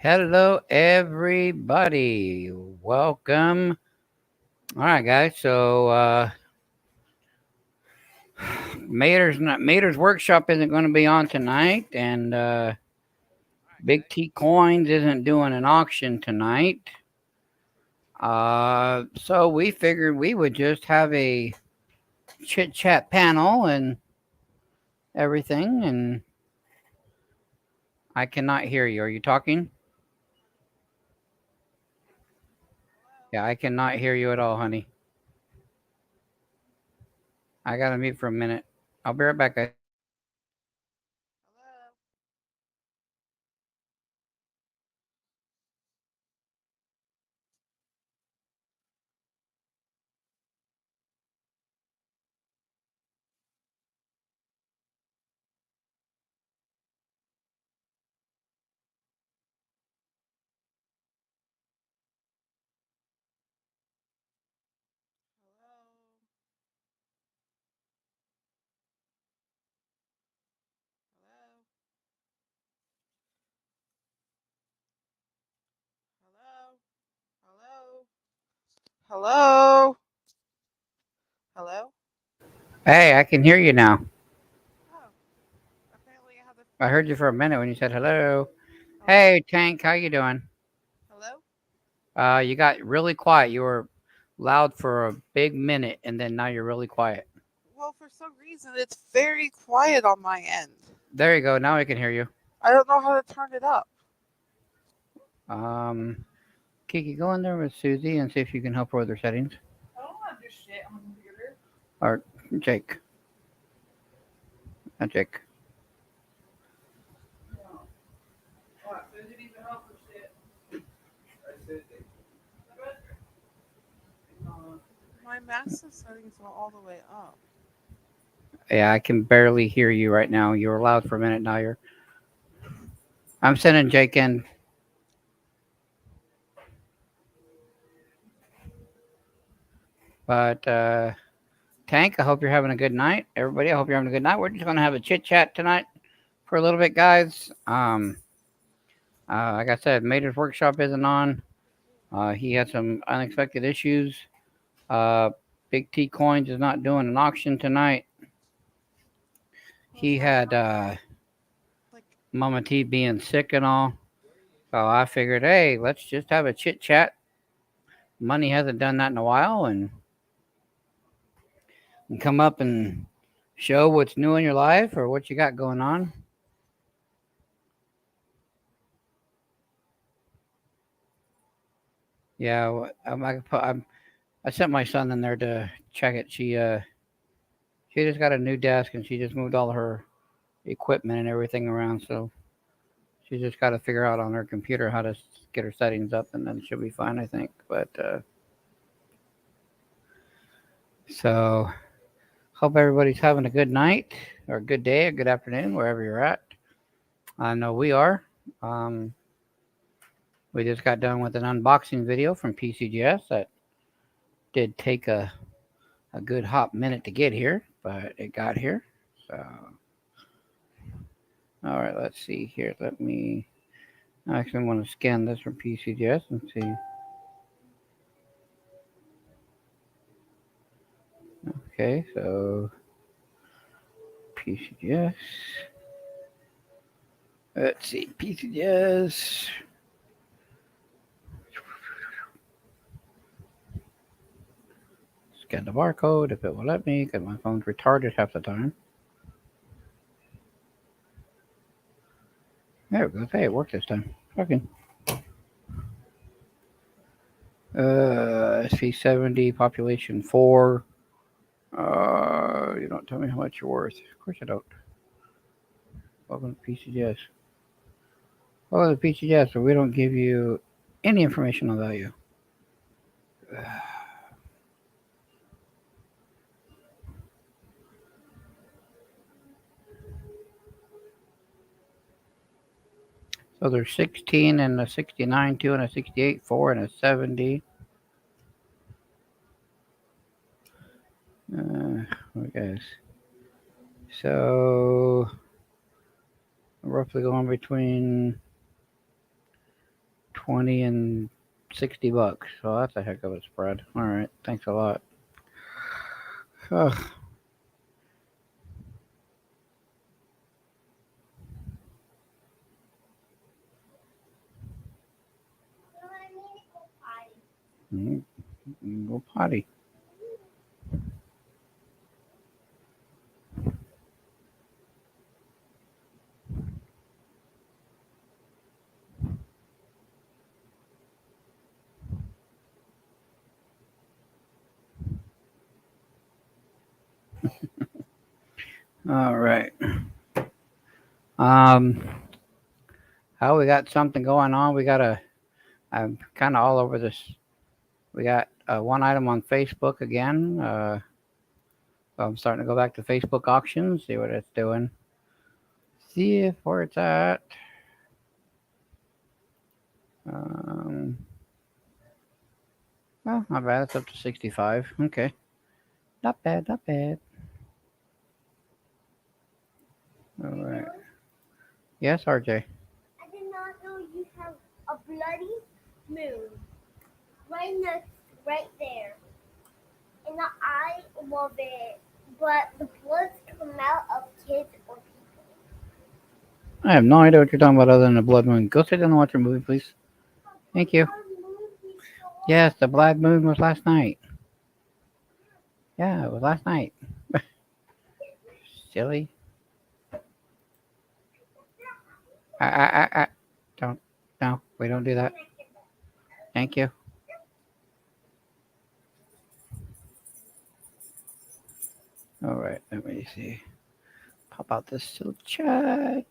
Hello, everybody. Welcome. All right, guys. Mater's workshop isn't going to be on tonight, and Big T Coins isn't doing an auction tonight. So we figured we would just have a chit chat panel and everything. And I cannot hear you. Are you talking? Yeah, I cannot hear you at all, honey. I gotta mute for a minute. I'll be right back, guys. Hello? Hello? Hey, I can hear you now. Oh, apparently I have the. I heard you for a minute when you said hello. Hello? Hey, Tank, how you doing? Hello? You got really quiet. You were loud for a big minute, and then now you're really quiet. Well, for some reason, it's very quiet on my end. There you go. Now I can hear you. I don't know how to turn it up. Um, Kiki, go in there with Susie and see if you can help her with her settings. I don't want to do shit on the computer. Or Jake. Not Jake. No. What? Susie needs to help with shit. My master settings are all the way up. Yeah, I can barely hear you right now. You were loud for a minute. Now you're. I'm sending Jake in. But Tank, I hope you're having a good night. Everybody, I hope you're having a good night. We're just gonna have a chit chat tonight for a little bit, guys. Like I said, Mater's workshop isn't on. He had some unexpected issues. Uh, Big T Coins is not doing an auction tonight. Well, He so had like, Mama T being sick and all. So I figured, hey, let's just have a chit chat. Money hasn't done that in a while, and come up and show what's new in your life or what you got going on. Yeah, I sent my son in there to check it. She just got a new desk and she just moved all her equipment and everything around. So she just got to figure out on her computer how to get her settings up, and then she'll be fine, I think. But so hope everybody's having a good night or a good day, a good afternoon, wherever you're at. I know we are. Um, we just got done with an unboxing video from PCGS that did take a good hot minute to get here, but it got here. So, all right, let's see here. I actually want to scan this from PCGS and see. Okay, so PCGS. Let's see, PCGS. Scan the barcode if it will let me, because my phone's retarded half the time. There it goes. Hey, it worked this time. Fucking. SP70, population 4. You don't tell me how much you're worth. Of course I don't. Welcome to PCGS. Welcome to PCGS, but we don't give you any information on value. So there's 16 and a 69, 2 and a 68, 4 and a 70. Guys. So roughly going between 20 and $60. So that's a heck of a spread. All right. Thanks a lot. Ugh. Mm, Go potty. All right. Um, how we got something going on? We got a. I'm kind of all over this. We got one item on Facebook again. So I'm starting to go back to Facebook auctions, see what it's doing, see if where it's at. Um, well, not bad. It's up to 65. Okay, not bad, not bad. All right. Yes, RJ. I did not know you have a bloody moon right next, right there, in the eye of it, but the blood's come out of kids or people. I have no idea what you're talking about other than the blood moon. Go sit down and watch your movie, please. Thank you. Yes, the blood moon was last night. Yeah, it was last night. Silly. I. Don't. No, we don't do that. Thank you. All right, let me see. Pop out this little chat.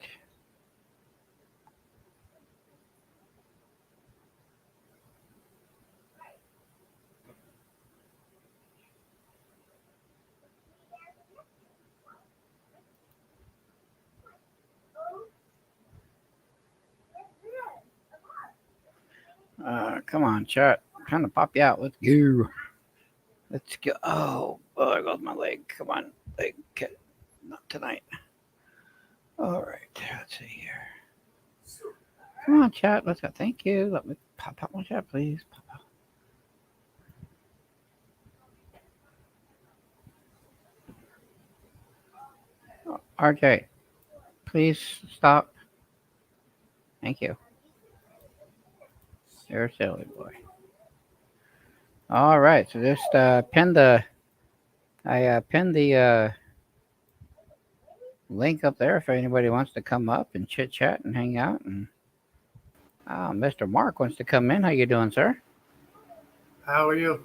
Come on, chat. I'm trying to pop you out. Let's go. Let's go. Oh, there goes my leg. Come on, leg. Not tonight. All right, let's see here. Come on, chat. Let's go. Thank you. Let me pop out my chat, please. Pop out. RJ, please stop. Thank you. You're a silly boy. All right, so just pin the. I pinned the link up there if anybody wants to come up and chit chat and hang out. And Mr. Mark wants to come in. How you doing, sir? How are you?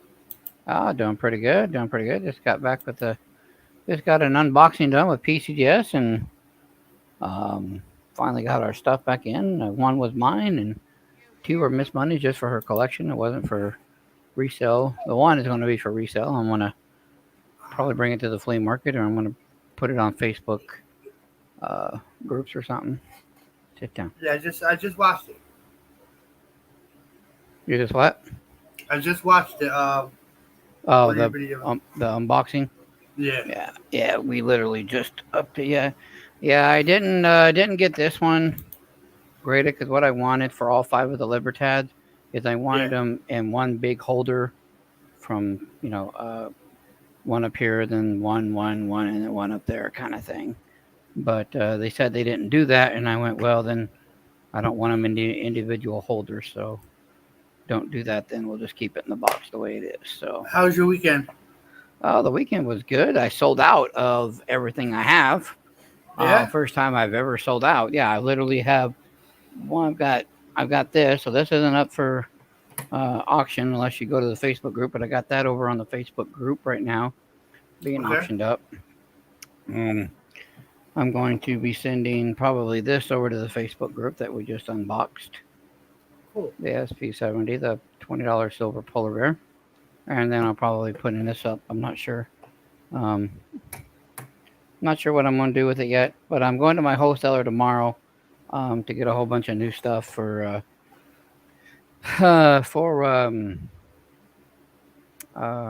Doing pretty good. Doing pretty good. Just got back with the. Just got an unboxing done with PCGS and finally got our stuff back in. One was mine and two were Miss Money just for her collection. It wasn't for resale. The one is going to be for resale. I'm going to probably bring it to the flea market or I'm going to put it on Facebook groups or something. Sit down. Yeah, I just watched it. You just what? I just watched it. Oh, What video? the unboxing. Yeah. Yeah. We literally just up to yeah. I didn't get this one graded because what I wanted for all five of the Libertads is I wanted Yeah. them in one big holder from one up here, then one, and then one up there, kind of thing. But they said they didn't do that, and I went, well, then I don't want them in the individual holders, so don't do that. Then we'll just keep it in the box the way it is. So. How was your weekend? The weekend was good. I sold out of everything I have. Yeah. First time I've ever sold out. Yeah, I literally have one. I've got this. So this isn't up for auction unless you go to the Facebook group. But I got that over on the Facebook group right now, being Okay. auctioned up. I'm going to be sending probably this over to the Facebook group that we just unboxed. Cool. The SP70, the $20 silver polar bear, and then I'll probably put in this up. I'm not sure. Um, Not sure what I'm going to do with it yet, but I'm going to my wholesaler tomorrow to get a whole bunch of new stuff for um,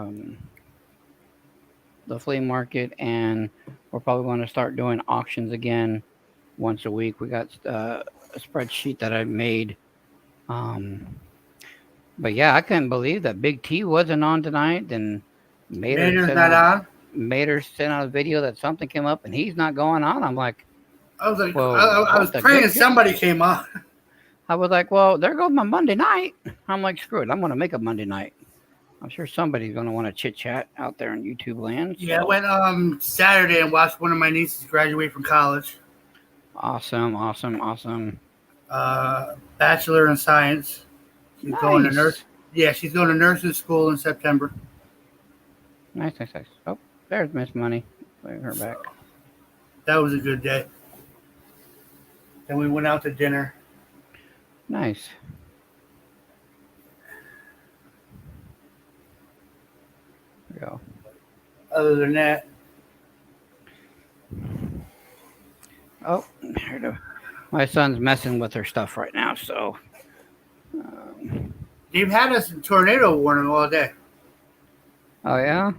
the flea market, and we're probably going to start doing auctions again once a week. We got a spreadsheet that I made Um, but yeah, I couldn't believe that Big T wasn't on tonight. Then Mater Mater's sent not out on. Mater sent out a video that something came up and he's not going on. I'm like, I was like, well, I was what the praying good job. somebody came on. I was like, well, there goes my Monday night. I'm like, screw it. I'm going to make a Monday night. I'm sure somebody's going to want to chit chat out there in YouTube land. So. Yeah, I went Saturday and watched one of my nieces graduate from college. Awesome. Bachelor in Science. She's going to nurse. Nice. Yeah, she's going to nursing school in September. Nice. Oh, there's Miss Money. Bring her back. That was a good day. Then we went out to dinner. Nice. There we go. Other than that, Oh, my son's messing with her stuff right now, so. they've had us in tornado warning all day. Oh, yeah?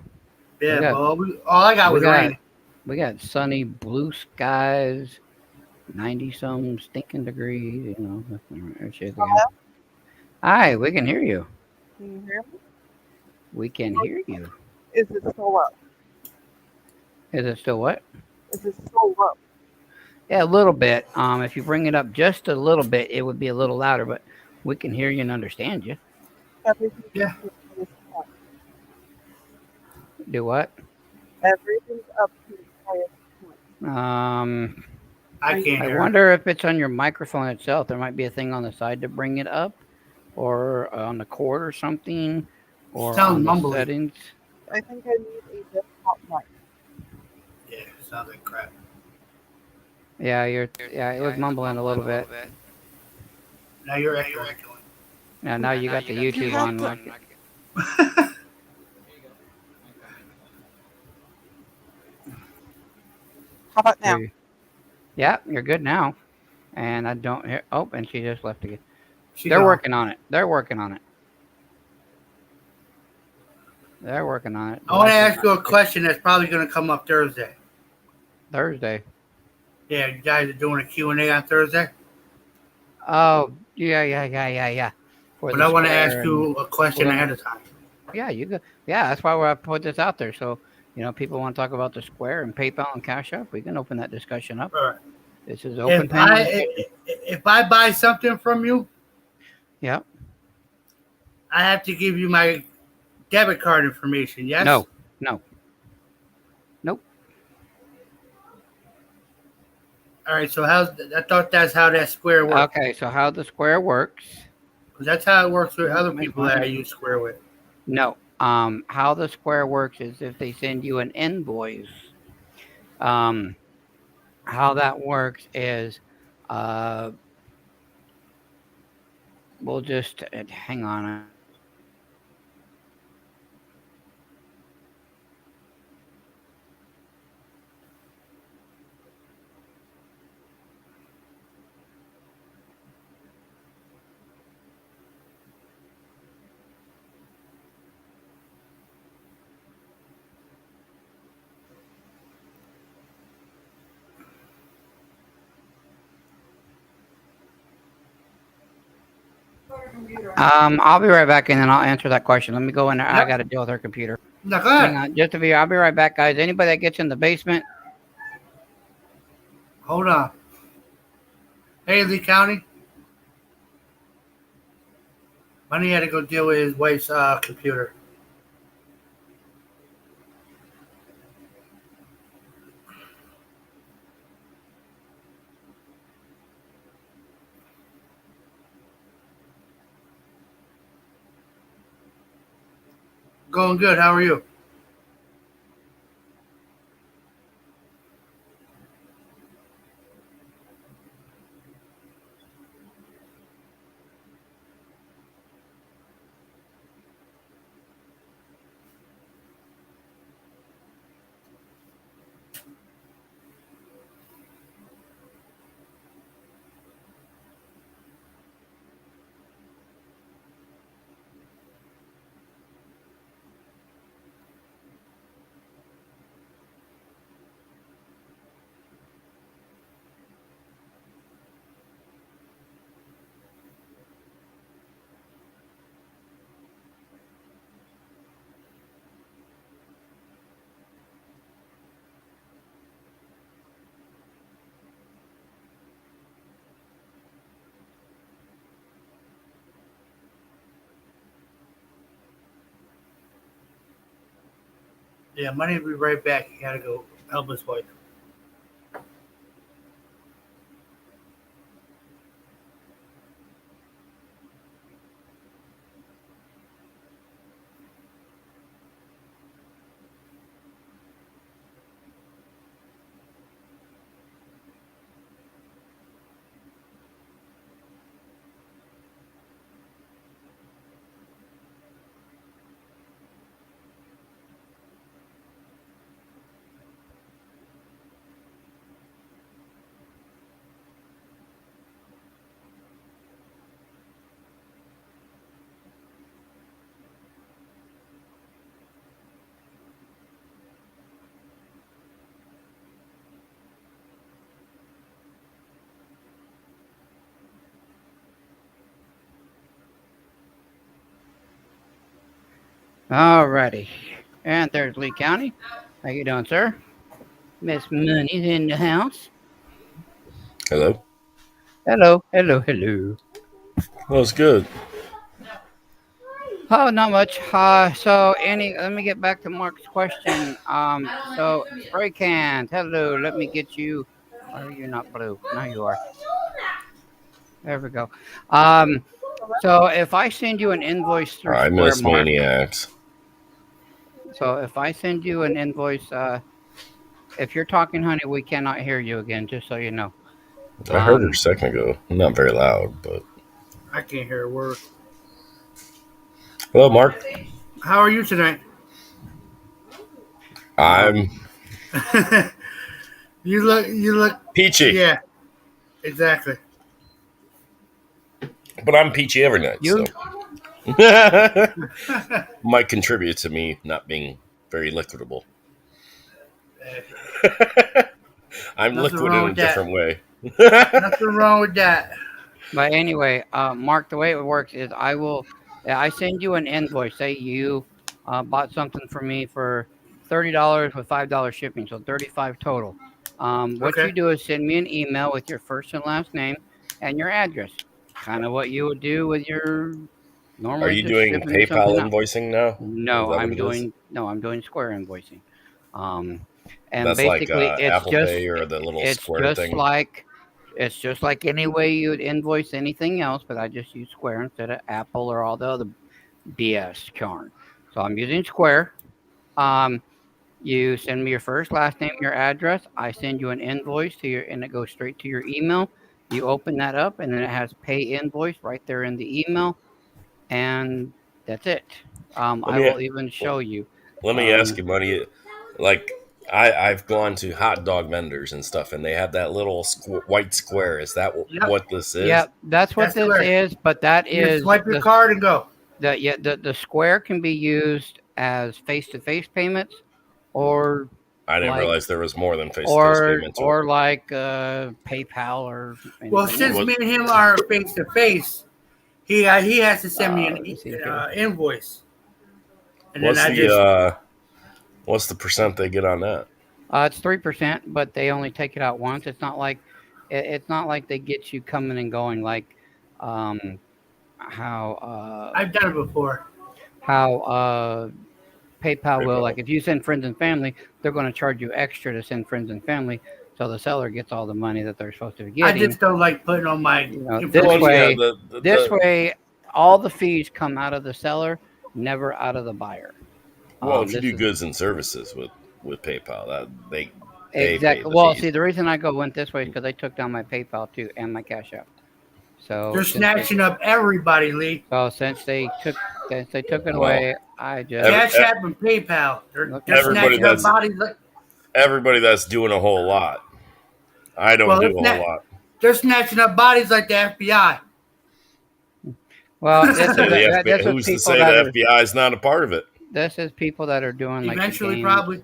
Yeah, all I got was rain. We got sunny blue skies, 90-some stinking degrees, There she is again. Hi, we can hear you. Can you hear me? We can hear you. Is it still up? Is it still what? Is it still up? Yeah, a little bit. If you bring it up just a little bit, it would be a little louder, but we can hear you and understand you. Everything Yeah. is up. Do what? Everything's up to the highest point. I can't I hear. wonder if it's on your microphone itself. There might be a thing on the side to bring it up, or on the cord or something, or Sounds on the mumbly. settings. I think I need a desktop mic. Yeah, sounds like crap. Yeah, it was mumbling a little bit. Now you're echoing. Now you got the YouTube have on. to- Like, How about now? yeah, you're good now. And I don't hear. Oh, and she just left again. She They're gone. working on it. They're working on it. They're working on it. I want to ask you a question that's probably going to come up Thursday. Thursday. Yeah, you guys are doing a Q&A on Thursday? Oh, yeah. For But the I want to square ask and- you a question Hold on. ahead of time. Yeah, you go. Yeah, that's why I put this out there. So, people want to talk about the Square and PayPal and Cash App. We can open that discussion up. All right. This is open If panel. if I buy something from you, Yeah. I have to give you my debit card information, yes? No. Nope. All right, so I thought that's how that Square works. Okay, so how the Square works? Because that's how it works with other Make people that I money. use Square with. No. How the Square works is if they send you an invoice. How that works is, we'll just hang on. I'll be right back, and then I'll answer that question. Let me go in there. I Yep. got to deal with her computer. No, go Hang ahead. on, just to be. I'll be right back, guys. Anybody that gets in the basement, Hold on. Hey, Lee County. Money had to go deal with his wife's computer. Going good. How are you? Yeah, money will be right back. He had to go help his wife. Alrighty. And there's Lee County. How you doing, sir? Miss Money's in the house. Hello. Hello, hello, hello. Well, it's good. Oh, not much. Let me get back to Mark's question. So spray cans. Hello, let me get you. Why are you not blue? Now you are. There we go. So if I send you an invoice through I Square, miss Mark. maniacs. So if I send you an invoice, if you're talking, honey, we cannot hear you again. Just so you know. I heard her a second ago. Not very loud, but. I can't hear a word. Hello, Mark. How are you tonight? I'm You look peachy. Yeah, exactly. But I'm peachy every night, You- so. Might contribute to me not being very liquidable. I'm Nothing liquid wrong in a with that. different way. Nothing wrong with that. But anyway, Mark, the way it works is I send you an invoice. Say you bought something for me for $30 with $5 shipping, so 35 total. What Okay. you do is send me an email with your first and last name and your address. Kind of what you would do with your normally Are you just doing shipping me something PayPal out. invoicing now? No, Is that what I'm it is? doing Square invoicing. And That's like basically Apple Pay or the little Square thing. It's just like any way you'd invoice anything else, but I just use Square instead of Apple or all the other BS charn. So I'm using Square. You send me your first, last name, your address. I send you an invoice and it goes straight to your email. You open that up, and then it has pay invoice right there in the email, and that's it. I me- will even show you. Let me ask you, Money. Like, I've gone to hot dog vendors and stuff, and they have that little white square. Is that Yep. what this is? Yeah, that's what That's this Square. is. But that You is swipe your card and go. the Square can be used as face-to-face payments, or I didn't like realize there was more than face-to-face payments. or like PayPal or anything Well, else. since me and him are face to face, he has to send me let me see here. an invoice, and What's then I the just what's the percent they get on that? It's 3%, but they only take it out once. It's not like it's not like they get you coming and going like how I've done it before. PayPal will. PayPal. Like if you send friends and family, they're going to charge you extra to send friends and family, so the seller gets all the money that they're supposed to be I getting. just don't like putting on my This Well, way, yeah, this way, all the fees come out of the seller, never out of the buyer. Well, if you This do is goods and services with PayPal, that they pay exactly. the Well, fees. see, the reason I went this way is because they took down my PayPal too and my Cash App. So They're snatching up everybody, Lee. since they took it Well, away, I just Cash App and PayPal. They're Everybody snatching up that's- bodies. everybody that's doing a whole lot. I don't do a whole lot. They're snatching up bodies like the FBI. well, this is, Say the that, FBI, this who's is to people say that the are, FBI is not a part of it? this is people that are doing like Eventually, probably.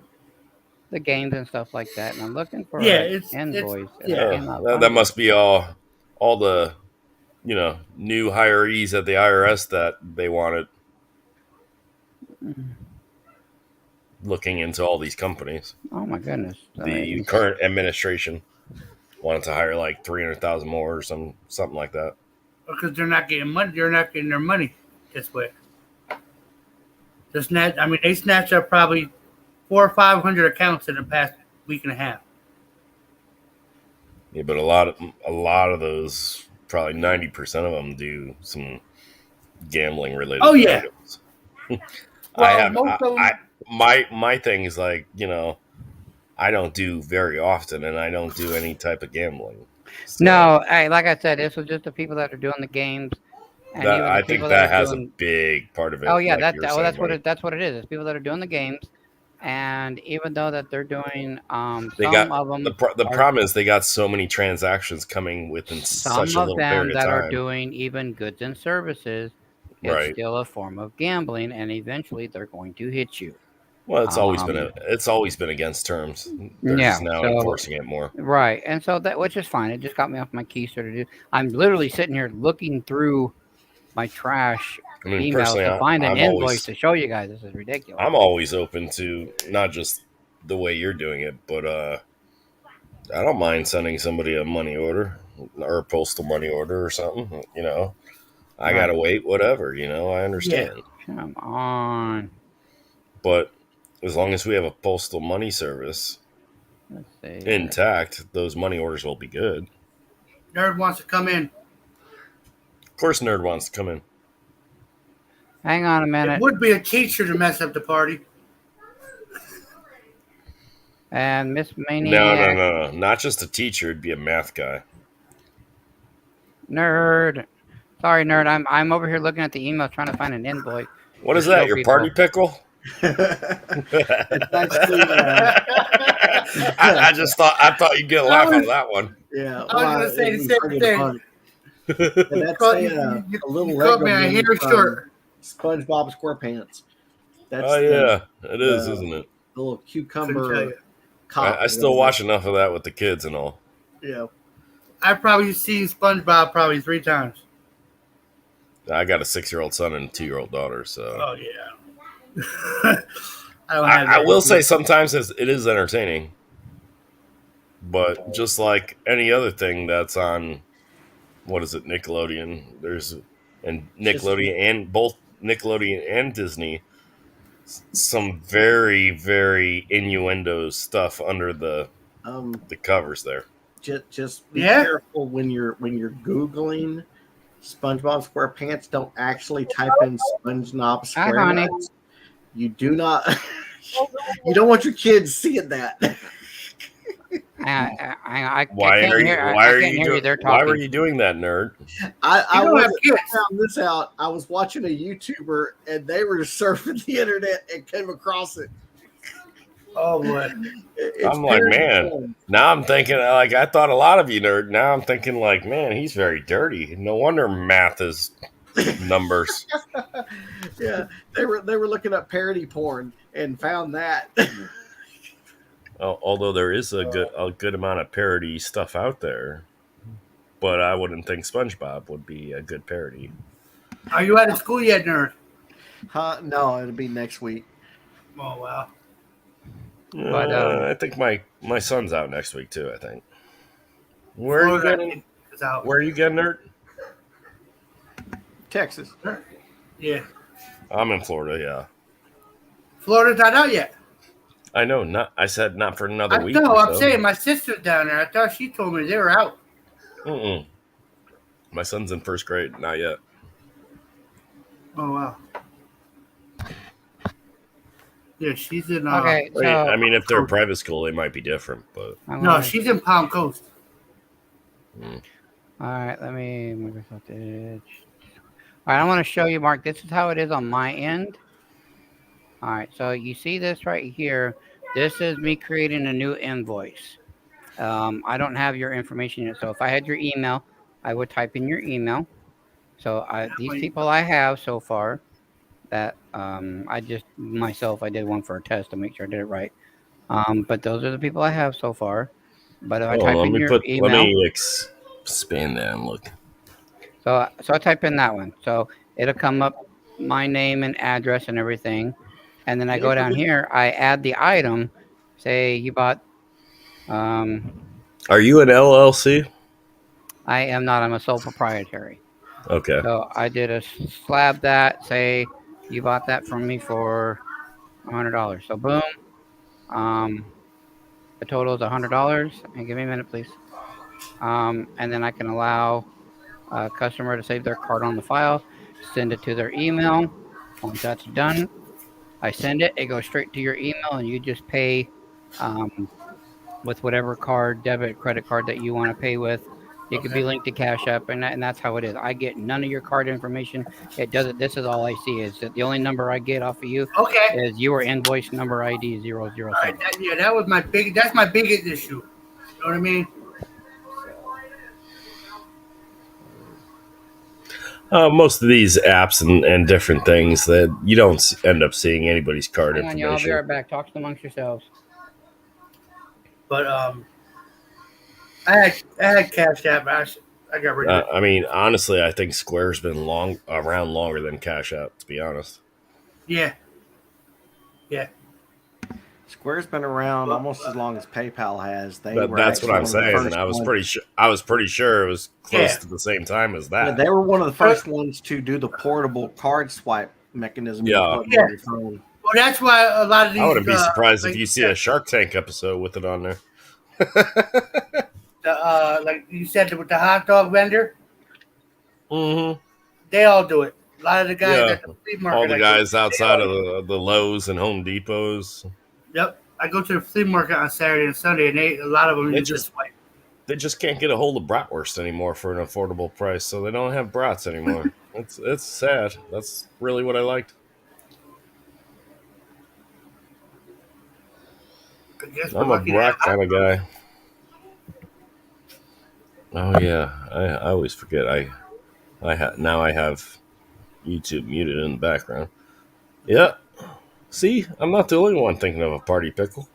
the games and stuff like that. And I'm looking for Yeah, an it's invoice. And yeah. I cannot That find must be all the new hirees at the IRS that they wanted looking into all these companies. Oh my goodness! The current administration wanted to hire like 300,000 more or something like that. Because they're not getting money. They're not getting their money this way. They snatch up probably 400 or 500 accounts in the past week and a half. Yeah, but a lot of those, probably 90% of them, do some gambling related Oh, yeah. items. Well, most of them. My thing is like, I don't do very often, and I don't do any type of gambling. So No, hey, like I said, this was just the people that are doing the games, and that even the I think people that that are has doing. a big part of it. Oh yeah, like you're saying, that's what Marty. that's what it is. It's people that are doing the games, and even though that they're doing They some got of them the are problem is they got so many transactions coming within some such a of little them period of that are time. doing even goods and services, it's Right. still a form of gambling, and eventually they're going to hit you. Well, it's Um, always been against terms. They're yeah, just now so enforcing it more. right, and so that which is fine. It just got me off my keister to do. I'm literally sitting here looking through my trash I mean, emails personally, to find an I'm invoice always to show you guys. This is ridiculous. I'm always open to not just the way you're doing it, but I don't mind sending somebody a money order or a postal money order or something. I gotta Right. wait, whatever. I Yeah. understand, Come on. but as long as we have a postal money service Let's see. Here. intact, those money orders will be good. Nerd wants to come in. Of course, Nerd wants to come in. Hang on a It minute. would be a teacher to mess up the party. And Miss Maniac. No, not just a teacher. It'd be a math guy. Nerd. Sorry, Nerd. I'm over here looking at the email trying to find an invoice. What to is that? show Your people. party pickle? It's actually, I thought you'd get a laugh out of that one. yeah. I was gonna say the same thing. And that's a little You caught Lego me a mini hair from short. SpongeBob SquarePants. That's Oh yeah, it is, the- isn't it? the little Couldn't tell cucumber you. cop. I still watch enough of that with the kids and all. Yeah. I've probably seen SpongeBob probably 3 times. I got a 6-year-old son and a 2-year-old daughter, so Oh yeah. I don't have I that. will say sometimes it is entertaining, but just like any other thing that's on, what is it, Nickelodeon? And Nickelodeon and both Nickelodeon and Disney, some very very innuendo stuff under the covers there. Just be Yeah. careful when you're Googling SpongeBob SquarePants. Don't actually type in SpongeBob Hi, honey. SquarePants. You do not. You don't want your kids seeing that. I Why can't are you? hear. Why I are can't you? hear you. They're Why talking. were you doing that, Nerd? I You don't have wasn't kids. found this out. I was watching a YouTuber and they were surfing the internet and came across it. Oh boy. I'm like, man. Now I'm thinking, like, I thought a lot of you, Nerd. Now I'm thinking, like, man, he's very dirty. No wonder math is numbers. Yeah, they were looking up parody porn and found that. Although there is a good amount of parody stuff out there, but I wouldn't think SpongeBob would be a good parody. Are you out of school yet, Nerd? No, it'll be next week. Oh wow. But, I think my son's out next week too. I think. Where are you getting? It's out. Where are you getting, Nerd? Texas. Yeah. I'm in Florida. Yeah, Florida's not out yet. I know. I said not for another I week. know. or I'm so. saying my sister's down there. I thought she told me they were out. Mm-mm. My son's in first grade. Not yet. Oh wow. Yeah, she's in. Okay, Wait, so I mean, if they're a private school, they might be different, but No, she's in Palm Coast. All right, let me move this up to edge. All right, I want to show you, Mark. This is how it is on my end. All right, so you see this right here. This is me creating a new invoice. I don't have your information yet, so if I had your email, I would type in your email. So these people I have so far that I did one for a test to make sure I did it right. But those are the people I have so far. But if I type in your email, let me expand that and look. so I type in that one. So it'll come up my name and address and everything. And then I go down here, I add the item. Say you bought. Are you an LLC? I am not. I'm a sole proprietary. Okay. So I did a slab that. Say you bought that from me for $100. So boom, The total is $100. And give me a minute, please. And then I can allow a customer to save their card on the file, send it to their email. Once that's done, I send it. It goes straight to your email, and you just pay um, with whatever card, debit, credit card that you want to pay with. It could be linked to Cash App, and that's how it is. I get none of your card information. It doesn't. This is all I see. Is that the only number I get off of you Okay. is your invoice number ID 007. All right. That was my big. That's my biggest issue. You know what I mean? Most of these apps and different things that you don't end up seeing anybody's card Hang on, y'all. I'll be information. right back. Talk amongst yourselves. But I had Cash App. I got rid of it. I mean, honestly, I think Square's been around longer than Cash App, to be honest. Yeah. Yeah. Square's been around almost as long as PayPal has. That's what I'm saying, and I was pretty sure it was close to the same time as that. Yeah, they were one of the first ones to do the portable card swipe mechanism. Yeah. On your phone. Well, that's why a lot of these. I wouldn't be surprised if you see a Shark Tank episode with it on there. Like you said with the hot dog vendor, Mm-hmm. they all do it. A lot of the guys at the flea market. All the guys outside of the Lowe's and Home Depots. Yep, I go to the flea market on Saturday and Sunday, and a lot of them just swipe. They just can't get a hold of bratwurst anymore for an affordable price, so they don't have brats anymore. It's sad. That's really what I liked. I'm a brat kind of guy. Oh yeah, I always forget. Now I have YouTube muted in the background. Yeah. See, I'm not the only one thinking of a party pickle.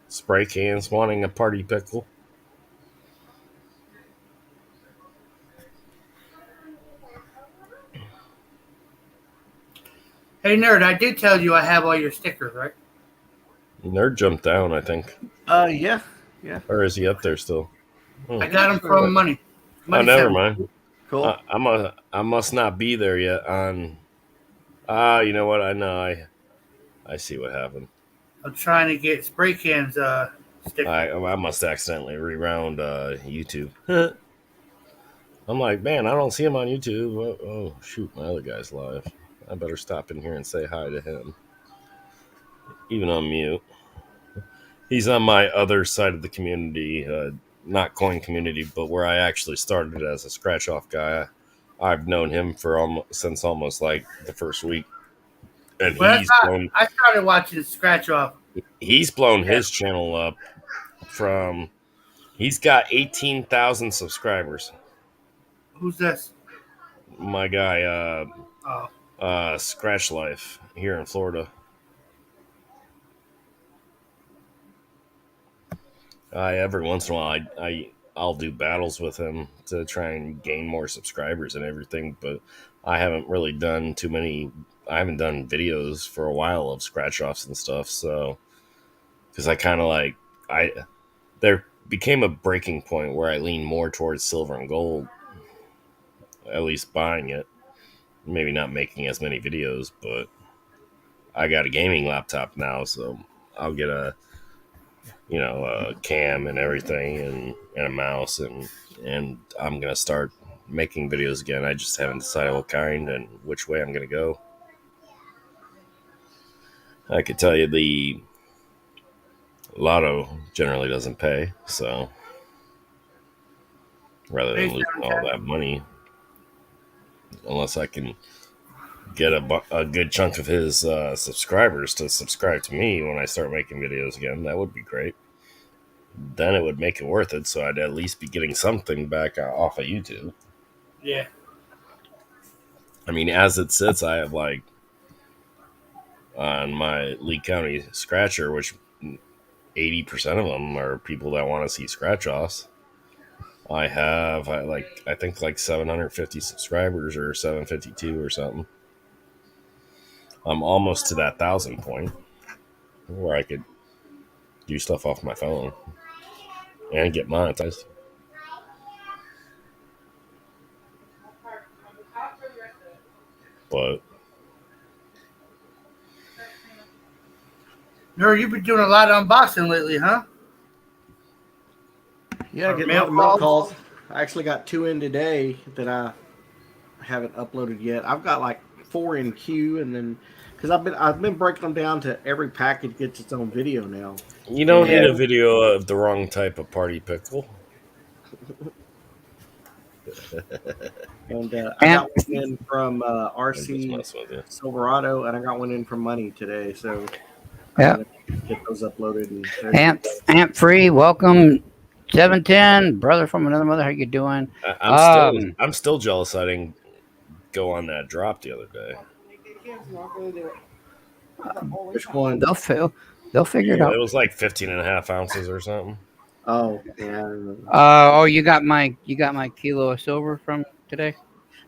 Spray cans wanting a party pickle. Hey nerd, I did tell you I have all your stickers, right? Nerd jumped down, I think. Yeah. Or is he up there still? I got them from Money. Oh, never mind. Cool. I must not be there yet on. You know what? I know. I see what happened. I'm trying to get spray cans stickers. I must accidentally reround YouTube. I'm like, man, I don't see him on YouTube. Oh, shoot, my other guy's live. I better stop in here and say hi to him. Even on mute. He's on my other side of the community, not coin community, but where I actually started as a scratch-off guy. I've known him since almost like the first week. And I started watching Scratch Off. He's blown his channel up from. He's got 18,000 subscribers. Who's this? My guy, Scratch Life here in Florida. Every once in a while, I'll do battles with him to try and gain more subscribers and everything, but I haven't really done too many. I haven't done videos for a while of scratch offs and stuff, so because I kind of there became a breaking point where I lean more towards silver and gold, at least buying it, maybe not making as many videos, but I got a gaming laptop now, so I'll get a cam and everything and a mouse and I'm gonna start making videos again. I just haven't decided what kind and which way I'm gonna go. I could tell you the lotto generally doesn't pay, so rather than losing all that money, unless I can get a good chunk of his subscribers to subscribe to me when I start making videos again, that would be great. Then it would make it worth it, so I'd at least be getting something back off of YouTube. Yeah. I mean, as it sits, I have on my Lee County Scratcher, which 80% of them are people that want to see scratch offs. I think 750 subscribers or 752 or something. I'm almost to that 1,000 point where I could do stuff off my phone and get monetized. But Nerd, you've been doing a lot of unboxing lately, huh? Yeah, Or getting a mail lot of mail calls? calls. I actually got 2 in today that I haven't uploaded yet. I've got like 4 in queue, and then because I've been breaking them down to every package gets its own video now. You don't Yeah. need a video of the wrong type of party pickle. And I And got one in from I'm just RC messing with you. Silverado, and I got one in from Money today. So I'm yeah, gonna get those uploaded and ready to go. Amp Free, welcome. 710, brother from another mother. How you doing? I'm still jealous I didn't go on that drop the other day. Which one? They'll figure it out. It was like 15 and a half ounces or something. Oh, yeah. Oh, you got my kilo of silver from today.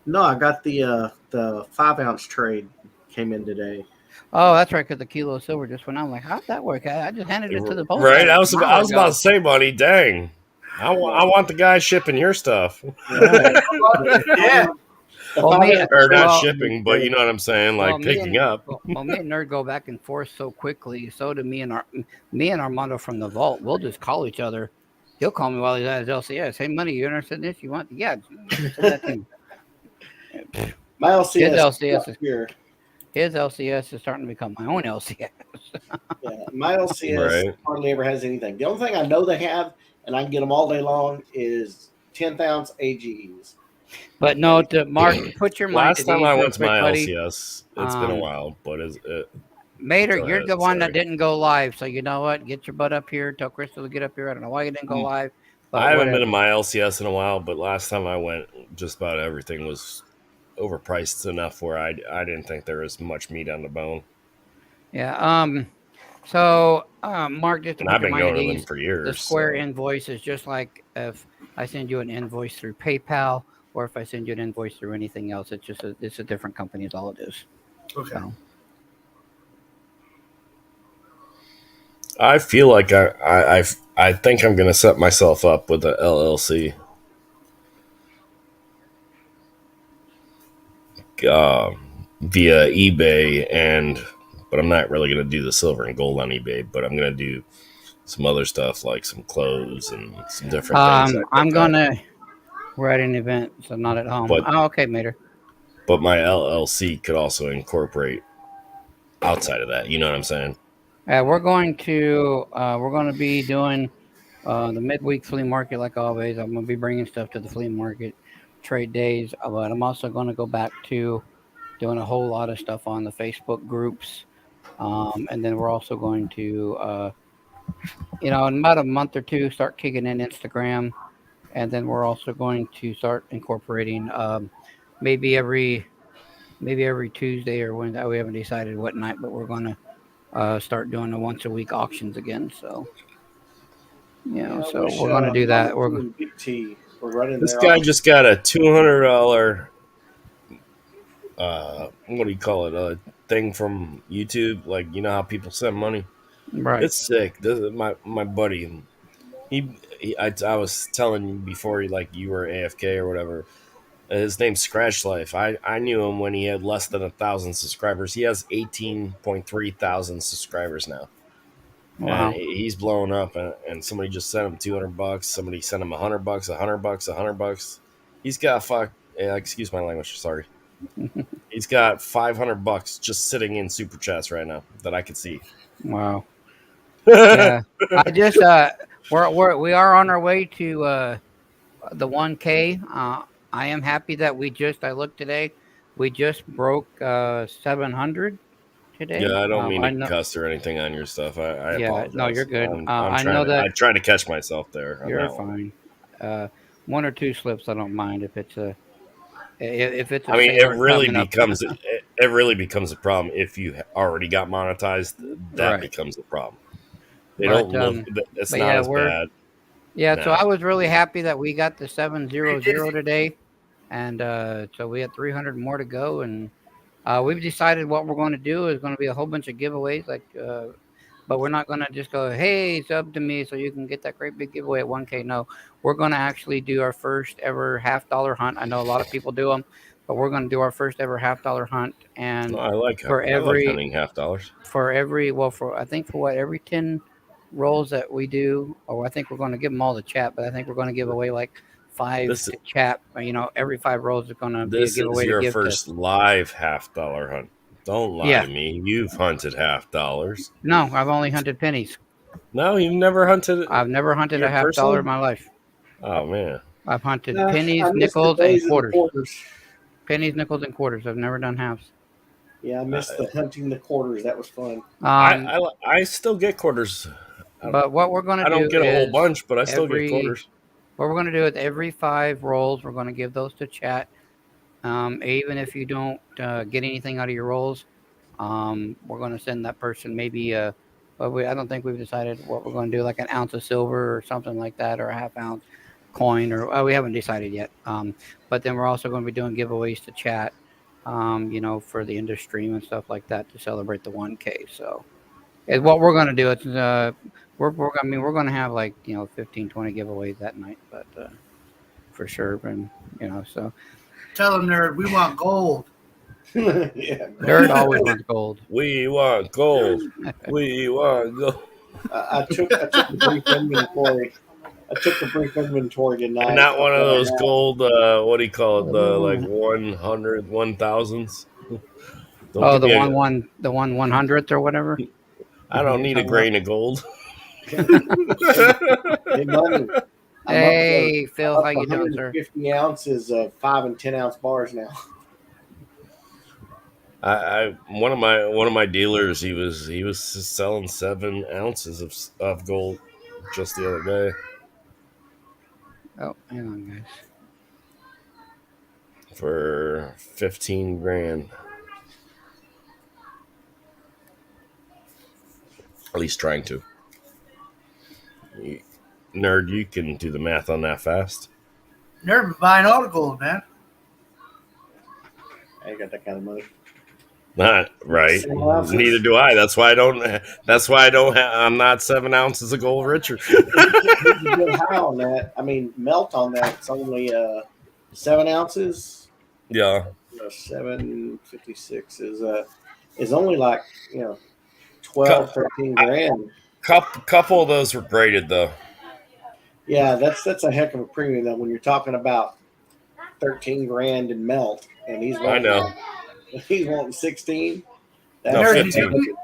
No, I got the 5-ounce trade came in today. Oh, that's right, because the kilo of silver just went out. I'm like, how'd that work? I just handed it to the post Right? office an I hour was ago. about to say, buddy, dang. I want the guy shipping your stuff. Right. Yeah. Well, Or not shipping, but you know what I'm saying, like picking up. Well, me and Nerd go back and forth so quickly. So do me and Armando from the vault. We'll just call each other. He'll call me while he's at his LCS. Hey, money, you interested in this? You want? Yeah. Send that to me. My LCS, His LCS is here. His LCS is starting to become my own LCS. Yeah, my LCS Right. hardly ever has anything. The only thing I know they have, and I can get them all day long, is 10th-ounce AGEs. But no, to Mark, put your mind Last at time ease I real went to quick, my buddy. LCS, it's been a while, but Mater, Go you're ahead, the one that sorry. didn't go live, so you know what? Get your butt up here. Tell Crystal to get up here. I don't know why you didn't go live, but I haven't whatever. been to my LCS in a while, but last time I went, just about everything was overpriced enough where I didn't think there was much meat on the bone. Yeah. So, Mark, just to And put I've your been mind going at to them ease, for the years. Square So. invoice is just like if I send you an invoice through PayPal, or if I send you an invoice through anything else. It's just it's a different company. Is all it is. Okay. So, I feel like I think I'm gonna set myself up with a LLC. Via eBay, but I'm not really gonna do the silver and gold on eBay, but I'm gonna do some other stuff like some clothes and some different things. I'm gonna. We're at an event, so not at home. But Okay, Mater. but my LLC could also incorporate outside of that. You know what I'm saying? We're going to be doing the midweek flea market like always. I'm going to be bringing stuff to the flea market, trade days, but I'm also going to go back to doing a whole lot of stuff on the Facebook groups, and then we're also going to, in about a month or two, start kicking in Instagram, and then we're also going to start incorporating maybe every Tuesday or Wednesday. We haven't decided what night, but we're going to start doing the once a week auctions again. So, so we're going to do that. Big T. We're running This their guy auction. just got a $200 what do you call it? A thing from YouTube. Like, you know how people send money? Right. It's sick. My buddy, I was telling you before, like you were AFK or whatever. His name's Scratch Life. I knew him when he had less than 1,000 subscribers. He has 18.3 thousand subscribers now. Wow. And he's blowing up. And somebody just sent him $200. Somebody sent him $100, $100, $100. He's got excuse my language. Sorry. He's got $500 just sitting in super chats right now that I can see. Wow. Yeah. I just we are on our way to the 1K. I am happy that I looked today. We just broke 700 today. Yeah, I don't mean to cuss or anything on your stuff. I apologize. No, you're good. I know that I try to catch myself there. You're fine. One or two slips, I don't mind if it's a. I mean, it really becomes a problem if you already got monetized. That becomes a problem. They don't look. It's not as bad. Yeah, so I was really happy that we got the 700 today, and so we had 300 more to go, and we've decided what we're going to do is going to be a whole bunch of giveaways, but we're not going to just go, hey, sub to me so you can get that great big giveaway at 1K. No, we're going to actually do our first ever $50 hunt. I know a lot of people do them, but we're going to do our first ever $50 hunt, and I like for I like every hunting $50. I think for every 10 rolls that we do, or I think we're going to give them all to chat, but I think we're going to give away like 5 This to chat. Every 5 rolls is going to be a this is giveaway to your give first live $50 hunt. Don't lie Yeah. to me. You've hunted $50. No, I've only hunted pennies. No, you've never hunted. I've never hunted Your a $50 personal? in my life. Oh man, I've hunted Nah, pennies, I missed the nickels, and days of the quarters. quarters. Pennies, nickels, and quarters. I've never done halves. Yeah, I missed the hunting the quarters. That was fun. I still get quarters. But what we're going to I do don't get a whole is bunch, but I still get quarters. What we're going to do is every 5 rolls, we're going to give those to chat. Even if you don't get anything out of your rolls, we're going to send that person maybe I don't think we've decided what we're going to do, like an ounce of silver or something like that, or a half ounce coin, or we haven't decided yet. But then we're also going to be doing giveaways to chat, for the end of stream and stuff like that to celebrate the 1K. So what we're going to do. It's we're going to have like 15, 20 giveaways that night, but for sure, and so. Tell them, nerd, we want gold. Yeah, Nerd always wants gold. We want gold. We want gold. I took a brief inventory. I took a brief inventory tonight. And not one of those gold. What do you call it? The like 100, 1000s. Oh, the 1/100th or whatever. I don't need a grain of gold. Hey, money. Hey, Phil, how you doing, sir? 50 ounces of 5 and 10 ounce bars now. One of my dealers, he was selling 7 ounces of gold just the other day. Oh, hang on, guys. For 15 grand. At least trying to. Nerd, you can do the math on that fast. Nerd was buying all the gold, man. I ain't got that kind of money. Not right. Neither do I. That's why I don't. I'm not 7 ounces of gold richer. High on that. I mean, melt on that. It's only 7 ounces. Yeah. 756 is only like 12, 13 grand. Couple of those were graded though. Yeah, that's a heck of a premium though when you're talking about 13 grand in melt, and he's wanting, I know. He's wanting 16. No, 15.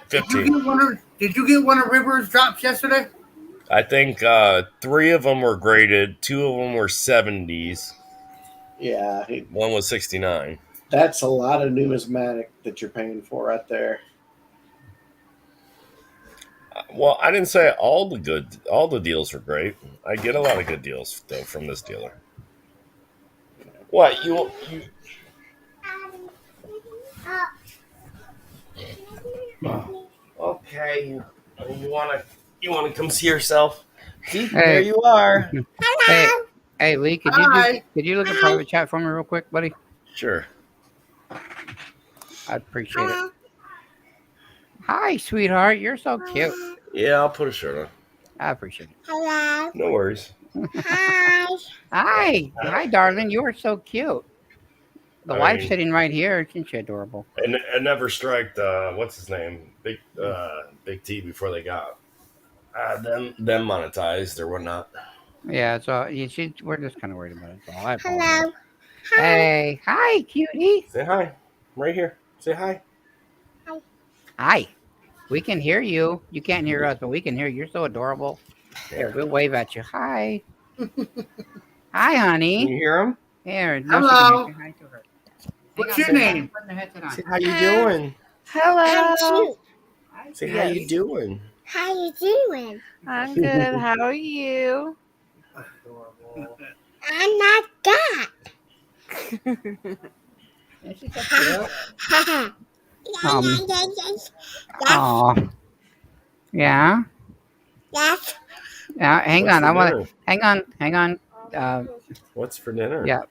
15. Did you get one of River's drops yesterday? I think 3 of them were graded. 2 of them were 70s. Yeah. One was 69. That's a lot of numismatic that you're paying for right there. Well, I didn't say all the deals were great. I get a lot of good deals though from this dealer. What you okay? You wanna come see yourself? See, there you are. Hey, Lee, could you look at private chat for me real quick, buddy? Sure. I'd appreciate it. Hi, sweetheart. You're so cute. Yeah, I'll put a shirt on. I appreciate it. Hello. No worries. Hi, darling. You are so cute. The wife's sitting right here. Isn't she adorable? And never striked. What's his name? Big T before they got them monetized or whatnot. Yeah. So we're just kind of worried about it. So I apologize. Hello. Hey. Hi, cutie. Say hi. I'm right here. Say hi. Hi. We can hear you. You can't hear us, but we can hear you. You're so adorable. Here, we'll wave at you. Hi. Hi, honey. Can you hear him? Here. Hello. Say hi to her. What's your name? Say how you doing? Hello. Say how you doing? How you doing? I'm good. How are you? I'm not that. Oh. Yeah. Yes. Yeah. Hang What's on. for I want dinner? to. Hang on. What's for dinner? Yeah.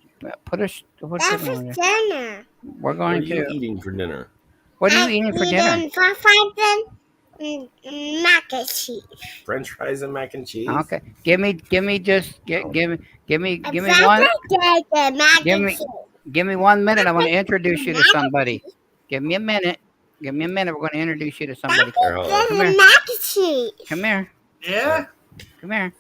What's That's for dinner? dinner. We're What going are you to. eating for dinner? What are you eating for dinner? Mac and cheese. French fries and mac and cheese. Okay. Give me one. Mac Give Give me 1 minute. I want to introduce you to somebody. Give me a minute. Give me a minute. We're going to introduce you to somebody. Here, hold on. Come here. mac and cheese. Come here. Yeah. Come here.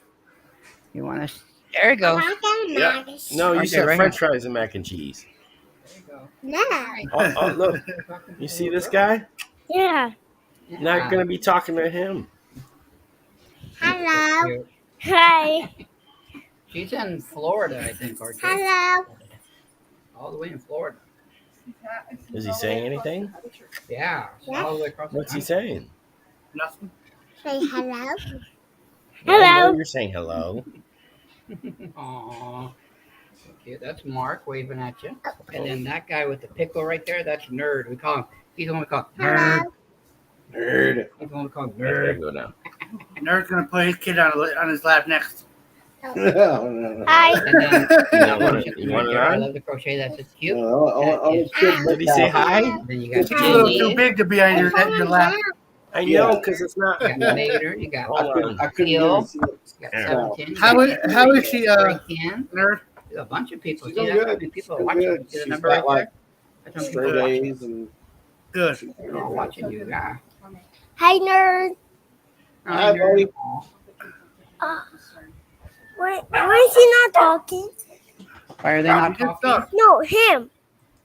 You want to? There you go. Yeah. No, you Okay, said right French fries and mac and cheese. There you go. No. Oh, look. You see this guy? Yeah. Not going to be talking to him. Hello. Hi. She's in Florida, I think, RJ. Hello. All the way in Florida. Is he saying anything? Yeah. All the way across What's the he saying? Nothing. Say hello. I know you're saying hello. country. Aww. So cute. That's Mark waving at you. And then that guy with the pickle right there, that's Nerd. We call him, he's the one we call Nerd. Nerd. He's the one we call There Nerd. go now. Nerd's gonna put his kid on his lap next. No. Hi. And then You want it I on? love the crochet. That's just cute. Did he say hi? Then you got He's a little too Jenny. big to be on your lap. I know, because it's not. You got Mater. You got Hold I on. couldn't Teal. even see it. You got Yeah. 17. How is she, Ken. Nerd? A bunch of people. She's See, doing that's how good. many people She's are doing watching. good. See the She's number got, right like, there? That's how many Straight people are watching. A's and Good. They're all watching you. Yeah. Hi, nerd. Hi, buddy. Why is he not talking? Why are they not Good talking? stuff. No, him.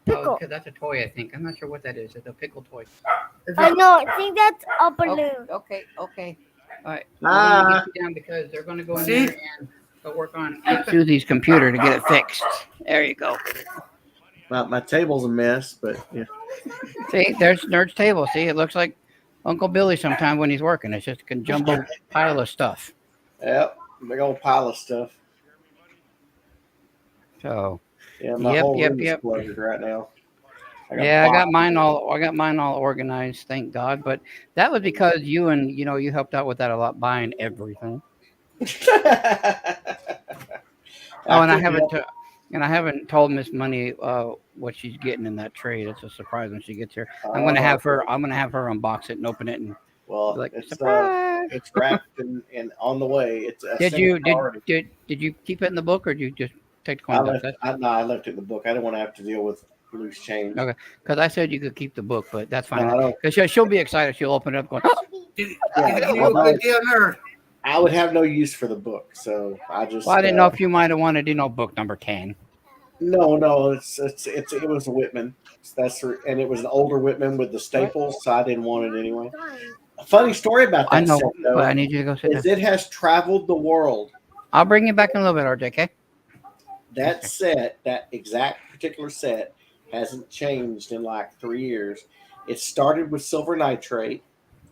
Oh, Pickle. because that's a toy, I think. I'm not sure what that is. It's a pickle toy. I know. I think that's a balloon. Okay. All right. Ah. I'm going to get you down because they're going to go in See? there and go work on Aunt Susie's computer to get it fixed. There you go. My table's a mess, but yeah. See, there's Nerd's table. See, it looks like Uncle Billy sometime when he's working. It's just a jumbo pile of stuff. Yep. Big old pile of stuff. So Yeah, my Yep, whole yep, room is yep. cluttered right now. I got boxes. mine all organized, thank God. But that was because you helped out with that a lot, buying everything. Oh, and I haven't told Miss Money what she's getting in that tray. It's a surprise when she gets here. I'm gonna have her unbox it and open it and Well, be like, it's surprise. it's wrapped and on the way. It's a Did you already. did you keep it in the book or did you just take the I coins left, out? I left it in the book. I didn't want to have to deal with loose change. Okay, because I said you could keep the book, but that's fine. No, I don't. Because she'll be excited. She'll open it up going, oh! Did he Yeah, give you a good deal, Nerd? I would have no use for the book, so I just. Well, I didn't know if you might have wanted, book number 10. No, it was a Whitman. And it was an older Whitman with the staples, so I didn't want it anyway. A funny story about that I know, set, though, but I need you to go sit down. is it has traveled the world. I'll bring you back in a little bit, RJ, okay? That set, that exact particular set, hasn't changed in like 3 years. It started with silver nitrate,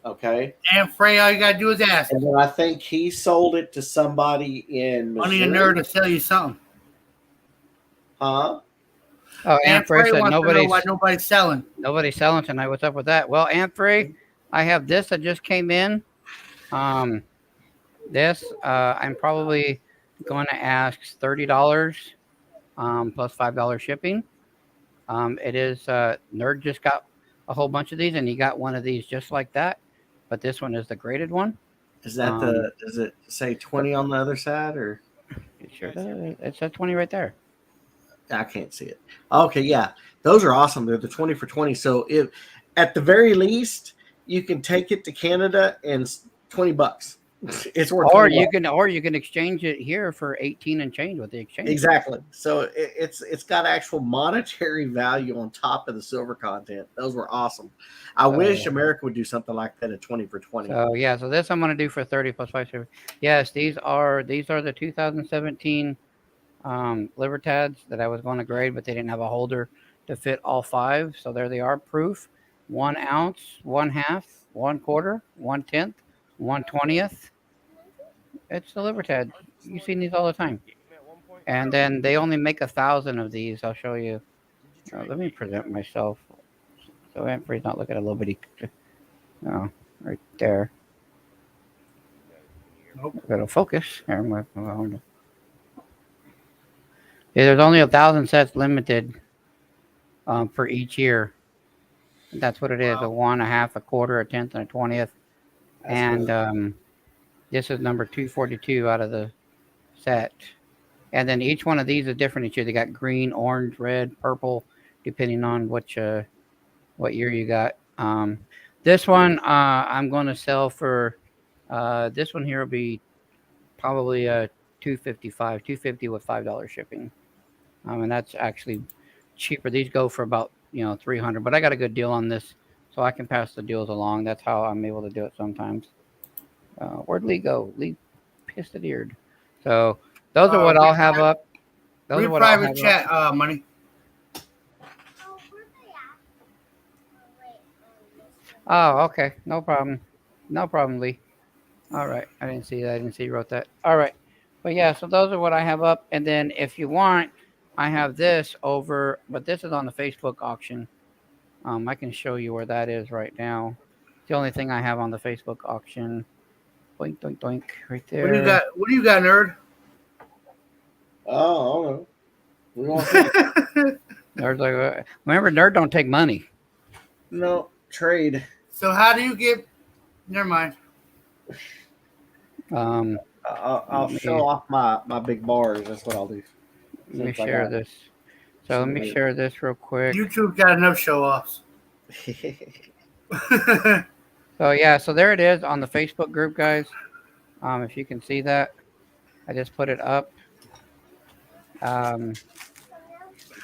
okay? And Frey, all you gotta do is ask. And then I think he sold it to somebody in Money Missouri. and Nerd to sell you something. Huh? Oh, Aunt Frey said wants to know why nobody's selling. nobody's selling tonight. What's up with that? Well, Aunt Frey, I have this that just came in. This I'm probably going to ask $30 plus $5 shipping. It is Nerd just got a whole bunch of these, and he got one of these just like that. But this one is the graded one. Is that does it say 20 on the other side or? It sure does. It says 20 right there. I can't see it. Okay, yeah. Those are awesome. They're the 20 for 20. So if at the very least, you can take it to Canada and $20. It's worth Or $20. you can exchange it here for 18 and change with the exchange. Exactly. So it's got actual monetary value on top of the silver content. Those were awesome. I wish America would do something like that at 20 for 20. So yeah, so this I'm gonna do for 30 plus 5. Yes, these are the 2017 Libertads that I was going to grade, but they didn't have a holder to fit all 5. So there they are, proof: 1 ounce, 1/2, 1/4, 1/10, 1/20. It's the Libertad. You've seen these all the time. And then they only make 1,000 of these. I'll show you. Let me present myself. So Aunt Frey's not looking at a little bitty. Oh, right there. Nope. It'll focus. Here, yeah, there's only 1,000 sets limited for each year. That's what it is: a 1, a 1/2, a 1/4, a 1/10, and a 20th. And this is number 242 out of the set. And then each one of these is different each year. They got green, orange, red, purple, depending on what year you got. This one I'm going to sell for. This one here will be probably 255, 250 with $5 shipping. And that's actually cheaper. These go for about 300, but I got a good deal on this, so I can pass the deals along. That's how I'm able to do it sometimes. Where'd Lee go? Lee pissed it eared. So those are what I'll have up. Those are what I'll private have chat, up. money. Oh, where they at? Oh, wait. Oh, okay. No problem. No problem, Lee. All right. I didn't see that. I didn't see you wrote that. All right. But yeah, so those are what I have up. And then if you want, I have this over, but this is on the Facebook auction. I can show you where that is right now. It's the only thing I have on the Facebook auction. Doink, doink, doink. Right there. What do you got? What do you got, nerd? Oh, I don't know. We want to Nerd's like, remember, Nerd don't take money. no trade. So how do you get? Never mind. I'll show off my big bars. That's what I'll do. Let me share this. So let me share this real quick. YouTube got enough show offs. So yeah, so there it is on the Facebook group, guys. If you can see that, I just put it up. And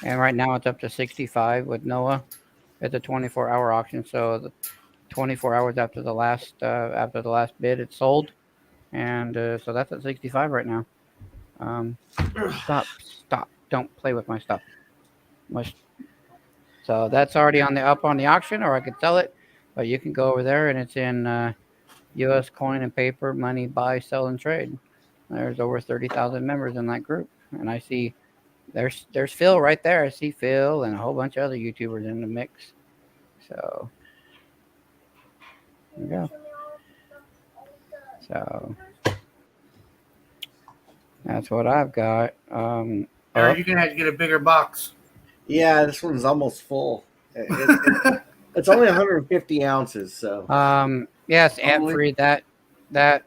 right now it's up to 65 with Noah. It's a 24-hour auction, so the 24 hours after the last bid, it's sold, and so that's at 65 right now. Stop! Don't play with my stuff. So that's already up on the auction, or I could sell it, but you can go over there, and it's in U.S. coin and paper, money, buy, sell, and trade. There's over 30,000 members in that group, and I see there's Phil right there. I see Phil and a whole bunch of other YouTubers in the mix. So there you go. So that's what I've got. Or you're gonna have to get a bigger box. Yeah, this one's almost full. It's only 150 ounces, so. Yes, amp free. That I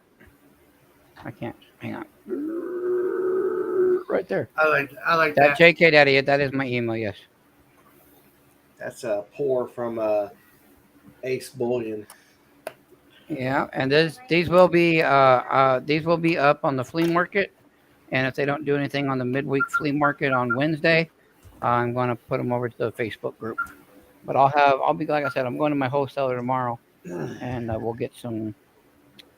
can't. Hang on. Right there. I like That that. JK Daddy. That is my email. Yes. That's a pour from Ace Bullion. Yeah, and these will be up on the flea market, and if they don't do anything on the midweek flea market on Wednesday, I'm going to put them over to the Facebook group. But I'll be like I said, I'm going to my wholesaler tomorrow, and we'll get some.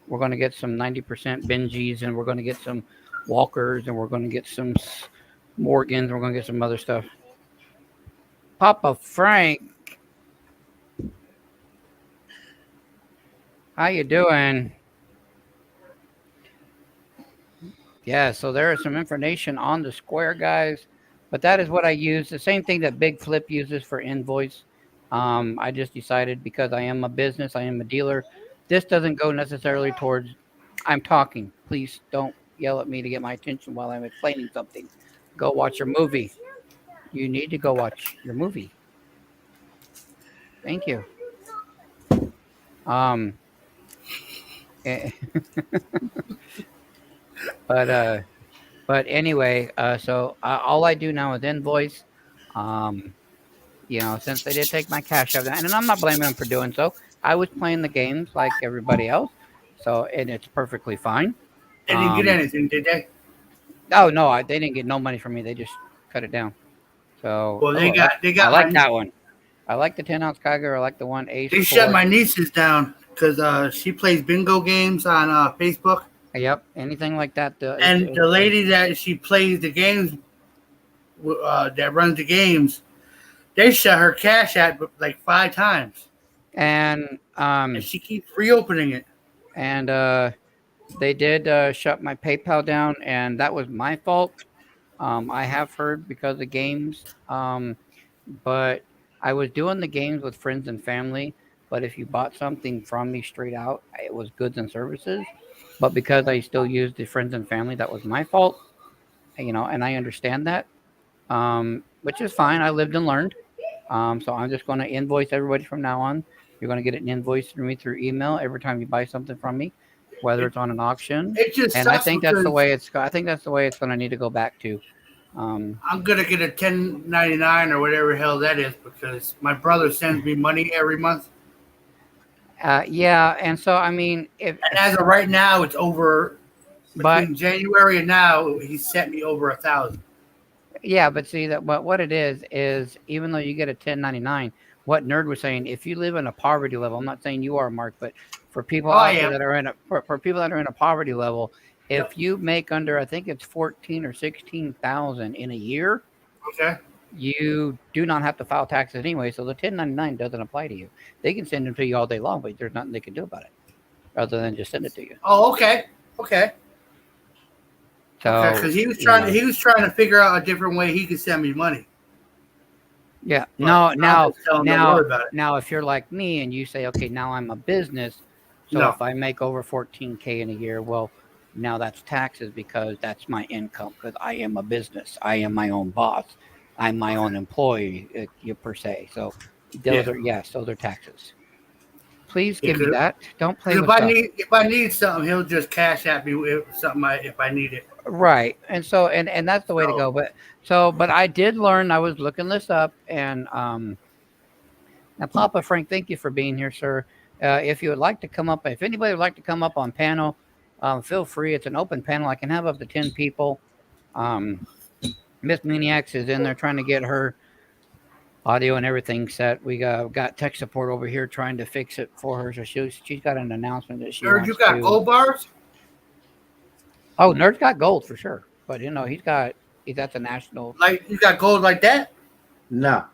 We're going to get some 90% Benjis, and we're going to get some Walkers, and we're going to get some Morgans. We're going to get some other stuff. Papa Frank, how you doing? Yeah, so there is some information on the Square, guys, but that is what I use. The same thing that Big Flip uses for invoice. I just decided because I am a business, I am a dealer. This doesn't go necessarily towards. I'm talking. Please don't yell at me to get my attention while I'm explaining something. Go watch your movie. You need to go watch your movie. Thank you. But anyway, so all I do now is invoice. Since they did take my cash out, and I'm not blaming them for doing so. I was playing the games like everybody else, and it's perfectly fine. They didn't get anything, did they? Oh no, they didn't get no money from me. They just cut it down. So well, they got. I like that one. I like the 10-ounce Kiger. I like the one Ace. They shut my nieces down because she plays bingo games on Facebook. Yep, anything like that. And the lady that she plays the games, that runs the games, they shut her cash out like 5 times. And she keeps reopening it. And they did shut my PayPal down, and that was my fault. I have heard because of games, but I was doing the games with friends and family. But if you bought something from me straight out, it was goods and services. But because I still used the friends and family, that was my fault. And I understand that, which is fine. I lived and learned. So I'm just going to invoice everybody from now on. You're going to get an invoice from me through email every time you buy something from me. whether it's on an auction. It just And I sucks think that's the because way it's. I think that's the way it's going to need to go back to. I'm gonna get a 1099 or whatever the hell that is because my brother sends me money every month. Yeah, and so I mean, if And as of right now, it's over. but Between January and now, he sent me over 1,000. yeah, but see that what it is even though you get a 1099, what Nerd was saying, if you live in a poverty level, I'm not saying you are, Mark, but for people Oh, I out there am. that are in for people that are in a poverty level, if Yep. you make under, I think it's 14 or 16,000 in a year, Okay. you do not have to file taxes anyway, so the 1099 doesn't apply to you. They can send them to you all day long, but there's nothing they can do about it other than just send it to you. Oh, okay. Okay. So Okay. Because he was you trying. know. He was trying to figure out a different way he could send me money. Yeah. But No. I'm Now. just telling him, don't worry about it. Now, if you're like me and you say, okay, now I'm a business, so No. if I make over 14K in a year, well, now that's taxes because that's my income because I am a business. I am my own boss. I'm my own employee, you per se. So those are taxes. Please give me that. Don't play with If stuff. if I need something, he'll just cash at me if something if I need it. Right. And so and that's the way to go. But I did learn, I was looking this up, and now Papa Frank, thank you for being here, sir. If you would like to come up, if anybody would like to come up on panel, feel free. It's an open panel. I can have up to 10 people. Miss Maniacs is in there trying to get her audio and everything set. We got tech support over here trying to fix it for her. So she's got an announcement that she Nerd, wants you got to. gold bars? Oh, Nerd's got gold for sure. But he's at the national. Like you got gold like that? No,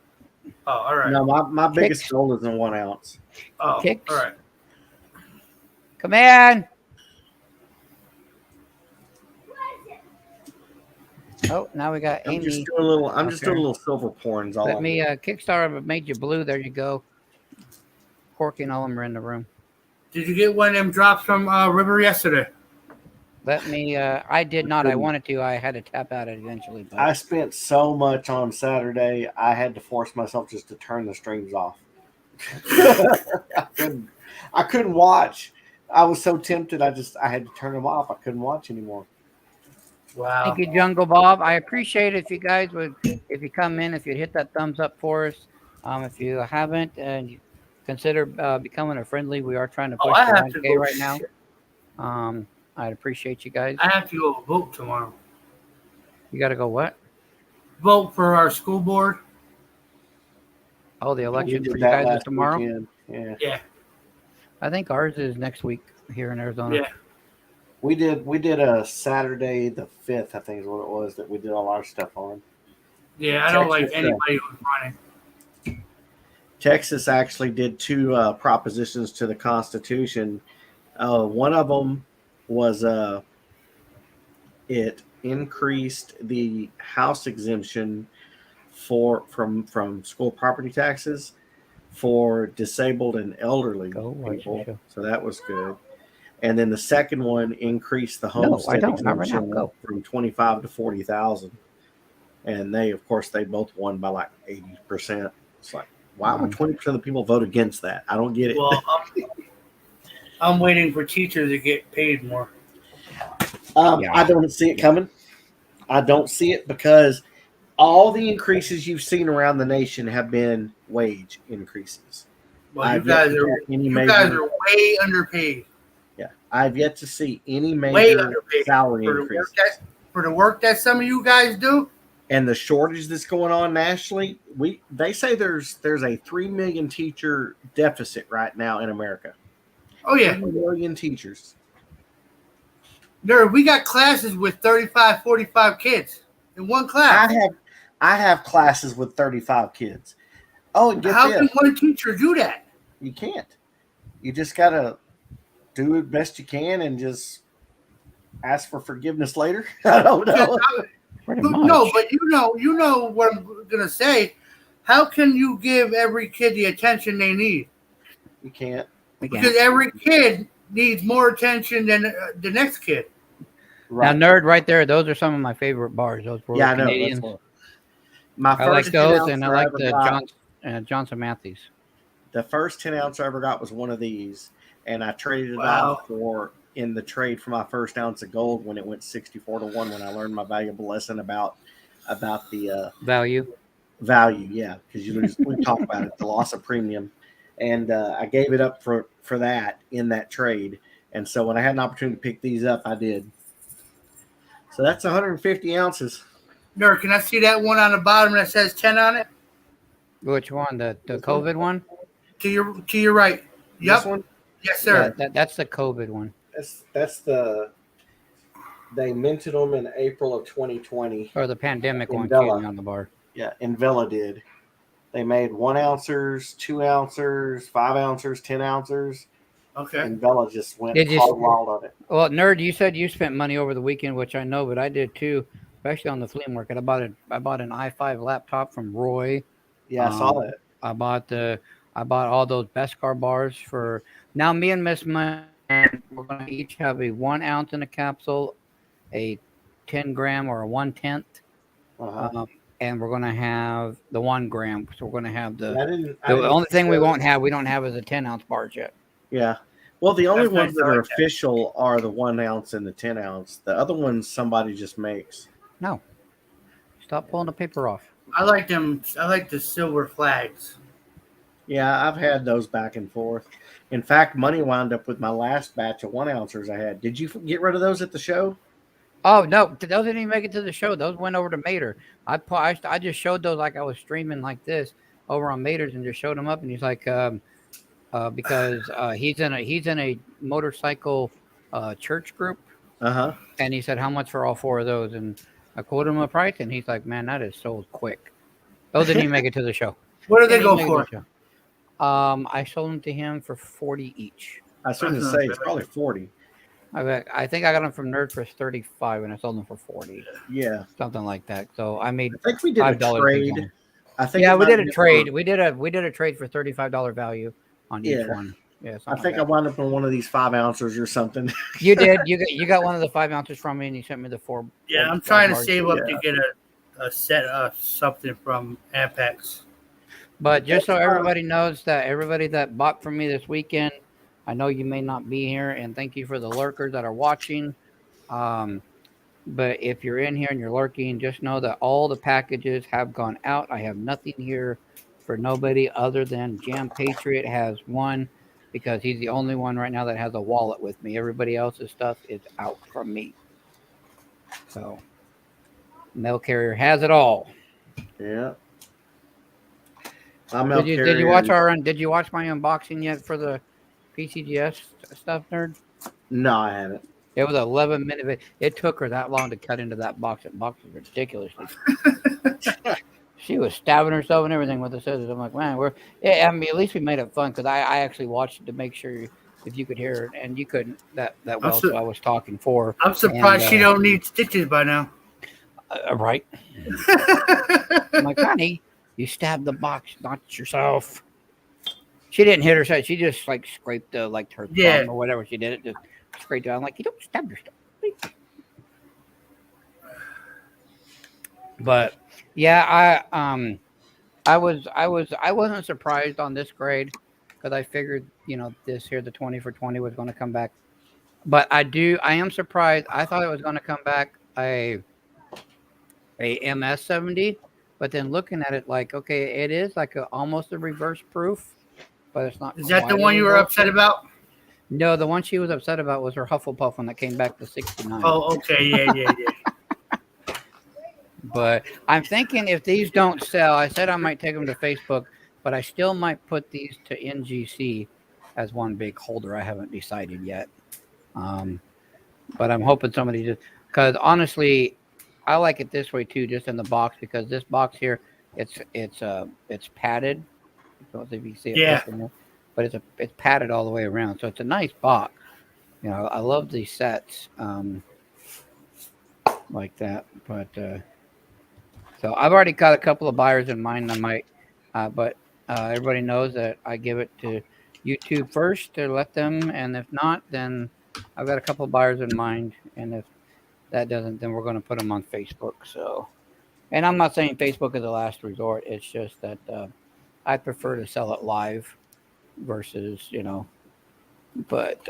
Oh, all right. no, my biggest Kicks. goal is in 1 ounce. Oh, Kicks. all right. Come in. Oh, now we got I'm Amy. just doing a little. I'm just doing a little silver pourings. All Let me Kickstarter made you blue. There you go. Corky and all of them are in the room. Did you get one of them drops from River yesterday? Let me. I did not. I wanted to. I had to tap out eventually. But I spent so much on Saturday. I had to force myself just to turn the streams off. I couldn't watch. I was so tempted. I had to turn them off. I couldn't watch anymore. Wow. thank you, Jungle Bob. I appreciate it if you guys would, if you come in, if you'd hit that thumbs up for us. If you haven't, and you consider becoming a friendly, we are trying to push I the have to 1K go. right now. I'd appreciate you guys. I have to go vote tomorrow. You got to go what? Vote for our school board. Oh, the We election did for you that guys is last tomorrow. weekend. Yeah, Yeah. I think ours is next week here in Arizona. Yeah. we did a Saturday the 5th. I think is what it was that we did all our stuff on. Yeah, I don't like Texas, anybody who's running. Texas actually did 2 propositions to the Constitution. One of them was it increased the house exemption from school property taxes for disabled and elderly Go watch the people. show. So that was good. And then the second one increased the No, I homestead don't. Not right now. exemption Go. from 25 to 40,000. And they, of course, they both won by like 80%. It's like, why would 20% of the people vote against that? I don't get it. Well, I'm waiting for teachers to get paid more. Yeah. I don't see it coming. I don't see it because all the increases you've seen around the nation have been wage increases. Well, you guys are way underpaid. Yeah, I've yet to see any Way major underpaid salary for increase. the work that some of you guys do. And the shortage that's going on nationally, they say there's a 3 million teacher deficit right now in America. Oh yeah, 3 million teachers. we got classes with 35, 45 kids in one class. I have classes with 35 kids. Oh, and How can one teacher do that? You can't. You just gotta do it best you can and just ask for forgiveness later. I don't know. Pretty much. No, but you know what I'm gonna say. How can you give every kid the attention they need? You can't. Because every kid needs more attention than the next kid. Right. Now, Nerd, right there, those are some of my favorite bars. Those were Yeah, I know. Canadians. My I like first those, 10 and I ouncer like ever the got- Johnson Matthews. The first 10 ounce I ever got was one of these, and I traded it Wow. out for in the trade for my first ounce of gold when it went 64-1 when I learned my valuable lesson about the Value. value. Yeah, because we talked about it, the loss of premium, and I gave it up for that in that trade. And so when I had an opportunity to pick these up, I did. So that's 150 ounces. Nerd, can I see that one on the bottom that says 10 on it? Which one? The This one? COVID one? To your right. Yep. This one? Yes, Yeah, sir. that's the COVID one. That's the they minted them in April of 2020. Or the pandemic In one, Vela. excuse me, on the bar. Yeah, Invella did. They made 1 ounces, 2 ounces, 5 ounces, 10 ounces. Okay. And Bella just went Did you- hog wild on it. Well, Nerd, you said you spent money over the weekend, which I know, but I did too, especially on the flea market. I bought an i5 laptop from Roy. Yeah, I saw that. I bought all those Beskar bars for now. Me and Miss Man, we're gonna each have a 1 ounce in a capsule, a 10 gram or a 1/10, Uh-huh. and we're gonna have the 1 gram. So we're gonna have I the didn't only thing we show- don't have is the 10 ounce bars yet. Yeah. Well, the only That's ones nice, that I are like that. official are the 1 ounce and the 10 ounce. The other ones somebody just makes. No, stop pulling the paper off. I like them. I like the silver flags. Yeah, I've had those back and forth. In fact, money wound up with my last batch of 1 ounces I had. Did you get rid of those at the show? Oh no, those didn't even make it to the show. Those went over to Mater. I just showed those like I was streaming like this over on Mater's and just showed him up, and he's like, because he's in a motorcycle church group, Uh-huh. and he said how much for all 4 of those, and I quoted him a price, and he's like, man, that is sold quick. Those didn't even make it to the show. What do they Didn't go even make it for? to the show. I sold them to him for 40 each. I was going to say it's probably 40. I think I got them from Nerd for 35, and I sold them for 40, Yeah. something like that. So I made I think we did a $5 trade. each on 'em. I think Yeah, it we might did have a been trade. for- We did a trade for $35 value on each Yeah. one. Yeah, I something think I like wound up in one of these 5 ounces or something. that. You did. You got one of the 5 ounces from me, and you sent me the 4. Yeah, four I'm trying to bars. save up to get a set of something from Apex. But just so everybody knows that everybody that bought from me this weekend, I know you may not be here, and thank you for the lurkers that are watching. But if you're in here and you're lurking, just know that all the packages have gone out. I have nothing here for nobody other than Jam Patriot has one because he's the only one right now that has a wallet with me. Everybody else's stuff is out from me. So Mail Carrier has it all. Yeah. Did you watch my unboxing yet for the PCGS stuff, Nerd? No, I haven't. It was 11 minutes. It took her that long to cut into that box. That box is ridiculously. She was stabbing herself and everything with the scissors. I'm like, man, I mean, at least we made it fun because I actually watched it to make sure if you could hear it, and you couldn't that well. So I was talking for. I'm surprised she don't need stitches by now. Right. I'm like, honey, you stabbed the box, not yourself. She didn't hit herself. She just like scraped her thumb or whatever she did. It just scraped it. I'm like, you don't stab yourself. But yeah, I wasn't surprised on this grade because I figured this here the 20 for 20 was going to come back. But I am surprised. I thought it was going to come back a MS 70, but then looking at it like, okay, it is like almost a reverse proof, but it's not. Is that the one you were upset about? No, the one she was upset about was her Hufflepuff one that came back to 69. Oh, okay, yeah. But I'm thinking if these don't sell, I said I might take them to Facebook, but I still might put these to NGC as one big holder. I haven't decided yet. But I'm hoping somebody just, because honestly, I like it this way too, just in the box, because this box here, it's padded. I don't know if you see it in there, but it's padded all the way around, so it's a nice box. I love these sets like that. But so I've already got a couple of buyers in mind. I might, but everybody knows that I give it to YouTube first to let them, and if not, then I've got a couple of buyers in mind, and if that doesn't, then we're going to put them on Facebook. So, and I'm not saying Facebook is the last resort. It's just that I prefer to sell it live versus, But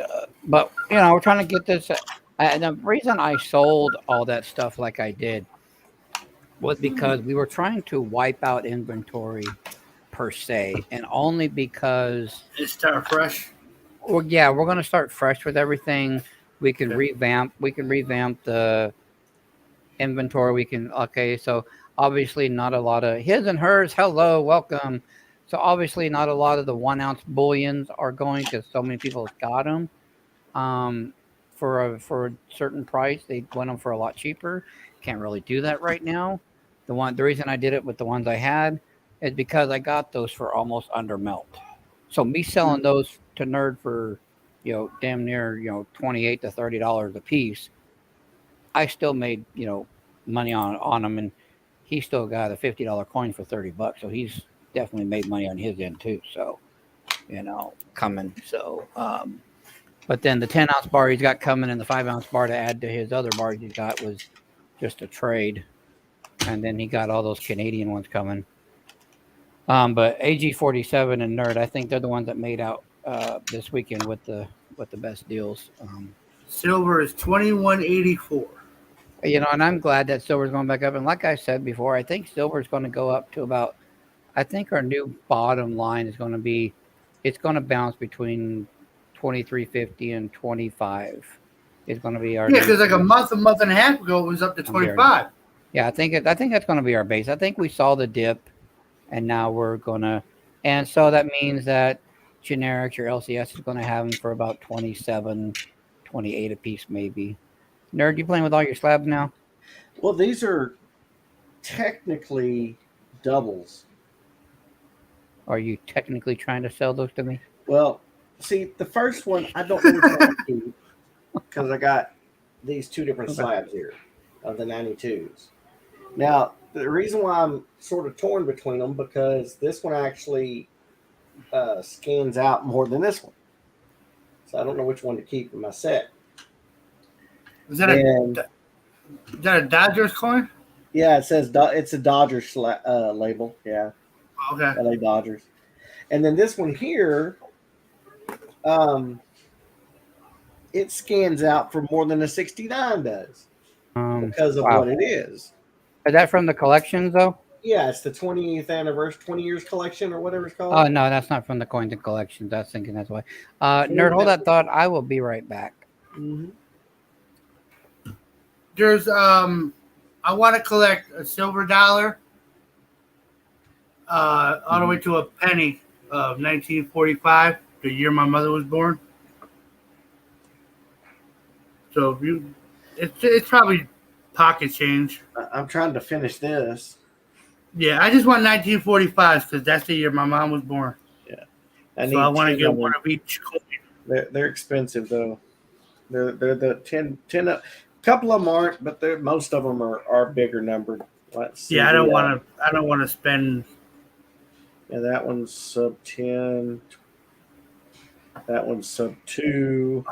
we're trying to get this. And the reason I sold all that stuff like I did was because we were trying to wipe out inventory per se, and only because Just start fresh. we're going to start fresh with everything. We can revamp the inventory. So obviously not a lot of his and hers. Hello, welcome. So obviously not a lot of the 1 ounce bullions are going because so many people have got them. For a certain price, they went them for a lot cheaper. Can't really do that right now. The reason I did it with the ones I had is because I got those for almost under melt. So me selling those to Nerd for, damn near, $28 to $30 a piece, I still made, money on them, and he still got a $50 coin for $30. So he's definitely made money on his end too. So, coming. So, but then the 10 ounce bar he's got coming and the 5 ounce bar to add to his other bars he's got was just a trade. And then he got all those Canadian ones coming. But AG47 and Nerd, I think they're the ones that made out this weekend with the best deals. Silver is 21.84. And I'm glad that silver's going back up. And like I said before, I think silver's going to go up to about, I think our new bottom line is going to be, it's going to bounce between 23.50 and 25. It's going to be our because like a month and a half ago, it was up to 25. Yeah, I think that's going to be our base. I think we saw the dip, and now we're going to, and so that means that generics, your LCS is going to have them for about 27, 28 a piece maybe. Nerd, you playing with all your slabs now? Well, these are technically doubles. Are you technically trying to sell those to me? Well, see, the first one I don't know which one to keep because I got these two different slabs here of the 92s. Now, the reason why I'm sort of torn between them because this one actually scans out more than this one, so I don't know which one to keep in my set. Is that a Dodgers coin? Yeah, it says it's a Dodgers label. Yeah. Okay. LA Dodgers. And then this one here, it scans out for more than a 69 does because of what it is. Is that from the collections though? Yeah, it's the 20th anniversary, 20 years collection or whatever it's called. Oh no, that's not from the coins and collections. I was thinking that's why. Nerd, hold that thought. I will be right back. Mm-hmm. There's I want to collect a silver dollar all the way to a penny of 1945, the year my mother was born. So it's probably pocket change. I'm trying to finish this. Yeah, I just want 1945 because that's the year my mom was born. Yeah, I want to get one of each coin. They're expensive though. They're the 10 up. A couple of them aren't, but most of them are bigger numbered. Let's see. Yeah, I don't want to spend. Yeah, that one's sub 10. That one's sub 2.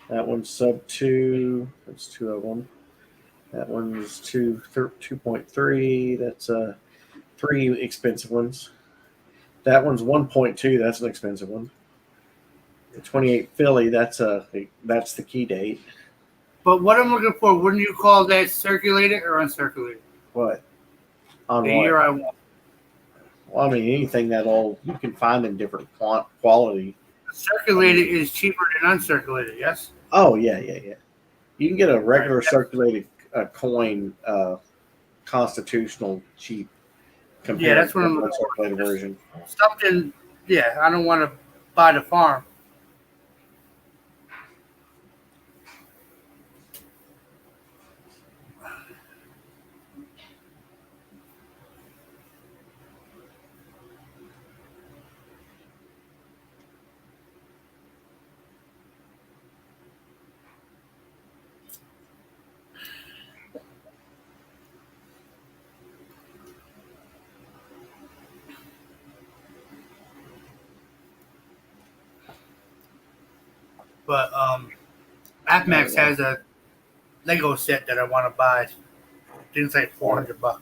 That one's sub 2. That's two of them. That one's 2.3. That's 3 expensive ones. That one's 1.2. That's an expensive one. The 28 Philly. That's the key date. But what I'm looking for, wouldn't you call that circulated or uncirculated? What? On The what? year I want. Well, I mean, anything that old you can find in different quality. Circulated is cheaper than uncirculated, yes? Oh, yeah. You can get a regular circulated coin, constitutional cheap. Yeah, that's what I'm looking for. Circulated version. Something, yeah, I don't want to buy the farm. But AppMax has a Lego set that I want to buy. It's like $400. All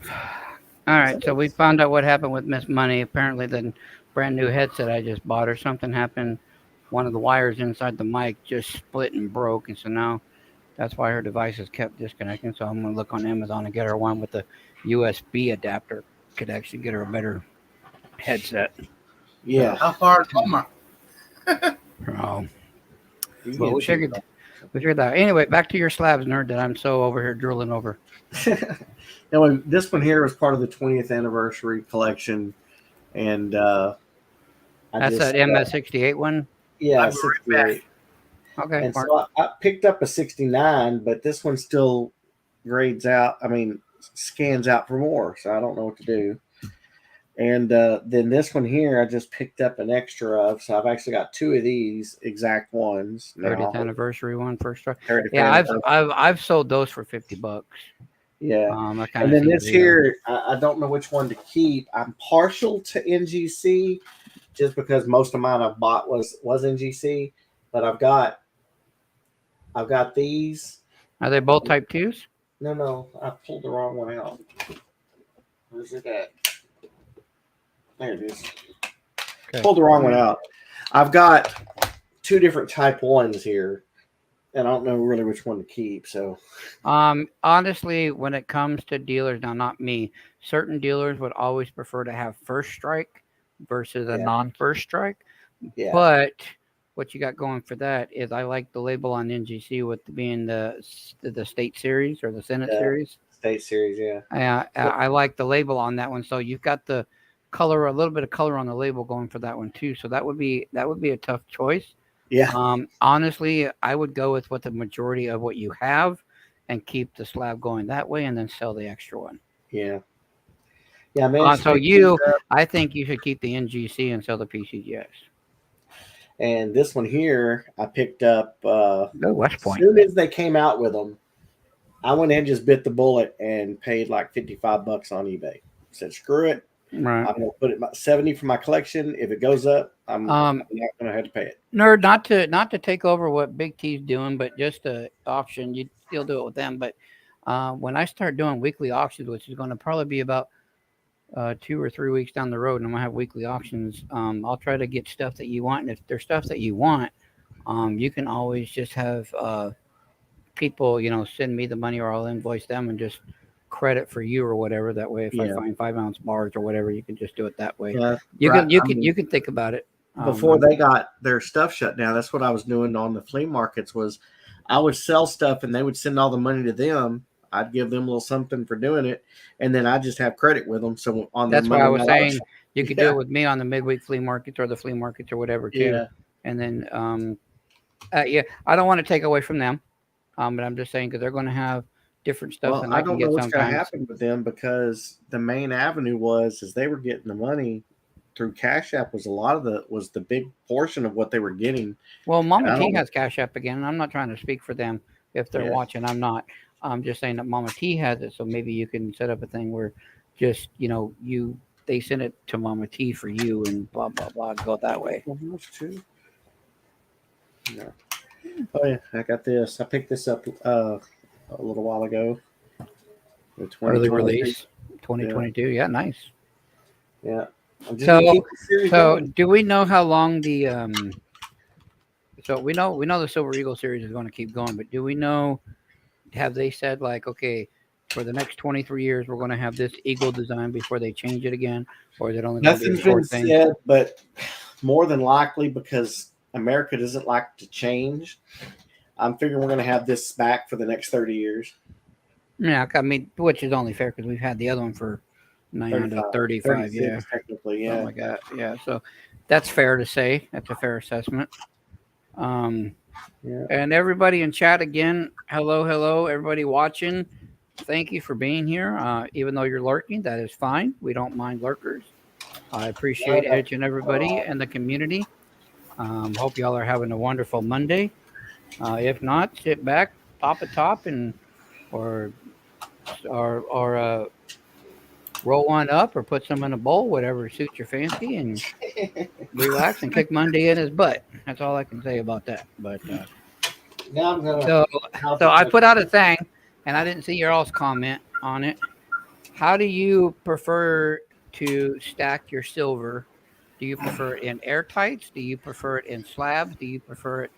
right, so we found out what happened with Miss Money. Apparently, the brand new headset I just bought, or something happened. One of the wires inside the mic just split and broke, and so now that's why her devices kept disconnecting. So I'm gonna look on Amazon and get her one with the USB adapter. Could actually get her a better headset. Yeah. How far is Walmart? So, You but get we figured that. Anyway, back to your slabs, nerd, that I'm so over here drooling over. Now, this one here was part of the 20th anniversary collection, and That's that MS68 one. Yeah, I'll be right 68. Okay, And Mark. so I picked up a 69, but this one still grades out. I mean, scans out for more, so I don't know what to do. And then this one here, I just picked up an extra of, so I've actually got two of these exact ones. 30th anniversary one, first try. 30th Yeah, anniversary. I've sold those for $50. Yeah. That And then this here, I don't know which one to keep. I'm partial to NGC just because most of mine I've bought was NGC, but I've got these. Are they both Type 2s? No, I pulled the wrong one out. Where's it at? There it is. Okay. Pulled the wrong one out. I've got two different Type 1s here, and I don't know really which one to keep. So, honestly, when it comes to dealers, now not me, certain dealers would always prefer to have first strike versus a non-first strike. yeah. But what you got going for that is I like the label on NGC with being the state series or the Senate series. State series, yeah. I like the label on that one. So you've got the color, a little bit of color on the label going for that one too. So that would be a tough choice. Yeah. Honestly, I would go with what the majority of what you have and keep the slab going that way and then sell the extra one. Yeah. Yeah, man. So I think you should keep the NGC and sell the PCGS. And this one here, I picked up West Point. As soon as they came out with them, I went in and just bit the bullet and paid like $55 on eBay. Said, screw it. Right. I'm going to put it at 70 for my collection. If it goes up, I'm not going to have to pay it. Nerd, not to take over what Big T's doing, but just an auction, you still do it with them. But when I start doing weekly auctions, which is going to probably be about 2 or 3 weeks down the road, and I'm gonna have weekly auctions. I'll try to get stuff that you want, and if there's stuff that you want, you can always just have people, send me the money, or I'll invoice them and just credit for you or whatever. That way, if I find 5-ounce bars or whatever, you can just do it that way. Yeah, you can think about it. Before they got their stuff shut down, that's what I was doing on the flea markets. Was I would sell stuff and they would send all the money to them. I'd give them a little something for doing it, and then I just have credit with them. So on that's why I was saying auction, you could do it with me on the midweek flea markets or the flea markets or whatever too. Yeah. And then I don't want to take away from them, but I'm just saying because they're going to have different stuff. Well, than I don't know what's going to sometimes. happen with them because the main avenue was they were getting the money through Cash App was the big portion of what they were getting. Well, Mama T has Cash App again, and I'm not trying to speak for them if they're watching. I'm not. I'm just saying that Mama T has it, so maybe you can set up a thing where just they send it to Mama T for you and blah blah blah. Go that way. No. Oh yeah, I got this. I picked this up a little while ago. Early release, 2022. Yeah, nice. Yeah. So do we know how long the So we know the Silver Eagle series is going to keep going, but do we know? Have they said like, okay, for the next 23 years we're going to have this eagle design before they change it again, or is it only nothing's been said? But more than likely, because America doesn't like to change, I'm figuring we're going to have this back for the next 30 years. Yeah, I mean, which is only fair because we've had the other one for 35. Yeah, technically, yeah. Oh my God, yeah. So that's fair to say. That's a fair assessment. Yeah. And everybody in chat again, hello, everybody watching. Thank you for being here. Even though you're lurking, that is fine. We don't mind lurkers. I appreciate each and everybody and the community. Hope y'all are having a wonderful Monday. If not, sit back, pop a top, and or roll one up or put some in a bowl, whatever suits your fancy, and relax and kick Monday in his butt. That's all I can say about that. But now I'm gonna. So I put out a thing, and I didn't see your all's comment on it. How do you prefer to stack your silver? Do you prefer it in airtights? Do you prefer it in slabs? Do you prefer it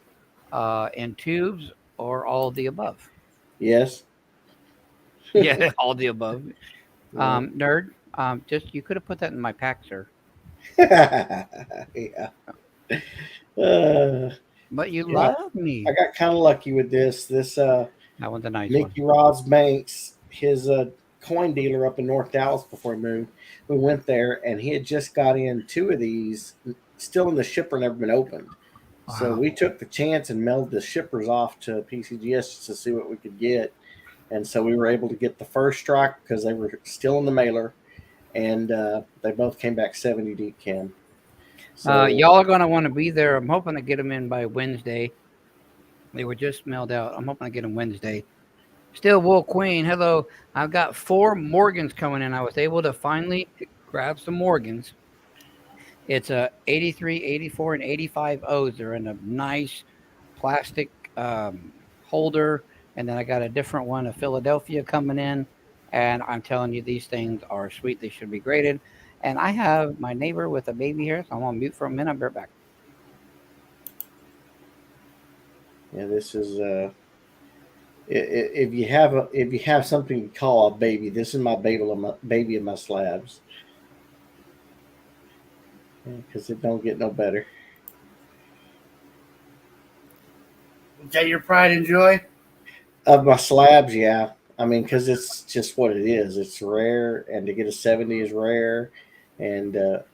in tubes, or all of the above? Yes. Yeah, all the above. Yeah. Nerd, just you could have put that in my pack, sir. Yeah. Uh, But you yeah. love I me. got kind of lucky with this. That one's a nice one. Mickey Rods Banks, his coin dealer up in North Dallas before he moved. We went there and he had just got in two of these, still in the shipper, never been opened. So Wow. we took the chance and mailed the shippers off to PCGS to see what we could get. And so we were able to get the first strike because they were still in the mailer, and they both came back 70 deep cam. So Y'all are gonna want to be there. I'm hoping to get them in by Wednesday. They were just mailed out. I'm hoping to get them Wednesday. Still Wool Queen, hello. I've got 4 Morgans coming in. I was able to finally grab some Morgans. It's a 83, 84, and 85 O's. They're in a nice plastic holder. And then I got a different one, a Philadelphia, coming in. And I'm telling you, these things are sweet. They should be graded. And I have my neighbor with a baby here, so I'm on mute for a minute. I'll be right back. yeah, this is if you have something to call a baby, this is my baby of my slabs, because it don't get no better. Is that your pride and joy? Of my slabs, yeah. I mean, because it's just what it is. It's rare, and to get a 70 is rare. And the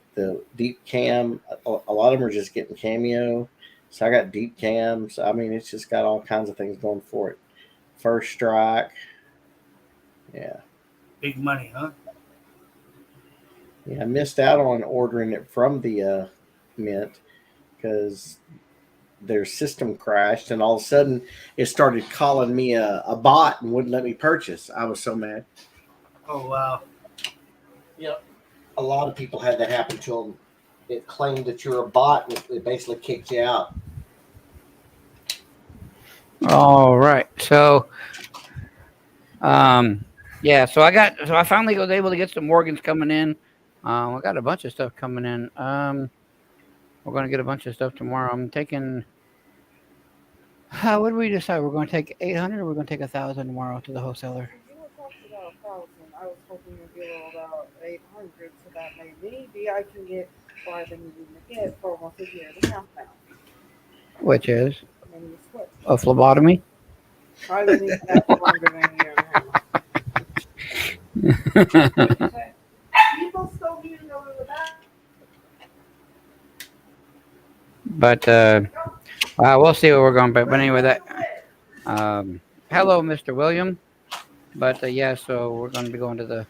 deep cam, a lot of them are just getting cameo. So I got deep cams. I mean, it's just got all kinds of things going for it. First strike. Yeah. Big money, huh? Yeah, I missed out on ordering it from the mint because their system crashed, and all of a sudden it started calling me a bot and wouldn't let me purchase. I was so mad. Oh, wow. Yep. A lot of people had that happen to them. It claimed that you're a bot, and it basically kicked you out. All right. So, yeah. So I finally was able to get some Morgans coming in. I got a bunch of stuff coming in. We're gonna get a bunch of stuff tomorrow. I'm taking. What did we decide? We're going to take 800, or we're going to take 1,000 tomorrow to the wholesaler. You were talking about 1,000. I was hoping you'd be about 800, so that maybe I can get what I've been needing to get for almost a year and a half now. Which is And then you switch. a phlebotomy. I've been needing that for longer than a year and a half. People still need to know that. But we'll see what we're going. But anyway, that. Hello, Mr. William. But yeah, so we're going to be going to the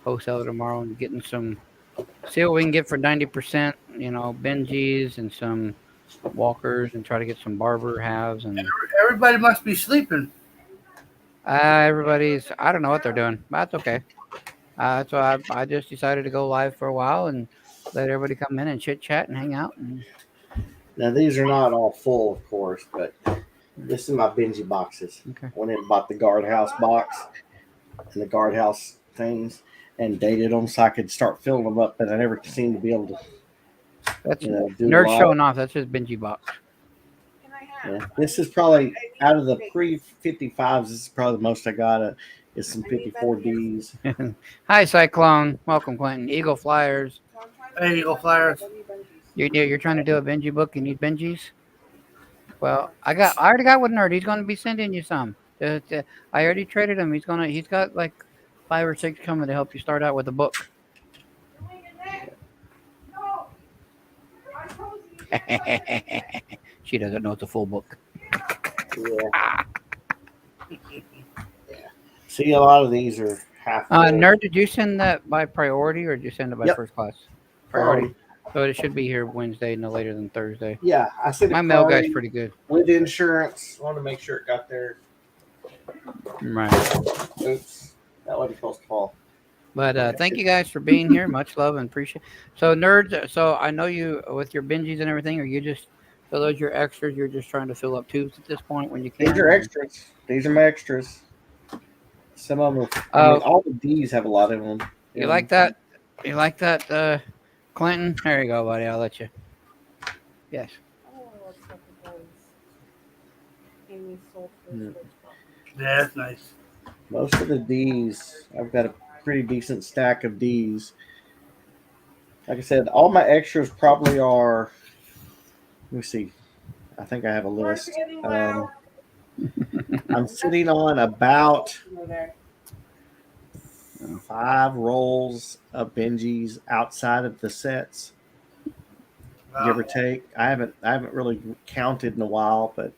wholesaler tomorrow and getting some. See what we can get for 90%. You know, Benjis and some walkers, and try to get some barber halves. And Everybody must be sleeping. everybody's. I don't know what they're doing, but that's okay. So I just decided to go live for a while and let everybody come in and chit chat and hang out. And Now, these are not all full, of course, but this is my Benji boxes. okay. I went in and bought the guardhouse box and the guardhouse things and dated them so I could start filling them up, but I never seemed to be able to. That's Do a nerd lot. showing off. That's his Benji box. Can I have? Yeah, this is probably out of the pre-55s. This is probably the most I got. Is some 54Ds. Hi, Cyclone. Welcome, Clinton. Eagle Flyers. Hey, Eagle Flyers. You're trying to do a Benji book. You need Benjis. Well, I already got one nerd. He's going to be sending you some. I already traded him. He's got like 5 or 6 coming to help you start out with a book. She doesn't know it's a full book. Yeah. See, a lot of these are half. Nerd, did you send that by priority or did you send it by Yep. first class? Priority. So it should be here Wednesday, no later than Thursday. Yeah, I said My mail guy's pretty good. with insurance. I want to make sure it got there. Right. Oops, that wasn't supposed to fall. But thank you guys for being here. Much love and appreciate. So nerds, so I know you with your Benjis and everything, or you just so those your extras. You're just trying to fill up tubes at this point when you can. These are extras. These are my extras. Some of them. I mean, all the D's have a lot of them. You like that? You like that Clinton, there you go, buddy. I'll let you. Yes. I wonder what second was Amy sold for Yeah. Switch from. Yeah, that's nice. Most of the D's, I've got a pretty decent stack of D's. Like I said, all my extras probably are. Let me see. I think I have a Where's list. getting loud? I'm sitting on about Over there. 5 rolls of Benjis outside of the sets, give or take. I haven't really counted in a while, but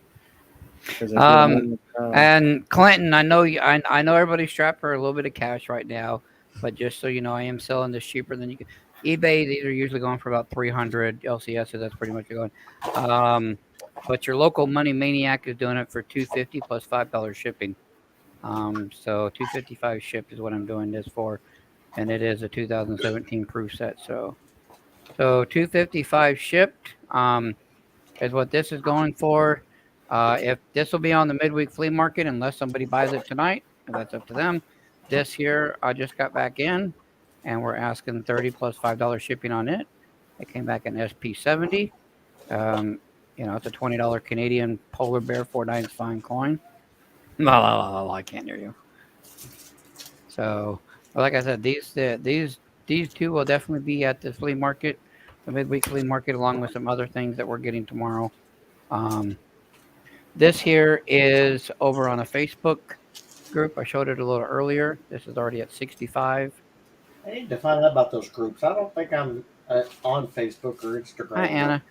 because there's been more than And Clinton, I know you. I know everybody's strapped for a little bit of cash right now, but just so you know, I am selling this cheaper than you can. eBay, these are usually going for about 300. LCSs, that's pretty much going. But your local Money Maniac is doing it for $250 plus $5 shipping. So $255 shipped is what I'm doing this for, and it is a 2017 proof set. So $255 shipped. Is what this is going for. If this will be on the midweek flea market, unless somebody buys it tonight, that's up to them. This here, I just got back in, and we're asking 30 plus $5 shipping on it. It came back in SP70. It's a $20 Canadian polar bear 4/9 fine coin. I can't hear you. So, like I said, these two will definitely be at the flea market, the midweek flea market, along with some other things that we're getting tomorrow. This here is over on a Facebook group. I showed it a little earlier. This is already at 65. I need to find out about those groups. I don't think I'm on Facebook or Instagram. Hi, Anna.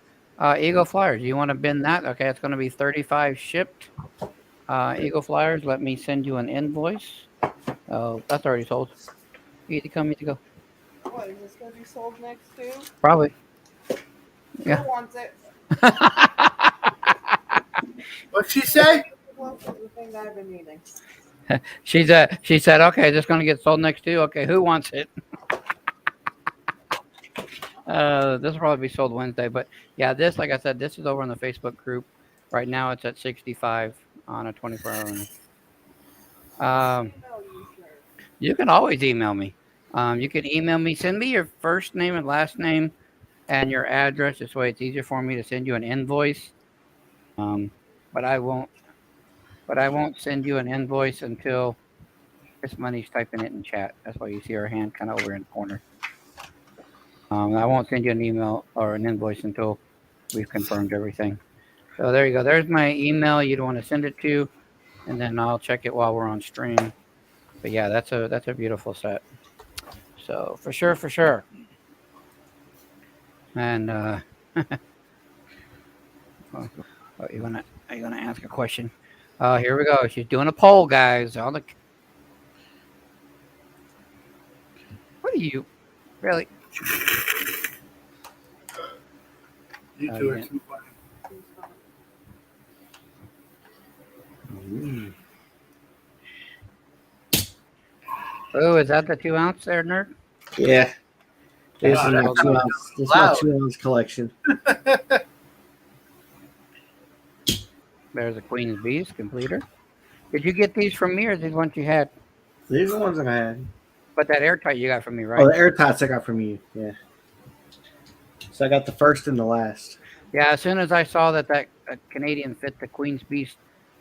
Eagle Flyers. You want to bin that? Okay, it's going to be 35 shipped. Eagle Flyers, let me send you an invoice. Oh, that's already sold. You need to come, you need to go. What, is this going to be sold next too? Probably. Yeah. Who wants it? What'd she say? Well, this is the thing that I've been needing. She said, okay, this is going to get sold next too. Okay, who wants it? This will probably be sold Wednesday, but yeah, this, like I said, this is over on the Facebook group. Right now, it's at 65 on a 24-hour. You can always email me. You can email me. Send me your first name and last name and your address. This way, it's easier for me to send you an invoice. But I won't send you an invoice until Miss Money's typing it in chat. That's why you see her hand kind of over in the corner. I won't send you an email or an invoice until we've confirmed everything. So there you go. There's my email you'd want to send it to, and then I'll check it while we're on stream. But yeah, that's a beautiful set. So for sure. And are you gonna ask a question? Here we go. She's doing a poll, guys. What are you really? You two are too funny. Oh, is that the 2 ounce there, nerd? Yeah. This is my that's 2 ounce. This is my 2 ounce collection. There's a Queen's Beast completer. Did you get these from me, or these ones you had? These are the ones that I had. But that airtight you got from me, right? Oh, the airtights I got from you. Yeah. So I got the first and the last. Yeah, as soon as I saw that Canadian fit the Queen's Beast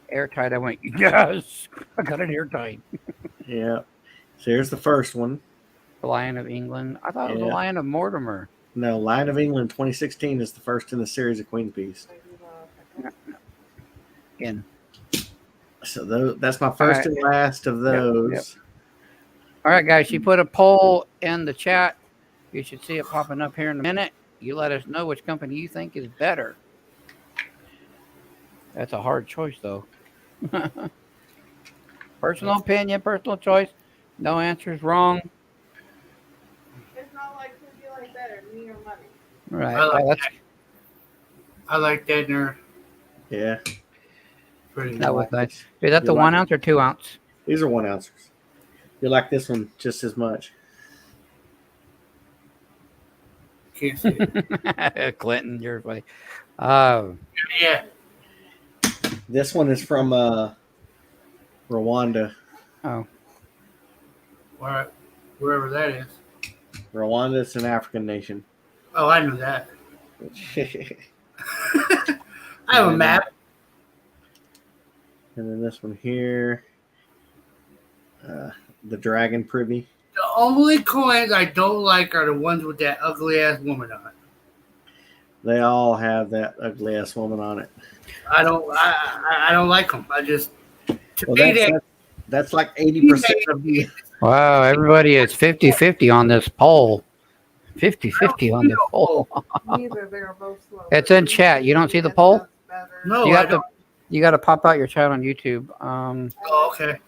airtight, I went, yes, I got an airtight. Yeah. So here's the first one. The Lion of England. I thought it was the Lion of Mortimer. No, Lion of England 2016 is the first in the series of Queen's Beast. In. So that's my first and last of those. Yep. All right, guys. She put a poll in the chat. You should see it popping up here in a minute. You let us know which company you think is better. That's a hard choice, though. Personal opinion, personal choice. No answer is wrong. It's not like who do you like better, me or money? Right. I like that nerd. Yeah. Pretty That nice. was nice. Is that the 1 ounce or 2 ounce? These are 1 ounces. You like this one just as much. Can't see it. Clinton, you're funny. Yeah. This one is from Rwanda. Oh. Wherever that is. Rwanda is an African nation. Oh, I know that. And I have a map. then this one here, the dragon privy. The only coins I don't like are the ones with that ugly ass woman on it. They all have that ugly ass woman on it. I don't like them. I just to Well, me that's like 80% of the. Wow, everybody is 50-50 on this poll. 50-50 on the poll. Neither, they are both slow. It's in chat. You don't see the poll? No, You I have to. don't. You got to pop out your chat on YouTube. Oh, okay.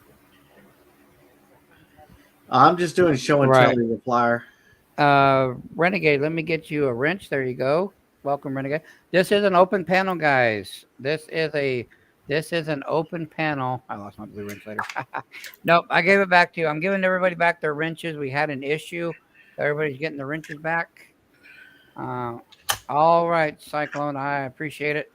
I'm just doing show and Right. tell you the flyer. Renegade, let me get you a wrench. There you go. Welcome, Renegade. This is an open panel, guys. This is an open panel. I lost my blue wrench later. Nope, I gave it back to you. I'm giving everybody back their wrenches. We had an issue. Everybody's getting the wrenches back. All right, Cyclone. I appreciate it.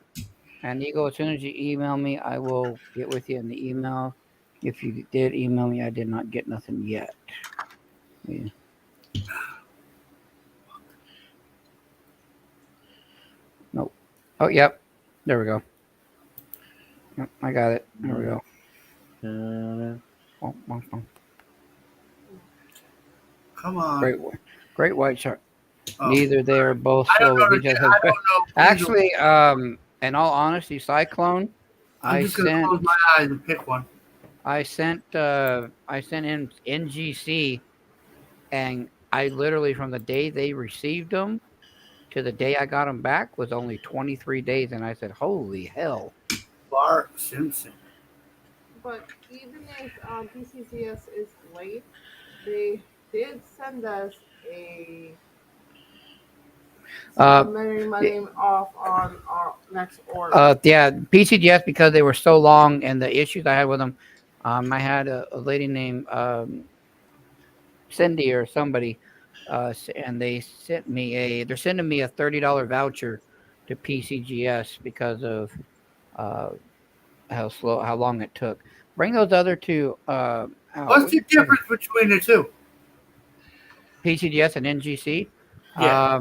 And Eagle, as soon as you email me, I will get with you in the email. If you did email me, I did not get nothing yet. Yeah. Nope. Oh, yep. There we go. Yep, I got it. There we go. Come on. Great white shark. Oh. Neither they are both I don't slow. know. We just I don't know. Actually, in all honesty, Cyclone, I'm just gonna close my eyes and pick one. I sent in NGC, and I literally, from the day they received them to the day I got them back, was only 23 days, and I said, "Holy hell!" Bart Simpson. But even if PCGS is late, they did send us a money off on our next order. Yeah, PCGS, because they were so long and the issues I had with them. I had a lady named Cindy or somebody, and they're sending me a $30 voucher to PCGS because of how long it took. Bring those other two out. What's the difference between the two? PCGS and NGC. Yeah.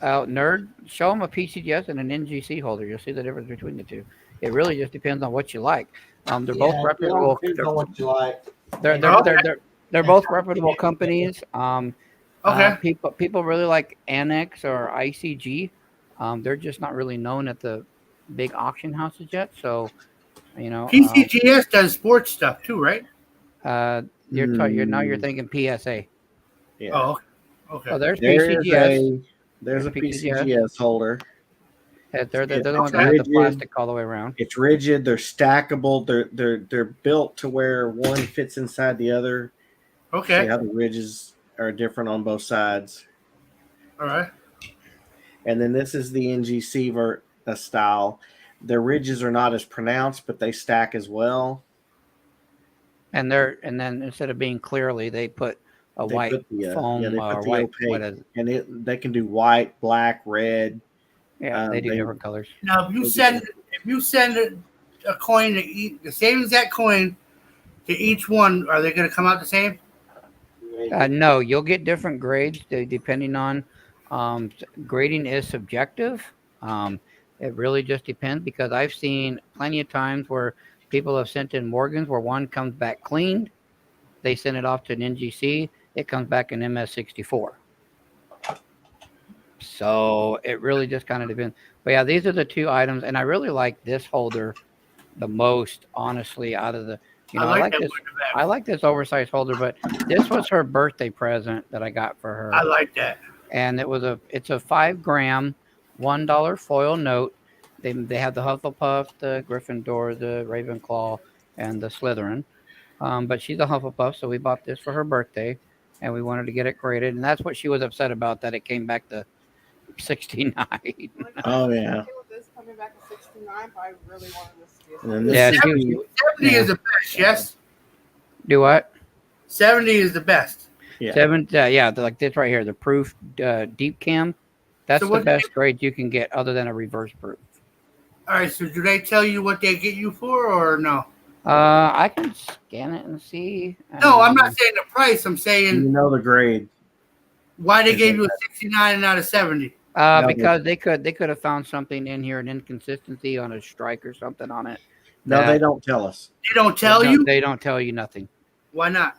Nerd, show them a PCGS and an NGC holder. You'll see the difference between the two. It really just depends on what you like. They're both reputable. Depends on what you like. They're both reputable companies. Okay. People really like Annex or ICG. They're just not really known at the big auction houses yet. So, PCGS does sports stuff too, right? You're thinking PSA. Yeah. Oh, okay. Oh, there's PCGS. There's a PCGS holder. They're the ones that have the plastic all the way around. It's rigid. They're stackable. They're built to where one fits inside the other. Okay. See how the ridges are different on both sides. All right. And then this is the NGC style. Their ridges are not as pronounced, but they stack as well. And then instead of being clearly, they put a white foam or white opaque, and they can do white, black, red. Yeah, they do different colors. Now, if you send a coin to the same exact coin to each one, are they going to come out the same? No, you'll get different grades depending on grading is subjective. It really just depends, because I've seen plenty of times where people have sent in Morgans where one comes back cleaned. They send it off to an NGC. It comes back in MS64. So it really just kind of depends. But yeah, these are the two items, and I really like this holder the most, honestly, out of the. I like this oversized holder, but this was her birthday present that I got for her. I like that. And it's a 5 gram, $1 foil note. They have the Hufflepuff, the Gryffindor, the Ravenclaw, and the Slytherin. But she's a Hufflepuff, so we bought this for her birthday, and we wanted to get it graded. And that's what she was upset about, that it came back to 69. Oh yeah. This coming back to 69, but I really wanted this to be. And Yeah, 70 is the best. Yes. Do what? 70 is the best. Yeah. Like this right here, the proof deep cam. That's the best grade you can get, other than a reverse proof. All right. So do they tell you what they get you for, or no? I can scan it and see. No, I'm not saying the price. I'm saying the grade. Why they gave you a 69 and not a 70? No, Because they could have found something in here, an inconsistency on a strike or something on it. No, they that- don't tell us. They don't tell you? They don't tell you nothing. Why not?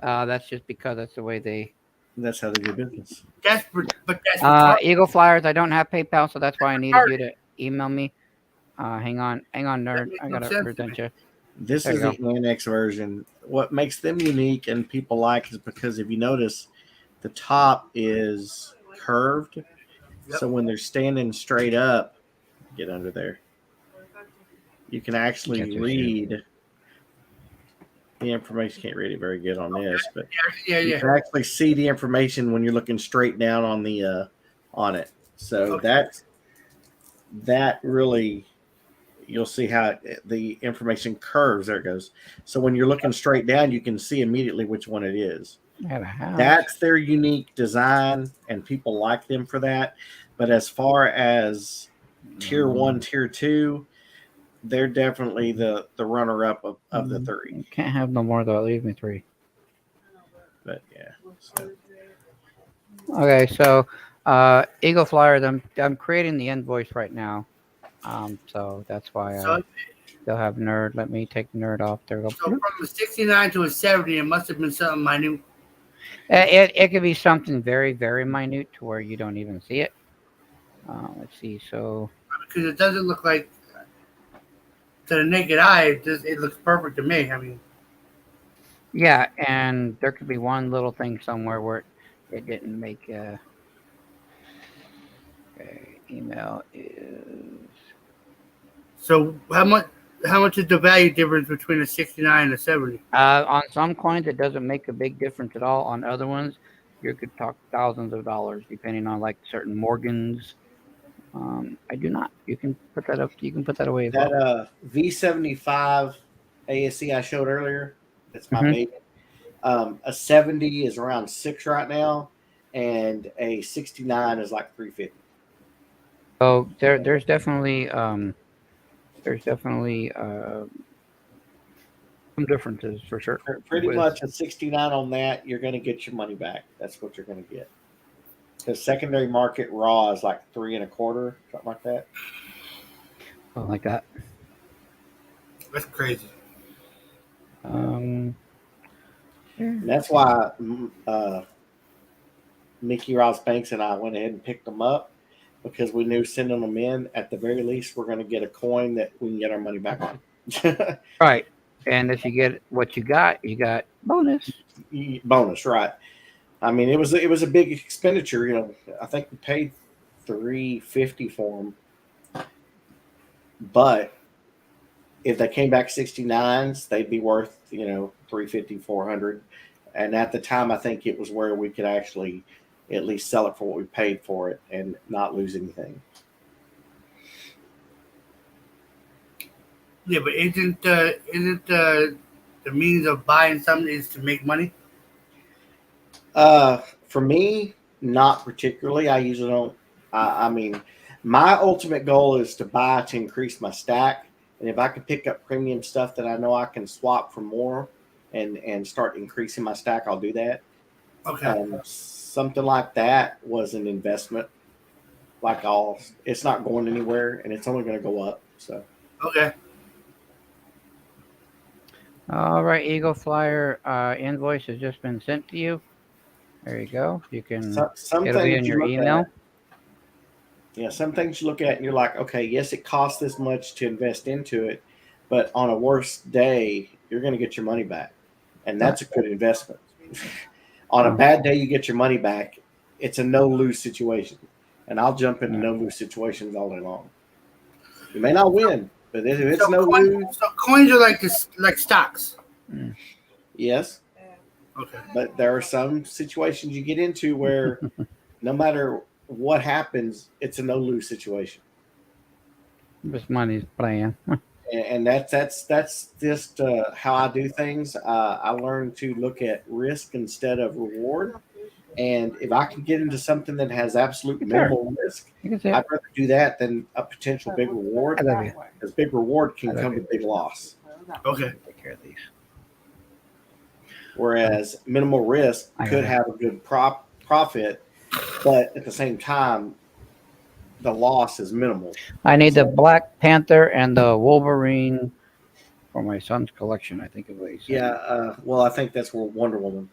That's just because that's the way they. That's how they do business. That's retarded. Eagle Flyers. I don't have PayPal, so that's why I needed you to email me. Hang on, nerd. makes I no gotta sense to present me. you. This There is you the annex version. What makes them unique and people like is because if you notice, the top is curved. Yep. So when they're standing straight up, get under there, you can actually Get this read the information. Can't read it very good on this, but Yeah. you can actually see the information when you're looking straight down on the on it. So Okay. that really, you'll see how the information curves. There it goes. So when you're looking straight down, you can see immediately which one it is. I have a house. That's their unique design, and people like them for that. But as far as tier 1, tier 2, they're definitely the runner-up of the three. You can't have no more though. Leave me 3. But yeah. So. Okay, so Eagle Flyers. I'm creating the invoice right now. So that's why So, they'll have nerd. Let me take nerd off. There we go. so from a 69 to a 70, it must have been something minute. It could be something very, very minute to where you don't even see it. Let's see. So Because it doesn't look like, to the naked eye, it looks perfect to me. I mean, yeah, and there could be one little thing somewhere where it didn't make. Okay, email is. so how much is the value difference between a 69 and a 70? On some coins, it doesn't make a big difference at all. On other ones, you could talk thousands of dollars, depending on like certain Morgans. I do not. You can put that up. You can put that away. As well. That V75 ASC I showed earlier, that's my baby. A 70 is around 6 right now, and a 69 is like 350. So there's definitely some differences for sure. Pretty much a 69 on that, you're going to get your money back. That's what you're going to get. The secondary market raw is like 3 1/4, something like that. Something like that. That's crazy. And that's why Mickey Ross Banks and I went ahead and picked them up, because we knew sending them in, at the very least, we're going to get a coin that we can get our money back on. Right. And if you get what you got bonus. Bonus, right? I mean, it was a big expenditure. You know, I think we paid $350 for them, but if they came back 69s, they'd be worth, you know, $350, $400. And at the time, I think it was where we could actually at least sell it for what we paid for it and not lose anything. Yeah, but isn't the means of buying something is to make money? For me, not particularly. I usually don't. I mean, my ultimate goal is to buy to increase my stack, and if I can pick up premium stuff that I know I can swap for more, and start increasing my stack, I'll do that. Okay. Something like that was an investment. It's not going anywhere, and it's only going to go up. So. Okay. All right, Eagle Flyer invoice has just been sent to you. There you go. You can. Some It'll be things in you your look email. at. Yeah, some things you look at and you're like, okay, yes, it costs this much to invest into it, but on a worst day, you're going to get your money back, and that's a good investment. On a bad day, you get your money back. It's a no-lose situation, and I'll jump into no-lose situations all day long. You may not win, but if it's no-lose, so coins are like stocks. yes. Okay. But there are some situations you get into where no matter what happens, it's a no-lose situation. This money's playing. And that's just how I do things. I learned to look at risk instead of reward. And if I can get into something that has absolute minimal risk, I'd rather do that than a potential big reward. I love you. Because big reward can come with big loss. Okay. Take care of these. Whereas minimal risk could have a good profit, but at the same time, the loss is minimal. I need the Black Panther and the Wolverine for my son's collection. I think is what he said. Yeah. Well, I think that's Wonder Woman.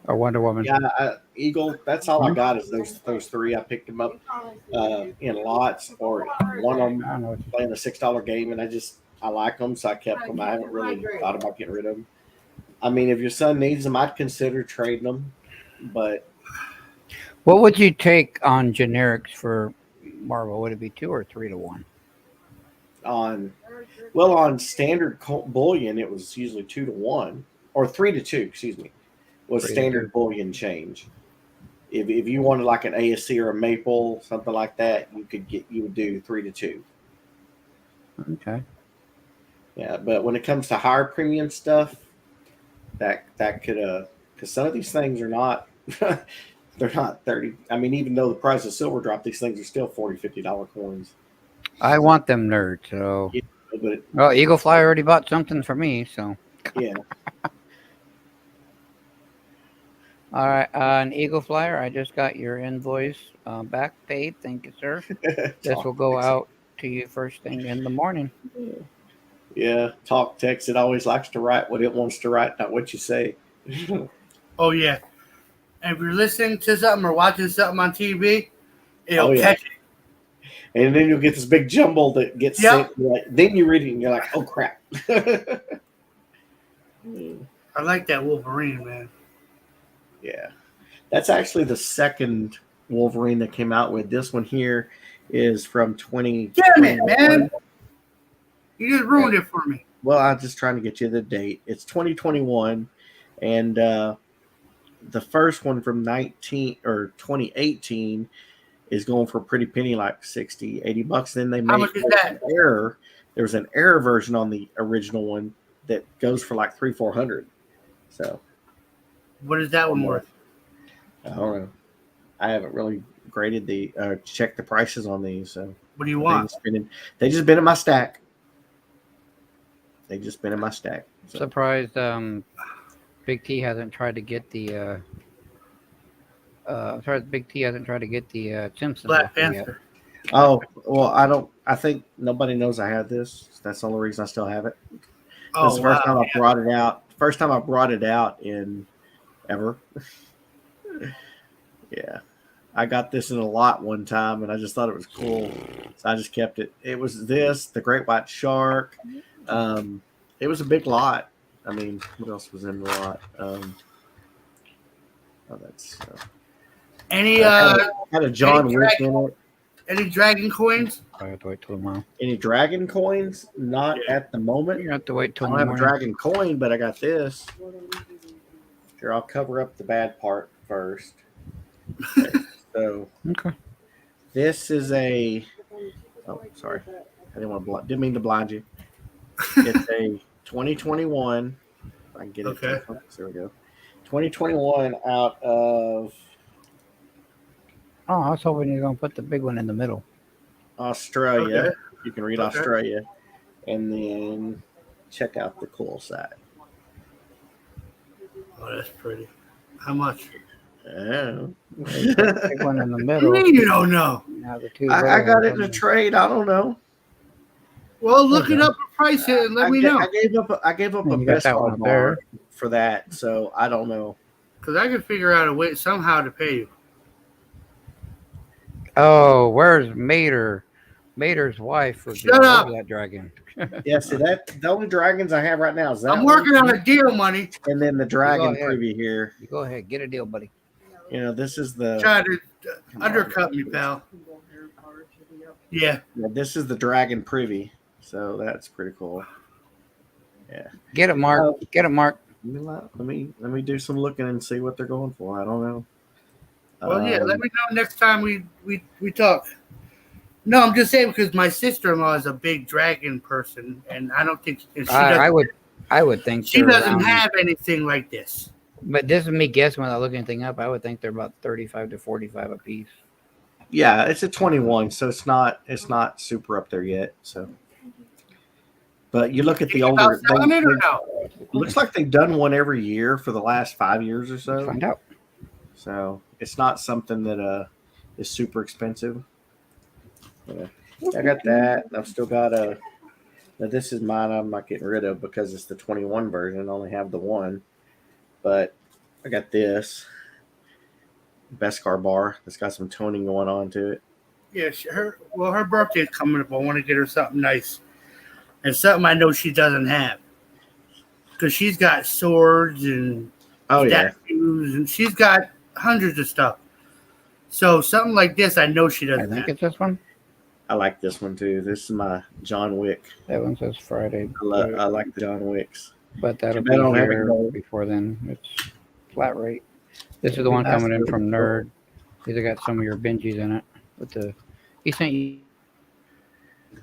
Or Wonder Woman. Yeah, Eagle. That's all I got is those three. I picked them up in lots, or one of them I don't know what you- playing a $6 game, and I like them, so I kept them. I haven't really thought about getting rid of them. I mean, if your son needs them, I'd consider trading them. But What would you take on generics for Marvel? Would it be 2 or 3 to 1? on standard bullion, it was usually 2 to 1 or 3 to 2. Excuse me, was 3 to standard 2. bullion change. If you wanted like an ASC or a maple, something like that, you would do 3 to 2. Okay. Yeah, but when it comes to higher premium stuff, that could because some of these things are not they're not 30. I mean, even though the price of silver dropped, these things are still $40-$50 coins. I want them nerds. So, Yeah, but well, Eagle Fly already bought something for me. So, yeah, all right, an Eagle Flyer. I just got your invoice back paid. Thank you, sir. This will go out to you first thing in the morning. Yeah, talk text. It always likes to write what it wants to write, not what you say. Oh yeah. And if you're listening to something or watching something on TV, it'll Oh, yeah. catch it. And then you'll get this big jumble that gets Yep. sent. Then you read it and you're like, oh crap. I like that Wolverine, man. Yeah. That's actually the second Wolverine that came out with. This one here is from 20. Damn it, man. You just ruined it for me. Well, I'm just trying to get you the date. It's 2021. And the first one from 2018 is going for a pretty penny, like $60-$80. Then they made How much is that? an error. There was an error version on the original one that goes for like $300-$400. So What is that one worth? I don't know. I haven't really graded checked the prices on these. So What do you want? they just been in my stack. So, Surprised Big T hasn't tried to get the Simpsons Black off there yet. Panther. oh well, I think nobody knows I have this. That's the only reason I still have it. Oh, This is the first time wow. I brought it out. First time I brought it out in ever. Yeah. I got this in a lot one time and I just thought it was cool. So I just kept it. It was the Great White Shark. It was a big lot. I mean, what else was in the lot? Any had a John any Wick in it. any dragon coins? I have to wait till tomorrow. Any dragon coins? Not at the moment. You have to wait I till don't have a morning. dragon coin, but I got this. Here, I'll cover up the bad part first. Okay, so Okay. this is a. Oh, sorry. I didn't mean to blind you. It's a 2021. If I can get it. Okay. There we go. 2021 out of Oh, I was hoping you were gonna put the big one in the middle. Australia. Okay. You can read Okay. Australia, and then check out the cool side. Oh, that's pretty. How much? Oh. Big one in the What do middle. you mean you don't know? Now the two I little got ones it in a on trade. I don't know. Well, look it up and price it and let me know. I gave up a You got best that one one up there. for that, so I don't know. Because I can figure out a way somehow to pay you. Oh, where's Mater? Mater's wife would be Shut all up. over that dragon. Yeah, see that the only dragons I have right now is that I'm one, working on a deal, money. and then the dragon ahead. preview here. You go ahead, get a deal, buddy. You know, this is the Try to undercut me, pal. Yeah. this is the dragon privy, so that's pretty cool. Get it, Mark. Get it, Mark. Let me do some looking and see what they're going for. I don't know. Well, yeah. Let me know next time we talk. No, I'm just saying because my sister-in-law is a big dragon person, and I don't think and I would think she they're doesn't around- have anything like this. But this is me guessing without looking anything up. I would think they're about 35 to 45 a piece. Yeah, it's a 21, so it's not super up there yet. So, but you look at the older. About selling it or no? Looks like they've done one every year for the last 5 years or so. Find out. So it's not something that is super expensive. I got that. I've still got a. Now this is mine. I'm not getting rid of because it's the 21 version. I only have the one, but I got this Beskar bar that's got some toning going on to it. Yeah, her birthday's coming up. I want to get her something nice and something I know she doesn't have because she's got swords and Oh yeah, statues and she's got hundreds of stuff. So something like this, I know she I doesn't think have. it's this one. I like this one too. This is my John Wick. That one says Friday. I like the John Wicks. But that'll Too bad I don't be have it here gold. before then. It's flat rate. This is the one coming in from Nerd. These have got some of your Benjis in it. With the he sent you.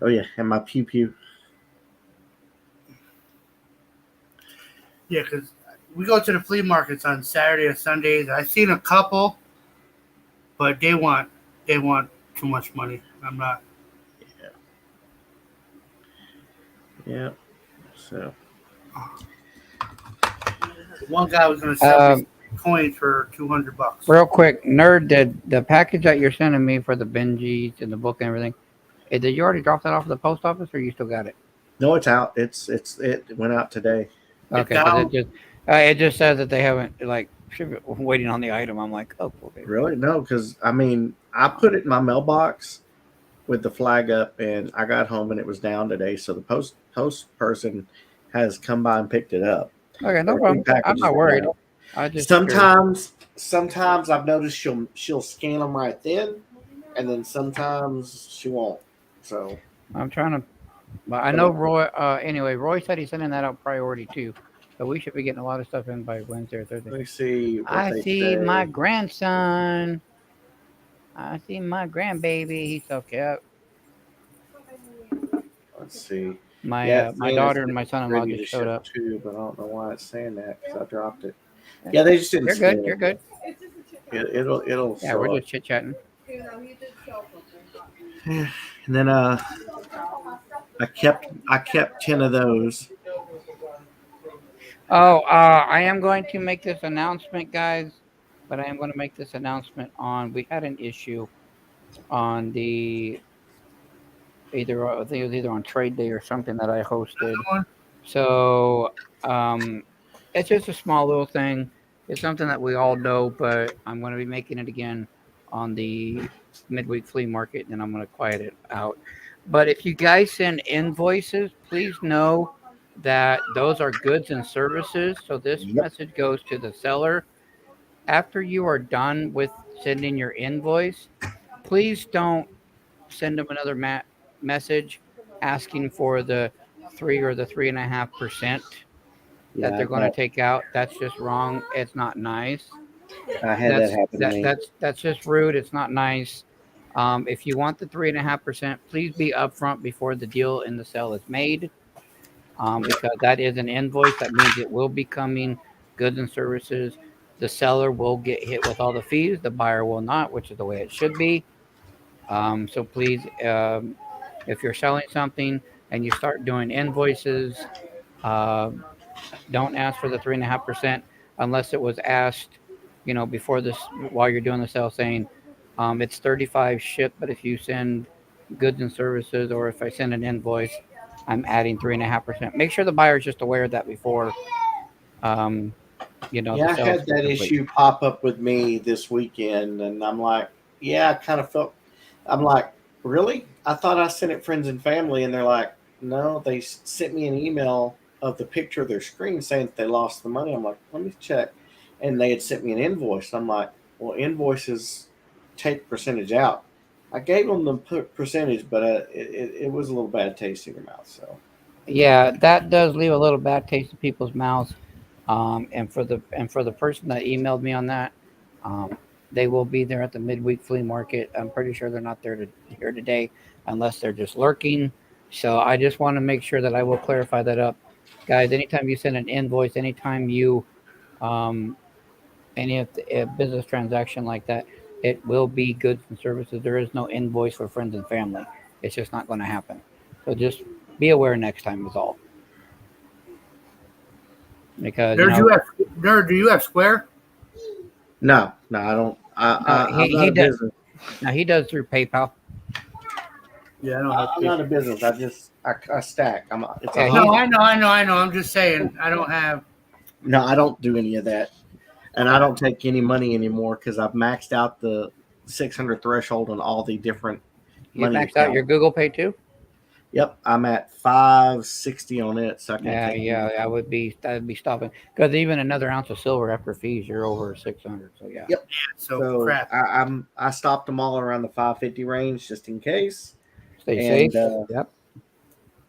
Oh yeah, and my pew pew. Yeah, because we go to the flea markets on Saturday or Sundays. I've seen a couple, but they want too much money. I'm not. Yeah. So One guy was going to sell me coins for $200. Real quick, Nerd, did the package that you're sending me for the Benjis and the book and everything, did you already drop that off at the post office or you still got it? no, it's out. It went out today. Okay, 'cause it just says that they haven't should be waiting on the item. I'm like, oh, okay. Really? No, because I mean, I put it in my mailbox with the flag up, and I got home and it was down today. So the post person has come by and picked it up. Okay, no problem. I'm not worried. I just Sometimes I've noticed she'll scan them right then, and then sometimes she won't. So I'm trying to. But I know Roy. Anyway, Roy said he's sending that out priority too, so we should be getting a lot of stuff in by Wednesday or Thursday. let me see. I see my grandson. I see my grandbaby. He's so cute. Let's see. My my daughter and my son-in-law Ready to just showed up. too, but I don't know why it's saying that because I dropped it. Yeah, they just didn't. You're scan good. it. You're good. It'll. Yeah, show we're up. just chit chatting. And then I kept 10 of those. Oh, I am going to make this announcement, guys. But I am going to make this announcement on. We had an issue on the I think it was either on Trade Day or something that I hosted. So it's just a small little thing. It's something that we all know, but I'm going to be making it again on the midweek flea market, and I'm going to quiet it out. But if you guys send invoices, please know that those are goods and services. So this message goes to the seller. After you are done with sending your invoice, please don't send them another message asking for the 3 or the 3.5% that they're going to take out. That's just wrong. It's not nice. I had that happen to me. That's just rude. It's not nice. If you want the 3.5%, please be upfront before the deal in the sale is made, because that is an invoice. That means it will be coming goods and services. The seller will get hit with all the fees. The buyer will not, which is the way it should be. So please, if you're selling something and you start doing invoices, don't ask for the 3.5% unless it was asked, before this, while you're doing the sale, saying it's 35 shipped, but if you send goods and services, or if I send an invoice, I'm adding 3.5%. Make sure the buyer is just aware of that before. I had that issue pop up with me this weekend, and I'm like, I kind of felt. I'm like, really? I thought I sent it friends and family, and they're like, no, they sent me an email of the picture of their screen saying that they lost the money. I'm like, let me check. And they had sent me an invoice. I'm like, well, invoices take percentage out. I gave them the percentage, but it was a little bad taste in your mouth. So, yeah, that does leave a little bad taste in people's mouths. And for the person that emailed me on that, they will be there at the midweek flea market. I'm pretty sure they're not here today, unless they're just lurking. So I just want to make sure that I will clarify that up, guys. Anytime you send an invoice, anytime you any of a business transaction like that, it will be goods and services. There is no invoice for friends and family. It's just not going to happen. So just be aware next time is all. Because do you have Square? No, No, I don't. No, I'm not a does. business. No, he does through PayPal. Yeah, I don't have. I'm not a business. I stack. It's Yeah, a No, hobby. I know. I'm just saying I don't have. No, I don't do any of that, and I don't take any money anymore because I've maxed out the 600 threshold on all the different You money maxed out your accounts. Google Pay too? Yep, I'm at 560 on it, so I can't Yeah, take. yeah, that'd be stopping because even another ounce of silver after fees, you're over 600. So yeah, Yep. So So crap. I stopped them all around the 550 range just in case, stay and safe. Yep,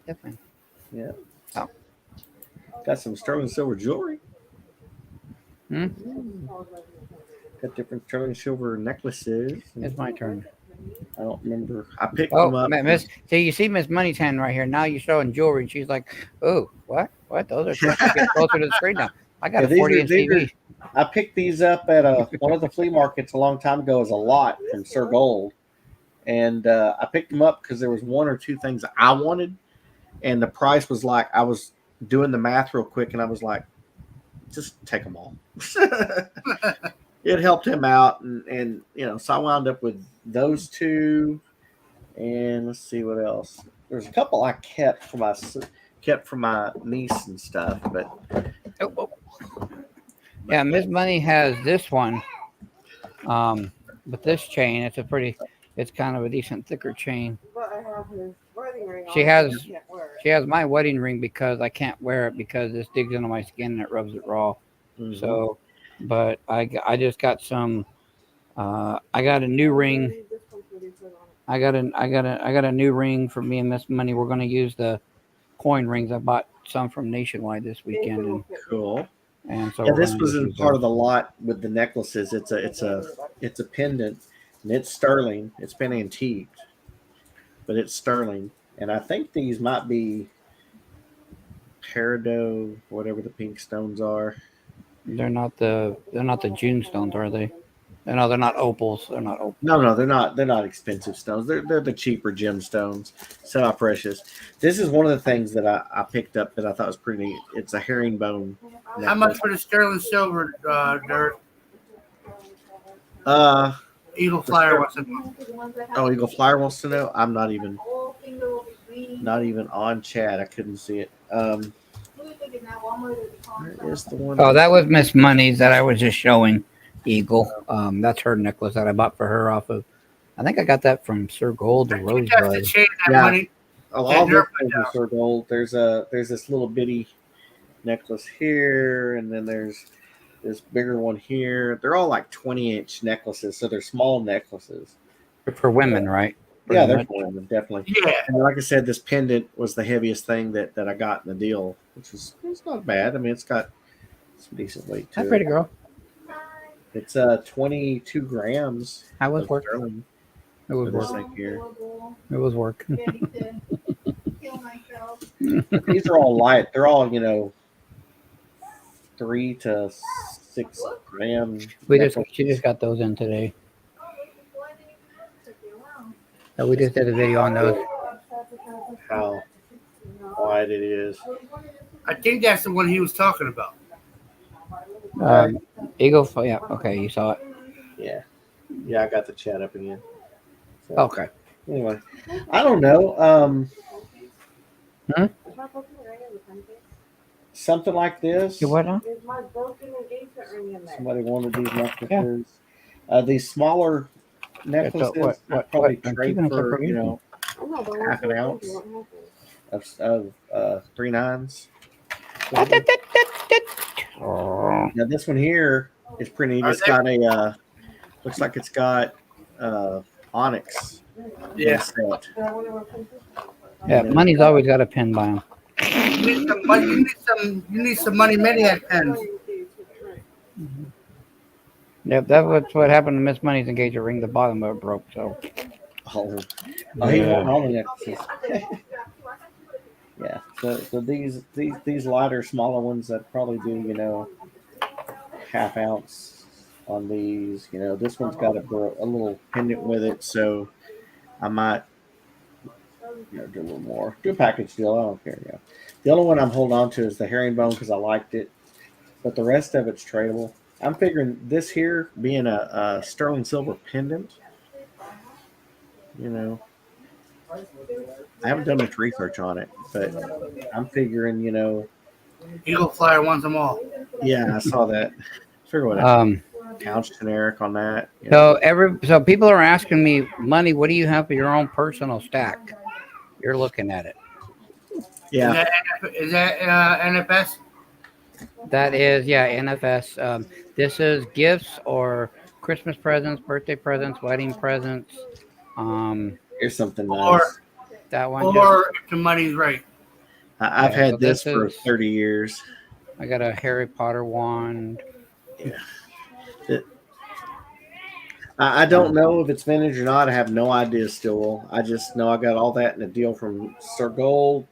definitely. yeah, Oh. got some sterling silver jewelry. Hmm? Got different sterling silver necklaces. It's my turn. I don't remember. I picked them Oh, up. Miss. See, you see Miss Money's hand right here. Now you're showing jewelry, and she's like, "Oh, what? What? Those are special. Get closer to the screen now. I got Yeah, a 40-inch these are. TV. I picked these up at one of the flea markets a long time ago as a lot from Sir Gold, and I picked them up because there was one or two things I wanted, and the price was like I was doing the math real quick, and I was like, just take them all. It helped him out, and so I wound up with those two, and let's see what else. There's a couple I kept for my niece and stuff, but Oh, oh. Yeah, Miss Money has this one. With this chain, it's kind of a decent thicker chain. But I have his wedding ring on. She so has- he can't wear it. She has my wedding ring because I can't wear it because this digs into my skin and it rubs it raw. So, but I just got some. I got a new ring. This one's really good on it. I got a new ring for me and Miss Money. We're gonna use the coin rings. I bought some from Nationwide this weekend, cool. and so Yeah, we're this gonna was just in use part of those. the lot with the necklaces. It's a pendant, and it's sterling. It's been antiqued, but it's sterling. And I think these might be peridot, whatever the pink stones are. They're not the June stones, are they? No, they're not opals. They're not opals. No, they're not. They're not expensive stones. They're the cheaper gemstones, semi-precious. This is one of the things that I picked up that I thought was pretty neat. It's a herringbone. How much for the sterling silver, Dirt? Eagle Flyer wants to know. Eagle Flyer wants to know. I'm not even on chat. I couldn't see it. Where is the one? Oh, that was Miss Money's that I was just showing. Eagle. That's her necklace that I bought for her off of. I think I got that from Sir Gold or You have to Rosebud. change that Yeah. money. All they're this is Sir Gold. There's this little bitty necklace here, and then there's this bigger one here. They're all like 20-inch necklaces, so they're small necklaces. For women, right? Yeah, Pretty they're much. for women, definitely. Yeah. And like I said, this pendant was the heaviest thing that I got in the deal, which was it's not bad. I mean, it's got some decent weight to Hi, it. pretty girl. It's 22 grams. How was of work? sterling It was for this work. thing here. It was work. These are all light. They're all 3 to 6 gram. She just got those in today. So we just did a video on those. How wide it is. I think that's the one he was talking about. Eagle. Yeah. Okay, you saw it. Yeah, I got the chat up again. So, Okay. Anyway, I don't know. Something like this. You what now? Is my broken engagement ring in there? Somebody wanted these necklaces. These smaller necklaces, what- I'd probably what- trade keep it for up for you. I know, but half an ounce of 3 nines. Oh, Now this one here is pretty neat. Are It's they- got a looks like it's got onyx. Yeah. set. yeah. Money's always got a pin by him. You need some money. You need some money. Many had pens. Yep, that was what happened to Miss Money's engagement ring. The bottom of it broke. So He won all the necklaces. Yeah. So these lighter, smaller ones that probably do half ounce on these. This one's got a little pendant with it, so I might do a little more. Do a package deal. I don't care. Yeah. The only one I'm holding on to is the herringbone because I liked it, but the rest of it's tradable. I'm figuring this here being a sterling silver pendant. You know, I haven't done much research on it, but I'm figuring, Eagle Flyer wants them all. yeah, I saw that. Figure what counts generic on that. So people are asking me, money. What do you have for your own personal stack? You're looking at it. Yeah, Is that NFS? That is, yeah, NFS. This is gifts or Christmas presents, birthday presents, wedding presents. here's something Or nice. That one. or if the money's right. I've Yeah, so had this this for is- 30 years. I got a Harry Potter wand. I don't know if it's vintage or not. I have no idea still. I just know I got all that in a deal from Sir Gold.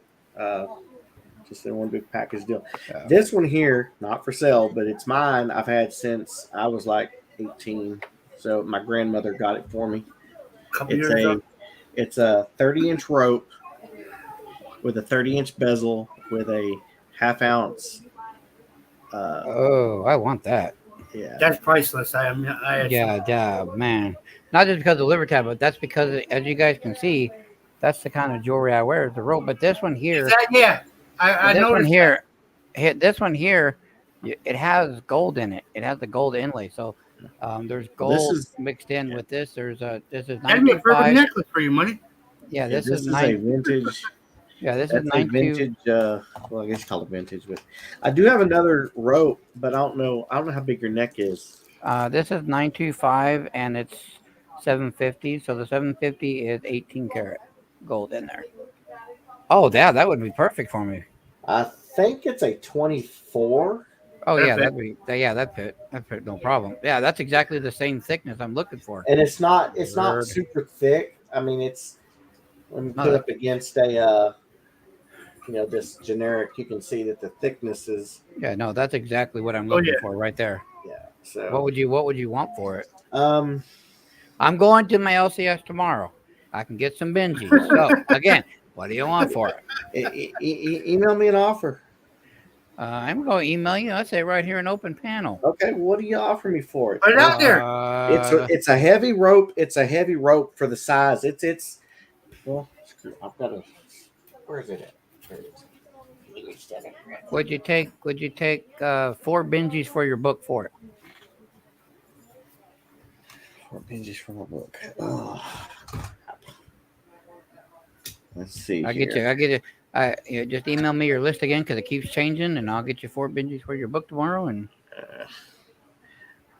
Just in one big package deal. Yeah. This one here, not for sale, but it's mine. I've had since I was like 18. So my grandmother got it for me. Couple years ago. It's a 30-inch rope with a 30-inch bezel with a half-ounce. Oh, I want that. Yeah. That's priceless. Yeah, man. Not just because of liver tab, but that's because, as you guys can see, that's the kind of jewelry I wear is the rope. But this one here, I this one noticed here, this one here, it has gold in it. It has the gold inlay. So there's gold mixed in with this. This is that'd be a perfect 925. necklace for you, money. Yeah, This is is nine. a vintage. Yeah, this That's is a 92. vintage. Well, I guess you call it vintage, but I do have another rope, but I don't know how big your neck is. This is 925 and it's 750. So the 750 is 18 karat gold in there. Oh, yeah, that would be perfect for me. I think it's a 24. Oh yeah, Perfect. that fit, no problem. Yeah, that's exactly the same thickness I'm looking for. And it's not Word. super thick. I mean, it's when you No, put that- up against a this generic, you can see that the thickness is Yeah, no, that's exactly what I'm looking yeah. for right there. yeah. So What would you want for it? um I'm going to my LCS tomorrow. I can get some Benjis. So again, what do you want for it? email me an offer. I'm going to email you. I say right here in open panel. Okay, what do you offer me for it? Put it out there. It's a heavy rope. It's a heavy rope for the size. It's well, I've got a where is it at? There it is. Would you take 4 Benjis for your book for it? 4 pages from a book. Oh. Let's see. I get you. Just email me your list again because it keeps changing, and I'll get you 4 Benjis for your book tomorrow. And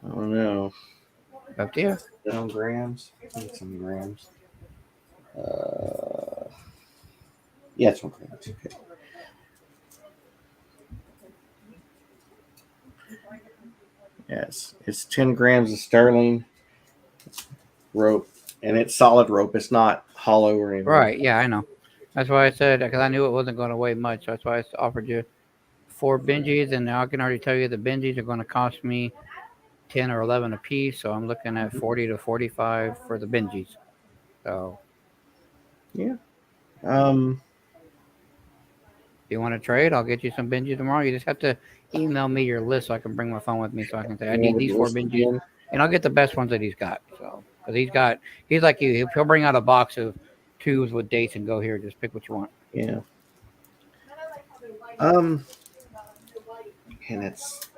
I don't know. up to you. Some grams. I think some grams. Yeah, it's 1 gram. Okay. Yes, it's 10 grams of sterling rope, and it's solid rope. It's not hollow or anything. Right. Yeah, I know. That's why I said, because I knew it wasn't going to weigh much. That's why I offered you 4 Benjis, and I can already tell you the Benjis are going to cost me 10 or 11 a piece. So I'm looking at 40 to 45 for the Benjis. So Yeah. if you want to trade, I'll get you some Benjis tomorrow. You just have to email me your list so I can bring my phone with me so I can say, I need these 4 Benjis. And I'll get the best ones that he's got. So, because he's like you. He'll bring out a box of 2s with dates and go here. Just pick what you want. Yeah. And it's.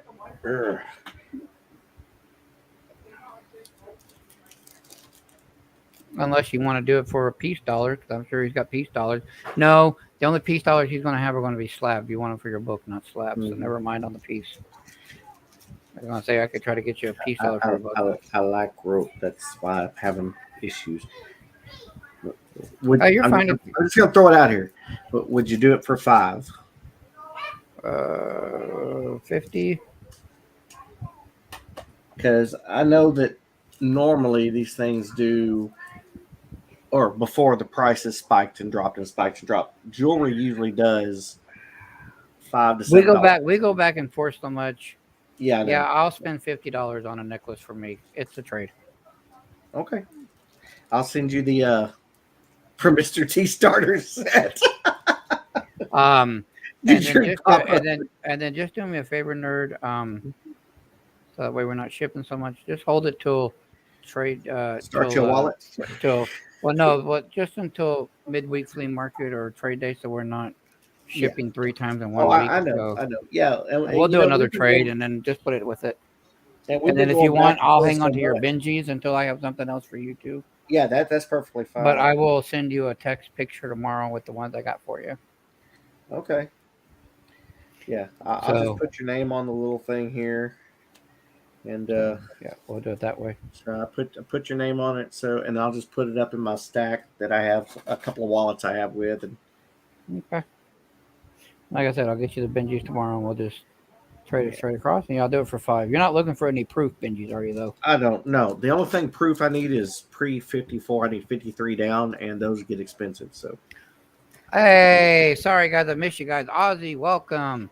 Unless you want to do it for a peace dollar, because I'm sure he's got peace dollars. No, the only peace dollars he's going to have are going to be slabs. You want them for your book, not slabs. So never mind on the piece. I was going to say I could try to get you a peace dollar for a book. I like rope. That's why I'm having issues. You're fine. I'm just going to throw it out here. But would you do it for 5? 50. Because I know that normally these things do, or before the prices spiked and dropped and spiked and dropped, jewelry usually does $5 to $7. We go back and forth so much. Yeah. Yeah, I'll spend $50 on a necklace for me. It's a trade. Okay. I'll send you the for Mr. T starter set. And then just do me a favor, nerd. So that way we're not shipping so much. Just hold it till trade Start your wallet. till well no, what just until midweek flea market or trade day, so we're not Yeah. shipping 3 times in 1 Oh, week. I know. So I know. Yeah. And we'll you do know, another we've been trade going, and then just put it with it. and we've And then been if you going back want, and I'll forth hang so on to your much. Benjis until I have something else for you too. Yeah, that's perfectly fine. But I will send you a text picture tomorrow with the ones I got for you. Okay. Yeah, I'll just So put your name on the little thing here, and yeah, we'll do it that way. so I put your name on it. So, and I'll just put it up in my stack that I have a couple of wallets I have with, and Okay. Like I said, I'll get you the Benjis tomorrow and we'll just trade it yeah. straight across and I'll do it for 5. You're not looking for any proof Benjis, are you though? I don't know. The only thing proof I need is pre 54. I need 53 down, and those get expensive. So Hey, sorry guys, I missed you guys. Ozzy, welcome.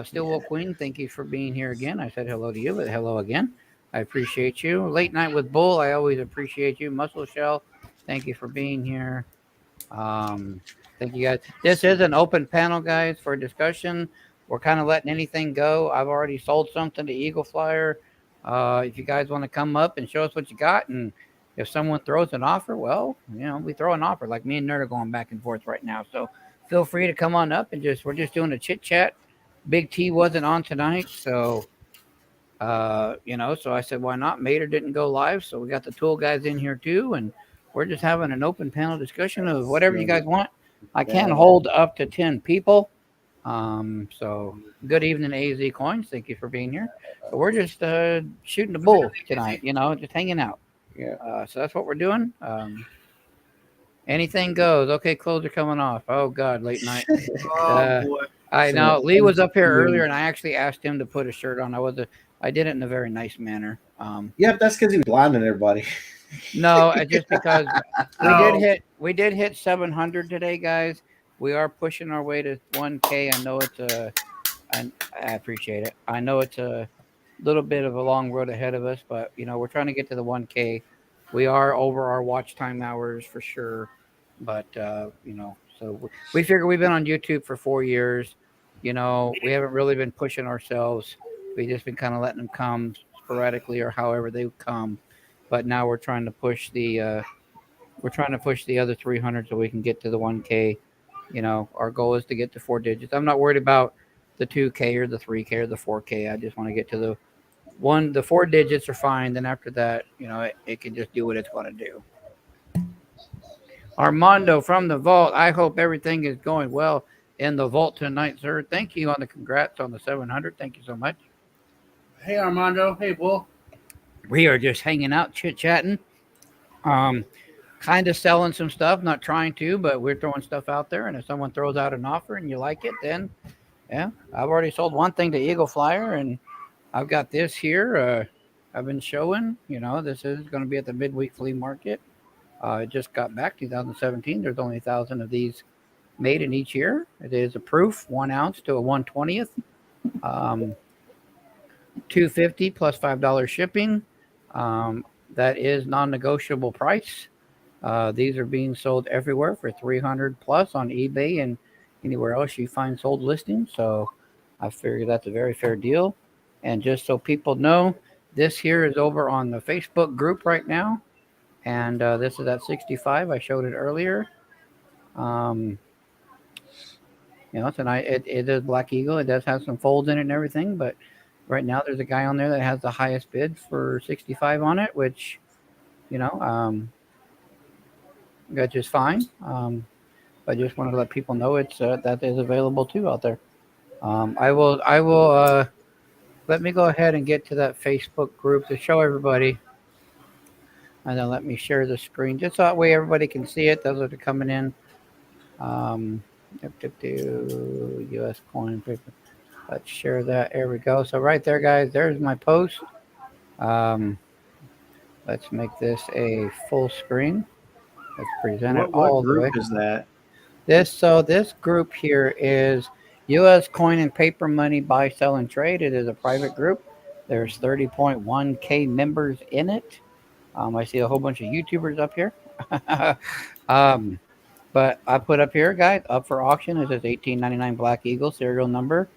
Stillwell yeah. Queen, thank you for being here again. I said hello to you, but hello again. I appreciate you. Late Night with Bull, I always appreciate you. Muscle Shell, thank you for being here. Um, thank you guys. This is an open panel, guys, for discussion. We're kind of letting anything go. I've already sold something to Eagle Flyer. If you guys want to come up and show us what you got, and if someone throws an offer, well, we throw an offer. Like me and Nerd are going back and forth right now, so feel free to come on up and we're just doing a chit chat. Big T wasn't on tonight, so so I said, why not? Mater didn't go live, so we got the tool guys in here too, and we're just having an open panel discussion of whatever you guys want. I can hold up to 10 people. So good evening, AZ Coins. Thank you for being here. So we're just shooting the bull tonight, just hanging out. Yeah. So that's what we're doing. Anything goes. Okay, clothes are coming off. Oh God, late night. Oh boy. I So- know Lee was up here earlier, and I actually asked him to put a shirt on. I did it in a very nice manner. Yeah, that's because he was blinding everybody. No, just because No. we did hit 700 today, guys. We are pushing our way to 1K. I know I appreciate it. I know it's a little bit of a long road ahead of us, but we're trying to get to the 1K. We are over our watch time hours for sure, but so we figure we've been on YouTube for 4 years. We haven't really been pushing ourselves. We've just been kind of letting them come sporadically or however they come. But now we're trying to push the other 300 so we can get to the 1K. Our goal is to get to 4 digits. I'm not worried about the 2K or the 3K or the 4K. I just want to get to the 4 digits are fine. Then after that, it can just do what it's going to do. Armando from the vault. I hope everything is going well in the vault tonight, sir. Thank you on the congrats on the 700. Thank you so much. Hey Armando. Hey Bull. We are just hanging out, chit-chatting. Kind of selling some stuff, not trying to, but we're throwing stuff out there. And if someone throws out an offer and you like it, then yeah, I've already sold one thing to Eagle Flyer, and I've got this here. I've been showing, this is going to be at the midweek flea market. It just got back 2017. There's only 1,000 of these made in each year. It is a proof, 1 ounce to a 1/20th, $250 plus $5 shipping. That is non-negotiable price. These are being sold everywhere for 300 plus on eBay and anywhere else you find sold listings. So I figure that's a very fair deal. And just so people know, this here is over on the Facebook group right now. And this is at 65. I showed it earlier. Tonight it is Black Eagle. It does have some folds in it and everything. But right now there's a guy on there that has the highest bid for 65 on it, which, that's just fine. I just wanted to let people know that is available too out there. I will. Let me go ahead and get to that Facebook group to show everybody, and then let me share the screen just so that way everybody can see it. Those that are coming in. U.S. coin paper. Let's share that. There we go. So right there, guys. There's my post. Let's make this a full screen. Let's present it all the way. What group is that? This group here is U.S. Coin and Paper Money Buy, Sell, and Trade. It is a private group. There's 30.1K members in it. I see a whole bunch of YouTubers up here. But I put up here, guys, up for auction. It says $18.99 Black Eagle serial number.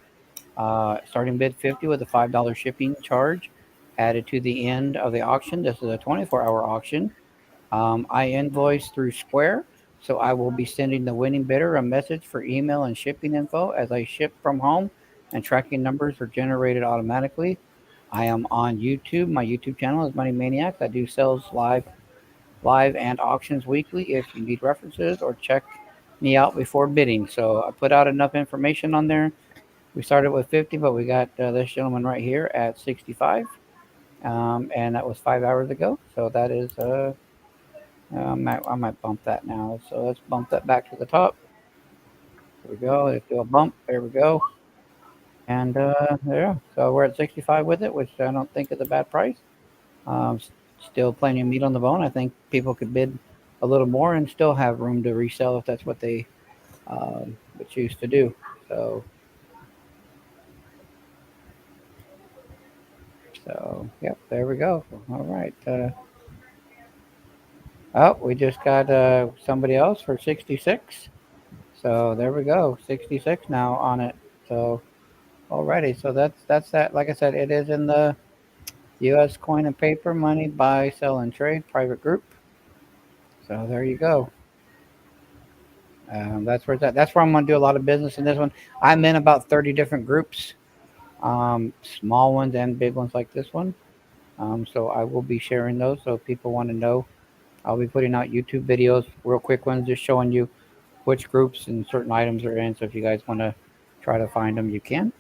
Starting bid $50 with a $5 shipping charge. added to the end of the auction. This is a 24-hour auction. I invoice through Square, so I will be sending the winning bidder a message for email and shipping info as I ship from home, and tracking numbers are generated automatically. I am on YouTube. My YouTube channel is Money Maniacs. I do sales live and auctions weekly if you need references or check me out before bidding. So I put out enough information on there. We started with 50, but we got this gentleman right here at 65. And that was 5 hours ago. So that is, I might bump that now. So let's bump that back to the top. There we go. Let's do a bump. There we go. And there. So we're at 65 with it, which I don't think is a bad price. Still plenty of meat on the bone. I think people could bid a little more and still have room to resell if that's what they would choose to do. So yep, there we go. All right. We just got somebody else for 66. So there we go, 66 now on it. So alrighty, so that's that. Like I said, it is in the U.S. coin and paper money buy, sell, and trade private group. So there you go. That's where it's at. That's where I'm going to do a lot of business in this one. I'm in about 30 different groups, small ones and big ones like this one. So I will be sharing those. So if people want to know, I'll be putting out YouTube videos, real quick ones, just showing you which groups and certain items are in. So if you guys want to try to find them, you can.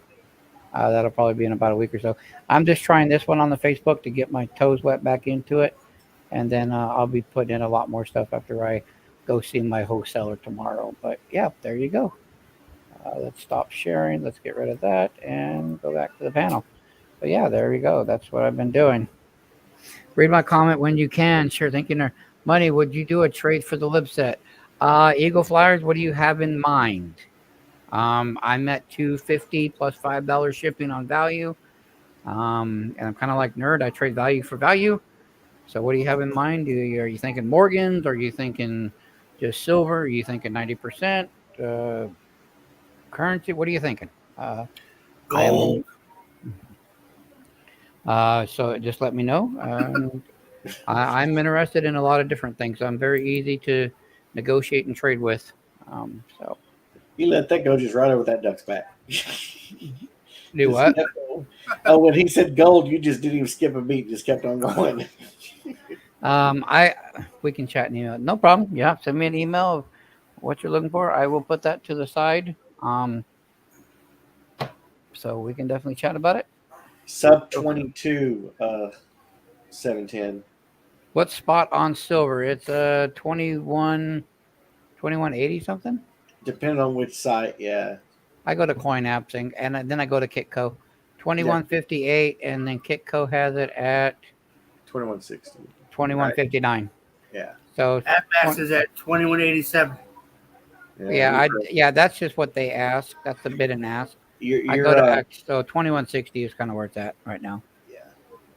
That'll probably be in about a week or so. I'm just trying this one on the Facebook to get my toes wet back into it. And then I'll be putting in a lot more stuff after I go see my wholesaler tomorrow. But yeah, there you go. Let's stop sharing. Let's get rid of that and go back to the panel. But yeah, there you go. That's what I've been doing. Read my comment when you can. Sure, thinking money. Would you do a trade for the lib set? Eagle Flyers, what do you have in mind? I'm at $250 plus $5 shipping on value. And I'm kind of like Nerd. I trade value for value. So what do you have in mind? Are you thinking Morgans? Are you thinking just silver? Are you thinking 90% currency? What are you thinking? Gold. So just let me know. I'm interested in a lot of different things. I'm very easy to negotiate and trade with. So you let that go just right over that duck's back. Do what? Oh, when he said gold, you just didn't even skip a beat, just kept on going. We can chat in email. No problem. Yeah, send me an email of what you're looking for. I will put that to the side. So we can definitely chat about it. Sub 22, 710. What spot on silver? It's 2180 something. Depending on which site, yeah. I go to Coin Apps and then I go to Kitco. 2158, and then Kitco has it at 2160. 2159. Right. Yeah. So FX is at 2187. Yeah, that's just what they ask. That's the bid and ask. I go to X, so 2160 is kind of where it's at right now. Yeah.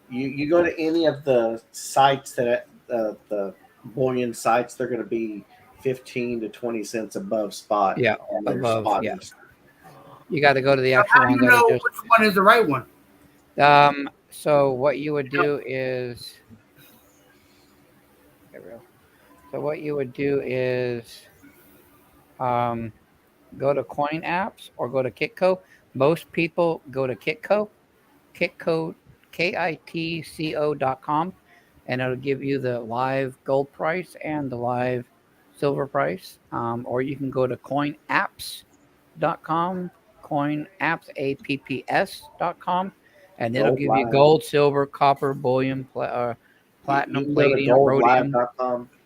You go to any of the sites that the bullion sites, they're going to be 15 to 20 cents above spot. Yeah, above. Spot. Yeah. You got to go to the actual one. How do you know which one is the right one? So what you would do is, go to Coin Apps or go to Kitco. Most people go to Kitco, KITCO.com, and it'll give you the live gold price and the live silver price. Or you can go to coinapps.com, coinapps.com, and it'll give you gold, silver, copper, bullion, platinum, palladium, rhodium.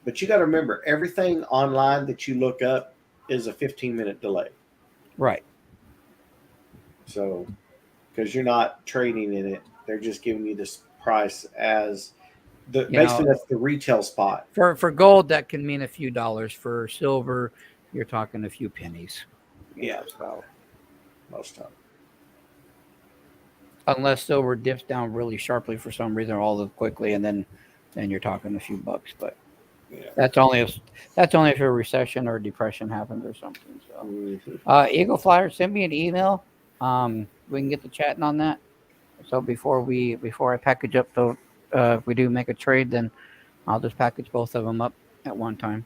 But you got to remember, everything online that you look up is a 15-minute delay. Right. So, because you're not trading in it, they're just giving you this price as basically that's the retail spot. For gold, that can mean a few dollars. For silver, you're talking a few pennies. Yeah, so most time. Unless silver dips down really sharply for some reason, all quickly, and then you're talking a few bucks. But yeah. That's only if a recession or a depression happens or something. So, Eagle Flyer, send me an email. We can get to chatting on that. So before I package up the if we do make a trade, then I'll just package both of them up at one time.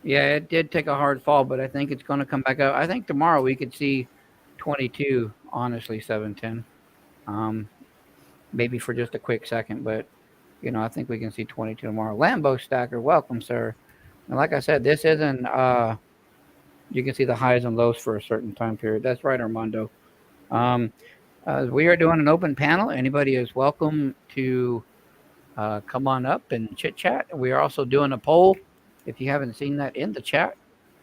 Yeah, it did take a hard fall, but I think it's going to come back up. I think tomorrow we could see 22. Honestly, 710. Um, maybe for just a quick second, but I think we can see 22 tomorrow. Lambo Stacker, welcome, sir. And like I said, this isn't. You can see the highs and lows for a certain time period. That's right, Armando. Um, we are doing an open panel. Anybody is welcome to come on up and chit chat. We are also doing a poll. If you haven't seen that in the chat,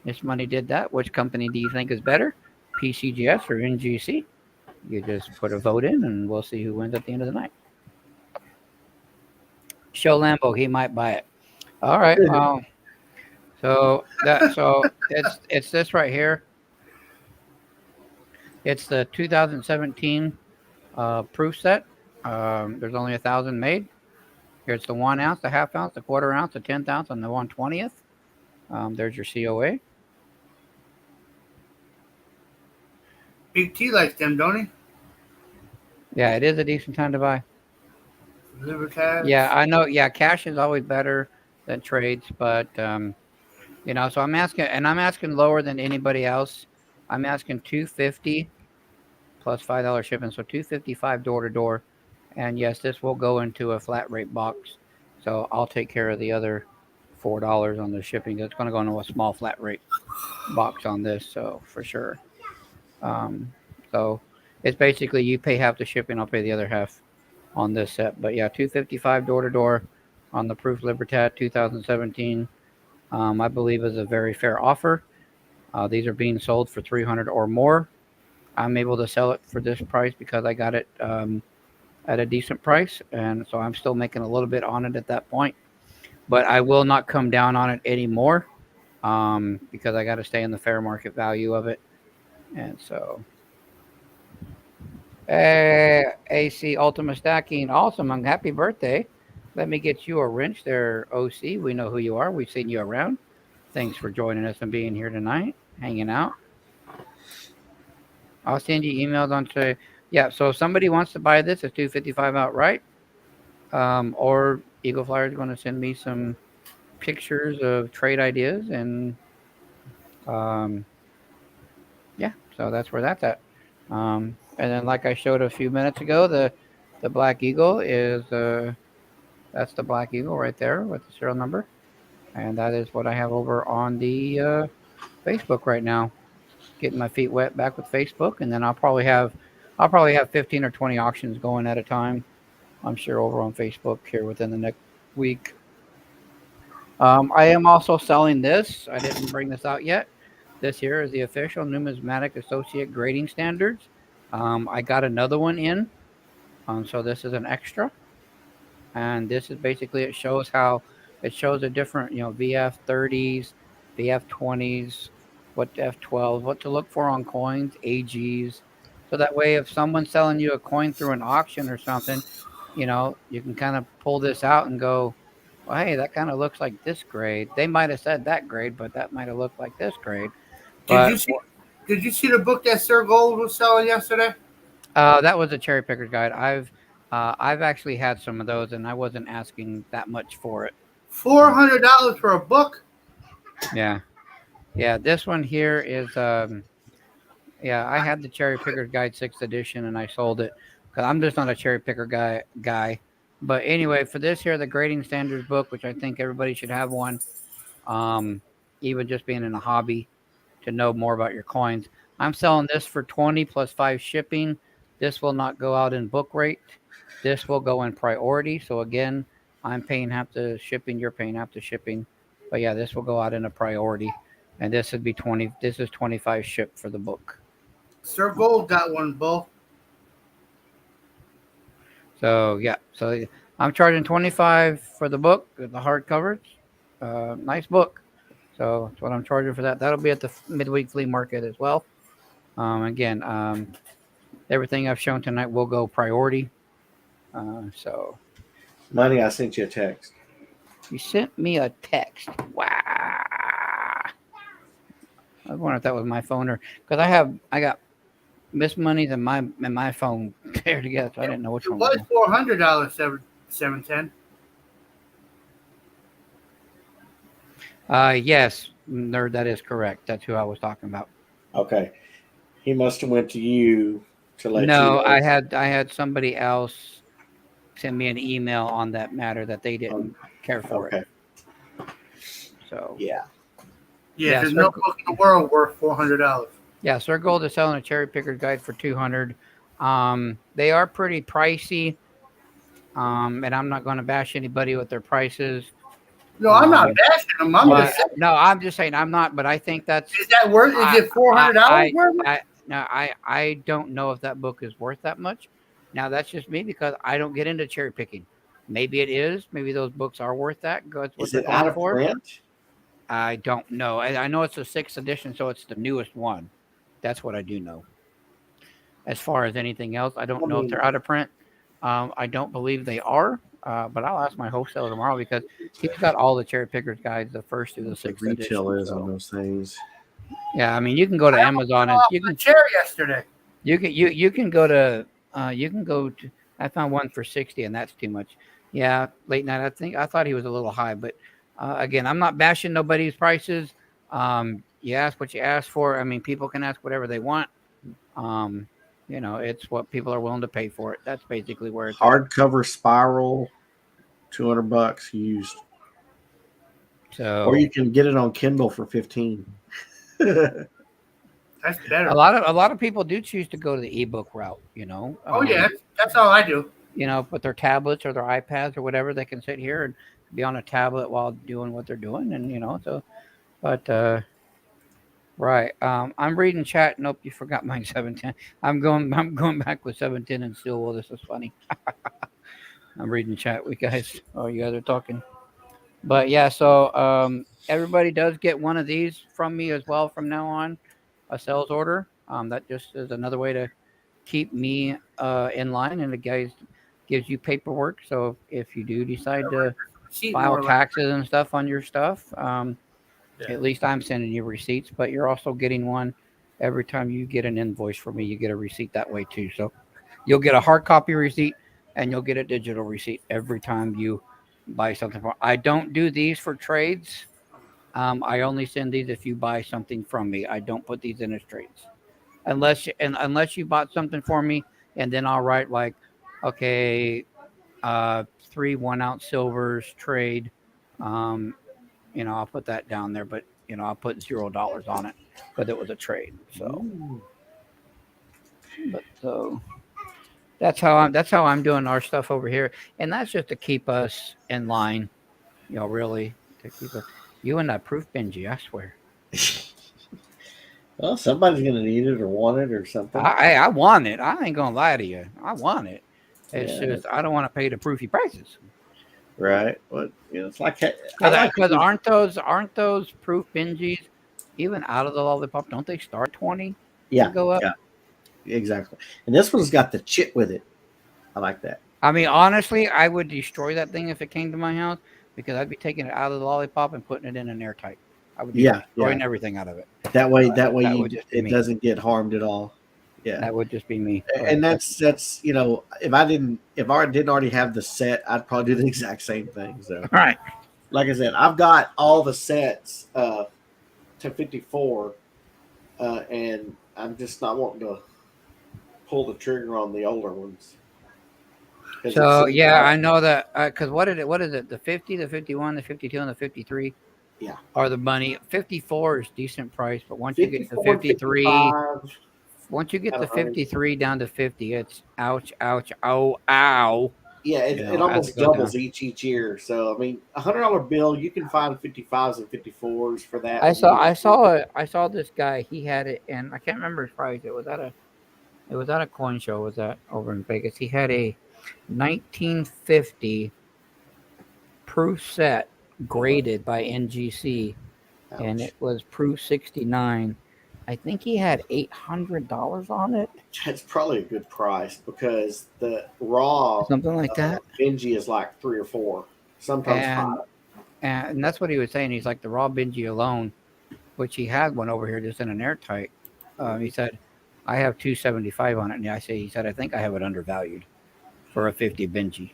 Miss Money did that. Which company do you think is better, PCGS or NGC? You just put a vote in, and we'll see who wins at the end of the night. Show Lambo, he might buy it. All right. So it's this right here. It's the 2017 proof set. There's only 1,000 made. Here's the 1 ounce, the half ounce, the quarter ounce, the 10th ounce, and the 1/20th. There's your COA. Big T likes them, don't he? Yeah, it is a decent time to buy. Libertas. Yeah, I know. Yeah, cash is always better than trades, but so I'm asking lower than anybody else. I'm asking 250 plus $5 shipping, so 255 door to door. And yes, this will go into a flat rate box. So I'll take care of the other $4 on the shipping. It's going to go into a small flat rate box on this, so for sure. So it's basically you pay half the shipping, I'll pay the other half on this set. But yeah, 255 door to door on the Proof Libertad 2017. I believe is a very fair offer. These are being sold for 300 or more. I'm able to sell it for this price because I got it at a decent price, and so I'm still making a little bit on it at that point. But I will not come down on it anymore because I got to stay in the fair market value of it. And so, AC Ultima Stacking, awesome! Happy birthday! Let me get you a wrench there, OC. We know who you are. We've seen you around. Thanks for joining us and being here tonight, hanging out. I'll send you emails on today. Yeah, so if somebody wants to buy this, it's $255 outright. Or Eagle Flyer is going to send me some pictures of trade ideas, and yeah, so that's where that's at. And then, like I showed a few minutes ago, the Black Eagle is that's the Black Eagle right there with the serial number, and that is what I have over on the Facebook right now. Getting my feet wet back with Facebook, and then I'll probably have 15 or 20 auctions going at a time. I'm sure over on Facebook here within the next week. I am also selling this. I didn't bring this out yet. This here is the official Numismatic Associate Grading Standards. I got another one in, so this is an extra. And this is basically it shows the different VF 30s, VF 20s, what F12, what to look for on coins, AGs. So that way, if someone's selling you a coin through an auction or something, you can kind of pull this out and go, well, hey, that kind of looks like this grade. They might have said that grade, but that might have looked like this grade. Did you see the book that Sir Gold was selling yesterday? That was a cherry picker's guide. I've actually had some of those, and I wasn't asking that much for it. $400 for a book? Yeah. This one here is I had the Cherry Picker's Guide 6th edition, and I sold it because I'm just not a cherry picker guy. But anyway, for this here, the Grading Standards book, which I think everybody should have one, even just being in a hobby to know more about your coins. I'm selling this for 20 plus 5 shipping. This will not go out in book rate. This will go in priority. So again, I'm paying half the shipping. You're paying half the shipping. But yeah, this will go out in a priority. And this would be 20. This is 25 shipped for the book. Sir Gold got one, Bo. So yeah, so I'm charging 25 for the book, the hardcovers. Nice book. So that's what I'm charging for that. That'll be at the midweek flea market as well. Again, everything I've shown tonight will go priority. So, Money, I sent you a text. You sent me a text. Wow. I wonder if that was my phone or because I got Miss Money's and my phone paired together, so I didn't know which It one was was. $400, 710. Yes, nerd, that is correct. That's who I was talking about. Okay. He must have went to you to let you No, know. I had somebody else send me an email on that matter that they didn't care for it. Okay. So Yeah. Yeah, yeah, there's no book in the world worth $400. yeah, Sir Gold is selling a cherry picker's guide for 200. They are pretty pricey. And I'm not going to bash anybody with their prices. No, I'm not bashing them. I'm just But saying, no, I'm just saying I'm not. But I think that's is that worth? Is it $400 worth it? I don't know if that book is worth that much. Now that's just me because I don't get into cherry picking. Maybe it is. Maybe those books are worth that. That's what Is they're it out going of for. print? I don't know. I know it's a 6th edition, so it's the newest one. That's what I do know. As far as anything else, I don't know if they're out of print. I don't believe they are, but I'll ask my wholesaler tomorrow because he's got all the cherry pickers guides, the 1st through the The 6th retail edition. is on those things. Yeah, I mean, you can go to Amazon and You can chair yesterday. you can go to you can go to. I found one for 60, and that's too much. Yeah, late night. I thought he was a little high, but again, I'm not bashing nobody's prices. You ask what you ask for. I mean, people can ask whatever they want. Um, it's what people are willing to pay for it. That's basically where it's at. Hardcover spiral, $200 used. So, or you can get it on Kindle for 15. That's better. a lot of people do choose to go to the ebook route. Oh yeah, that's all I do. With their tablets or their iPads or whatever, they can sit here and be on a tablet while doing what they're doing, and so. But right, I'm reading chat. Nope, you forgot my 710. I'm going back with 710 and still. Well, this is funny. I'm reading chat. You guys are talking. But yeah, so everybody does get one of these from me as well from now on, a sales order. That just is another way to keep me in line, and the guys gives you paperwork. So if you do decide to file taxes and stuff on your stuff, at least I'm sending you receipts. But you're also getting one every time you get an invoice from me. You get a receipt that way too. So you'll get a hard copy receipt, and you'll get a digital receipt every time you buy something. I don't do these for trades. I only send these if you buy something from me. I don't put these in as trades unless you bought something for me, and then I'll write like, okay, 3 1-ounce silvers trade. I'll put that down there, but I'll put $0 on it because it was a trade. So, but so that's how I'm doing our stuff over here, and that's just to keep us in line. Really to keep us. You and that proof, Benji, I swear. Well, somebody's going to need it or want it or something. I want it. I ain't gonna lie to you. I want it. It's Yeah. just I don't want to pay the proofy prices. Right. Well, it's like Because aren't those proof Benjis even out of the lollipop? Don't they start 20? Yeah. Go up. Yeah. Exactly. And this one's got the chit with it. I like that. I mean, honestly, I would destroy that thing if it came to my house because I'd be taking it out of the lollipop and putting it in an airtight. I would be destroying everything out of it. That way it doesn't get harmed at all. Yeah, that would just be me. And that's if I didn't already have the set, I'd probably do the exact same thing. So right, like I said, I've got all the sets to 54, and I'm just not wanting to pull the trigger on the older ones. So yeah, I know that because what is it? The 50, the 51, the 52, and the 53. Yeah, are the money. 54 is decent price, but once you get to 53, once you get to 53 down to 50, it's ouch, ouch, ow. Yeah, it almost doubles each year. So I mean, $100 bill, you can find 55s and 54s for that. I saw this guy. He had it, and I can't remember his price. It was at a coin show. Was that over in Vegas? He had a 1950 proof set graded by NGC, and it was proof 69. I think he had $800 on it. That's probably a good price because the raw something like that Benji is like 3 or 4, sometimes 5. And that's what he was saying. He's like the raw Benji alone, which he had one over here just in an airtight. He said I have 275 on it, and he said I think I have it undervalued for a 50 Benji.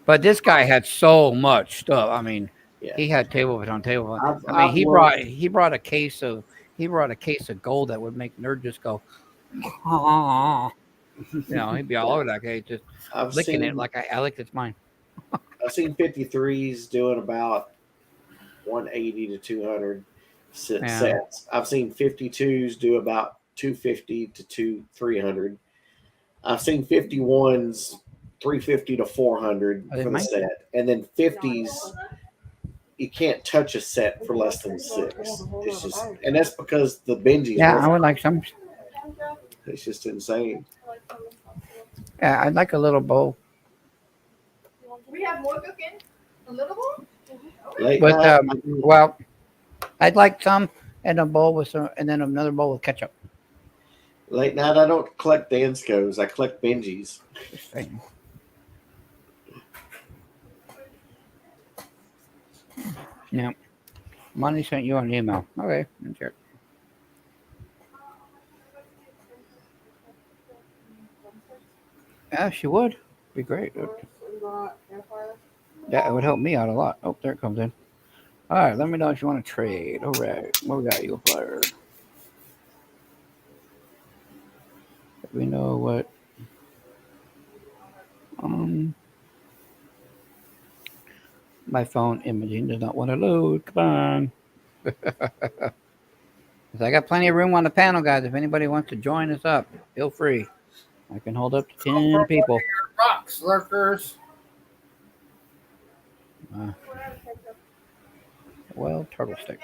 But this guy had so much stuff. I mean, Yeah. he had table on table. I mean, I've loved, he brought a case of gold that would make nerd just go, oh, he'd be all over that case, just I've licking it seen like I licked its mine. I've seen 53s doing about 180 to 200 Yeah. sets. I've seen 52s do about 250 to 300. I've seen 51s 350 to 400 Are they for the mine? set, and then 50s you can't touch a set for less than 6. It's just, and that's because the Benji's Yeah, I worth. would like some. It's just insane. Yeah, I'd like a little bowl We have more cooking. A little more. Late with night, well, I'd like some and a bowl with some, and then another bowl with ketchup. late night. I don't collect Danscos. I collect Benjis. Just saying. Yeah. Money sent you an email. Okay, sure. Yeah, she would. Be great. Yeah, it would help me out a lot. Oh, there it comes in. All right, let me know if you want to trade. All right, what we got, you flyer? Let me know what. My phone imaging does not want to load. Come on. I got plenty of room on the panel, guys. If anybody wants to join us up, feel free. I can hold up to 10 people. Rocks, lurkers. Well, turtle sticks.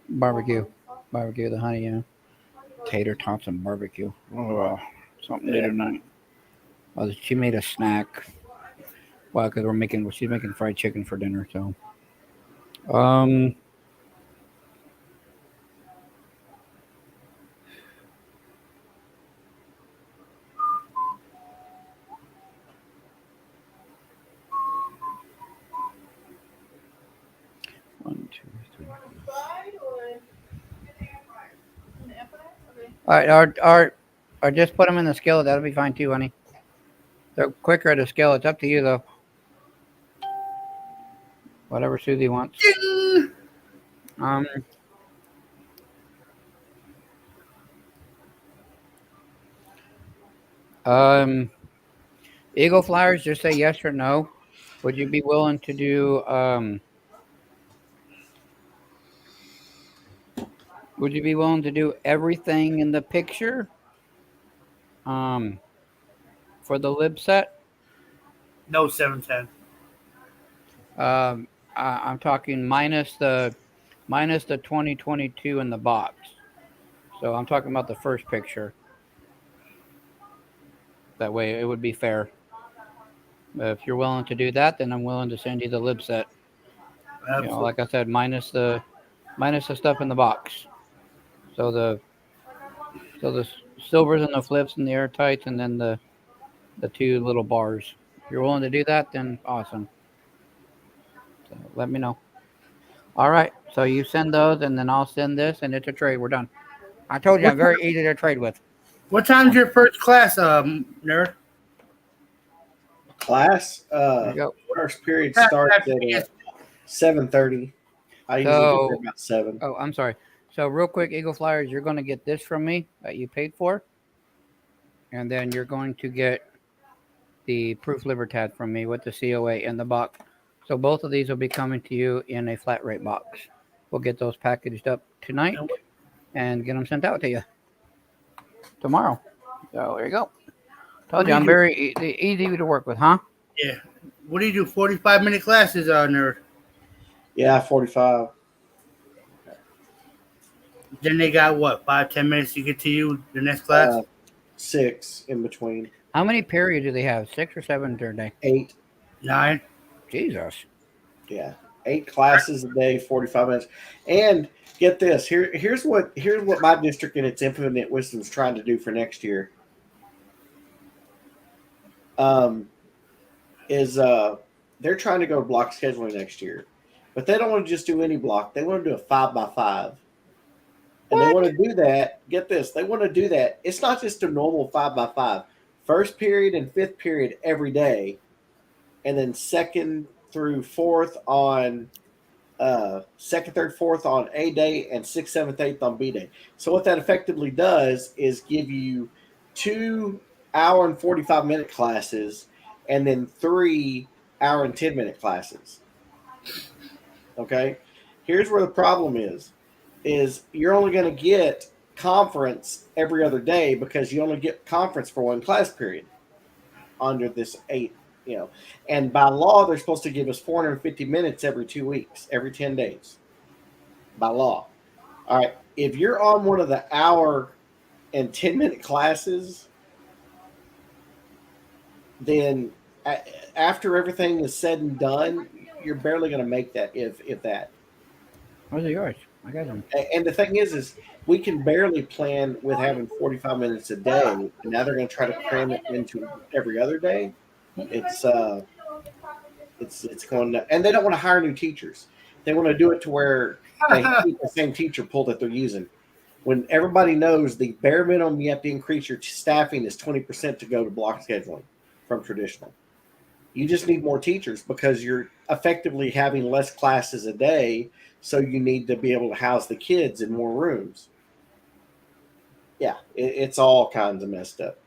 Barbecue the honey, tater tots and barbecue. Oh, something to do tonight. Oh, she made a snack. Well, because she's making fried chicken for dinner. So, 1, 2, 3. All right, or just put them in the skillet. That'll be fine too, honey. They're quicker at a skillet. It's up to you though. Whatever Susie wants. Eagle Flyers, just say yes or no. Would you be willing to do would you be willing to do everything in the picture? For the lib set? No 710. I'm talking minus the 2022 in the box. So I'm talking about the first picture. That way it would be fair. If you're willing to do that, then I'm willing to send you the lib set. Absolutely. Like I said, minus the stuff in the box. So the silvers and the flips and the airtights, and then the 2 little bars. If you're willing to do that, then awesome. So let me know. All right. So you send those, and then I'll send this, and it's a trade. We're done. I told you I'm very easy to trade with. What time's your first class, nerd? Class, There you go. first period starts at 7:30. I usually get there about 7. Oh, I'm sorry. So real quick, Eagle Flyers, you're going to get this from me that you paid for, and then you're going to get the proof Libertad from me with the COA in the box. So both of these will be coming to you in a flat rate box. We'll get those packaged up tonight and get them sent out to you tomorrow. So there you go. Told you I'm very easy to work with, huh? Yeah. What do you do? 45-minute classes, nerd? Yeah, 45. Then they got what? 5-10 minutes to get to you the next class. 6 in between. How many periods do they have? 6 or 7 during the day? 8. 9. Jesus. Yeah, 8 classes a day, 45 minutes. And get this. Here's what my district in its infinite wisdom is trying to do for next year. They're trying to go block scheduling next year, but they don't want to just do any block. They want to do a 5x5. And they want to do that. Get this. They want to do that. It's not just a normal 5x5. First period and fifth period every day, and then second, third, fourth on A day, and sixth, seventh, eighth on B day. So what that effectively does is give you 2 hour and 45-minute classes, and then 3 hour and 10-minute classes. Okay. Here's where the problem is you're only going to get conference every other day because you only get conference for one class period under this 8, and by law, they're supposed to give us 450 minutes every 2 weeks, every 10 days by law. All right. If you're on one of the hour and 10-minute classes, then after everything is said and done, you're barely going to make that, if that. Those are yours. I got them. And the thing is we can barely plan with having 45 minutes a day, and now they're going to try to cram it into every other day. It's going to, and they don't want to hire new teachers. They want to do it to where they keep the same teacher pool that they're using. When everybody knows the bare minimum you have to increase your staffing is 20% to go to block scheduling from traditional. You just need more teachers because you're effectively having less classes a day, so you need to be able to house the kids in more rooms. Yeah, it's all kinds of messed up.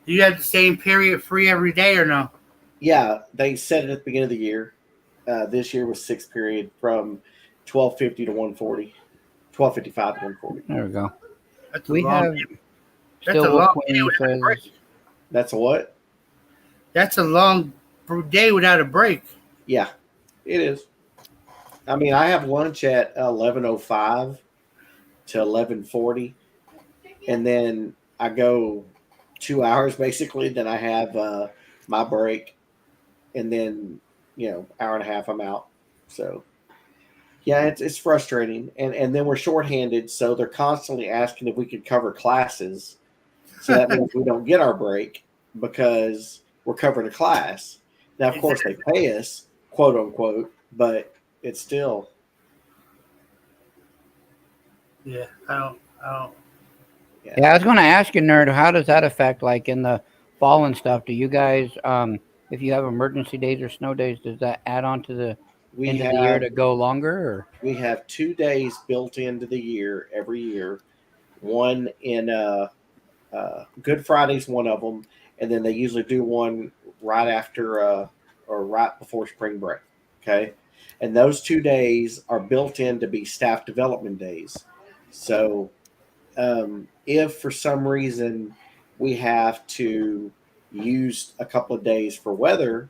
Do you have the same period free every day or no? Yeah, they set it at the beginning of the year. This year was sixth period from 12:50 to 1:40, 12:55 to 1:40. There we go. That's We have That's a still long Queen day without a break. says That's a what? That's a long day without a break. Yeah, it is. I mean, I have lunch at 11:05 to 11:40, and then I go 2 hours basically. Then I have my break, and then hour and a half I'm out. So yeah, it's frustrating, and then we're shorthanded, so they're constantly asking if we could cover classes. So that means we don't get our break because we're covering a class. Now, of course, they pay us, quote unquote, but it's still. Yeah, I don't. Yeah, I was going to ask you, Nerd, how does that affect, like, in the fall and stuff? Do you guys, if you have emergency days or snow days, does that add on to the end of the year to go longer? Or? We have 2 days built into the year every year. One in Good Friday's one of them, and then they usually do one right after or right before spring break. Okay, and those 2 days are built in to be staff development days. So if for some reason we have to use a couple of days for weather,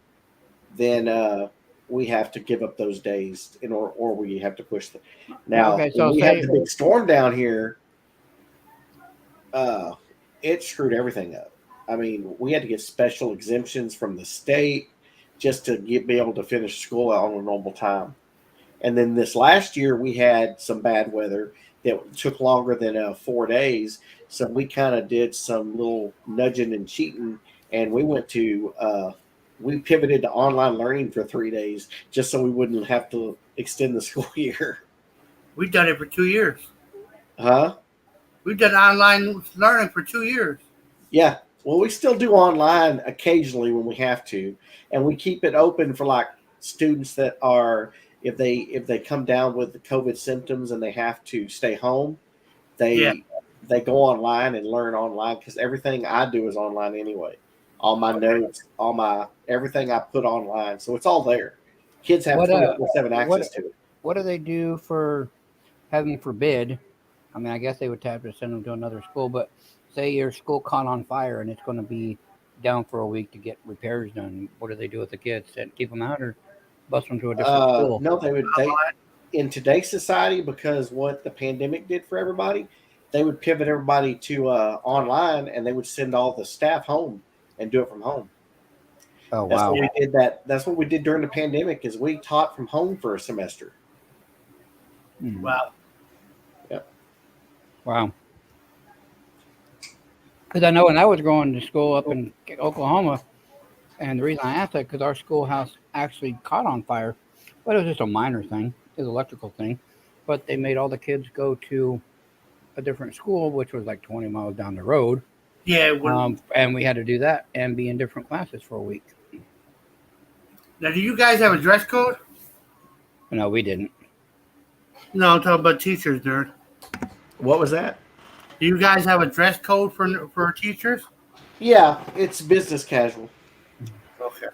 then we have to give up those days or we have to push them. Now, Okay, so when we had the big storm down here, it screwed everything up. I mean, we had to get special exemptions from the state just to be able to finish school on a normal time. And then this last year, we had some bad weather that took longer than 4 days. So we kind of did some little nudging and cheating, and we we pivoted to online learning for 3 days just so we wouldn't have to extend the school year. We've done it for 2 years. Huh? We've done online learning for 2 years. Yeah. Well, we still do online occasionally when we have to, and we keep it open for like students that are if they come down with the COVID symptoms and they have to stay home, they go online and learn online because everything I do is online anyway. All my notes, everything I put online, so it's all there. Kids have 24/7 access to it. What do they do for, heaven forbid? I mean, I guess they would have to send them to another school, but say your school caught on fire and it's going to be down for a week to get repairs done. What do they do with the kids? Keep them out or bus them to a different school? No, they in today's society, because what the pandemic did for everybody, they would pivot everybody to online, and they would send all the staff home and do it from home. Oh, wow. That's what we did. That's what we did during the pandemic. Is we taught from home for a semester. Hmm. Wow. Yep. Wow. Because I know when I was going to school up in Oklahoma, and the reason I asked that because our schoolhouse actually caught on fire, but it was just a minor thing. It was an electrical thing, but they made all the kids go to a different school, which was like 20 miles down the road. Yeah. Well, And we had to do that and be in different classes for a week. now, do you guys have a dress code? No, we didn't. No, I'm talking about teachers, nerd. What was that? Do you guys have a dress code for teachers? Yeah, it's business casual. Okay.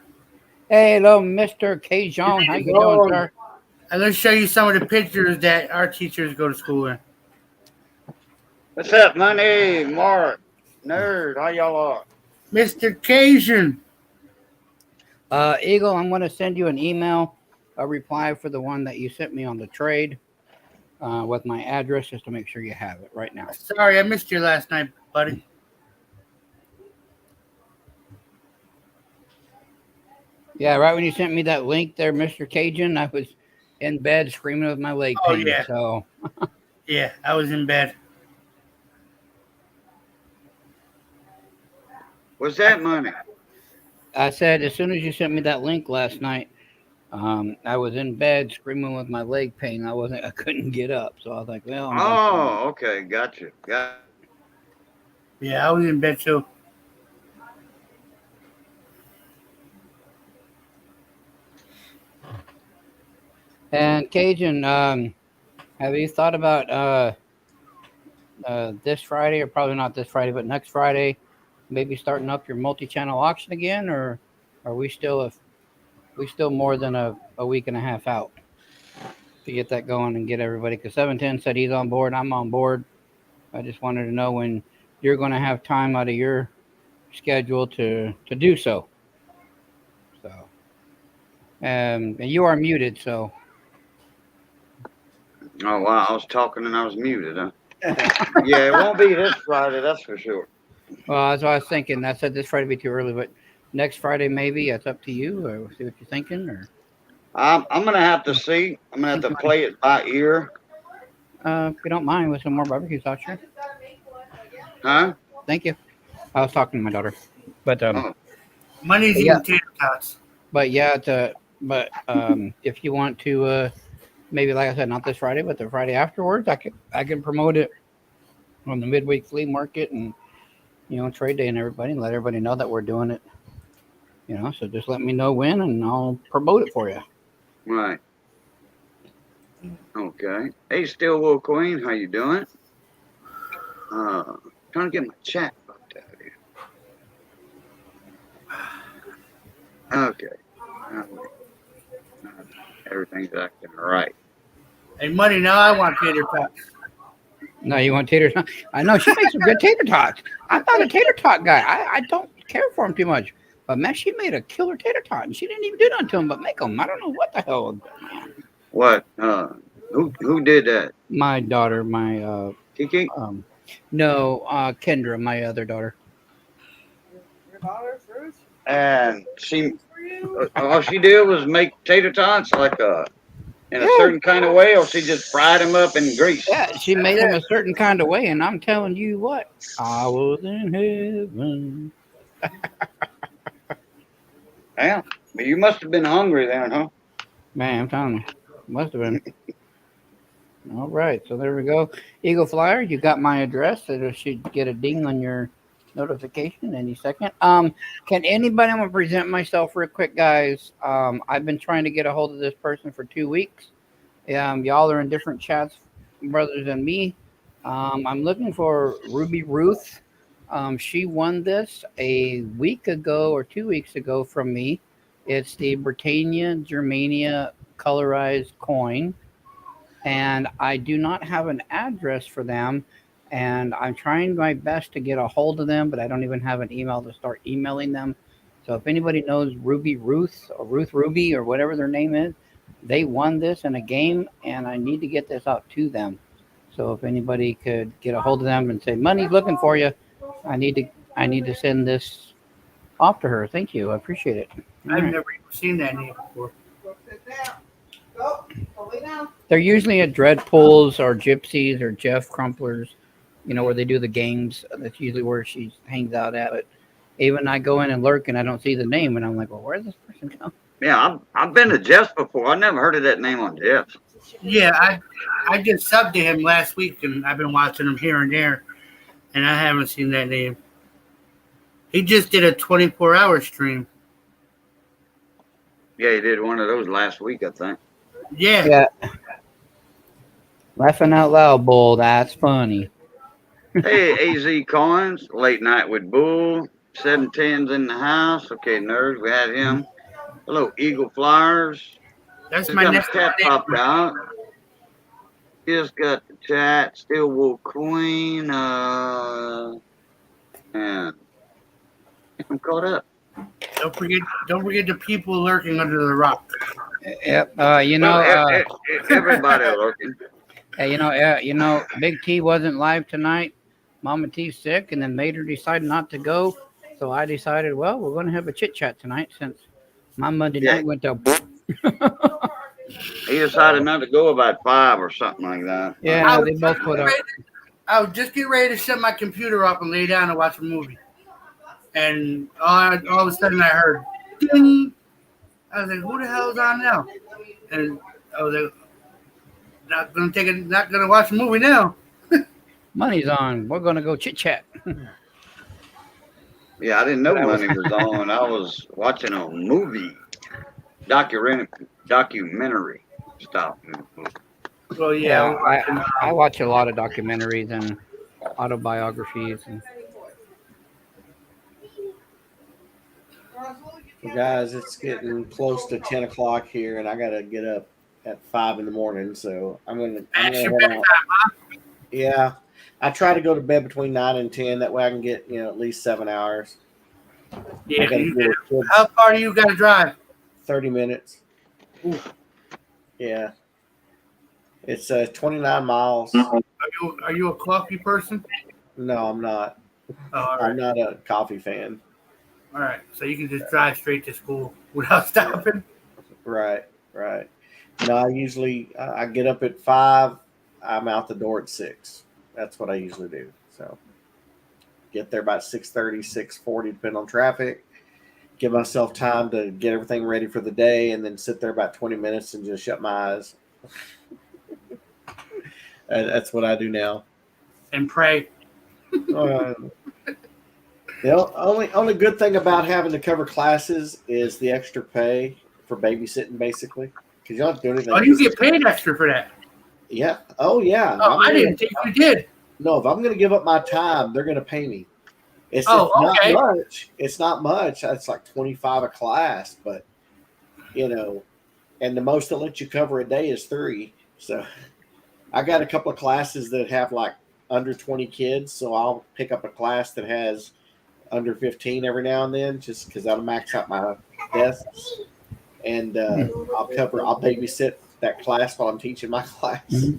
Hey, hello, Mr. Cajun. How you doing, sir? I'm going to show you some of the pictures that our teachers go to school in. What's up, Money, Mark, Nerd? How y'all are? Mr. Cajun. Eagle, I'm going to send you an email, a reply for the one that you sent me on the trade with my address just to make sure you have it right now. Sorry, I missed you last night, buddy. Yeah, right when you sent me that link there, Mr. Cajun, I was in bed screaming with my leg pain. Oh, yeah. So, Yeah, I was in bed. What's that, Money? I said as soon as you sent me that link last night, I was in bed screaming with my leg pain. I couldn't get up. So I was like, well, Oh, okay, gotcha. Yeah, I was in bed too. And Cajun, have you thought about this Friday, or probably not this Friday, but next Friday, maybe starting up your multi-channel auction again, or are we still more than a week and a half out to get that going and get everybody? Because 710 said he's on board, I'm on board. I just wanted to know when you're going to have time out of your schedule to do so. So, and you are muted, so. Oh, wow, I was talking and I was muted, huh? Yeah, it won't be this Friday, that's for sure. Well, that's what I was thinking. I said this Friday would be too early, but next Friday maybe. It's up to you. Or see what you're thinking. Or I'm going to have to see. I'm going to have to play it by ear. if you don't mind, with some more barbecue sauce, sure. Huh? Thank you. I was talking to my daughter, but Money's Yeah. eating tater tots. but yeah, if you want to, maybe like I said, not this Friday, but the Friday afterwards, I can promote it on the midweek flea market and trade day and everybody, and let everybody know that we're doing it. So just let me know when, and I'll promote it for you. Right. Okay. Hey, Stillwell Queen, how you doing? Trying to get my chat booked out here. Okay. Everything's acting right. Hey, Money, now I want tater tots. No, you want tater tots? I know she makes some good tater tots. I'm not a tater tot guy. I don't care for them too much. But man, she made a killer tater tot, and she didn't even do nothing to them but make them. I don't know what the hell. What? Who did that? My daughter, my Kiki? no, Kendra, my other daughter. Your daughter, Bruce? And she, For you? all she did was make tater tots like in a certain kind of way, or she just fried them up in grease. Yeah, she made them a certain kind of way, and I'm telling you what, I was in heaven. Yeah, but you must have been hungry then, huh? Man, I'm telling you, must have been. All right, so there we go. Eagle Flyer, you got my address, so it should get a ding on your notification any second. Can anybody? I'm gonna present myself real quick, guys. I've been trying to get a hold of this person for 2 weeks. Y'all are in different chats, brothers and me. I'm looking for Ruby Ruth. She won this a week ago or 2 weeks ago from me. It's the Britannia Germania colorized coin, and I do not have an address for them. And I'm trying my best to get a hold of them, but I don't even have an email to start emailing them. So if anybody knows Ruby Ruth or Ruth Ruby or whatever their name is, they won this in a game, and I need to get this out to them. So if anybody could get a hold of them and say, "Money's looking for you," I need to send this off to her. Thank you. I appreciate it. All I've right. never even seen that name before. Go sit down. Go. Go lay down. They're usually at Dread Pools or Gypsies or Jeff Crumplers, where they do the games. That's usually where she hangs out at. But even I go in and lurk and I don't see the name, and I'm like, well, where's this person go? Yeah, I've been to Jeff's before. I never heard of that name on Jeff's. Yeah, I just subbed to him last week, and I've been watching him here and there, and I haven't seen that name. He just did a 24-hour stream. Yeah, he did one of those last week, I think. Yeah. Yeah. Laughing out loud, bull. That's funny. Hey, AZ Coins, late night with Bull, 710's in the house. Okay, nerds, we had him. Hello, Eagle Flyers. That's Just my got a next cat popped out. Just got the chat. Still Wool Queen. And I'm caught up. Don't forget the people lurking under the rock. Yep. Everybody looking. Big T wasn't live tonight. Mama T's sick, and then Mater decided not to go. So I decided, well, we're going to have a chit chat tonight since my Monday night went to. He decided not to go about 5 or something like that. Yeah, they both put up. I was just getting ready to shut my computer off and lay down and watch a movie. And all of a sudden I heard ding. I was like, who the hell is on now? And I was like, not gonna watch a movie now. Money's on. We're going to go chit chat. Yeah, I didn't know money was on. I was watching a movie, documentary stuff. Well, yeah. I watch a lot of documentaries and autobiographies. And Guys, it's getting close to 10 o'clock here, and I got to get up at 5 in the morning, so I'm gonna That's your head bedtime, out. huh? Yeah, I try to go to bed between 9 and 10. That way I can get at least 7 hours. Yeah. I gotta deal with kids. How far do you got to drive? 30 minutes. Ooh. Yeah. It's 29 miles. Are you a coffee person? No, I'm not. Oh, all right. I'm not a coffee fan. All right. So you can just drive straight to school without stopping. Right. No, I usually I get up at 5. I'm out the door at 6. That's what I usually do. So get there about 6:30, 6:40, depending on traffic. Give myself time to get everything ready for the day, and then sit there about 20 minutes and just shut my eyes. That's what I do now. And pray. The only good thing about having to cover classes is the extra pay for babysitting, basically, because you don't have to do anything. Oh, you get paid extra for that? Yeah. Oh, yeah. Oh, I didn't think you did. No, if I'm going to give up my time, they're going to pay me. It's okay. not much. It's not much. It's like $25 a class, but and the most that lets you cover a day is 3. So I got a couple of classes that have like under 20 kids, so I'll pick up a class that has under 15 every now and then, just because that'll max out my desks. And I'll babysit that class while I'm teaching my class. Mm-hmm.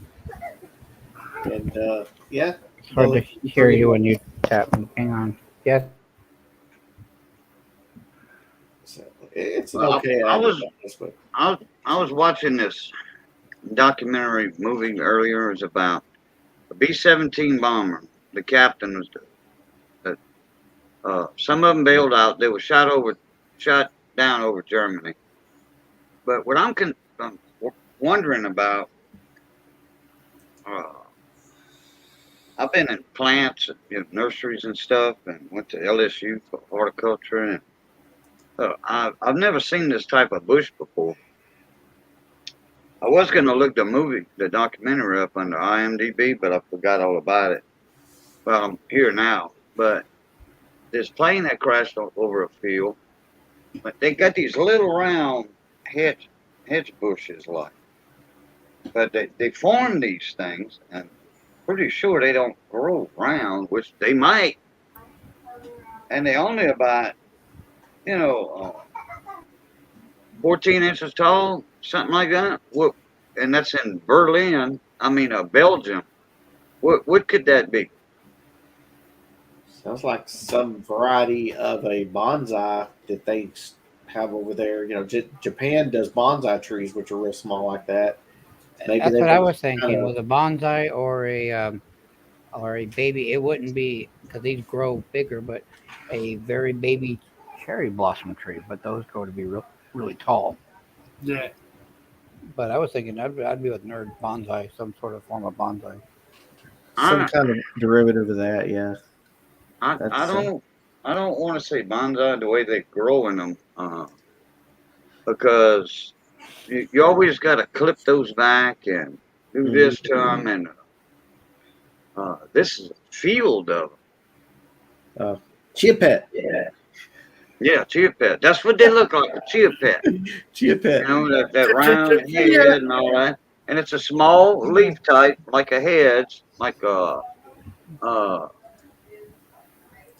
And yeah. It's hard to hear you when you tap. Hang on. Yes. So it's okay. I was watching this documentary movie earlier. It was about a B-17 bomber. The captain was some of them bailed out. They were shot down over Germany. But what I'm wondering about, I've been in plants, nurseries and stuff, and went to LSU for horticulture, and I've never seen this type of bush before. I was going to look the documentary up under IMDb, but I forgot all about it. Well, I'm here now, but this plane that crashed over a field, but they got these little round hedge bushes like, but they form these things, and pretty sure they don't grow round, which they might, and they only about 14 inches tall, something like that. And that's in Belgium. What could that be? Sounds like some variety of a bonsai that they have over there. Japan does bonsai trees, which are real small like that. Maybe that's what I was thinking. Was a bonsai or a baby? It wouldn't be, because these grow bigger, but a very baby cherry blossom tree. But those grow to be really tall. Yeah. But I was thinking I'd be with nerd bonsai, some sort of form of bonsai. Some I, kind of derivative of that, yeah. I That's don't want to say bonsai the way they grow in them, because you always got to clip those back and do this to them, and this is a field of them. chia pet. Yeah, chia pet. That's what they look like, a chia pet. Chia pet. You know, that round head and all that. And it's a small leaf type, like a hedge, like uh,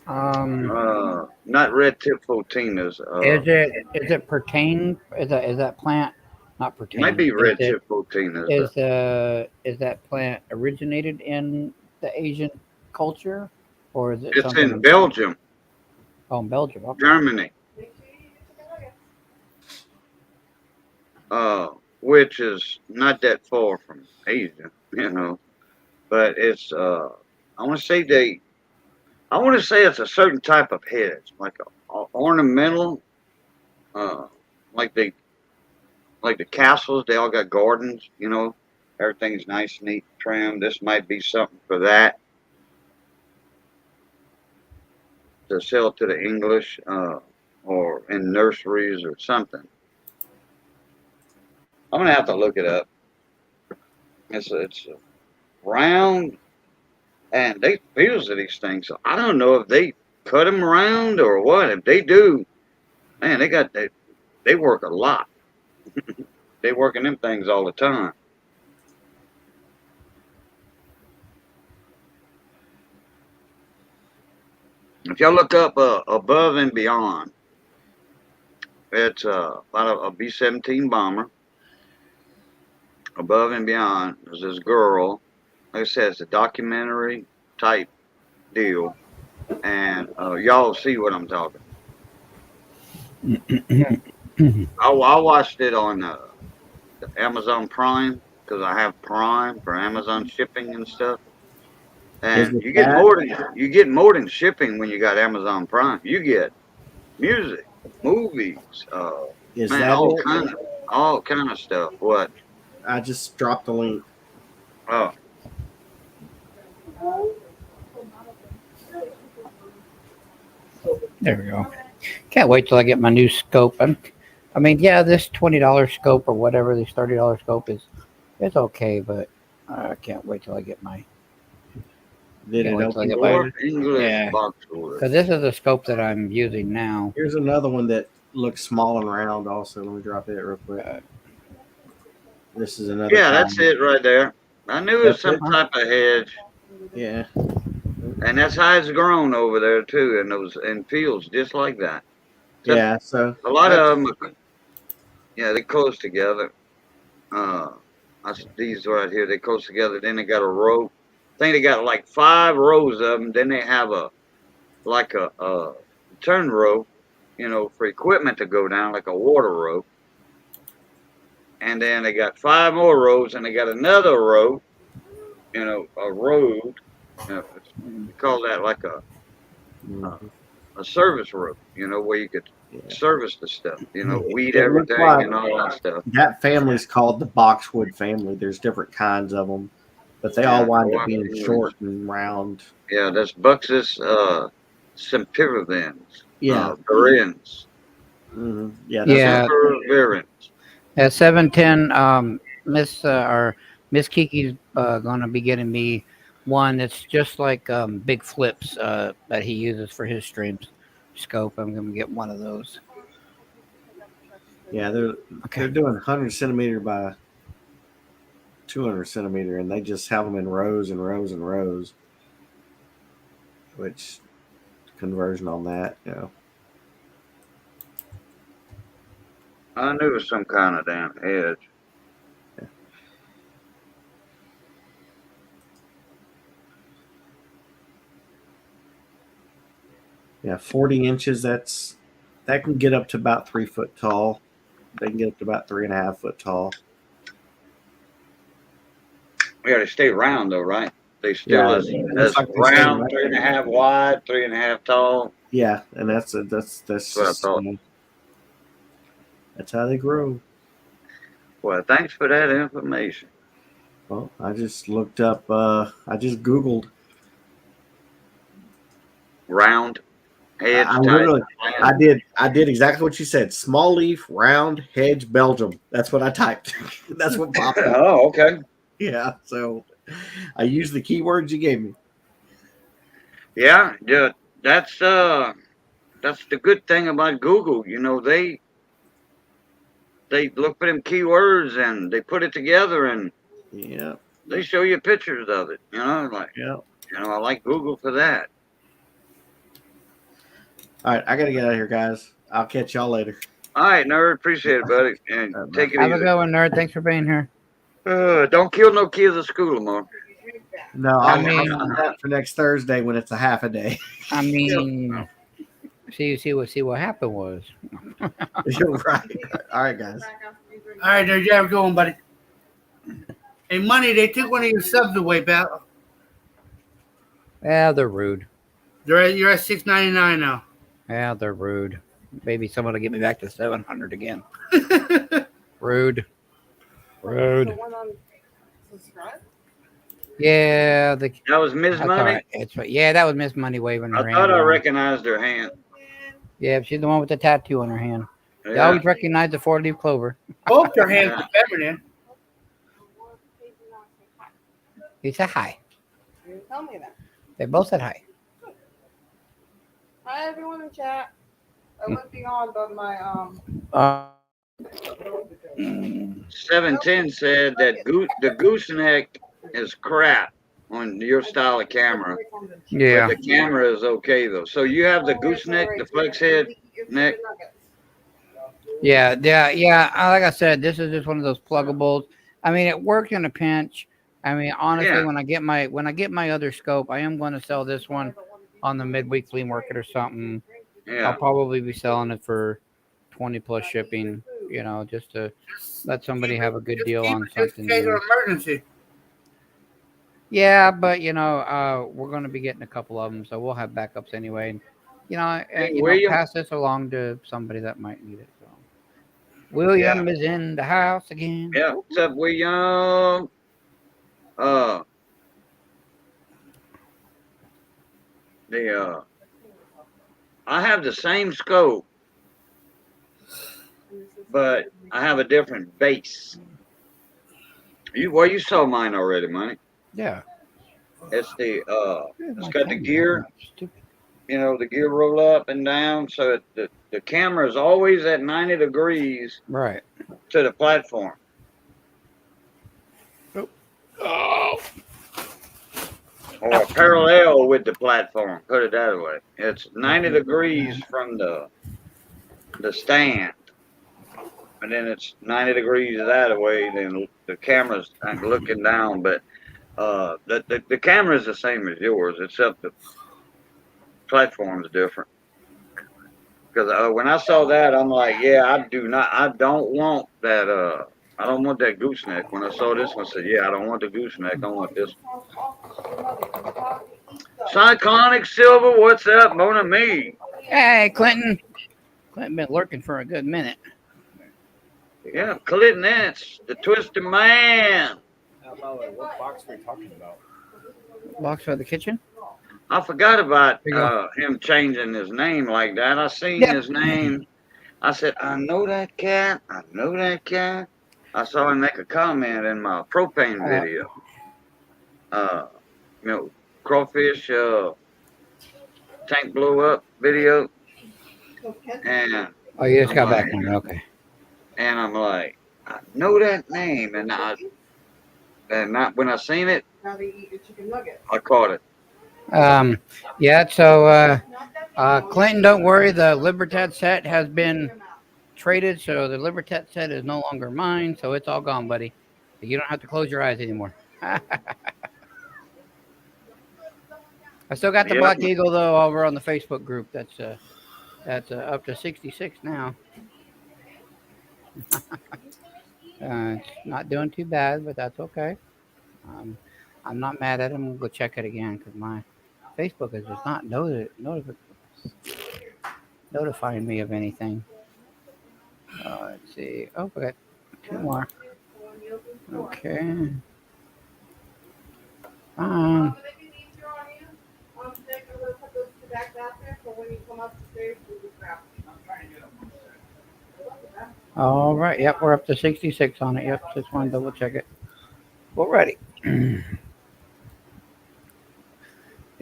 Um, not red tip photinas. is it pertain? Is that plant not It might pertain? be red tip photinas. Is that plant originated in the Asian culture, or is it It's something in Belgium, in Belgium? Okay. Germany, which is not that far from Asia, you know. But it's I want to say it's a certain type of hedge, like a ornamental, uh, like they like the castles. They all got gardens, you know. Everything's nice, neat, trimmed. This might be something for that to sell to the English, or in nurseries or something. I'm gonna have to look it up. It's round, and they fuse of these things. So I don't know if they cut them round or what. If they do, man, they work a lot. They working them things all the time. If y'all look up above and beyond, it's about a B-17 bomber. Above and beyond, there's this girl. Like I said, it's a documentary type deal, and y'all see what I'm talking. I watched it on the Amazon Prime because I have Prime for Amazon shipping and stuff. And Is it that? you get more than shipping when you got Amazon Prime. You get music, movies, Is man, that it? all kind of stuff. What? I just dropped the link. Oh, There we go. Can't wait till I get my new scope. I mean, yeah, this $20 scope or whatever, this $30 scope it's okay, but I can't wait till I get my. Did Can't it wait till I open get for my. you? English Yeah, box order. because this is the scope that I'm using now. Here's another one that looks small and round also. Let me drop it real quick. This is another Yeah, kind. that's it right there. I knew it was That's some it? type of hedge, Yeah. and that's how it's grown over there too, in fields just like that. Except Yeah. So a lot that's of them, yeah, they close together. Uh, these right here, they close together. Then they got a row. I think they got like 5 rows of them. Then they have a turn row, you know, for equipment to go down, like a water row. And then they got 5 more rows, and they got another row, you know, a road. You know, we call that like mhm. a service road, you know, where you could Yeah. service the stuff, you know, weed It looks everything like and all that stuff. that family's called the boxwood family. There's different kinds of them, but they all Yeah, wind up being short and round. yeah, that's Buxus sempervirens, Yeah. virens, Yeah. That's Yeah, sempervirens. at 710, Miss Kiki's gonna be getting me one that's just like Big Flips that he uses for his streams scope. I'm gonna get one of those. yeah. They're Okay. doing 100 centimeter by 200 centimeter, and they just have them in rows and rows and rows. Which conversion on that, you know. I knew it was some kind of damn hedge. Yeah, 40 inches. That can get up to about 3 foot tall. They can get up to about 3.5 foot tall. Yeah, they stay round though, right? They still Yeah, as looks like they stay round, right 3.5 wide, 3.5 tall. Yeah, and that's That's what I just thought. that's how they grow. Well, thanks for that information. Well, I just looked up. I just Googled. Round hedge I type literally, plant. I did exactly what you said. Small leaf, round hedge, Belgium. That's what I typed. That's what popped up. Oh, okay. Yeah. So I used the keywords you gave me. Yeah, yeah. That's that's the good thing about Google. You know, they look for them keywords and they put it together and Yeah. they show you pictures of it. Like Yeah. I like Google for that. All right. I got to get out of here, guys. I'll catch y'all later. All right, nerd. Appreciate it, buddy, and All right, bye. take it Have a easy. good one, nerd. Thanks for being here. Don't kill no kids at school tomorrow. No, I I'll mean, do that for next Thursday when it's a half a day. I mean, see what happened was. You're right. All right, guys. All right, there you have a good one, buddy. Hey, Money, they took one of your subs away, pal. Yeah, they're rude. You're at $6.99 now. Yeah, they're rude. Maybe someone will get me back to 700 again. Rude. Rude. The one on subscribe? Yeah, That was Ms. that's Money. all right. It's right. Yeah, that was Miss Money waving her I hand. thought I around. recognized her hand. Yeah, she's the one with the tattoo on her hand. You Yeah. always recognize the 4-leaf clover. Both your hands are feminine. He said hi. You didn't tell me that. They both said hi. Hi, everyone in chat. I went beyond on my Uh, 710 said that the gooseneck is crap on your style of camera. yeah. But the camera is okay though. So you have the gooseneck, the flex head neck. Yeah. Like I said, this is just one of those pluggables. I mean, it works in a pinch. I mean, honestly, Yeah. when I get my other scope, I am going to sell this one on the midweek flea market or something. I'll Yeah. probably be selling it for 20 plus shipping. Just to let somebody have a good deal on Just something in case of new. emergency. Yeah, but we're going to be getting a couple of them, so we'll have backups anyway. Hey, William. Pass this along to somebody that might need it. So, William is in the house again. Yeah. What's up, William? I have the same scope, but I have a different base. You saw mine already, Money. Yeah. It's Where's it's my got the camera? gear. Stupid. The gear roll up and down, so the camera is always at 90 degrees Right. to the platform. Oh. Or parallel with the platform, put it that way. It's 90 degrees from the stand, and then it's 90 degrees that way. Then the camera's looking down, but the camera is the same as yours, except the platform's different. Because when I saw that, I'm like, yeah, I don't want that. I don't want that gooseneck. When I saw this one, I said, yeah, I don't want the gooseneck. I want this one. Cyclonic Silver, what's up, Mona Me? Hey, Clinton. Clinton been lurking for a good minute. Yeah, Clinton, that's the Twisted Man. What box are we talking about? Box for the kitchen? I forgot about There you go. him changing his name like that. I seen Yep. his name. I said, I know that cat. I know that cat. I saw him make a comment in my propane video. Crawfish tank blew up video. And Oh, you just got I'm back like- on it. Okay. And I'm like, I know that name. And when I seen it, Now they eat your chicken nuggets. I caught it. Yeah, so Clinton, don't worry. The Libertad set has been traded, so the Libertad set is no longer mine, so it's all gone, buddy. You don't have to close your eyes anymore. I still got the Yep. Black Eagle, though, over on the Facebook group. That's up to 66 now. It's not doing too bad, but that's okay. I'm not mad at him. We'll go check it again because my Facebook is just not notifying me of anything. Let's see. Oh, okay. 2 more. Okay. Maybe leave your on you. Nick, I'm gonna put those two back out there for when you come up the stairs to the crap. All right. Yep, we're up to 66 on it. Yep, just want to double check it. We're ready.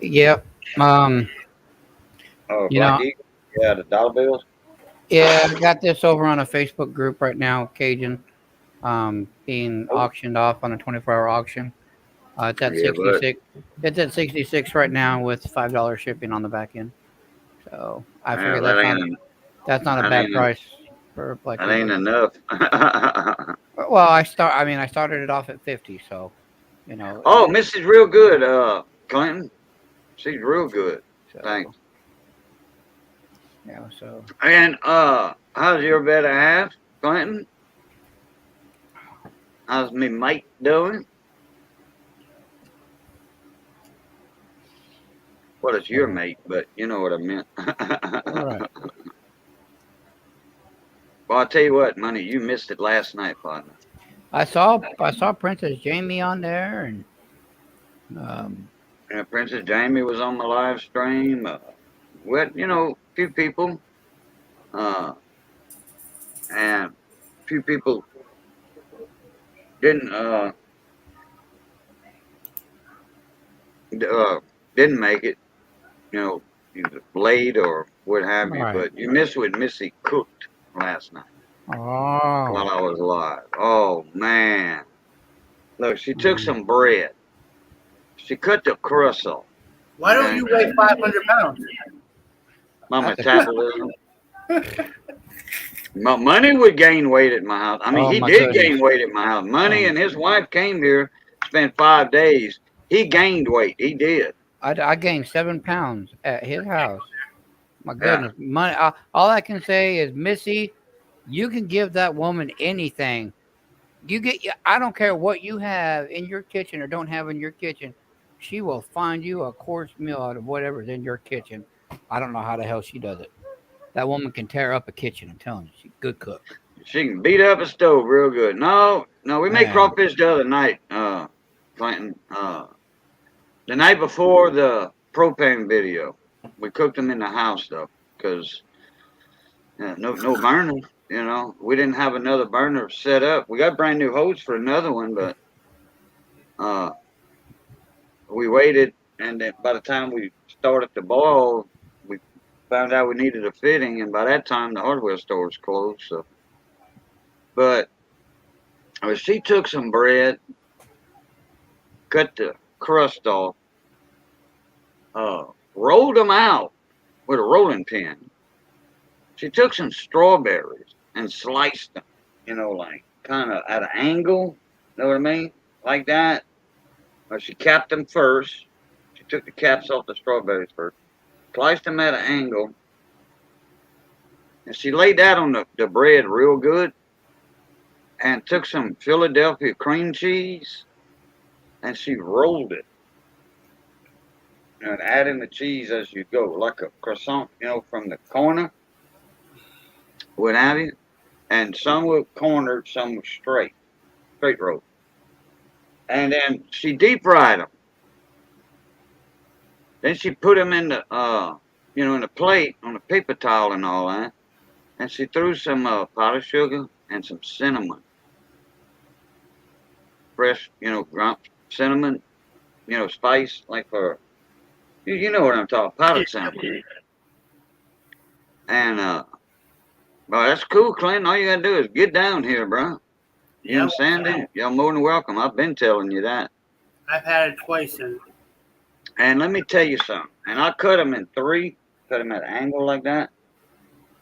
Yep. Um, Oh, you Black know, Eagle. Yeah, the dollar bills. yeah, I got this over on a Facebook group right now, Cajun, being Oh, auctioned off on a 24-hour auction. It's at yeah, but 66. It's at 66 right now with $5 shipping on the back end. So I yeah, figure that ain't that's not a that bad ain't price for Black that ain't Eagle. enough. Well, I started it off at 50, so you know, Oh, Missy's real good. Clinton, she's real good. so Thanks. yeah, so And how's your better half, Clinton? How's me mate doing? Well, it's your mate, but you know what I meant. all right. Well, I'll tell you what, money, you missed it last night, partner. I saw Princess Jamie on there, and Princess Jamie was on the live stream. With a few people, uh, and a few people didn't uh, didn't make it. Either late or what have all you. right. But you missed what Missy cooked last night Oh, while I was live. Oh man! Look, she took mm, some bread. She cut the crust off. Why don't Okay, you weigh 500 pounds? my that's a metabolism. My money would gain weight at my house. I mean, oh he my did goodness. gain weight at my house. Money Um, and his wife came here, spent 5 days. He gained weight. He did. I gained 7 pounds at his house. My Yeah. goodness, money. All I can say is, Missy, you can give that woman anything. I don't care what you have in your kitchen or don't have in your kitchen. She will find you a course meal out of whatever's in your kitchen. I don't know how the hell she does it. That woman can tear up a kitchen. I'm telling you, she's a good cook. She can beat up a stove real good. No, no, we made Man, crawfish the other night, Clinton. The night before the propane video, we cooked them in the house though, because no burner. We didn't have another burner set up. We got brand new hose for another one, but uh, we waited, and then by the time we started to boil, we found out we needed a fitting, and by that time the hardware store was closed. So, but she took some bread, cut the crust off, rolled them out with a rolling pin. She took some strawberries and sliced them, like kind of at an angle. Know what I mean? Like that. Or she capped them first. She took the caps off the strawberries first, sliced them at an angle, and she laid that on the bread real good and took some Philadelphia cream cheese and she rolled it and adding the cheese as you go, like a croissant, from the corner, what have you. And some were cornered, some were straight rolled. And then she deep fried them. Then she put them in the plate on a paper towel and all that. And she threw some powdered sugar and some cinnamon, fresh, ground cinnamon, spice like for you know what I'm talking, powdered cinnamon. And well, that's cool, Clint. All you gotta do is get down here, bro. You Yeah, and Sandy, y'all more than welcome. I've been telling you that. I've had it twice. And And let me tell you something. And I cut them in three, cut them at an angle like that.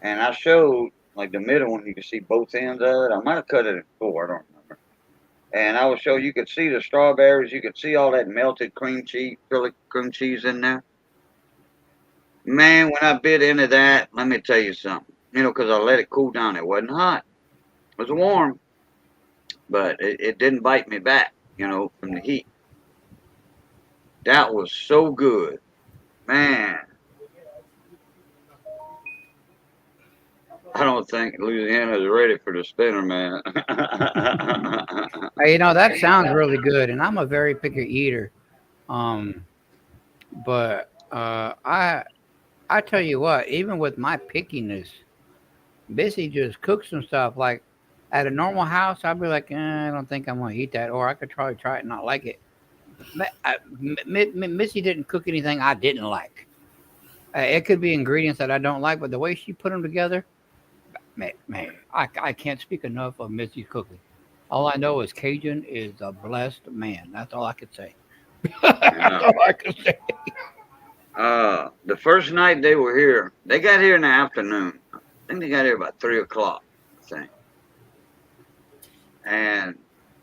And I showed like the middle one. You can see both ends of it. I might have cut it in four. I don't remember. And I will show you could see the strawberries. You could see all that melted cream cheese, Philly cream cheese in there. Man, when I bit into that, let me tell you something. Because I let it cool down. It wasn't hot. It was warm, but it didn't bite me back, from the heat. That was so good. Man, I don't think Louisiana is ready for the spinner, man. You know, that sounds really good, and I'm a very picky eater. Um, but I tell you what, even with my pickiness, Missy just cooks some stuff like at a normal house. I'd be like, I don't think I'm gonna eat that, or I could probably try it and not like it. Missy didn't cook anything I didn't like. It could be ingredients that I don't like, but the way she put them together, I can't speak enough of Missy's cooking. All I know is Cajun is a blessed man. That's all I could say. That's Yeah. all I could say. The first night they were here, they got here in the afternoon. I think they got here about 3 o'clock, I think. And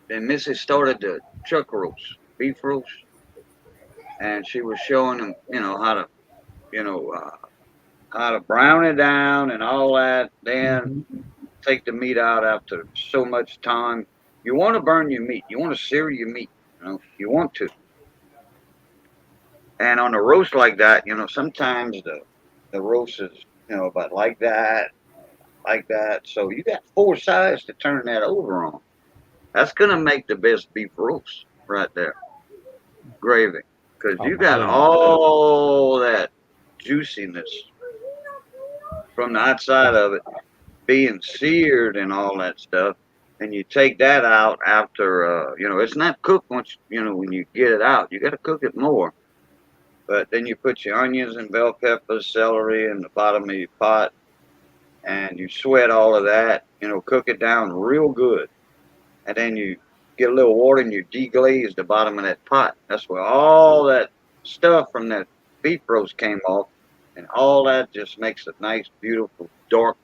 then Missy started the chuck roast, beef roast, and she was showing them, you know, uh, how to brown it down and all that. Then Hmm. take the meat out after so much time. You want to burn your meat. You want to sear your meat. You want to. And on a roast like that, sometimes the roast is, about like that. So you got four sides to turn that over on. That's gonna make the best beef roast right there. Gravy, because Oh you my got goodness. all that juiciness from the outside of it being seared and all that stuff. And you take that out after, it's not cooked once, when you get it out. You got to cook it more. But then you put your onions and bell peppers, celery in the bottom of your pot, and you sweat all of that. Cook it down real good, and then you get a little water and you deglaze the bottom of that pot. That's where all that stuff from that beef roast came off, and all that just makes a nice, beautiful, dark,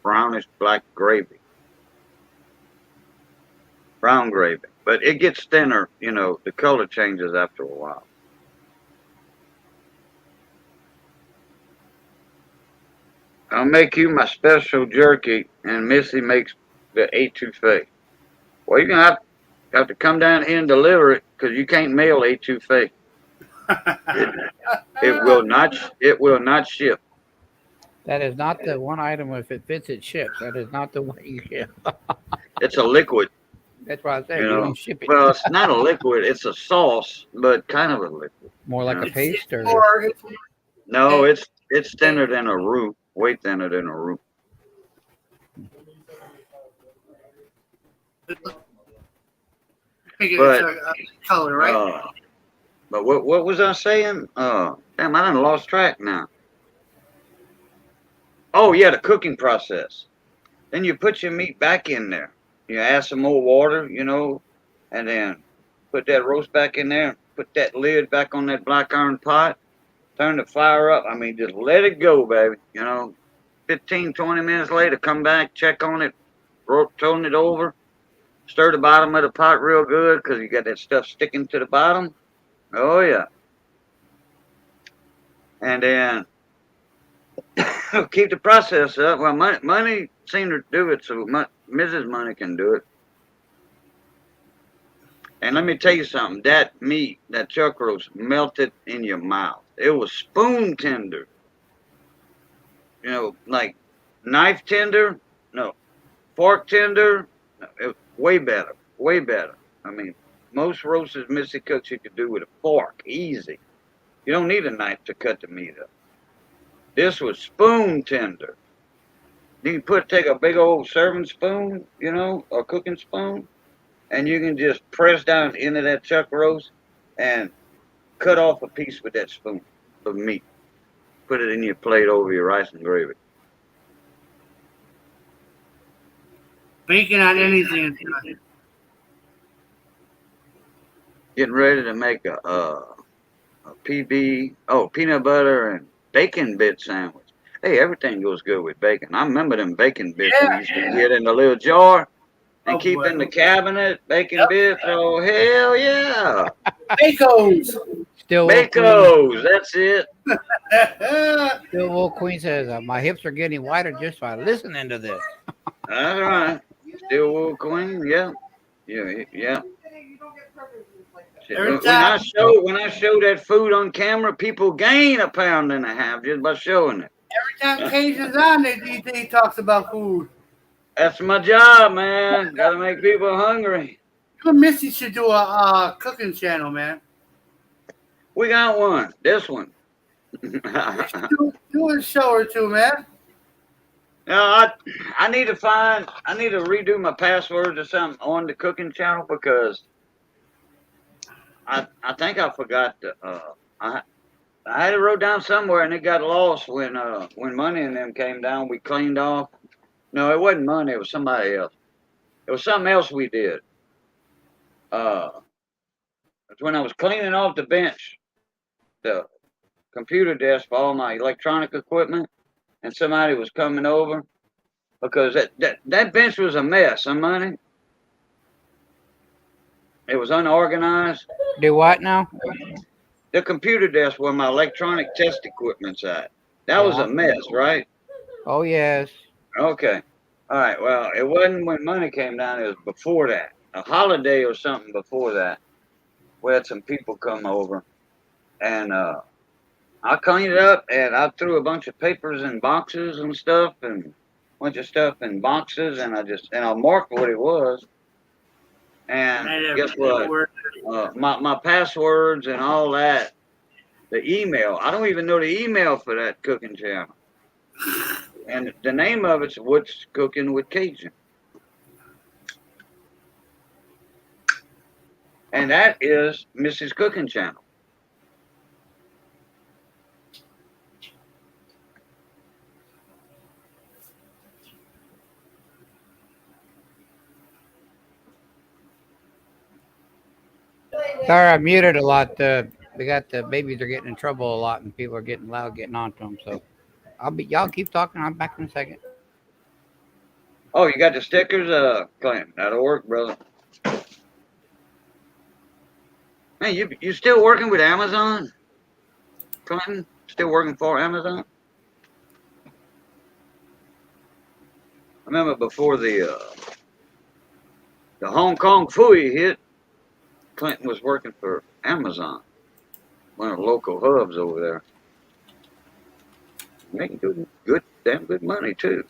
brownish black gravy, brown gravy. But it gets thinner. The color changes after a while. I'll make you my special jerky, and Missy makes the etouffee. Well, you're gonna have to come down here and deliver it because you can't mail etouffee. It it will not ship. That is not the one item. If it fits, it ships. That is not the one you ship. It's a liquid, That's why I you said you know. don't ship it. Well, it's not a liquid. It's a sauce, but kind of a liquid. More You like a know. paste, or No, it's thinner than a roux. Way thinner than a roux. It's But a color, right? but what was I saying? Damn, I done lost track now. Oh yeah, the cooking process. Then you put your meat back in there. You add some more water, and then put that roast back in there. Put that lid back on that black iron pot. Turn the fire up. I mean, just let it go, baby. 15, 20 minutes later, come back, check on it, turn it over, stir the bottom of the pot real good because you got that stuff sticking to the bottom. Oh, yeah. And then keep the process up. Well, money seemed to do it, so Mrs. Money can do it. And let me tell you something. That meat, that chuck roast, melted in your mouth. It was spoon tender. Like knife tender. No, fork tender. No, way better. Way better. I mean, most roasts Missy cooks you could do with a fork, easy. You don't need a knife to cut the meat up. This was spoon tender. You can take a big old serving spoon, or cooking spoon, and you can just press down into that chuck roast and cut off a piece with that spoon of meat. Put it in your plate over your rice and gravy. Bacon on anything. Getting ready to make a peanut butter and bacon bit sandwich. Hey, everything goes good with bacon. I remember them bacon bits we used to get in the little jar and keep in the cabinet. Bacon bits. Oh, hell yeah. Bacos. still Bacos. That's it. Still, Will Queen says my hips are getting wider just by listening to this. That's right. Still wool queen. Yeah. Yeah. Every When time, I show that food on camera, people gain a pound and a half just by showing it. Cajun's on, he talks about food. That's my job, man. Got to make people hungry. You and Missy should do a cooking channel, man. We got one. This one. Do a show or two, man. No, I need to redo my passwords or something on the cooking channel because I think I forgot to, I had it wrote down somewhere and it got lost when Money and them came down. We cleaned off. No, it wasn't Money. It was somebody else. It was something else we did. It's when I was cleaning off the bench, the computer desk for all my electronic equipment, and somebody was coming over because that bench was a mess. Some money. It was unorganized. Do what now? The computer desk where my electronic test equipment's at. That was a mess, right? Oh, yes. Okay. All right. Well, it wasn't when Money came down. It was before that. A holiday or something before that. We had some people come over, and I cleaned it up, and I threw a bunch of papers in boxes and stuff, and a bunch of stuff in boxes, and I marked what it was. And guess what? My passwords and all that, the email. I don't even know the email for that cooking channel. And the name of it's What's Cooking with Cajun. And that is Mrs. Cooking Channel. Sorry, I muted a lot. We got the babies are getting in trouble a lot, and people are getting loud, getting onto them. So y'all keep talking. I'm back in a second. Oh, you got the stickers, Clinton. That'll work, brother. Man, you still working with Amazon, Clinton? Still working for Amazon? I remember before the Hong Kong Fooey hit, Clinton was working for Amazon, one of the local hubs over there. Making damn good money too.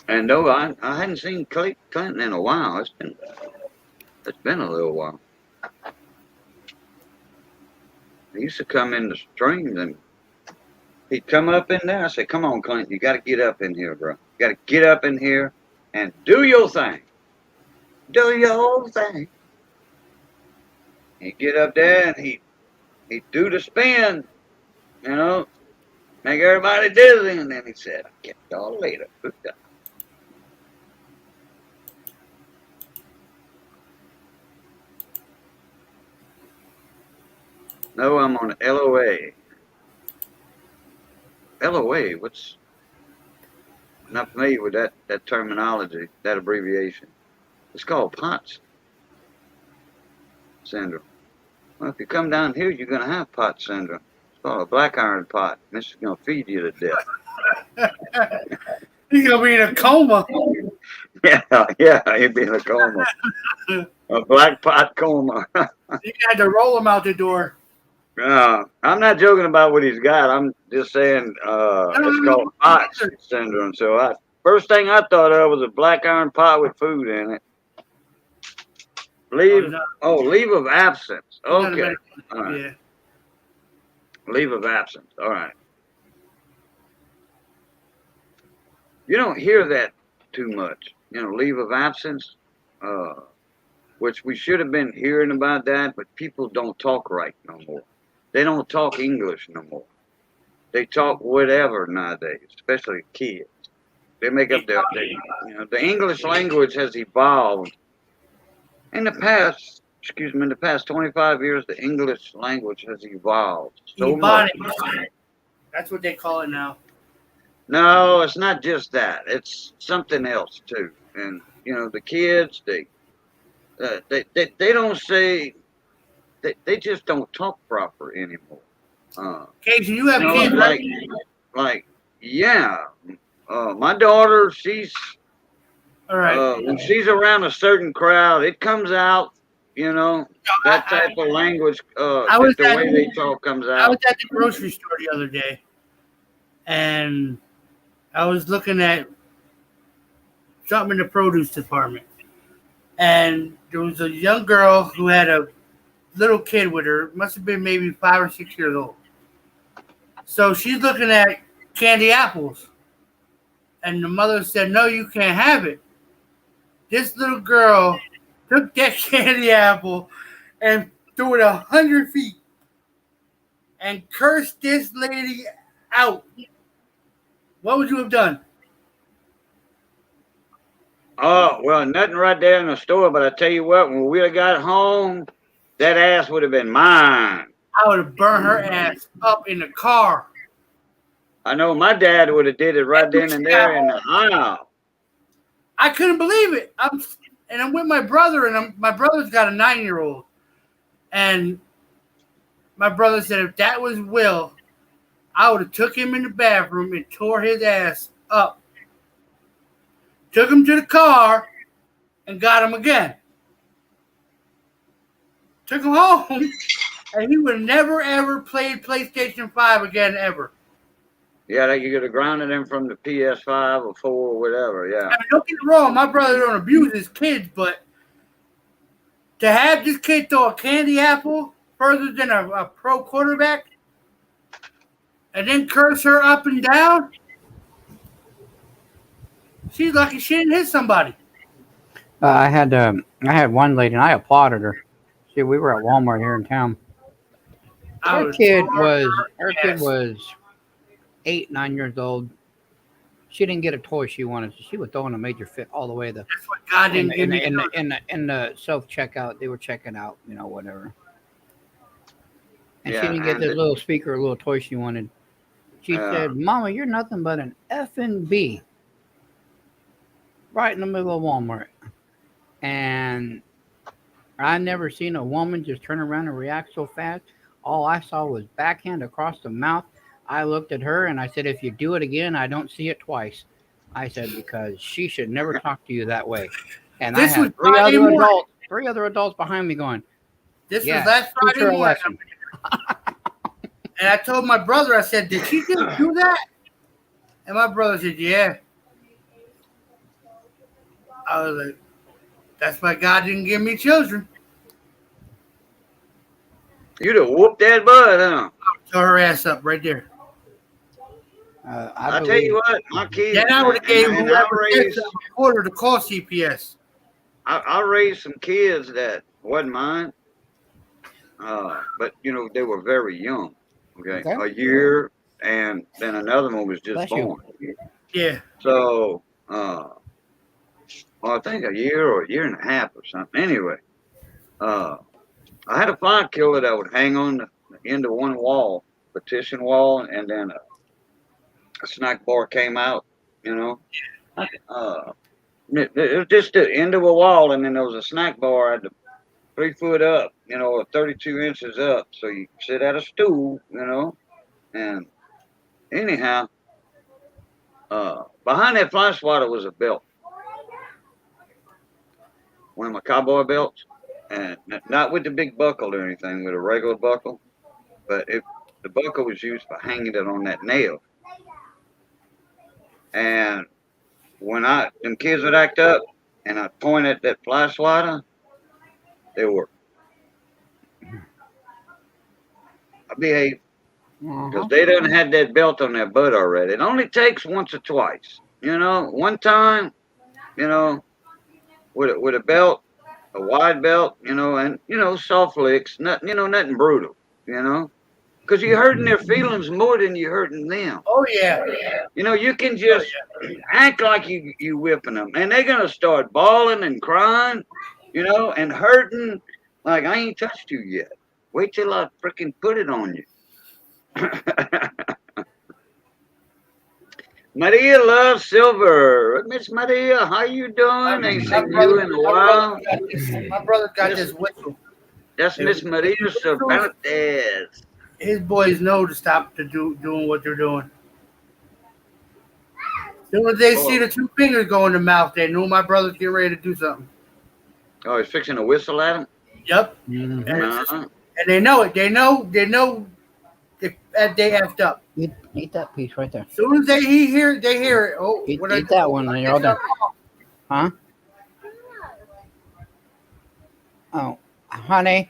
And no, I hadn't seen Clinton in a while. It's been a little while. He used to come in the streams and he'd come up in there. I said, "Come on, Clinton, you got to get up in here, bro. You got to get up in here and do your thing. Do your whole thing." He'd get up there and he'd do the spin, you know, make everybody dizzy, and then he said, "I'll catch y'all later." No, I'm on LOA. LOA, what's not familiar with that terminology, that abbreviation. It's called POTS syndrome. Well, if you come down here, you're going to have POTS syndrome. It's called a black iron pot. This is going to feed you to death. He's going to be in a coma. Yeah, he'd be in a coma. A black pot coma. You had to roll him out the door. I'm not joking about what he's got. I'm just saying it's called POTS syndrome. So first thing I thought of was a black iron pot with food in it. Leave of absence. Okay. All right. Yeah. Leave of absence. All right. You don't hear that too much. You know, leave of absence, which we should have been hearing about that, but people don't talk right no more. They don't talk English no more. They talk whatever nowadays, especially kids. They make up the English language has evolved. In the past 25 years, the English language has evolved so much. That's what they call it now. No, it's not just that. It's something else too. And you know, the kids, they don't say. They just don't talk proper anymore. Cajun, you have kids, right? Yeah. My daughter, she's all right. When she's around a certain crowd, it comes out. You know, that type of language. The way they talk comes out. I was at the grocery store the other day, and I was looking at something in the produce department, and there was a young girl who had a little kid with her. Must have been maybe 5 or 6 years old. So she's looking at candy apples, and the mother said, "No, you can't have it." This little girl took that candy apple and threw it 100 feet and cursed this lady out. What would you have done? Oh, well, nothing right there in the store, but I tell you what, when we got home, that ass would have been mine. I would have burned her ass up in the car. I know my dad would have did it right then and there in the aisle. I couldn't believe it. I'm with my brother, and my brother's got a 9-year-old. And my brother said if that was Will, I would have took him in the bathroom and tore his ass up. Took him to the car and got him again. Took him home, and he would have never, ever played PlayStation 5 again, ever. Yeah, like you could have grounded him from the PS5 or 4 or whatever, yeah. I mean, don't get me wrong, my brother don't abuse his kids, but to have this kid throw a candy apple further than a pro quarterback and then curse her up and down, she's lucky she didn't hit somebody. I had one lady, and I applauded her. See, we were at Walmart here in town. Her kid was 8, 9 years old. She didn't get a toy she wanted, so she was throwing a major fit all the way. That's what God didn't give me. In the self checkout, they were checking out, whatever. And Yeah, she didn't get this little speaker, a little toy she wanted. She said, "Mama, you're nothing but an effing B." Right in the middle of Walmart. And I never seen a woman just turn around and react so fast. All I saw was backhand across the mouth. I looked at her and I said, "If you do it again, I don't see it twice." I said, because she should never talk to you that way. And This I was had Friday three other adults behind me going, This yeah, was last teach her Friday a morning. lesson. And I told my brother, I said, "Did she just do that?" And my brother said, "Yeah." I was like, that's why God didn't give me children. You'd have whooped that butt, huh? Tore her ass up right there. I tell you what, my kids. Then I would have gave man, whoever gets a quarter to call CPS. I raised some kids that wasn't mine, but they were very young. Okay, a year, and then another one was just born. Yeah. So, I think a year or a year and a half or something. Anyway, I had a fly killer that would hang on the end of one wall, partition wall, and then a snack bar came out. It was just the end of a wall, and then there was a snack bar at the 3 foot up, or 32 inches up. So you sit at a stool, and anyhow, behind that fly swatter was a belt. One of my cowboy belts, and not with the big buckle or anything, with a regular buckle, but the buckle was used for hanging it on that nail. And when them kids would act up, and I point at that fly swatter, they were. I behave because they done had that belt on their butt already. It only takes once or twice, one time, with a belt, a wide belt, and soft licks, nothing brutal, because you're hurting their feelings more than you're hurting them. Oh yeah. You can just act like you whipping them, and they're gonna start bawling and crying, and hurting like I ain't touched you yet. Wait till I freaking put it on you. Maria loves silver. Miss Maria, how you doing? Ain't seen you in a while. My brother got this whistle. That's Miss Maria Cervantes. His boys know to stop doing what they're doing. As soon as they see the 2 fingers go in the mouth, they know my brother's getting ready to do something. Oh, he's fixing a whistle at him? Yep. Mm-hmm. And they know it. They know. If they effed up. Eat that piece right there. As soon as they hear it. Oh, Eat what I that one, and you're all done. Huh? Oh, honey,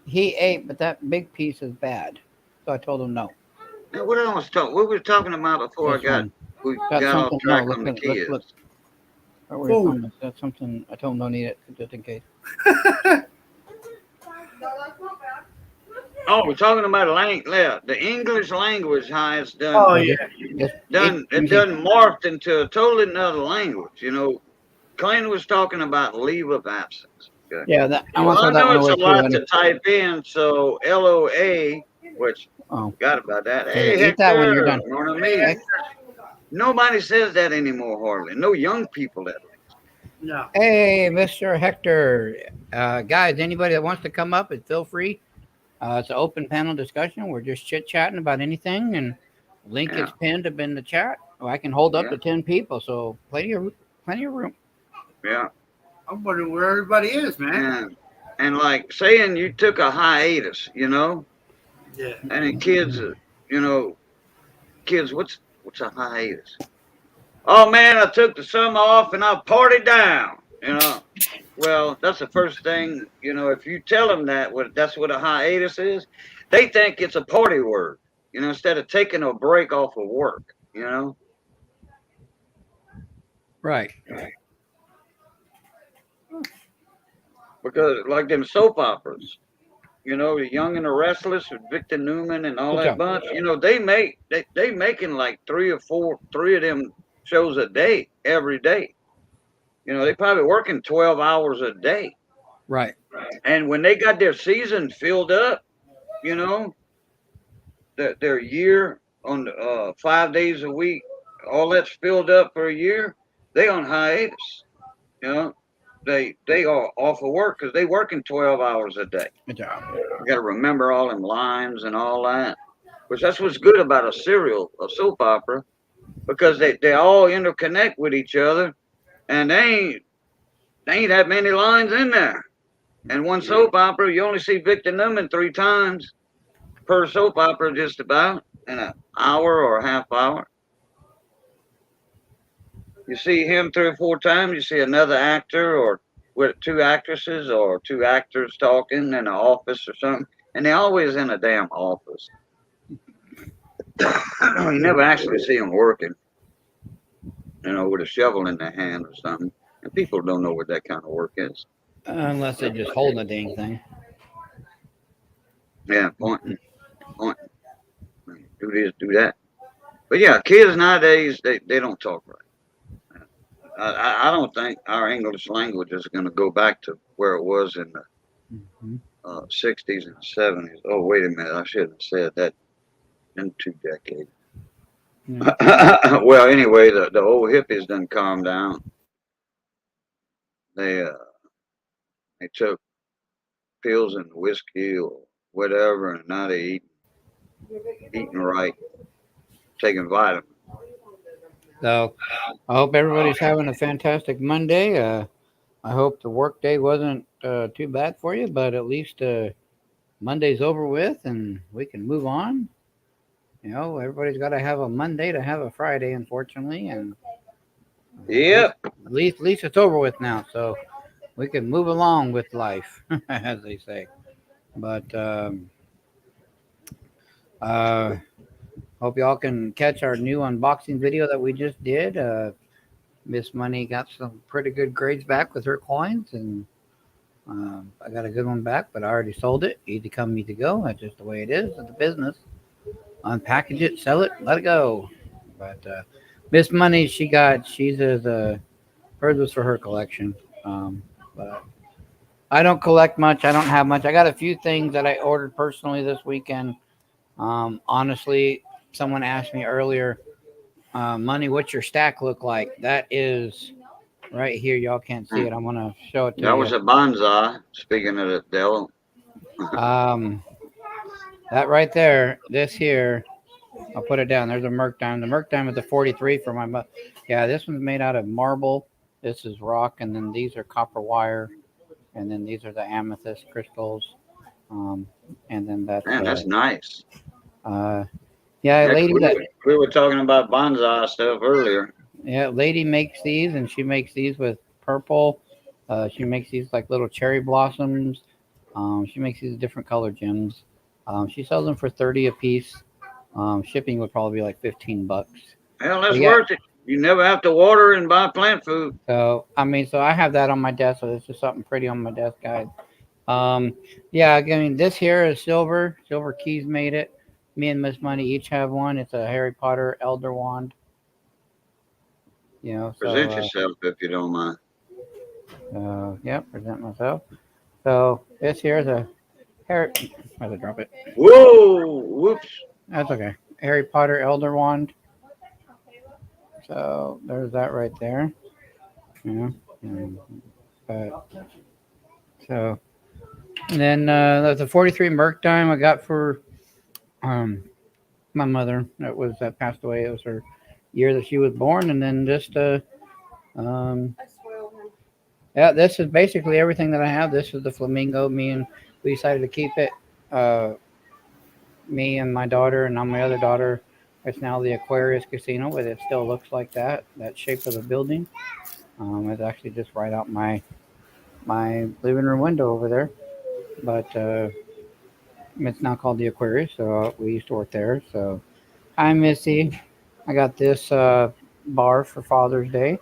he ate, but that big piece is bad. So I told him no. Now, what I was talking, what we were talking about before This one we got got off something. No, track look, on the look, look, look. kids. Where were you from? That's something. I told him don't eat it just in case. Oh, we're talking about the English language, how it's done. Oh yeah. It doesn't morphed into a totally another language. You know, Clayton was talking about leave of absence. Okay? Yeah, that I want Well, to I throw that know one it's away a too, lot honey. to type in, so LOA, which Oh, forgot about that. yeah, Hey, eat that when you're Hector, done. you know what I mean? Nobody says that anymore, hardly. No young people at least. No. Hey, Mr. Hector. Guys, anybody that wants to come up, and feel free. It's an open panel discussion. We're just chit chatting about anything, and link is pinned up in the chat. Oh, I can hold up to 10 people, so plenty of room. Yeah. I'm wondering where everybody is, man. And like saying you took a hiatus, you know? Yeah. And then kids, kids, what's a hiatus? Oh man, I took the summer off and I partied down, you know? Well, that's the first thing, if you tell them that's what a hiatus is, they think it's a party word, instead of taking a break off of work, Right. Because like them soap operas, The Young and the Restless with Victor Newman and all that bunch, they making like three of them shows a day, every day. They probably working 12 hours a day. Right. And when they got their season filled up, their year on 5 days a week, all that's filled up for a year, they on hiatus. They are off of work because they working 12 hours a day. Good job. You got to remember all them lines and all that. Which that's what's good about a soap opera, because they all interconnect with each other, and they ain't that many lines in there. And one soap opera, you only see Victor Newman 3 times per soap opera, just about in an hour or a half hour. You see him 3 or 4 times. You see another actor or with 2 actresses or 2 actors talking in an office or something, and they're always in a damn office. You never actually see them working, with a shovel in their hand or something. And people don't know what that kind of work is. Unless they're just holding a dang thing. Yeah, pointing. Do this, do that. But yeah, kids nowadays, they don't talk right. I don't think our English language is going to go back to where it was in the 60s and 70s. Oh, wait a minute. I shouldn't have said that in 2 decades. Well, anyway, the old hippies done calmed down. They took pills and whiskey or whatever, and now they eating right, taking vitamins. So I hope everybody's having a fantastic Monday. I hope the work day wasn't too bad for you, but at least Monday's over with and we can move on. Everybody's got to have a Monday to have a Friday, unfortunately, and yep. At least it's over with now, so we can move along with life, as they say. But hope y'all can catch our new unboxing video that we just did. Miss Money got some pretty good grades back with her coins, and I got a good one back, but I already sold it. Easy come, easy go. That's just the way it is in the business. Unpackage it, sell it, let it go. But Miss Money, she's as hers was for her collection. But I don't collect much. I don't have much. I got a few things that I ordered personally this weekend. Honestly, someone asked me earlier, Money, what's your stack look like? That is right here. Y'all can't see it. I'm gonna show it to you. That was a bonsai. Speaking of the devil. That right there. This here. I'll put it down. There's a Merc Dime. The Merc Dime is a 43 for my mother. Yeah, this one's made out of marble. This is rock, and then these are copper wire, and then these are the amethyst crystals. And then Man, that's nice. Yeah, a Heck, lady that we were talking about bonsai stuff earlier. yeah, lady makes these, and she makes these with purple. She makes these like little cherry blossoms. She makes these different color gems. She sells them for 30 a piece. Shipping would probably be like $15. Hell, But that's yeah, worth it. You never have to water and buy plant food. so I mean, so I have that on my desk. So it's just something pretty on my desk, guys. Um, yeah, I mean, this here is silver. Silver Keys made it. Me and Miss Money each have one. It's a Harry Potter Elder Wand. You know, so Present yourself if you don't mind. yeah, present myself. So this here is a Harry. I had to drop it. Whoa! Whoops! That's okay. Harry Potter Elder Wand. So there's that right there. You know, but so and then there's a 43 Merc dime I got for um my mother that passed away. It was her year that she was born, and then just um I spoiled him. yeah, this is basically everything that I have. This is the flamingo. We decided to keep it. Uh, me and my daughter, and now my other daughter. It's now the Aquarius Casino, but it still looks like that. That shape of the building. It's actually just right out my living room window over there. But it's now called the Aquarius, so we used to work there. So hi, Missy. I got this bar for Father's Day.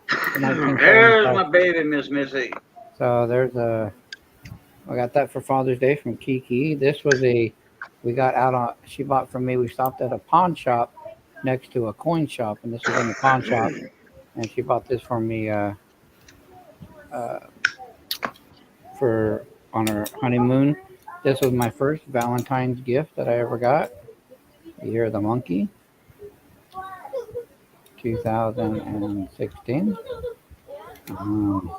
There's 1975. my baby, Miss Missy. So I got that for Father's Day from Kiki. This was we got out on, she bought from me. We stopped at a pawn shop next to a coin shop, and this was in the pawn shop. And she bought this for me uh, for on her honeymoon. This was my first Valentine's gift that I ever got. The Year of the Monkey, 2016. Um,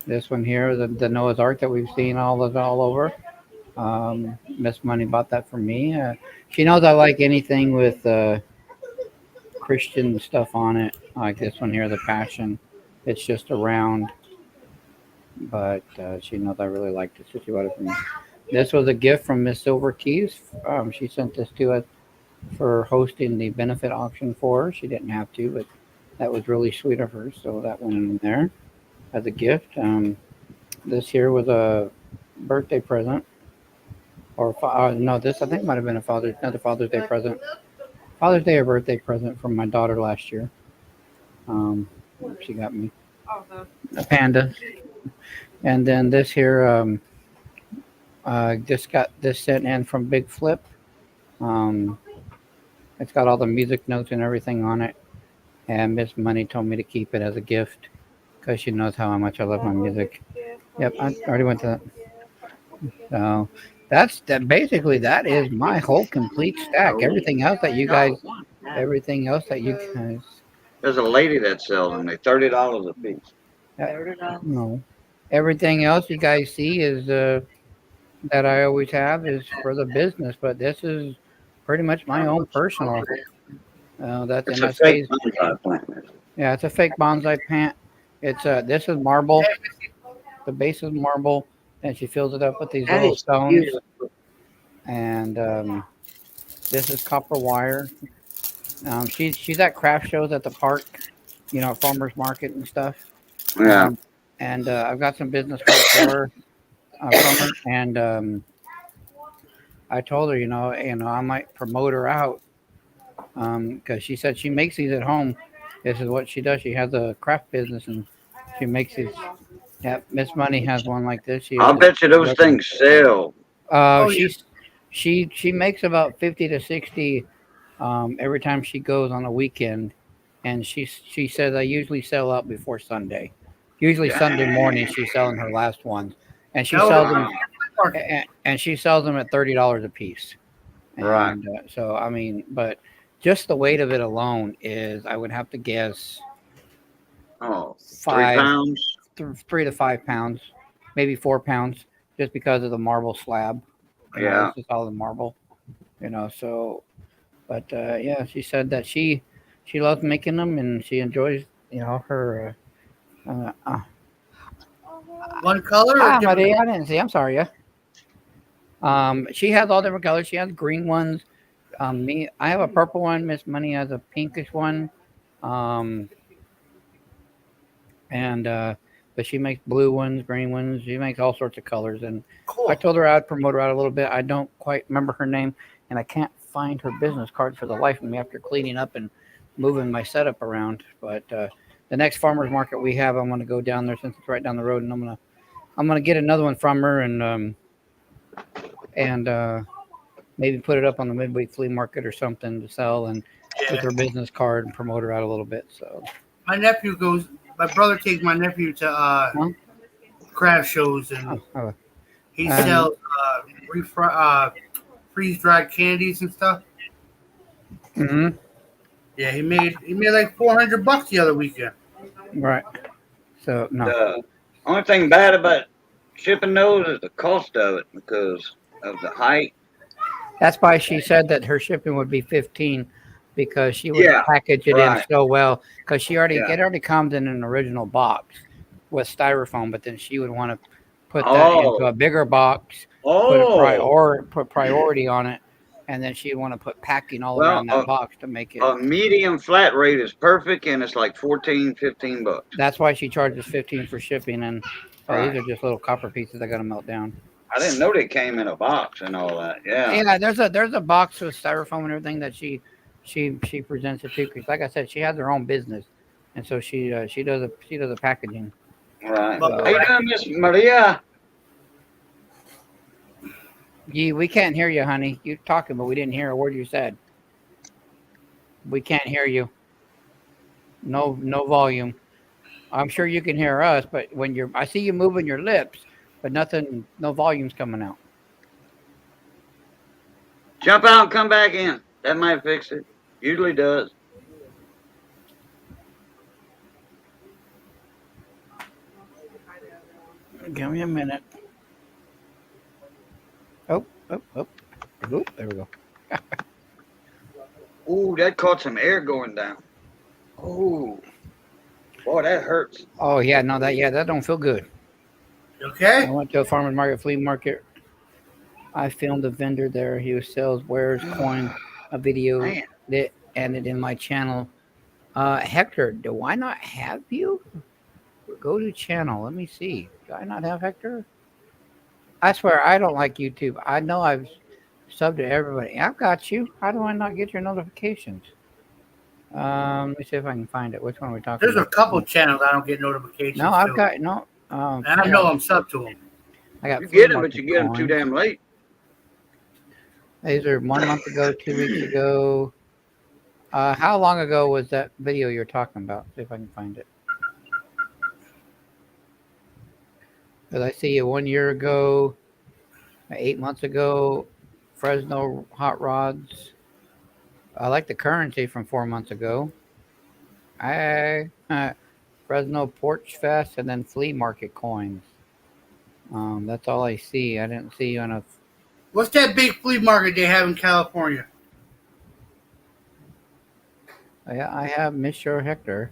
this one here, the Noah's Ark that we've seen all over. Miss Money bought that for me. She knows I like anything with Christian stuff on it, like this one here, the Passion. It's just a round, but she knows I really liked it, so she bought it for me. This was a gift from Miss Silver Keys. She sent this to us for hosting the benefit auction for her. She didn't have to, but that was really sweet of her, so that went in there as a gift. This here was a birthday present, or no, this I think might have been another Father's Day present. Father's Day or birthday present from my daughter last year. She got me Oh, no. a panda, and then this here, just got this sent in from Big Flip. Um, it's got all the music notes and everything on it, and Miss Money told me to keep it as a gift because she knows how much I love my music. Yep, I already went to that. So that. Basically, that is my whole complete stack. Everything else that you guys, There's a lady that sells them. They're $30 a piece. no, everything else you guys see is that I always have is for the business, but this is pretty much my own personal. That's It's and a that fake stays. bonsai plant. Yeah, it's a fake bonsai plant. It's this is marble. The base is marble, and she fills it up with these little stones. And this is copper wire. She's at craft shows at the park, farmers market and stuff. Yeah. And I've got some business cards for her, from her, and I told her, I might promote her out, because she said she makes these at home. This is what she does. She has a craft business, and she makes these. Yeah, Miss Money has one like this. She I'll has bet you those things sell. she makes about 50 to 60 every time she goes on a weekend, and she says I usually sell out before Sunday. Usually Sunday morning she's selling her last ones, and she sells them and she sells them at $30 a piece. And, Right. So I mean, but just the weight of it alone is, I would have to guess, Oh, 3 five, pounds? 3 to 5 pounds, maybe 4 pounds, just because of the marble slab. Yeah. It's just all the marble. So, but yeah, she said that she loves making them, and she enjoys, her. One color or different? Maria, I didn't see. I'm sorry, yeah. She has all different colors. She has green ones. I have a purple one. Miss Money has a pinkish one. Um, and but she makes blue ones, green ones. She makes all sorts of colors. And I Cool. told her I'd promote her out a little bit. I don't quite remember her name, and I can't find her business card for the life of me after cleaning up and moving my setup around. But the next farmers market we have, I'm going to go down there since it's right down the road, and I'm gonna get another one from her and maybe put it up on the midweek flea market or something to sell and with Yeah. her business card and promote her out a little bit. So, My brother takes my nephew to huh? craft shows, and Oh, he um, sells freeze dried candies and stuff. hmm Yeah, he made like $400 the other weekend. right. So no, The only thing bad about shipping those is the cost of it because of the height. that's why she said that her shipping would be 15 because she would Yeah, package it in right. so well because Yeah. it already comes in an original box with styrofoam, but then she would want to put that into Oh, a bigger box, oh. put priority on it, and then she'd want to put packing all Well, around that box to make it. a medium flat rate is perfect, and it's like 14, $15. That's why she charges 15 for shipping. And oh, these Right. are just little copper pieces I got to melt down. I didn't know they came in a box and all that. Yeah. Yeah, there's a box with styrofoam and everything that she presents it to because, like I said, she has her own business, and so she does the packaging. Right. But How you doing, Miss Maria? We can't hear you, honey. You talking, but we didn't hear a word you said. We can't hear you. No volume. I'm sure you can hear us, but I see you moving your lips, but nothing, no volume's coming out. Jump out and come back in. That might fix it. Usually does. Give me a minute. Oh. Oop, there we go. Ooh, that caught some air going down. Ooh, boy, that hurts. Oh yeah, no, that don't feel good. You I okay? went to a farmer's market, flea market. I filmed a vendor there. He sells wares, coin, a video Man, that ended in my channel. Hector, do I not have you? Go to channel. Let me see. Do I not have Hector? I swear I don't like YouTube. I know I've subbed to everybody. I've got you. How do I not get your notifications? Let me see if I can find it. Which one are we talking There's a about? couple channels I don't get notifications No, I've to, got no. and I know I'm sub to them. I got you flea get them, but market you get them too coins. damn late. These are 1 month ago, 2 weeks ago. How long ago was that video you're talking about? See if I can find it. Because I see you 1 year ago, 8 months ago, Fresno hot rods. I like the currency from 4 months ago. I Fresno Porch Fest and then flea market coins. That's all I see. I didn't see you on a. What's that big flea market they have in California? I have Mr. Hector.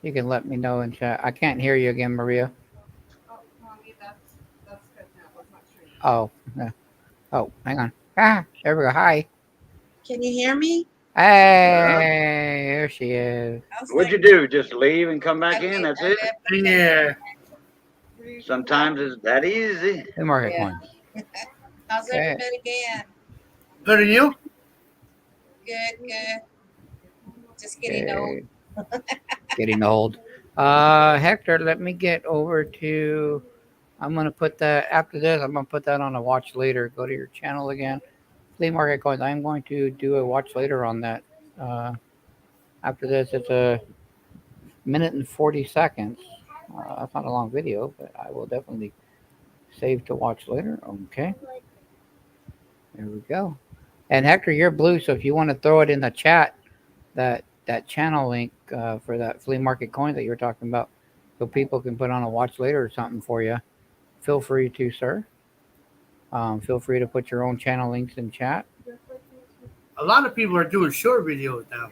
You can let me know in chat. I can't hear you again, Maria. Oh, mommy, that's good now. That's not strange. Oh, yeah. Oh, hang on. There we go. Hi. Can you hear me? Yeah. Hey, there she is. I was What'd you like, do? Just leave and come back I in? did- That's I it? left. Yeah. Sometimes it's that easy. Flea market Yeah. coins. How's Okay. everybody been? Good and you? Good. Just getting old. Okay. Getting old. Hector, let me get over to. I'm gonna put that after this. I'm gonna put that on a watch later. Go to your channel again. Flea market coins. I'm going to do a watch later on that. After this, it's a minute and 40 seconds. That's not a long video, but I will definitely save to watch later. Okay, there we go. And Hector, you're blue, so if you want to throw it in the chat, that channel link for that flea market coin that you're talking about, so people can put on a watch later or something for you, feel free to, sir. Feel free to put your own channel links in chat. A lot of people are doing short videos now.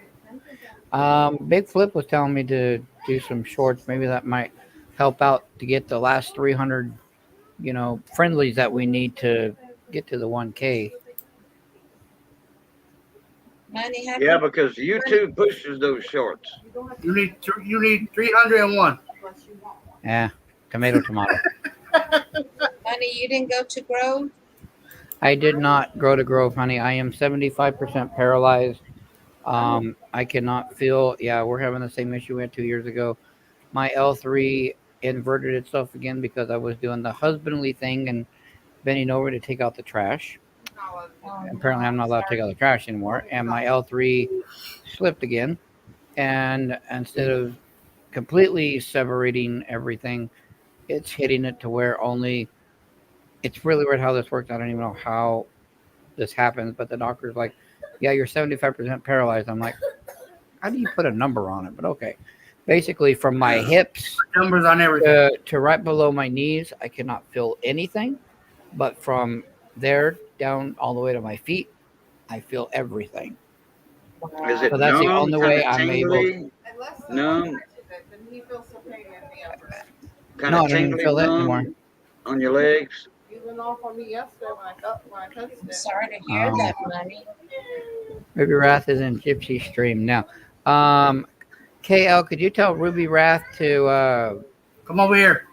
Big Flip was telling me to do some shorts. Maybe that might help out to get the last 300 friendlies that we need to get to the 1K. Money, have Yeah, you? because YouTube pushes those shorts. You need 301. Yeah, tomato. Money, you didn't go to Grove? I did not grow to Grove, honey. I am 75% paralyzed. I cannot feel. Yeah, we're having the same issue we had 2 years ago. My L3 inverted itself again because I was doing the husbandly thing and bending over to take out the trash. Oh, Apparently, I'm not allowed to take out the trash anymore. And my L3 slipped again. And instead of completely severating everything, it's hitting it to where only. It's really weird how this works. I don't even know how this happens, but the doctor's like, yeah, you're 75% paralyzed. I'm like, how do you put a number on it? But okay. Basically, from my hips Numbers on everything. to right below my knees, I cannot feel anything. But from there down all the way to my feet, I feel everything. Is it So that's the numb, only kind way of I'm able. tingly, numb, He feels some pain in the upper. kind No, I of don't even tingly, feel that anymore. numb on your legs? Even off on me yesterday when I touched I'm it. sorry to hear Oh. that, Money. Ruby Wrath is in Gypsy Stream now. KL, could you tell Ruby Wrath to? Come over here.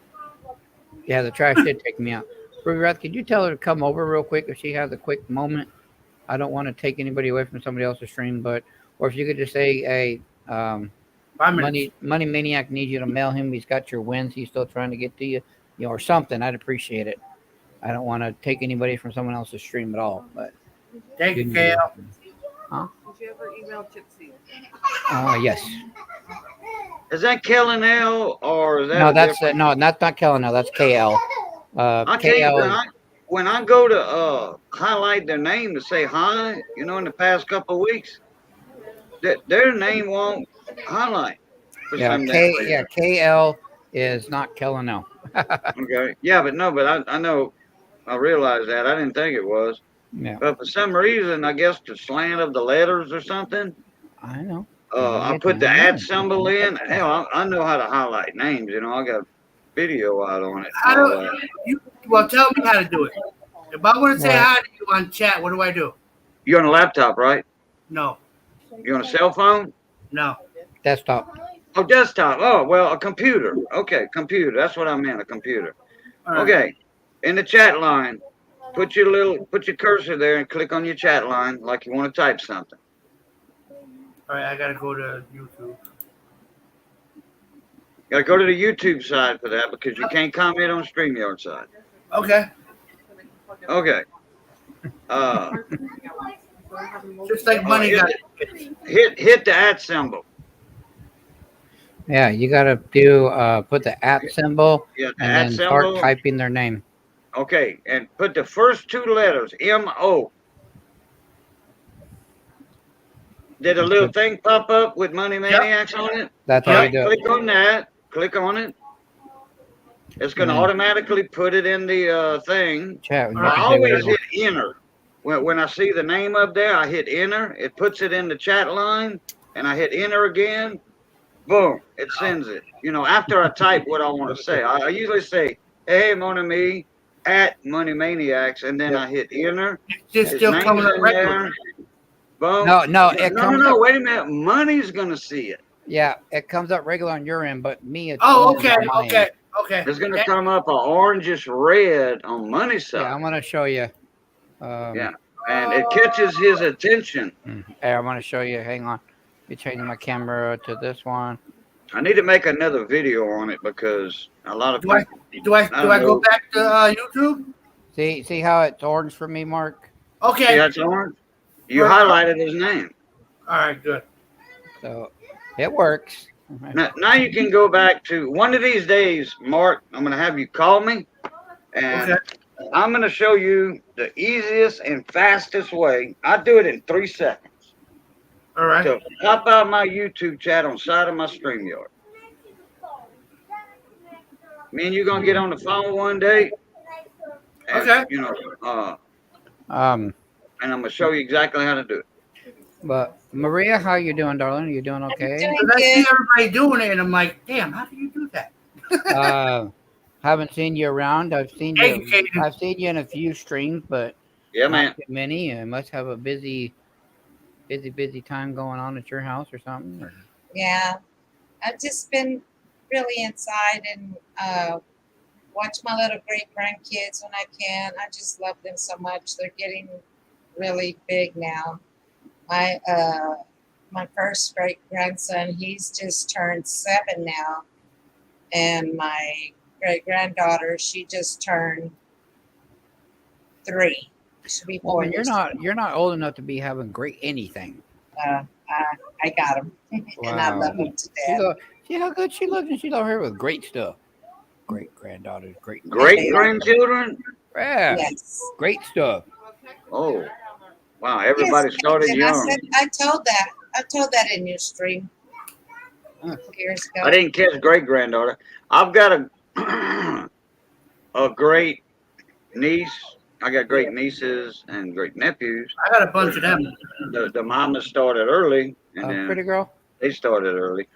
Yeah, the trash did take me out. Ruby Wrath, could you tell her to come over real quick if she has a quick moment? I don't want to take anybody away from somebody else's stream, or if you could just say, hey, 5 minutes. Money Maniac needs you to mail him. He's got your wins. He's still trying to get to you, or something. I'd appreciate it. I don't want to take anybody from someone else's stream at all. But Thank you, KL. Huh? Did you ever email Gypsy? Yes. Is that Kellen L or is that? No, a that's different- no, that's not Kellen. No, that's KL. I can't. KL. When I go to highlight their name to say hi, in the past couple of weeks, their name won't highlight. For some damn reason. KL is not Kellen L. Okay. Yeah, but I know, I realized that. I didn't think it was. Yeah, But for some reason, I guess the slant of the letters or something, I know. I put the at symbol in. Hell, I know how to highlight names. I got video out on it. How do well, tell me how to do it. If I want to say Right. hi to you on chat, what do I do? You're on a laptop, right? No, You're on a cell phone? no. Desktop. Oh, desktop. Oh, well, a computer. Okay, computer. That's what I meant, a computer. All right. Okay. In the chat line, put your cursor there and click on your chat line like you want to type something. All right, I gotta go to YouTube. You gotta go to the YouTube side for that because you can't comment on StreamYard side. Okay. Okay. Just like money got Hit the at symbol. Yeah, you gotta do put the at symbol Yeah, the and at then symbol. start typing their name. Okay, and put the first two letters, M-O. Did a little thing pop up with Money Maniacs on it? That's how you do it. Click on that. Click on it. It's going to Mhm. automatically put it in the thing. Chat. I always hit enter. When I see the name up there, I hit enter. It puts it in the chat line, and I hit enter again. Boom, it sends it. After I type what I want to say. I usually say, hey, mon ami, at Money Maniacs, and then I hit enter. It's His still name's coming up in regular. there. Boom. No, No, wait a minute. Money's going to see it. Yeah, it comes up regular on your end, but me, it's Oh, always okay, on my end. okay. It's going to come up an orangish red on Money's side. Yeah, I'm gonna show you. Yeah, and it catches his attention. Hey, I'm gonna show you. Hang on. Be changing my camera to this one. I need to make another video on it because a lot of Do I people. do I go back to YouTube? See how it's orange for me, Mark? See Okay. that's orange? You highlighted his name. All right, good. So it works. Now you can go back to one of these days, Mark. I'm going to have you call me, and Okay. I'm going to show you the easiest and fastest way. I do it in 3 seconds. All right. So pop out my YouTube chat on side of my StreamYard. Me and you gonna get on the phone one day. And, Okay. Um, and I'm gonna show you exactly how to do it. but Maria, how you doing, darling? You doing okay? doing Because I see everybody doing it, and I'm like, damn, how do you do that? Haven't seen you around. Thank you, Cajun. I've seen you in a few streams, but Yeah, not man. too many. You must have a busy time going on at your house or something. Or... Yeah, I've just been really inside and watch my little great grandkids when I can. I just love them so much. They're getting really big now. My first great grandson, he's just turned 7 now, and my great granddaughter, she just turned 3. She'll be 4 Woman, years. you're not old enough to be having great anything. I got him, and I love him to death. See how good she looks, and she's over here with great stuff. Great granddaughters, great Great grandchildren? Yeah, Yes. great stuff. Oh, wow. Everybody Yes, started and young. I told that in your stream years ago. I didn't catch great granddaughter. I've got a a great niece. I got great nieces and great nephews. I got a bunch of them. The mama started early, and then Pretty girl. they started early.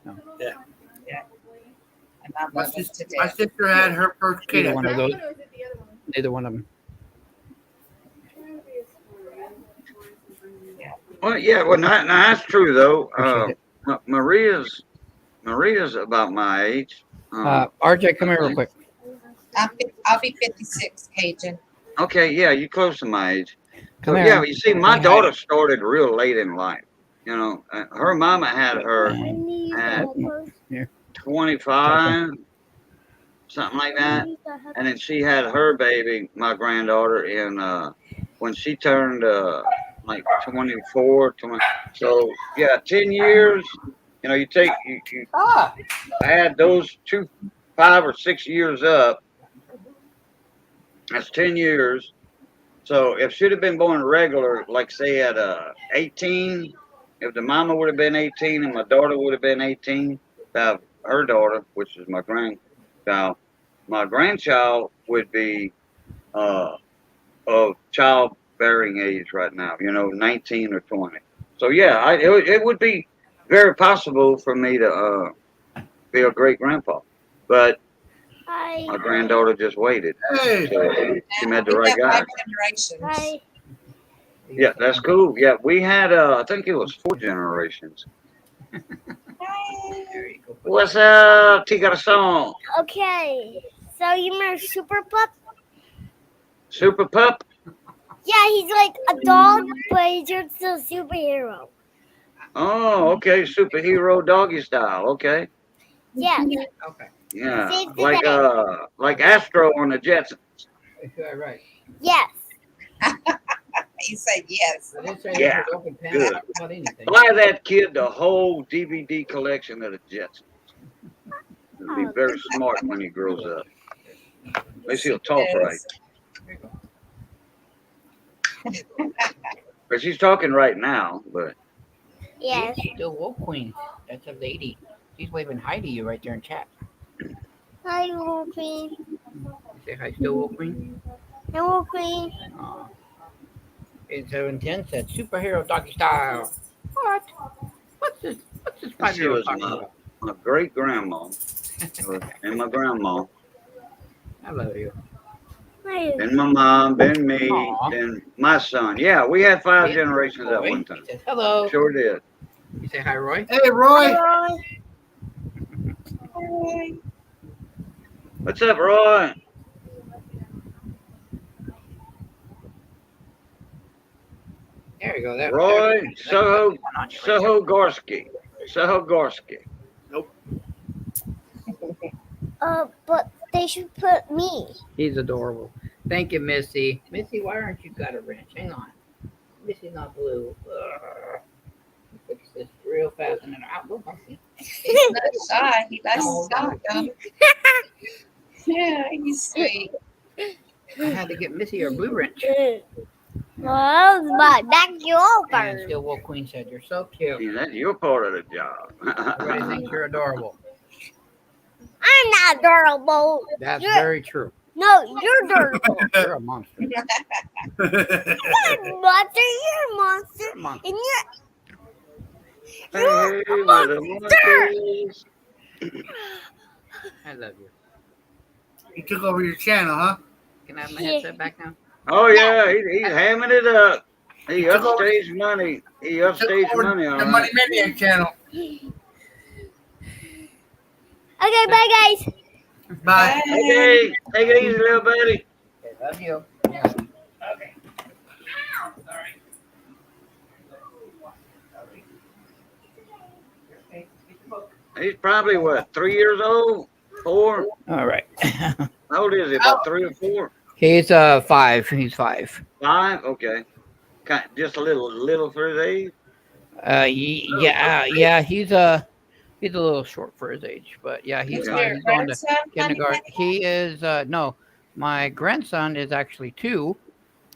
And I My love him to my death. sister had her first kid. Neither one of those. Neither one of them. Well, yeah. Well, now that's true though. Appreciate Maria's about my age. RJ, come here real quick. I'll be 56, Cajun. Okay, yeah, you close to my age. Come So, here. yeah, you see, my daughter started real late in life. You know, her mama had her at 25, something like that, and then she had her baby, my granddaughter, in when she turned like 24, 20. So yeah, 10 years. You know, you add those 5 or 6 years up. That's 10 years. So if she'd have been born regular, like say at 18, if the mama would have been 18 and my daughter would have been 18, her daughter, which is my grandchild, my grandchild would be of childbearing age right now, 19 or 20. So yeah, it would be very possible for me to be a great grandpa, but my granddaughter just waited. Hey. So she met the We right got guy. 5 generations. Yeah, that's cool. Yeah, we had I think it was 4 generations. What's up, Tigarson? Okay, so you remember Super Pup? Super Pup? Yeah, he's like a dog, but he's just a superhero. Oh, okay, superhero doggy style. Okay. Yeah. Okay. Yeah, Save the day. like Astro on the Jetsons. Right. Yes. He said yes. Yeah, good. Buy that kid the whole DVD collection of the Jetsons. He'll be very smart when he grows up. At least he'll talk right. But she's talking right now, but Yes. The Wolf Queen. That's a lady. She's waving hi to you right there in chat. Hi, Wolf Queen. Say hi, still Wolf Queen. Hi, Wolf Queen. 8710 said superhero doggy style. What? What's this she 5-year-old was talking about? my great grandma and my grandma. I love you. Hi. And my mom, then me, Aw. then my son. Yeah, we had 5 Yeah. generations at Roy, one time. he says hello. Sure did. You say hi, Roy. Hey, Roy. Hi. What's up, Roy? There you go. That Roy Soho Gorski. Soho Gorski. But they should put me. He's adorable. Thank you, Missy. Missy, why aren't you got a wrench? Hang on. Missy's not blue. Fix this real fast and then out. Look, Missy. He's not shy. He likes to talk, though. Yeah, he's sweet. I had to get Missy her blue wrench. Well, but that's your And bird. still Wolf Queen said, "You're so cute. See, that's your part of the Everybody job. thinks you're adorable." I'm not adorable. That's You're- very true. No, you're adorable. You're a monster. You're a monster. You're a monster. You're a monster. And Hey, little monkeys. I love you. He took over your channel, huh? Can I have my headset back now? Oh yeah, he's hamming it up. He He took over- upstage money. He He took upstage over money, all the right. Money Maniac channel. Okay, bye guys. Bye. Okay, take it easy, little buddy. Okay, love you. He's probably what, 3 years old? 4? All right. How old is he? About 3 or 4? He's 5. He's 5. 5? Okay. Just a little for his age. Yeah. He's a little short for his age, but yeah, he's Is Okay. 5. your He's going to grandson kindergarten. funny? He is no. My grandson is actually 2.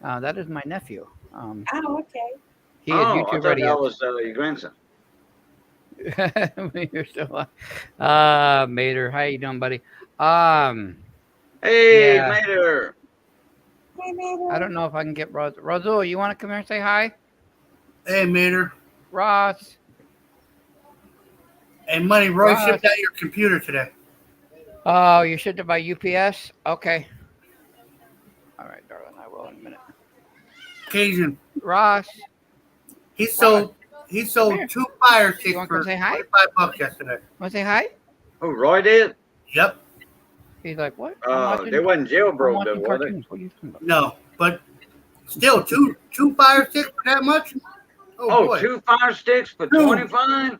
That is my nephew. Oh, okay. He is I YouTube thought ready. that was your grandson. You're still Mater, how you doing, buddy? Hey, Yeah. Mater. Hey, Mabel. I don't know if I can get Rosal, you want to come here and say hi? Hey, Mater. Ross. Hey, Money, Roy Ross. shipped out your computer today. Oh, you shipped it by UPS? Okay. All right, darling, I will in a minute. Cajun. Ross, He sold here. 2 fire sticks want to for say hi? $25 yesterday. want to say hi? Oh, Roy did? Yep. He's like, what? I'm They wasn't I'm jailbroke though, watching were they? cartoons. What are you talking about? No, but still, two fire sticks for that much? Oh, boy. 2 fire sticks for 25?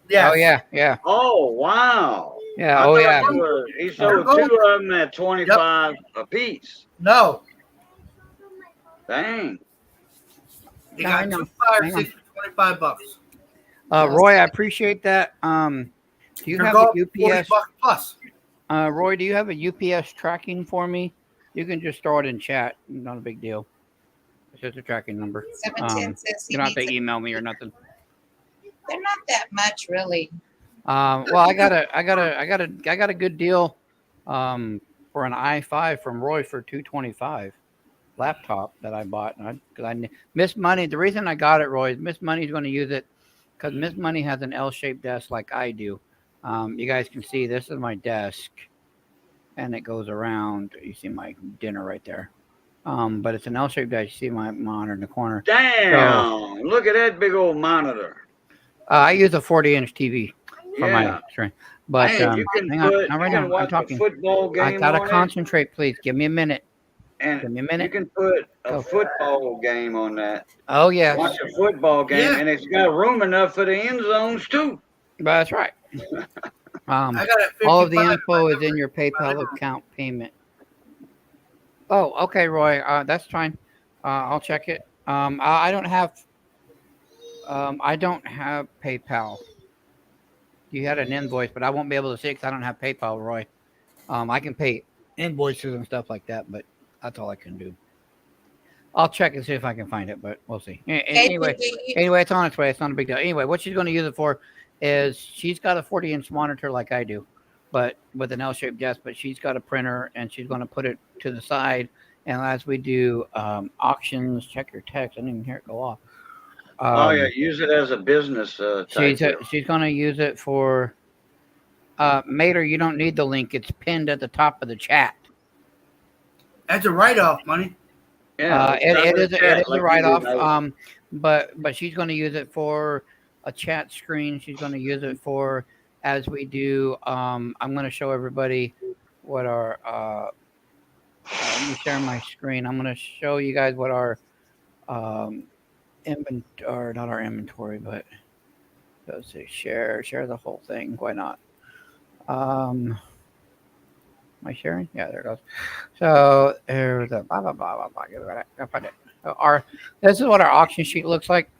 Yes. Oh, yeah. Oh, wow. Yeah, I oh, thought yeah. he sold 2 of them at 25 a piece. No. Dang. He Yeah, I got know. 2 fire Hang on. sticks for $25. Roy, I appreciate that. Do you They're have a going UPS? $40 plus. Roy, do you have a UPS tracking for me? You can just throw it in chat. Not a big deal. It's just a tracking number. 710 says he You don't have to needs email me or nothing. They're not that much, really. Well, I got a good deal for an i5 from Roy for $225 laptop that I bought. Because Miss Money, the reason I got it, Roy, is Miss Money's going to use it because Miss Money has an L-shaped desk like I do. You guys can see this is my desk, and it goes around. You see my dinner right there. But it's an L-shaped desk. You see my monitor in the corner. Damn. Look at that big old monitor. I use a 40-inch TV for my Yeah. screen. But Hey, you can hang on. put, Now, you right can now, I'm watch a talking. football game I gotta on concentrate, please. Give me a minute. it, Give me a and minute. you can put a Go. football game on that. Oh yes, Watch a football game, Yeah. and it's got room enough for the end zones too. that's right. I got it All of the 55. info is in your PayPal account payment. Oh, okay, Roy. That's fine. I'll check it. I don't have. I don't have PayPal. You had an invoice, but I won't be able to see it because I don't have PayPal, Roy. I can pay invoices and stuff like that, but that's all I can do. I'll check and see if I can find it, but we'll see. Anyway, it's on its way. It's not a big deal. Anyway, what she's going to use it for is she's got a 40-inch monitor like I do, but with an L-shaped desk, but she's got a printer, and she's going to put it to the side. And as we do auctions, check your text. I didn't even hear it go off. Oh yeah, use it as a business type deal. She's going to use it for Mater. You don't need the link. It's pinned at the top of the chat. That's a write-off, Money. Yeah, It is a like write-off. But she's going to use it for a chat screen. She's going to use it for as we do. I'm going to show everybody what our. Let me share my screen. I'm going to show you guys what our inventory, not our inventory, but let's see, share the whole thing. Why not? Am I sharing? Yeah, there it goes. So there's a blah blah blah blah blah. I'll find it. This is what our auction sheet looks like.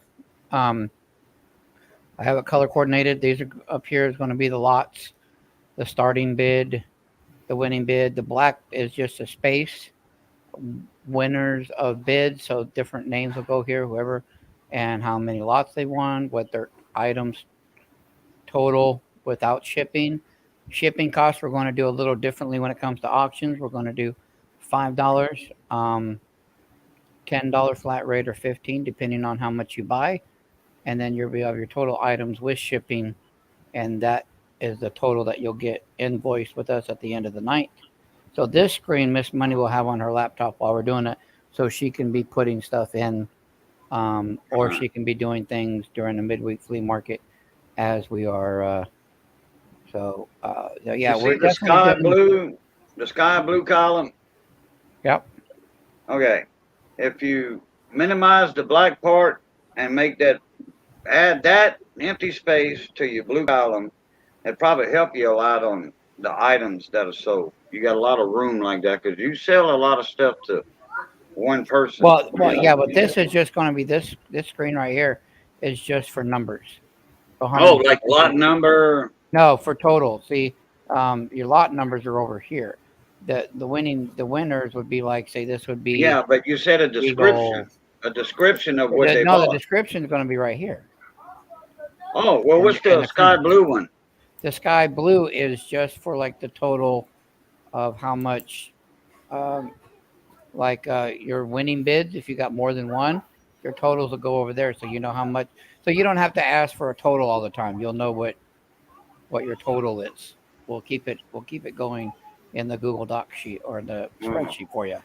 I have it color coordinated. These are up here is going to be the lots, the starting bid, the winning bid. The black is just a space. Winners of bids, so different names will go here, whoever, and how many lots they won, what their items total without shipping. Shipping costs we're going to do a little differently when it comes to auctions. We're going to do $5, $10 flat rate, or $15 depending on how much you buy, and then you'll have your total items with shipping, and that is the total that you'll get invoiced with us at the end of the night. So this screen, Miss Money will have on her laptop while we're doing it, so she can be putting stuff in, or she can be doing things during the midweek flea market as we are. Yeah, You we're see the definitely the sky blue column? Yep. Okay. If you minimize the black part and add that empty space to your blue column, it'd probably help you a lot on the items that are sold. You got a lot of room like that because you sell a lot of stuff to one person. Yeah, but this is just going to be this screen right here is just for numbers. Oh, like lot number. No, for total. See, your lot numbers are over here. The winners would be like, say, this would be. Yeah, but you said a description. A description of what they bought. No, the description is going to be right here. Oh, well, what's the sky blue one? The sky blue is just for like the total of how much, your winning bids. If you got more than one, your totals will go over there, so you know how much. So you don't have to ask for a total all the time. You'll know what your total is. We'll keep it going in the Google Doc sheet or the spreadsheet for you.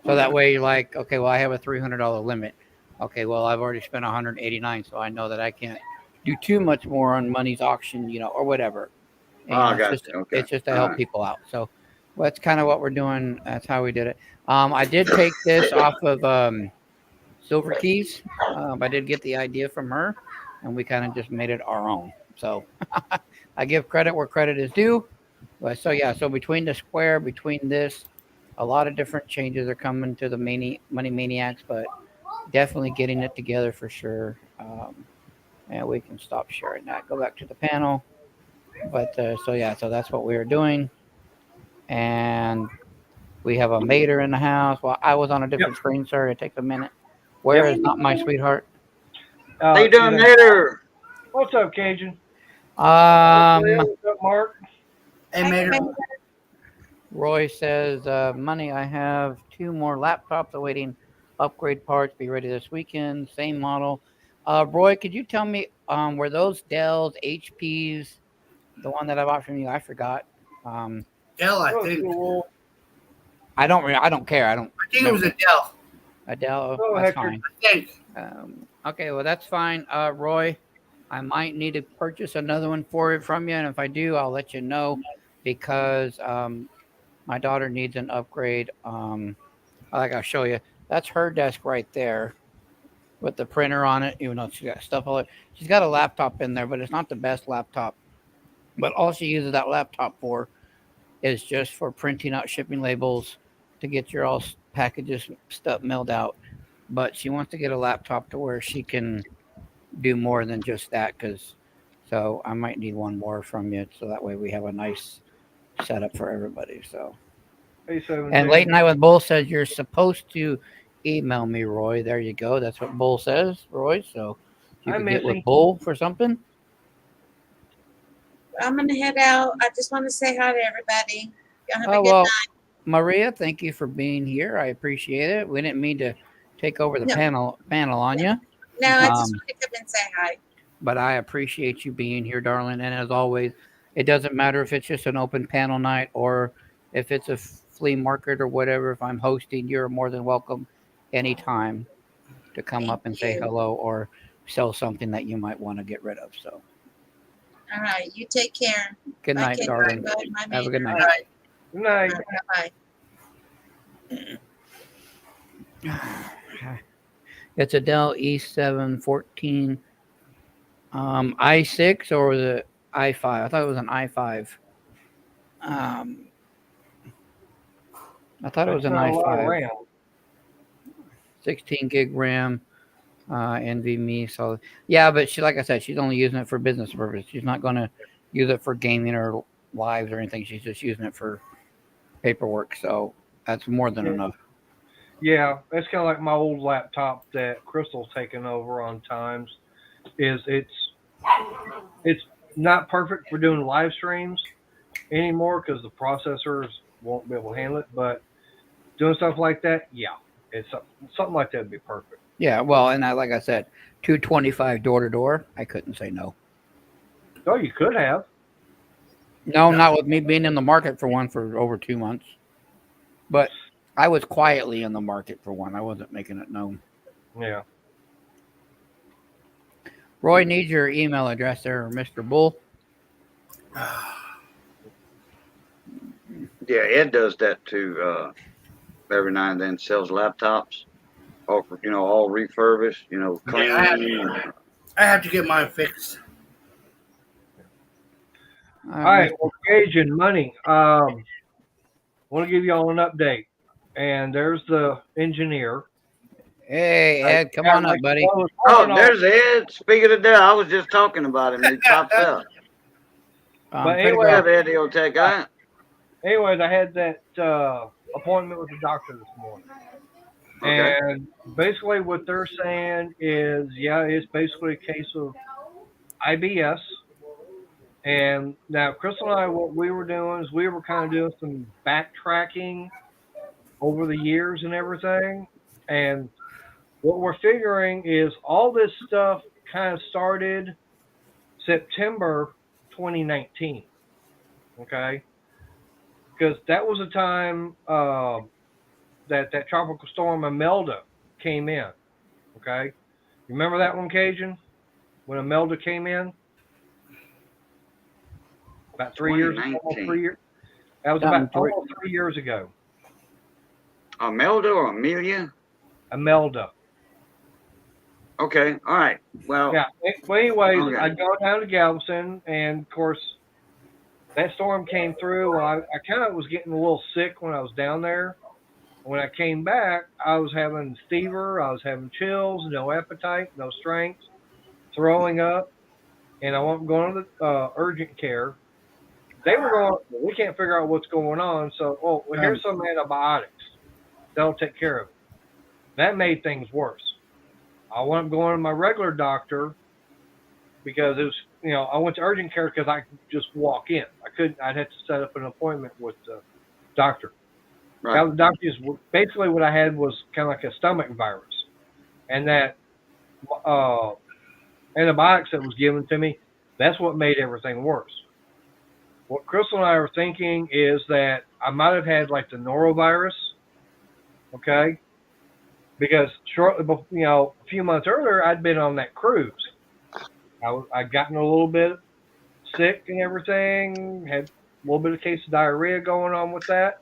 So that way you're like, okay, well, I have a $300 limit. Okay, well, I've already spent $189, so I know that I can't do too much more on money's auction, or whatever. And it's just to help people out. So that's kind of what we're doing. That's how we did it. I did take this off of Silver Keys. I did get the idea from her, and we kind of just made it our own. So I give credit where credit is due. But so between the square, between this, a lot of different changes are coming to the Money Maniacs, but definitely getting it together for sure. And we can stop sharing that. Go back to the panel. But so that's what we were doing. And we have a mater in the house. Well, I was on a different screen, sir. It takes a minute. Where is not my sweetheart? How you doing, mater? What's up, Cajun? What's up, Mark? Hey, mater. Roy says, Money, I have 2 more laptops awaiting upgrade parts. Be ready this weekend. Same model. Roy, could you tell me, were those Dells, HPs, the one that I bought from you? I forgot. Dell, I think. I don't care. I think it was a Dell. A Dell. Oh, that's fine. I think. Okay, well, that's fine. Roy, I might need to purchase another one from you, and if I do, I'll let you know because my daughter needs an upgrade. I'll show you. That's her desk right there with the printer on it, even though she's got stuff all over. She's got a laptop in there, but it's not the best laptop. But all she uses that laptop for is just for printing out shipping labels to get your all packages stuff mailed out. But she wants to get a laptop to where she can do more than just that. So I might need one more from you, so that way we have a nice setup for everybody. So. And Late Night with Bull says you're supposed to email me, Roy. There you go. That's what Bull says, Roy. So you can get with Bull for something. I'm going to head out. I just want to say hi to everybody. Y'all have a good night. Maria, thank you for being here. I appreciate it. We didn't mean to take over the panel on you. No, I just want to come and say hi. But I appreciate you being here, darling. And as always, it doesn't matter if it's just an open panel night or if it's a flea market or whatever. If I'm hosting, you're more than welcome anytime to come up and say hello or sell something that you might want to get rid of. So. All right. You take care. Good night, darling. Have a good night. Good night. Bye. It's a Dell E714 i6 or the i5. I thought it was an i5. I thought it was an i5. 16 gig RAM, NVMe. So yeah, but like I said, she's only using it for business purpose. She's not going to use it for gaming or lives or anything. She's just using it for paperwork. So that's more than enough. Yeah, that's kind of like my old laptop that Crystal's taken over on times. It's not perfect for doing live streams anymore because the processors won't be able to handle it. But doing stuff like that, yeah, it's something like that would be perfect. Yeah, well, and like I said, 225 door to door. I couldn't say no. Oh, you could have. No, not with me being in the market for one for over 2 months. But I was quietly in the market for one. I wasn't making it known. Yeah. Roy needs your email address there, Mr. Bull. Yeah, Ed does that too. Every now and then sells laptops, all all refurbished, clean. I have to get mine fixed. All right. Well, Gage and Money. Want to give you all an update. And there's the engineer. Hey, Ed, come on up, buddy. Oh, there's Ed. Speaking of that, I was just talking about him. He popped up. But Pretty anyway, good, Eddie will take that. anyways, I had that appointment with the doctor this morning. Okay. And basically what they're saying is, yeah, it's basically a case of IBS. And now Crystal and I, what we were doing is we were kind of doing some backtracking over the years and everything. And what we're figuring is all this stuff kind of started September 2019. Okay? Because that was a time that tropical storm Imelda came in. Okay? You remember that one, Cajun? When Imelda came in? About 3 years, almost 3 years. That was about almost 3 years ago. Imelda or Amelia? Imelda. Okay, all right. Well, yeah. Well, anyways, okay. I go down to Galveston, and of course, that storm came through. I kind of was getting a little sick when I was down there. When I came back, I was having fever, I was having chills, no appetite, no strength, throwing up, and I wasn't going to the urgent care. They were going, we can't figure out what's going on, so, here's some antibiotics. They'll take care of it. That made things worse. I wasn't going to my regular doctor because it was, I went to urgent care because I could just walk in. I'd have to set up an appointment with the doctor. Right. Now, the doctors, basically what I had was kind of like a stomach virus. And that antibiotics that was given to me, that's what made everything worse. What Crystal and I were thinking is that I might have had like the norovirus, okay? Because shortly before, a few months earlier, I'd been on that cruise. I'd gotten a little bit sick and everything, had a little bit of case of diarrhea going on with that.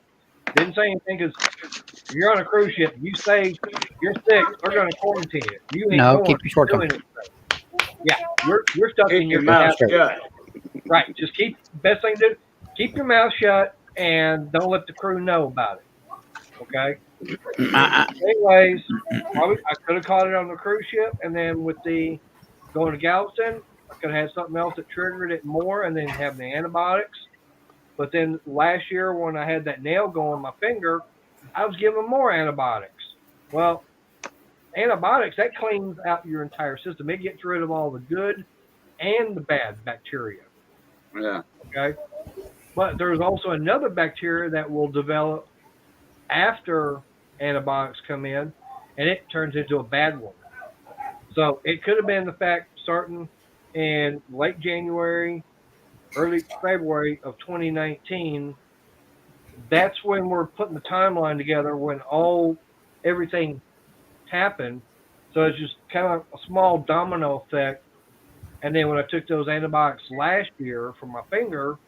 Didn't say anything because if you're on a cruise ship, you say you're sick, they're going to quarantine you. You ain't keep your short tongue. Yeah, you're stuck in your mouth shut. Right, just best thing to do, keep your mouth shut and don't let the crew know about it. Okay? Anyways, I could have caught it on the cruise ship, and then with the going to Galveston, I could have had something else that triggered it more, and then have the antibiotics. But then last year when I had that nail go on my finger, I was given more antibiotics. Well, antibiotics, that cleans out your entire system. It gets rid of all the good and the bad bacteria. Yeah. Okay? But there's also another bacteria that will develop after antibiotics come in, and it turns into a bad one. So it could have been the fact starting in late January, early February of 2019, that's when we're putting the timeline together when everything happened. So it's just kind of a small domino effect. And then when I took those antibiotics last year for my finger,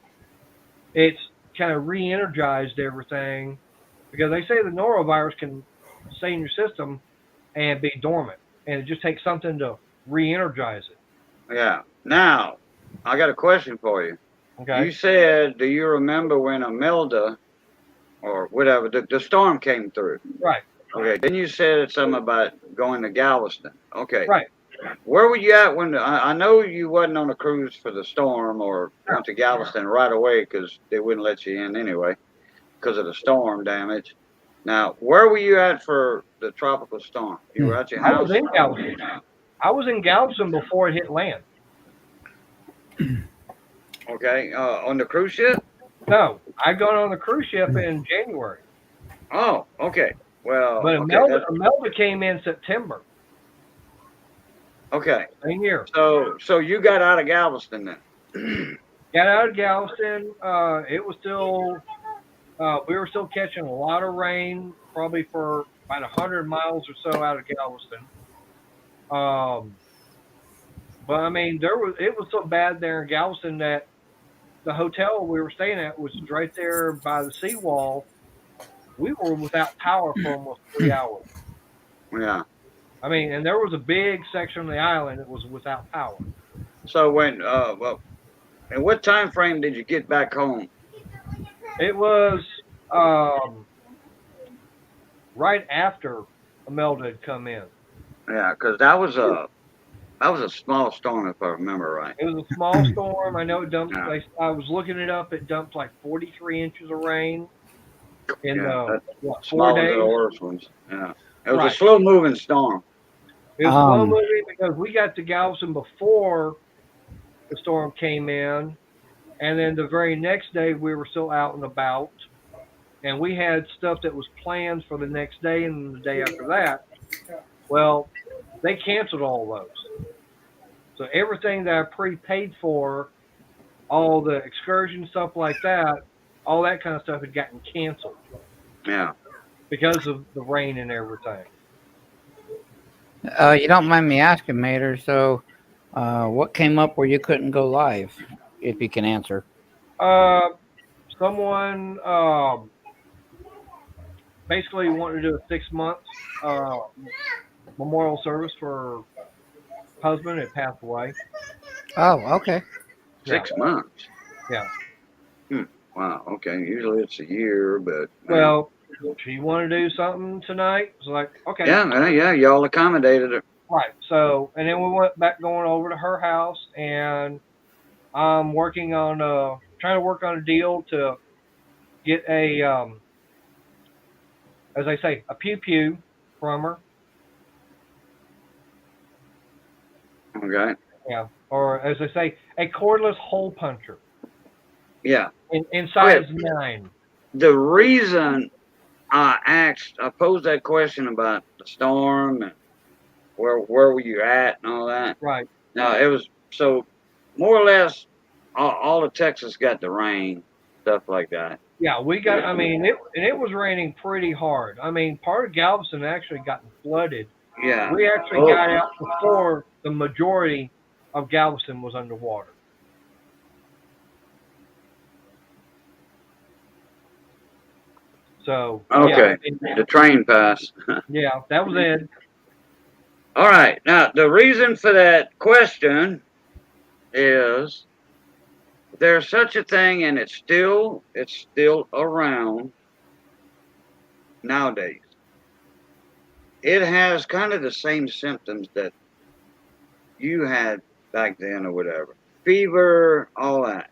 it's kind of re-energized everything because they say the norovirus can stay in your system and be dormant. And it just takes something to re-energize it. Yeah. Now, I got a question for you. Okay. You said, do you remember when Imelda or whatever, the storm came through? Right. Okay. Then you said something about going to Galveston. Okay. Right. Where were you at when I know you wasn't on a cruise for the storm or went to Galveston right away because they wouldn't let you in anyway because of the storm damage. Now, where were you at for the tropical storm? You were at your house? I was in Galveston. I was in Galveston before it hit land. Okay. On the cruise ship? No, I got on the cruise ship in January. Oh, okay. Well, but okay, Imelda came in September. Okay. Same year. So you got out of Galveston then? got out of Galveston. It was still we were still catching a lot of rain, probably for about 100 miles or so out of Galveston. Um, but I mean, it was so bad there in Galveston that the hotel we were staying at, which is right there by the seawall, we were without power for almost 3 hours. Yeah. I mean, and there was a big section of the island that was without power. So well, and what time frame did you get back home? It was um, right after Imelda had come in. Yeah, because that was a small storm if I remember right. It was a small storm. I know it dumped. Yeah. I was looking it up. It dumped like 43 inches of rain in Yeah, that's 4 smaller than days. the worst ones. Yeah. It was Right. a slow moving storm. It was slow moving because we got to Galveston before the storm came in, and then the very next day we were still out and about, and we had stuff that was planned for the next day and the day after that. Well, they canceled all those. So everything that I prepaid for, all the excursion stuff like that, all that kind of stuff had gotten canceled. Yeah. Because of the rain and everything. You don't mind me asking, Mater, so what came up where you couldn't go live, if you can answer? Someone basically wanted to do a 6 months memorial service for husband that passed away. Oh, okay. 6 months. Yeah. Wow. Okay. Usually it's a year, but well, she wanted to do something tonight. It's like, okay. Yeah. Y'all accommodated her. Right. So, and then we went back going over to her house, and I'm working on trying to work on a deal to get a as I say, a pew pew from her. Okay. Yeah. Or as I say, a cordless hole puncher. Yeah. In size 9. The reason I posed that question about the storm and where were you at and all that. Right. No, it was so more or less all of Texas got the rain, stuff like that. Yeah, we got. I mean, it was raining pretty hard. I mean, part of Galveston actually got flooded. Yeah. We actually got out before the majority of Galveston was underwater. So okay, yeah, the train pass. Yeah, that was it. All right. Now the reason for that question is there's such a thing, and it's still around nowadays. It has kind of the same symptoms that you had back then, or whatever, fever, all that,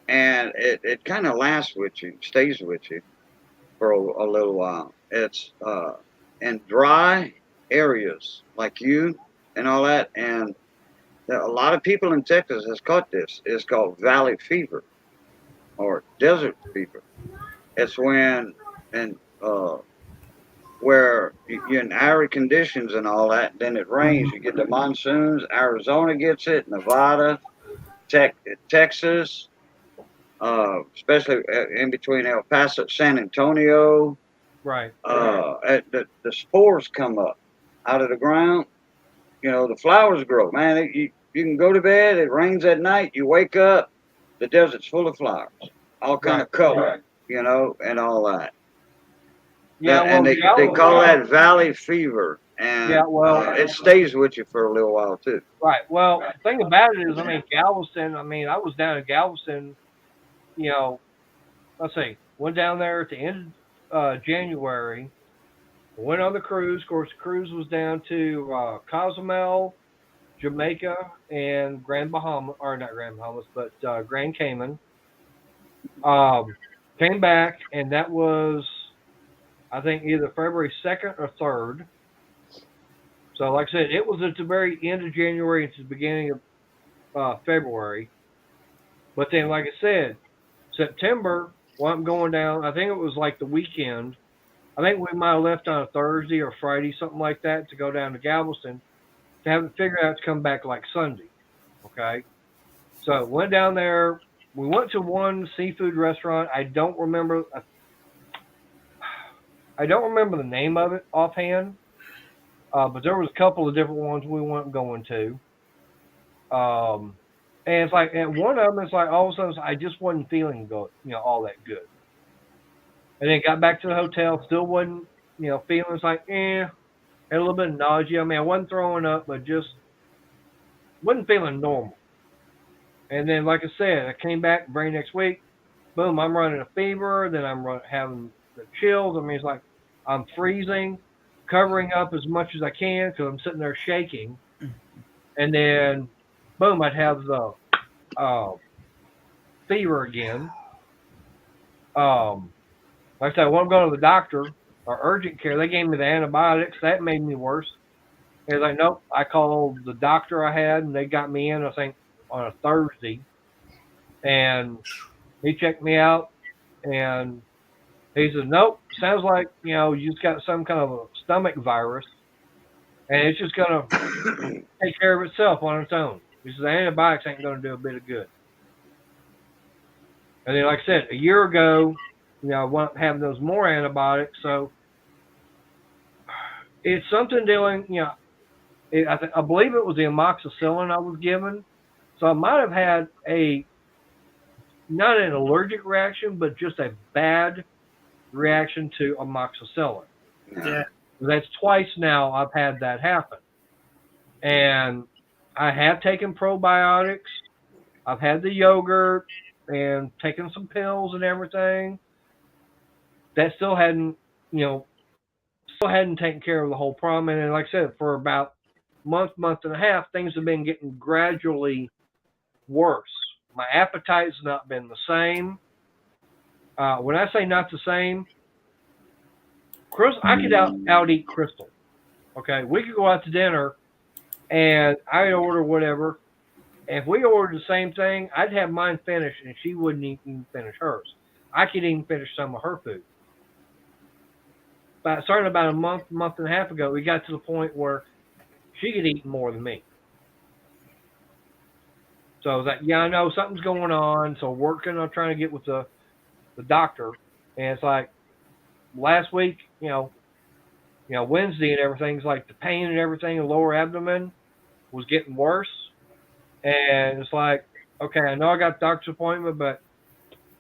and it kind of lasts with you, stays with you for a little while. It's in dry areas like you and all that, and a lot of people in Texas has caught this. It's called valley fever or desert fever. It's when where you're in arid conditions and all that, then it rains. You get the monsoons. Arizona gets it, Nevada, Texas, especially in between El Paso, San Antonio. Right. The spores come up out of the ground. You know, the flowers grow. Man, you can go to bed. It rains at night. You wake up, the desert's full of flowers, all kind of color, you know, and all that. Yeah, and they call that valley fever, and it stays with you for a little while too. Right. Well, the thing about it is, I mean, Galveston. I mean, I was down in Galveston. You know, let's see, went down there at the end of January. Went on the cruise. Of course, the cruise was down to Cozumel, Jamaica, and Grand Bahama, or not Grand Bahamas, but Grand Cayman. Came back, and that was, I think, either February 2nd or 3rd. So, like I said, it was at the very end of January into the beginning of February. But then, like I said, September, well, I'm going down, I think it was like the weekend. I think we might have left on a Thursday or Friday, something like that, to go down to Galveston. To have it figured out to come back like Sunday. Okay? So went down there. We went to one seafood restaurant. I don't remember the name of it offhand, but there was a couple of different ones we weren't going to. And it's like, and one of them, it's like all of a sudden I just wasn't feeling good, all that good. And then got back to the hotel, still wasn't, feeling. It's like, had a little bit of nausea. I mean, I wasn't throwing up, but just wasn't feeling normal. And then, like I said, I came back very next week. Boom, I'm running a fever. Then I'm having the chills. I mean, it's like I'm freezing, covering up as much as I can because I'm sitting there shaking. And then, boom, I'd have the fever again. Like I said, when I'm going to the doctor or urgent care, they gave me the antibiotics. That made me worse. It's like, nope. I called the doctor I had, and they got me in, I think, on a Thursday. And he checked me out, and he said, nope, sounds like, you just got some kind of a stomach virus, and it's just going to take care of itself on its own. He said, the antibiotics ain't going to do a bit of good. And then, like I said, a year ago, I wound up having those more antibiotics, so it's something dealing, I believe it was the amoxicillin I was given. So I might have had not an allergic reaction, but just a bad reaction to amoxicillin. Yeah. That's twice now I've had that happen. And I have taken probiotics. I've had the yogurt and taken some pills and everything. That still hadn't taken care of the whole problem. And like I said, for about month and a half, things have been getting gradually worse. My appetite's not been the same. When I say not the same, I could out eat Crystal. Okay, we could go out to dinner, and I'd order whatever. And if we ordered the same thing, I'd have mine finished, and she wouldn't even finish hers. I could even finish some of her food. But starting about a month and a half ago, we got to the point where she could eat more than me. So I was like, yeah, I know something's going on. So working on trying to get with the doctor. And it's like last week, Wednesday and everything's like the pain and everything, the lower abdomen was getting worse. And it's like, okay, I know I got the doctor's appointment, but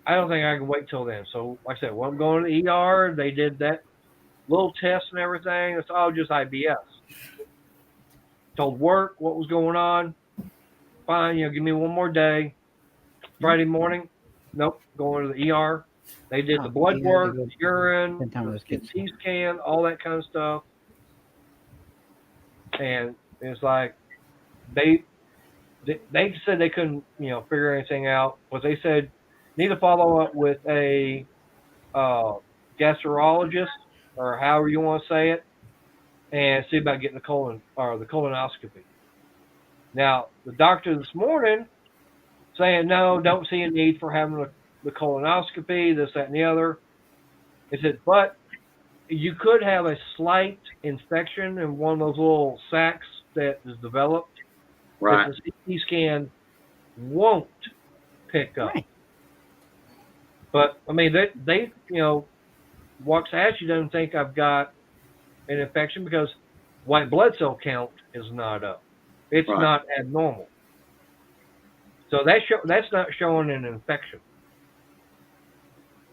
I don't think I can wait till then. So like I said, well, I'm going to the ER. They did that little test and everything. It's all just IBS. Told work what was going on. Fine, give me one more day. Friday morning, nope, going to the ER. They did the blood work, the urine, the CT scan, all that kind of stuff. And it's like they said they couldn't, figure anything out. But they said need to follow up with a gastrologist or however you want to say it, and see about getting the colonoscopy. Now, the doctor this morning saying, no, don't see a need for having the colonoscopy, this, that, and the other. He said, but you could have a slight infection in one of those little sacs that is developed. Right. That the CT scan won't pick up. Right. But, I mean, they walks at you don't think I've got an infection because white blood cell count is not up. It's right. Not abnormal. So that's not showing an infection.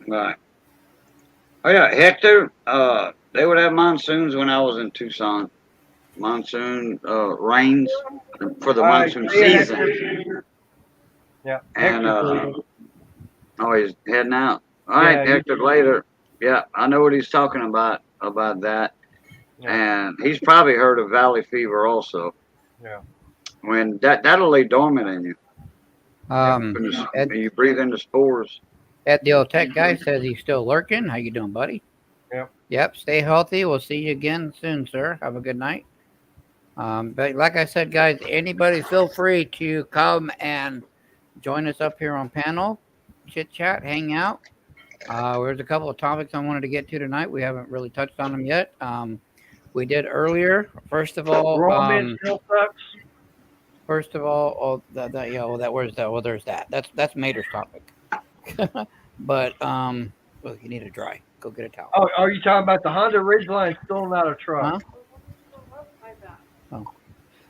Right. Oh, yeah, Hector, they would have monsoons when I was in Tucson. Monsoon rains for the monsoon season. Yeah. And, he's heading out. All right, Hector, later. Yeah, I know what he's talking about that. Yeah. And he's probably heard of valley fever also. Yeah. When that'll lay dormant in you. You breathe in the spores. Ed, the old tech guy, says he's still lurking. How you doing, buddy? Yep. Stay healthy. We'll see you again soon, sir. Have a good night. But like I said, guys, anybody feel free to come and join us up here on panel, chit chat, hang out. There's a couple of topics I wanted to get to tonight. We haven't really touched on them yet. We did earlier. First of all, raw meat still sucks. First of all, where's that? Well, there's that. That's Mater's topic. But well, you need a dry. Go get a towel. Oh, are you talking about the Honda Ridgeline still not a truck? Huh? Oh.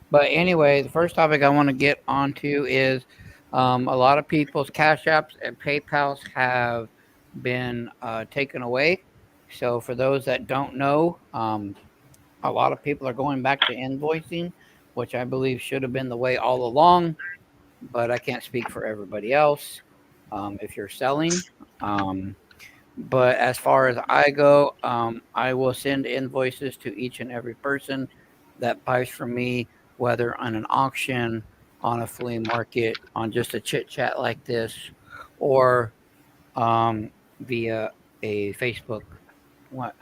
But anyway, the first topic I want to get onto is a lot of people's Cash Apps and PayPals have been taken away. So for those that don't know, a lot of people are going back to invoicing, which I believe should have been the way all along. But I can't speak for everybody else. If you're selling, but as far as I go, I will send invoices to each and every person that buys from me, whether on an auction, on a flea market, on just a chit chat like this, or via a Facebook. What?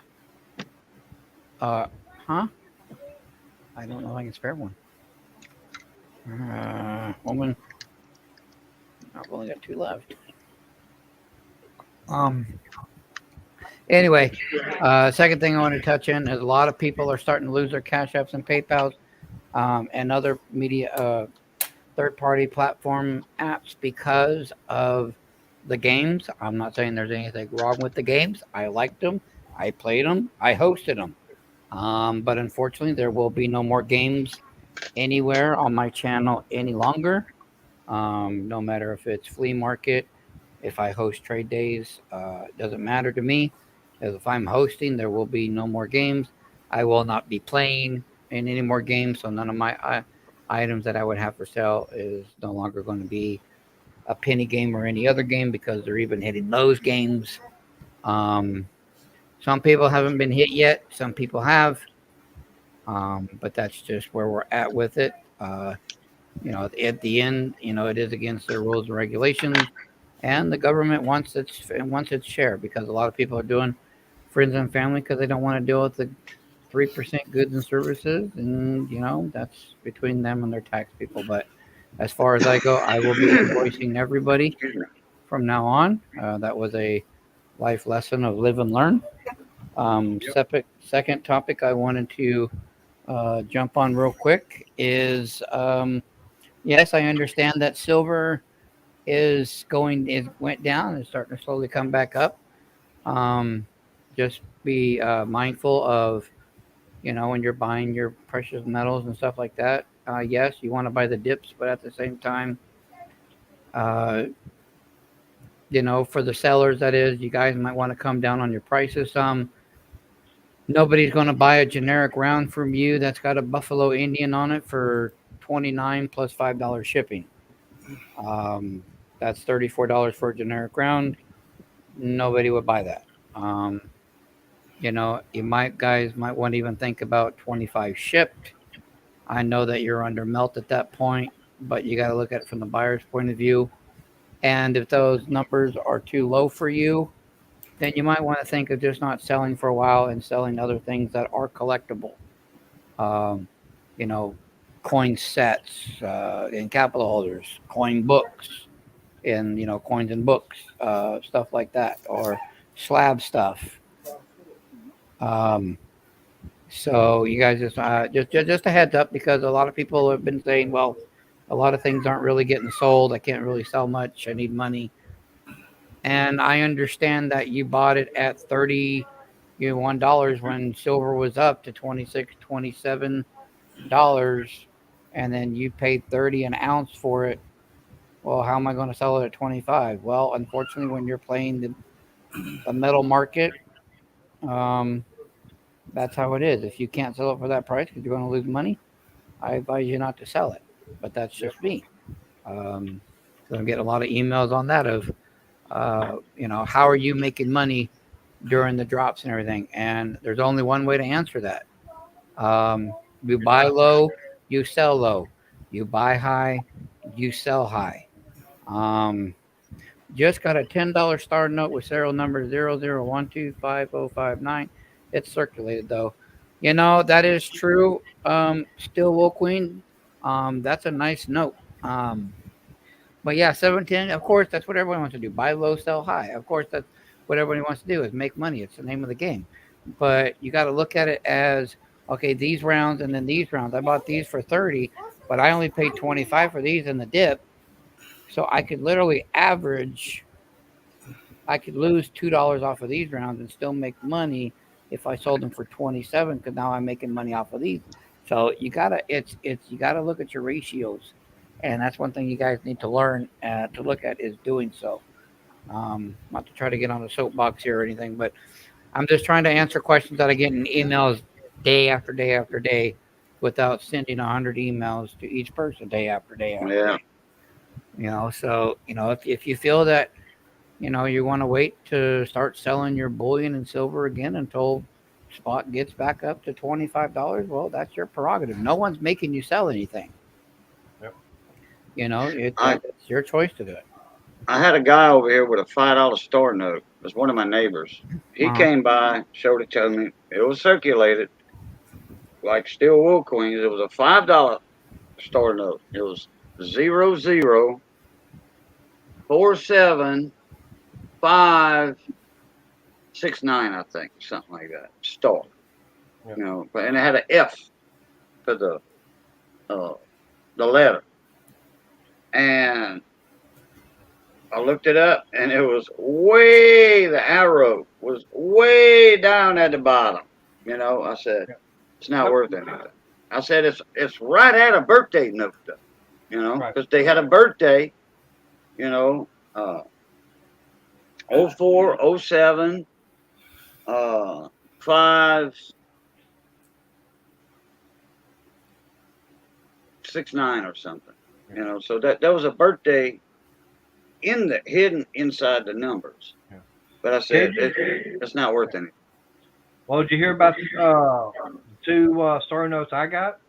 Huh? I don't know if I can spare one. Woman, I've only got two left. Anyway, second thing I want to touch in is a lot of people are starting to lose their Cash Apps and PayPals and other media third-party platform apps because of the games. I'm not saying there's anything wrong with the games. I liked them. I played them. I hosted them. But unfortunately, there will be no more games anywhere on my channel any longer. No matter if it's flea market, if I host trade days, it doesn't matter to me. As if I'm hosting, there will be no more games. I will not be playing in any more games, so none of my items that I would have for sale is no longer going to be a penny game or any other game because they're even hitting those games. Some people haven't been hit yet. Some people have. But that's just where we're at with it. At the end, it is against their rules and regulations, and the government wants its share because a lot of people are doing friends and family because they don't want to deal with the 3% goods and services, and that's between them and their tax people. But as far as I go, I will be invoicing everybody from now on. That was a life lesson of live and learn. Second topic I wanted to jump on real quick is yes, I understand that silver went down and starting to slowly come back up. Just be mindful of when you're buying your precious metals and stuff like that. Yes, you want to buy the dips, but at the same time, for the sellers, that is, you guys might want to come down on your prices some. Nobody's going to buy a generic round from you that's got a Buffalo Indian on it for $29 plus $5 shipping. That's $34 for a generic round. Nobody would buy that. Guys might want to even think about 25 shipped. I know that you're under melt at that point, but you got to look at it from the buyer's point of view. And if those numbers are too low for you, then you might want to think of just not selling for a while and selling other things that are collectible. Coin sets in capital holders, coin books, and coins and books, stuff like that, or slab stuff. So you guys just a heads up, because a lot of people have been saying, well, a lot of things aren't really getting sold. I can't really sell much. I need money. And I understand that you bought it at $31 when silver was up to $26, $27, and then you paid $30 an ounce for it. Well, how am I going to sell it at 25? Well, unfortunately, when you're playing the metal market, that's how it is. If you can't sell it for that price because you're going to lose money, I advise you not to sell it. But that's just me. I'm getting a lot of emails on that of, how are you making money during the drops and everything? And there's only one way to answer that. You buy low, you sell low. You buy high, you sell high. Just got a $10 star note with serial number 00125059. It's circulated though. That is true. Still Wool Queen. That's a nice note. But yeah, 710, of course, that's what everyone wants to do. Buy low, sell high. Of course, that's what everybody wants to do, is make money. It's the name of the game. But you got to look at it as, okay, these rounds and then these rounds. I bought these for 30. but I only paid 25 for these in the dip, so I could literally average. I could lose $2 off of these rounds and still make money if I sold them for 27 because now I'm making money off of these. So you gotta look at your ratios, and that's one thing you guys need to learn to look at is doing so. Not to try to get on a soapbox here or anything, but I'm just trying to answer questions that I get in emails day after day after day, without sending 100 emails to each person day after day after Yeah. day. So if you feel that you want to wait to start selling your bullion and silver again until spot gets back up to $25. Well, that's your prerogative. No one's making you sell anything. Yep. It's your choice to do it. I had a guy over here with a $5 store note. It was one of my neighbors. He came by, showed it to me. It was circulated like steel wool queens. It was a $5 store note. It was 0047569, I think, something like that. Store. Yep. And it had an F for the letter. And I looked it up, and it was the arrow was way down at the bottom. I said, it's not worth anything. I said, it's right at a birthday note, though, because they had a birthday, 04, 07, 5, 6, 9 or something, so that was a birthday hidden inside the numbers. Yeah. But I said it's not worth anything. Well, did you hear about the two star notes I got?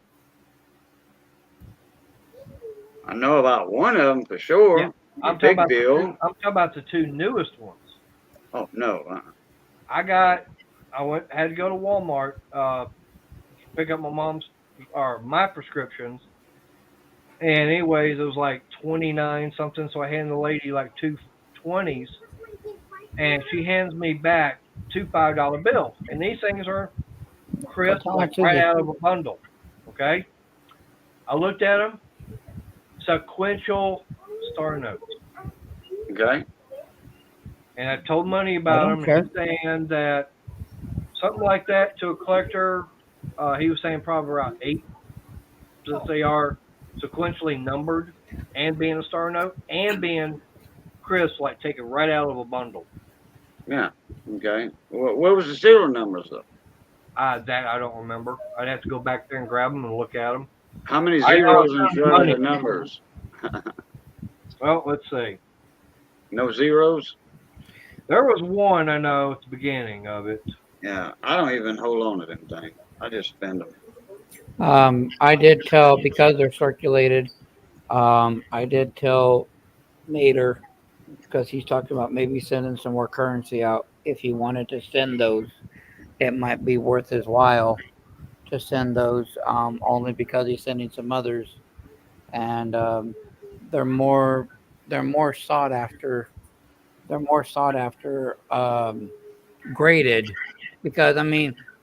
I know about one of them for sure. Yeah. I'm Big talking bill. I'm talking about the two newest ones. Oh no. I had to go to Walmart, pick up my prescriptions. And anyways, it was like 29 something, so I handed the lady like two 20s, and she hands me back two $5 bills. And these things are crisp, like right out of a bundle. Okay? I looked at them, sequential star notes. Okay. And I told Money about them, and he's saying that something like that to a collector, he was saying probably around 8, since they are sequentially numbered and being a star note and being crisp, like taken right out of a bundle. Yeah. Okay. What was the serial numbers though? That I don't remember. I'd have to go back there and grab them and look at them. How many zeros in front of the numbers? Well, let's see. No zeros? There was one I know at the beginning of it. Yeah, I don't even hold on to them things. I just spend them. I did tell, because they're circulated, I did tell Nader, because he's talking about maybe sending some more currency out. If he wanted to send those, it might be worth his while to send those, only because he's sending some others, and they're more sought after. They're more sought after, graded, because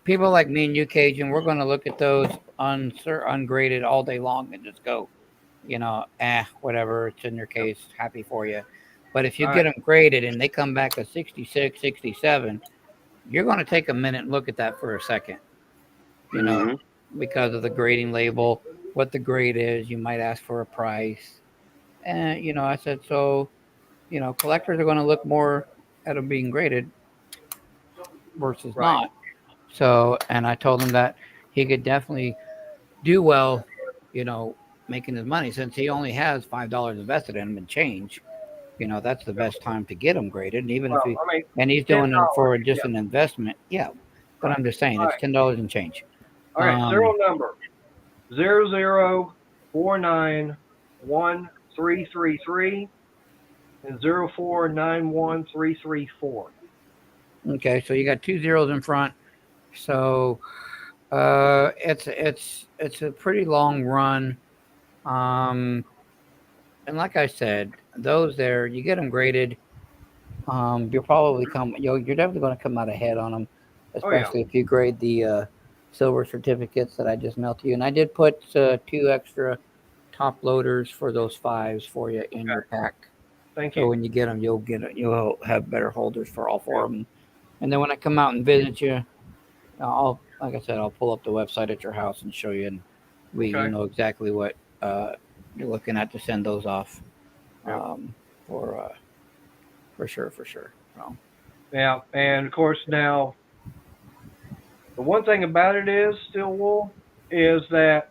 people like me and you, Cajun, we're going to look at those ungraded all day long and just go, whatever, it's in your case, happy for you. But if you get them graded and they come back a 66, 67, you're going to take a minute and look at that for a second, because of the grading label, what the grade is. You might ask for a price. And, I said, so, collectors are going to look more at them being graded versus not. So, and I told him that he could definitely do well, making his money, since he only has $5 invested in him and change. That's the best time to get them graded. And even and he's doing it for just an investment. Yeah. But I'm just saying, it's $10 and change. All right. Serial number 004913333 and 0491334. Okay, so you got 2 zeros in front. So it's a pretty long run. And like I said, those there, you get them graded. You're definitely going to come out ahead on them, especially if you grade the silver certificates that I just mailed to you. And I did put 2 extra top loaders for those 5s for you in your pack. Thank So you. when you get them, you'll have better holders for all 4 of them. And then when I come out and visit you, like I said, I'll pull up the website at your house and show you, and you know exactly what you're looking at to send those off. Yep. For sure. So. Yeah, and of course now, the one thing about it is, Steel Wool, is that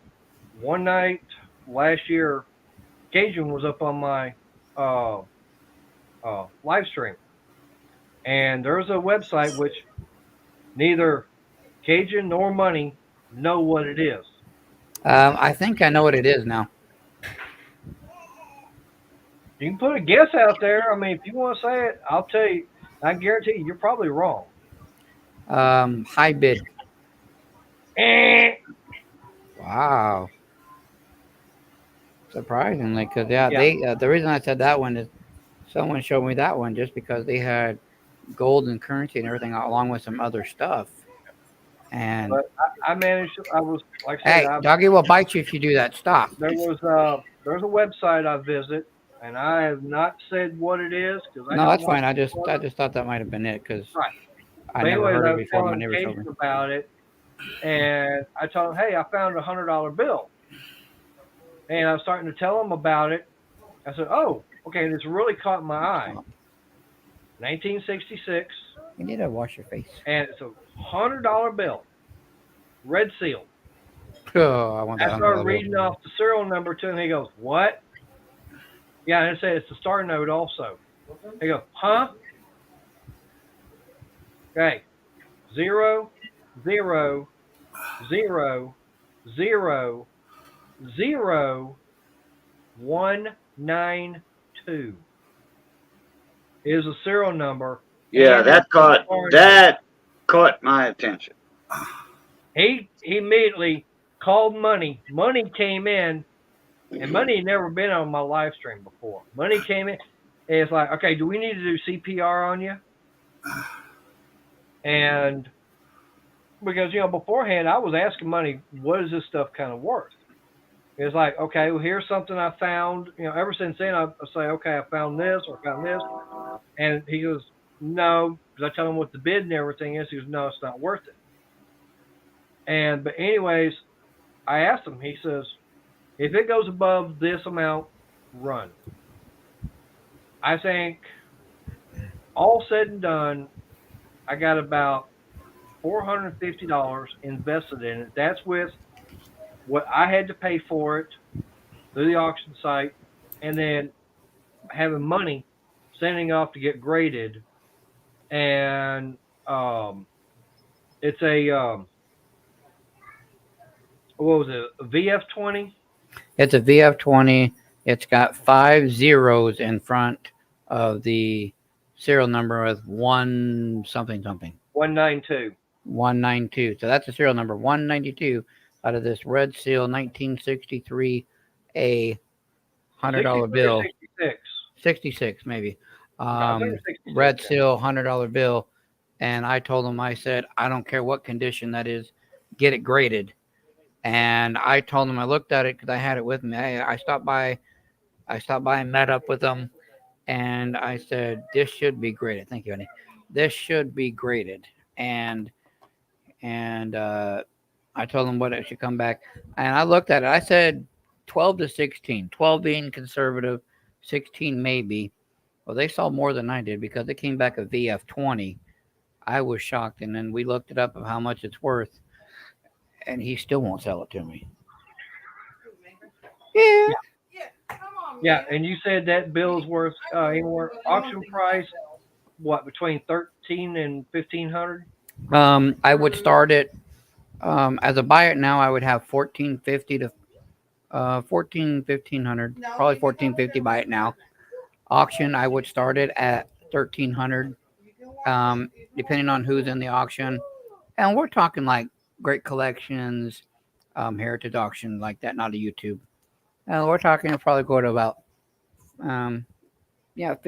one night last year, Cajun was up on my live stream, and there's a website which neither Cajun nor Money know what it is. I think I know what it is now. You can put a guess out there. I mean, if you want to say it, I'll tell you. I guarantee you, you're probably wrong. High bid. Eh. Wow. Surprisingly, because they the reason I said that one is someone showed me that one just because they had gold and currency and everything along with some other stuff. And but I managed. I was like I said, hey, doggy will bite you if you do that. Stop. There's a website I visit, and I have not said what it is because no, that's fine. I just thought that might have been it because I never heard of it before. My neighbor told me about it, and I told him, "Hey, I found $100 bill," and I was starting to tell him about it. I said, "Oh, okay, this really caught my eye." 1966. You need to wash your face. And it's a $100 bill, red seal. Oh, I want that. I started reading off the serial number to him. He goes, "What?" Yeah, and it said it's the star note also. He goes, "Huh?" Okay, 0 0 0 0 0 1 9 2 is a serial number. Yeah, that caught my attention. He immediately called Money. Money came in, and Money had never been on my live stream before. Money came in, and it's like, okay, do we need to do CPR on you? And because, beforehand, I was asking Money, what is this stuff kind of worth? It's like, okay, well, here's something I found. Ever since then, I say, okay, I found this or found this. And he goes, no, because I tell him what the bid and everything is. He goes, no, it's not worth it. But anyways, I asked him, he says, if it goes above this amount, run. I think all said and done, I got about $450 invested in it. That's with what I had to pay for it through the auction site, and then having Money sending off to get graded. And it's a what was it? A VF20? It's a VF20. It's got 5 zeros in front of the serial number with 1 something. 192. 192. So that's the serial number 192 out of this red seal 1963 A $100 bill. 66 maybe. Red seal $100 bill. And I told him, I said, I don't care what condition that is, get it graded. And I told him, I looked at it because I had it with me. I stopped by and met up with them, and I said, this should be graded. Thank you, honey. This should be graded. And I told him what it should come back. And I looked at it. I said 12 to 16, 12 being conservative, 16 maybe. Well, they saw more than I did because it came back a VF20. I was shocked. And then we looked it up of how much it's worth. And he still won't sell it to me. Yeah. Yeah, and you said that bill is worth anywhere auction price, what, between $1,300 and $1,500? I would start it as a buy it now. I would have $1,450 to $1,500, probably $1,450 buy it now. Auction, I would start it at $1,300, depending on who's in the auction. And we're talking like Great Collections, Heritage Auction, like that, not a YouTube. We're talking, it'll probably go to about, 14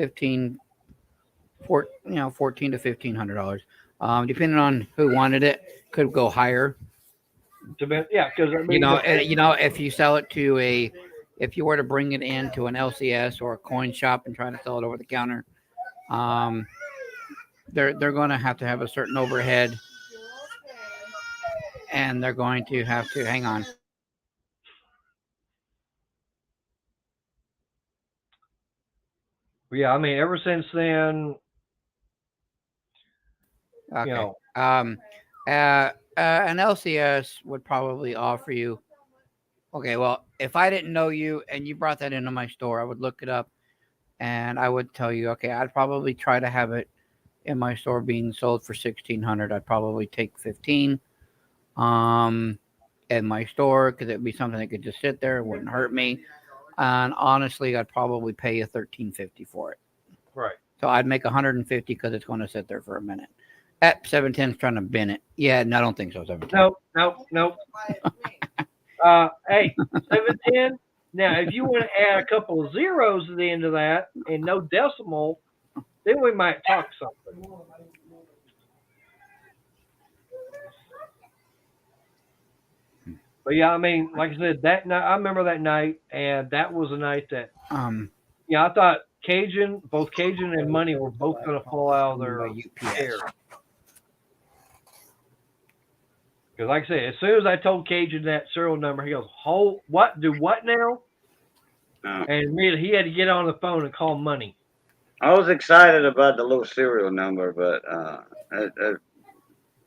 to $1,500. Depending on who wanted it, could go higher. Yeah, because if you sell it to if you were to bring it into an LCS or a coin shop and try to sell it over the counter, um, they're going to have a certain overhead, and they're going to have to hang on. Yeah, I mean, ever since then, Okay. you know, An LCS would probably offer you. Okay, well, if I didn't know you and you brought that into my store, I would look it up and I would tell you, okay, I'd probably try to have it in my store being sold for 1,600. I'd probably take 15 in my store because it'd be something that could just sit there, it wouldn't hurt me. And honestly, I'd probably pay you $13.50 for it. right. So I'd make 150 because it's going to sit there for a minute. At 710's trying to bin it. Yeah, no, I don't think so. 710. Nope. Hey, 710. Now, if you want to add a couple of zeros at the end of that and no decimal, then we might talk something. But yeah, I mean, like I said, that night, I remember that night, and that was a night that, I thought both Cajun and Money were both going to fall out of their chairs. Because like I said, as soon as I told Cajun that serial number, he goes, what? Do what now? And immediately he had to get on the phone and call Money. I was excited about the little serial number, but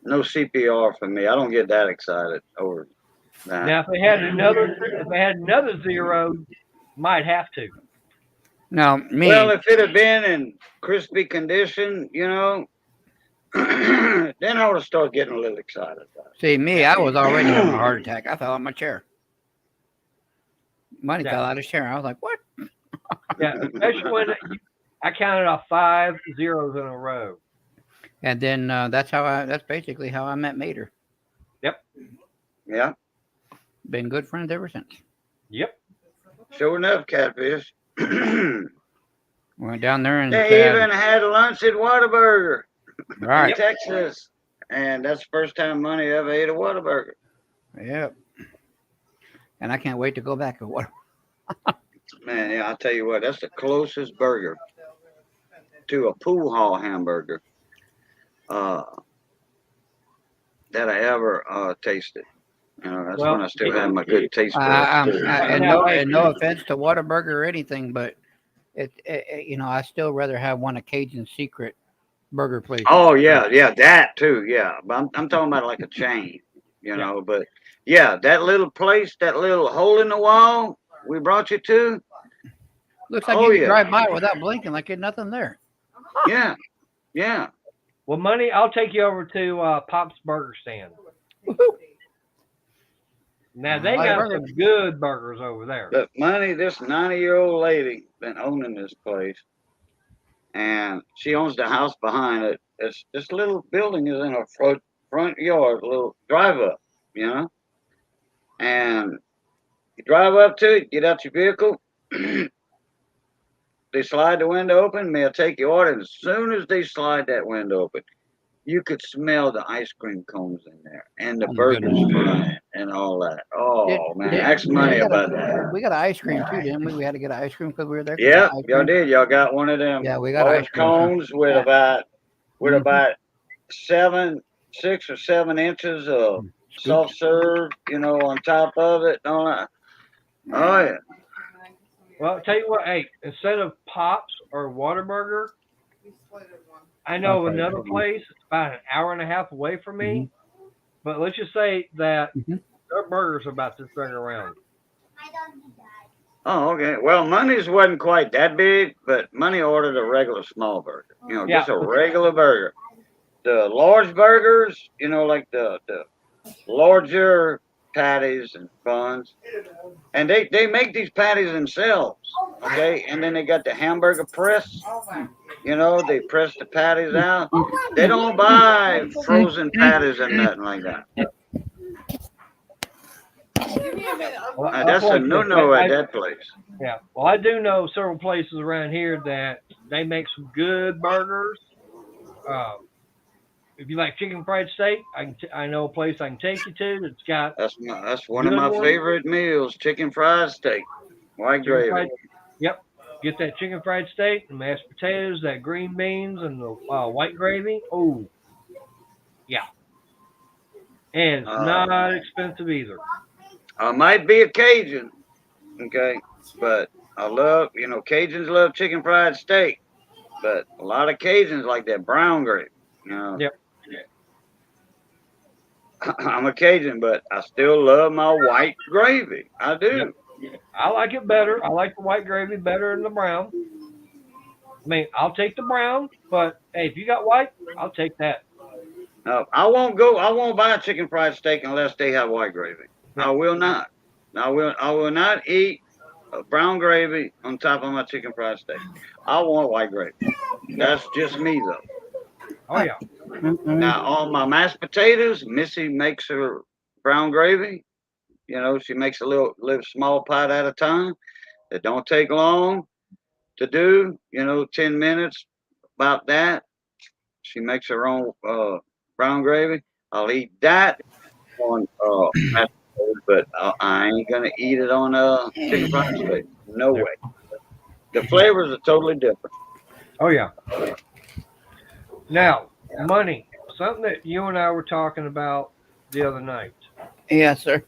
no CPR for me. I don't get that excited over that. Now, if they had another zero, might have to. No, me. Well, if it had been in crispy condition, then I would have started getting a little excited about it. See, me, I was already having a heart attack. I fell out of my chair. Money fell out of his chair. I was like, what? Yeah, especially when I counted off 5 zeros in a row. And then that's basically how I met Mater. Yep. Yeah. Been good friends ever since. Yep. Sure enough, catfish. Went down there and they even had lunch at Whataburger. Right. In Texas. And that's the first time Money ever ate a Whataburger. Yep. And I can't wait to go back to Whataburger. Man, yeah, I'll tell you what, that's the closest burger to a pool hall hamburger that I ever tasted. That's when I still had my good taste buds. And no offense to Whataburger or anything, but I still rather have one of Cajun's secret burger place. Oh yeah, that too, yeah. But I'm talking about like a chain, But yeah, that little place, that little hole in the wall we brought you to. Looks like you can drive by without blinking, like there's nothing there. Yeah. Well, Money, I'll take you over to Pop's Burger Stand. Now they got some good burgers over there. But Money, this 90-year-old lady been owning this place, and she owns the house behind it. This little building is in a front yard, a little drive up, and you drive up to it, get out your vehicle. They slide the window open, they'll take your order. And as soon as they slide that window open, you could smell the ice cream cones in there and the burgers frying and all that. Oh, man, ask Money about that. We got ice cream too, didn't we? We had to get ice cream because we were there. Yeah, y'all did. Y'all got one of them. Yeah, we got ice cream cones with about 6 or 7 inches of soft serve, on top of it. And all that. Oh yeah. Well, I'll tell you what, hey, instead of Pops or Whataburger, I know another place. It's about an hour and a half away from me. But let's just say that their burgers are about this thing around. Oh, okay. Well, Money's wasn't quite that big, but Money ordered a regular small burger. Just a regular burger. The large burgers, like the larger patties and buns. And they make these patties themselves, okay? And then they got the hamburger press. They press the patties out. They don't buy frozen patties and nothing like that. That's a no-no at that place. Yeah. Well, I do know several places around here that they make some good burgers. If you like chicken fried steak, I know a place I can take you to. It's got that's one of my favorite meals, chicken fried steak. White Chicken gravy. fried, yep. Get that chicken fried steak, the mashed potatoes, that green beans, and the white gravy. Oh, yeah. And it's not expensive either. I might be a Cajun, okay, but I love, Cajuns love chicken fried steak, but a lot of Cajuns like that brown gravy. Yep. I'm a Cajun, but I still love my white gravy. I do. Yep. I like it better. I like the white gravy better than the brown. I mean, I'll take the brown, but hey, if you got white, I'll take that. I won't buy a chicken fried steak unless they have white gravy. Yep. I will not. I will not eat brown gravy on top of my chicken fried steak. I want white gravy. That's just me though. Oh yeah. Now on my mashed potatoes, Missy makes her brown gravy. She makes a little small pot at a time. It don't take long to do. 10 minutes, about that. She makes her own brown gravy. I'll eat that on mashed potatoes, but I ain't gonna eat it on chicken fried steak. No way. The flavors are totally different. Oh yeah. Now, money. Something that you and I were talking about the other night. Yes, sir.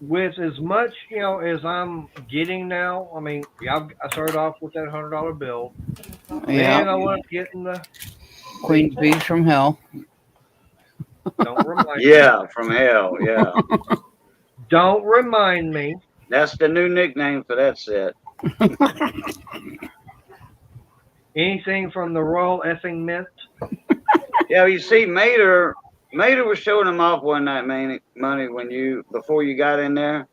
With as much, as I'm getting now, I mean, I started off with that $100 bill. Yeah. Then I went getting the Queen's bees from hell. Don't remind me. Yeah, from hell. Yeah. Don't remind me. That's the new nickname for that set. Anything from the Royal Effing Mint? Yeah, you see, Mater was showing him off one night, money before you got in there,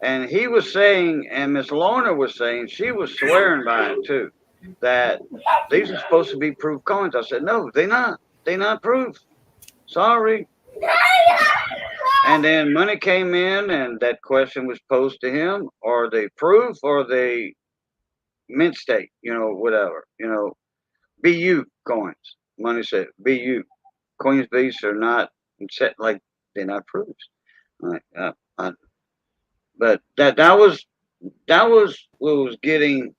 and he was saying, and Miss Lorna was saying, she was swearing by it too, that these are supposed to be proof coins. I said, no, they're not. They're not proof. Sorry. And then money came in, and that question was posed to him: are they proof or they mint state? Whatever. BU coins. Money said BU. Queen's beasts are not set like they're not proofs. Right. But that was what was getting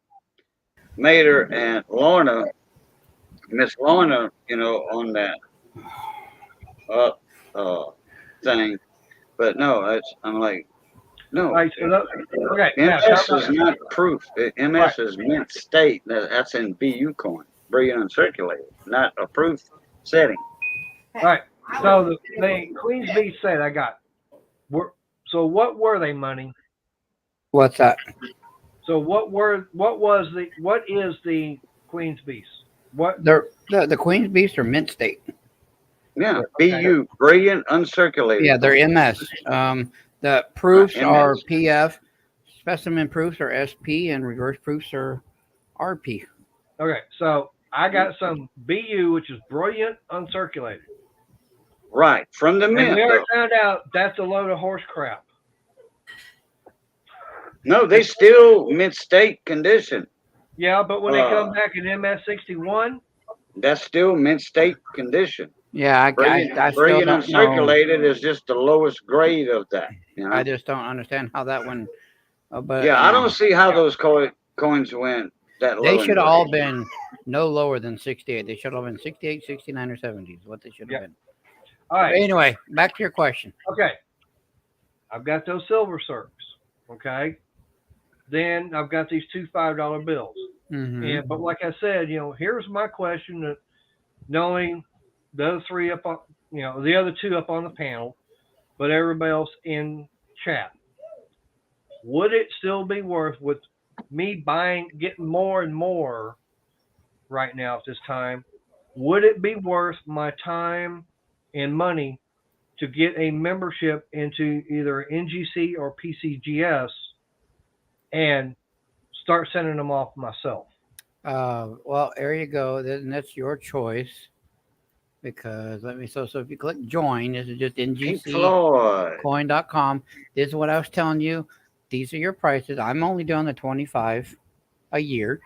Mater and Lorna, Miss Lorna, on that thing. But no, I'm like, no. Right, so okay. MS is not proof. MS is mint state. That's in BU coin, brilliant uncirculated, not a proof setting. All right. So the Queen's Beast set I got. So what were they, money? What's that? So what is the Queen's Beast? What the Queen's beasts are mint state. Yeah, BU, brilliant uncirculated. Yeah, they're MS. The proofs MS. are PF, specimen proofs are SP, and reverse proofs are RP. Okay, so I got some BU, which is brilliant uncirculated. Right, from the mint. And we already found out that's a load of horse crap. No, they still mint state condition. Yeah, but when they come back in MS61, that's still mint state condition. Yeah, I brilliant uncirculated is just the lowest grade of that. I just don't understand how that one. But yeah, I don't see how those coins went that low. They should have all been no lower than 68. They should have been 68, 69, or 70 is what they should have been. All right. But anyway, back to your question. Okay. I've got those silver circs. Okay. Then I've got these two $5 bills. Mm-hmm. But like I said, here's my question that knowing the other three up on, the other two up on the panel, but everybody else in chat. Would it still be worth, with me getting more and more right now at this time, would it be worth my time and money to get a membership into either NGC or PCGS and start sending them off myself? Well, there you go. And that's your choice. Because so if you click join, this is just ngccoin.com. This is what I was telling you. These are your prices. I'm only doing the 25 a year.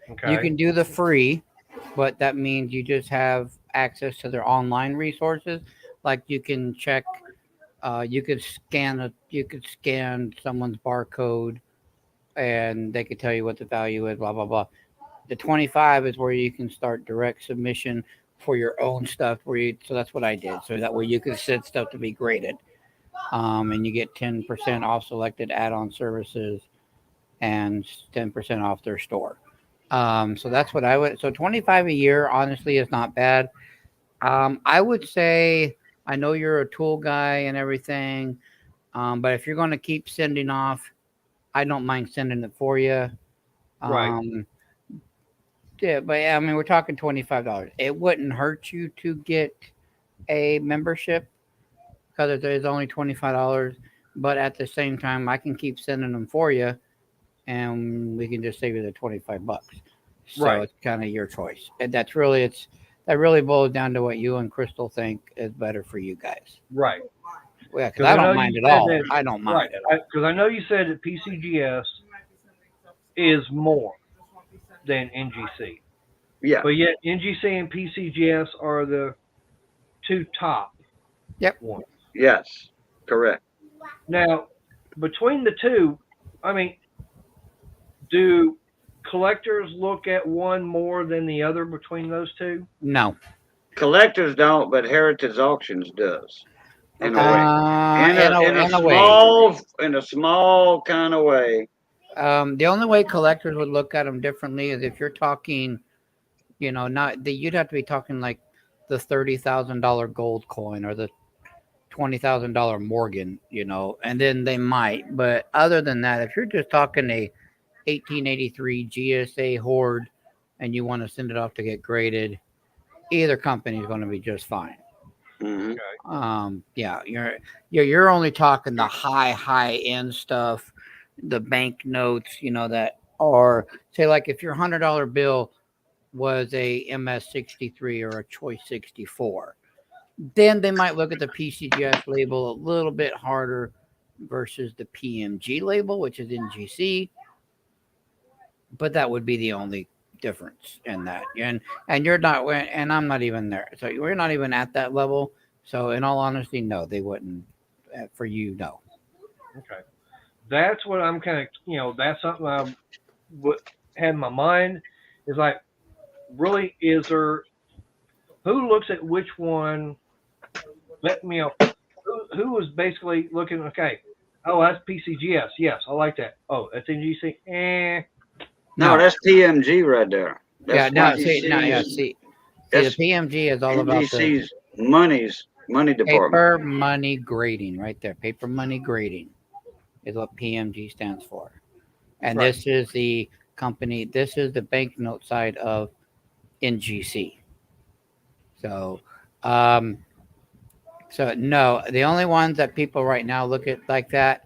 Okay. You can do the free, but that means you just have access to their online resources. Like you can check, you could scan someone's barcode and they could tell you what the value is, blah blah blah. The 25 is where you can start direct submission for your own stuff. So that's what I did. So that way you can send stuff to be graded, and you get 10% off selected add-on services and 10% off their store. So that's what I would. So 25 a year, honestly, is not bad. I would say I know you're a tool guy and everything, but if you're going to keep sending off, I don't mind sending it for you. Right. Yeah, but I mean, we're talking $25. It wouldn't hurt you to get a membership because it is only $25. But at the same time, I can keep sending them for you, and we can just save you the $25. So Right. it's kind of your choice. And that really boils down to what you and Crystal think is better for you guys. Right. Yeah, because I don't mind at all. I don't mind right. at all. Because I know you said that PCGS is more than NGC. Yeah. But yet NGC and PCGS are the two top ones. Yes. Correct. Now, between the two, I mean, do collectors look at one more than the other between those two? No. Collectors don't, but Heritage Auctions does. In a way. In a small kind of way. The only way collectors would look at them differently is if you're talking, you'd have to be talking like the $30,000 gold coin or the $20,000 Morgan, and then they might. But other than that, if you're just talking a 1883 GSA Horde and you want to send it off to get graded, either company is going to be just fine. Mm-hmm. Yeah, you're only talking the high end stuff, the bank notes, that are, say, like if your $100 bill was a MS63 or a Choice 64, then they might look at the PCGS label a little bit harder versus the PMG label, which is NGC. But that would be the only difference in that. And you're not, and I'm not even there. So we're not even at that level. So in all honesty, no, they wouldn't. For you, no. Okay. That's what I'm kind of, that's something I had in my mind is like, really, is there, who looks at which one? Let me know. Who was basically looking, okay, oh, that's PCGS. Yes, I like that. Oh, that's NGC. No, that's PMG right there. That's See, the PMG is all about the money department. Paper money grading, right there. Paper money grading is what PMG stands for. And this is the company, this is the banknote side of NGC. So, no, the only ones that people right now look at like that,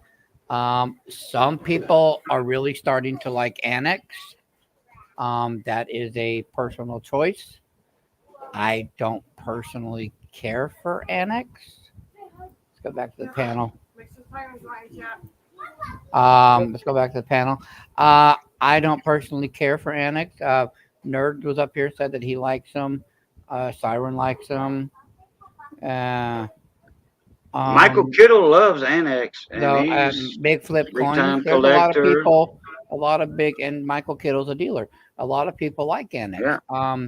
some people are really starting to like Annex. That is a personal choice. I don't personally care for Annex. Let's go back to the panel. Let's go back to the panel. I don't personally care for Annex. Nerd was up here, said that he likes them. Siren likes them. Michael Kittle loves Annex. And big flip coins. There's collector. a lot of big, and Michael Kittle's a dealer. A lot of people like Annex. Yeah.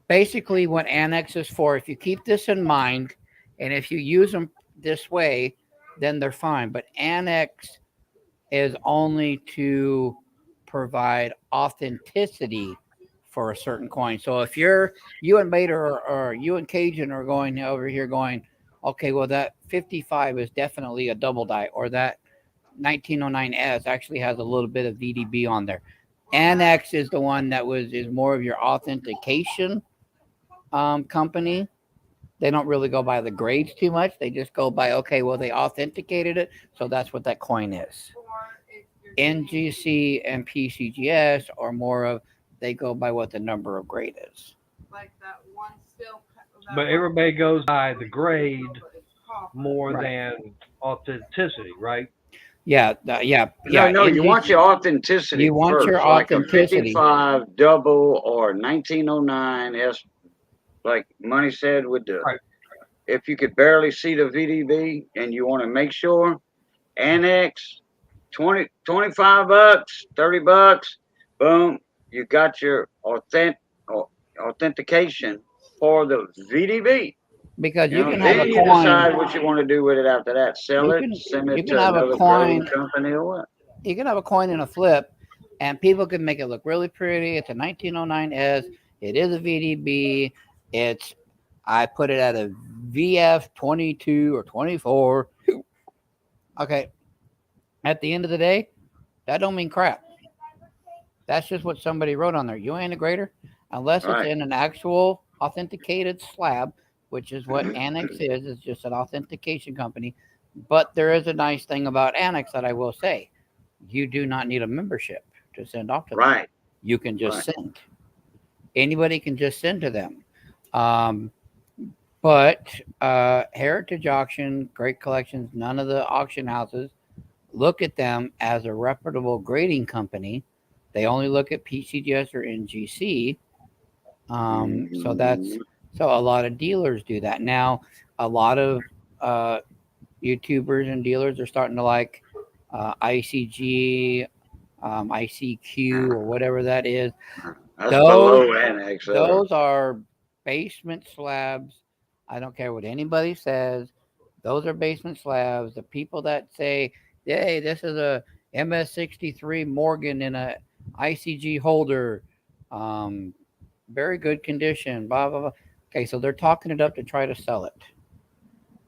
Basically, what Annex is for, if you keep this in mind, and if you use them this way, then they're fine. But Annex is only to provide authenticity for a certain coin. So if you and Bader or you and Cajun are going over here going, okay, well, that 55 is definitely a double die, or that 1909S actually has a little bit of VDB on there. Annex is the one that is more of your authentication company. They don't really go by the grades too much. They just go by, okay, well, they authenticated it, so that's what that coin is. NGC and PCGS are more of, they go by what the number of grade is. Like that one still. But everybody goes by the grade more than authenticity, right? Yeah. No, you want your authenticity. You want first, your like authenticity. A 55 double or 1909 S, like Money said with the. Right. If you could barely see the VDB and you want to make sure, Annex $25, $30, boom, you got your authentication for the VDB. Because You you know, can have then a you coin. decide what you want to do with it after that. Sell You it, can send you it can to have a another grading coin. company or what. You can have a coin in a flip, and people can make it look really pretty. It's a 1909S. It is a VDB. I put it at a VF 22 or 24. Okay. At the end of the day, that don't mean crap. That's just what somebody wrote on there. You ain't a grader unless it's Right. in an actual authenticated slab, which is what Annex is. It's just an authentication company. But there is a nice thing about Annex that I will say. You do not need a membership to send off to them. Right. You can just Right. send. Anybody can just send to them. But Heritage Auction, Great Collections, none of the auction houses look at them as a reputable grading company. They only look at PCGS or NGC. So a lot of dealers do that now. A lot of YouTubers and dealers are starting to like ICG, ICQ, or whatever that is. That's below Annex. Those are basement slabs. I don't care what anybody says. Those are basement slabs. The people that say, "Hey, this is a MS63 Morgan in a ICG holder, very good condition." Blah blah blah. Okay, so they're talking it up to try to sell it.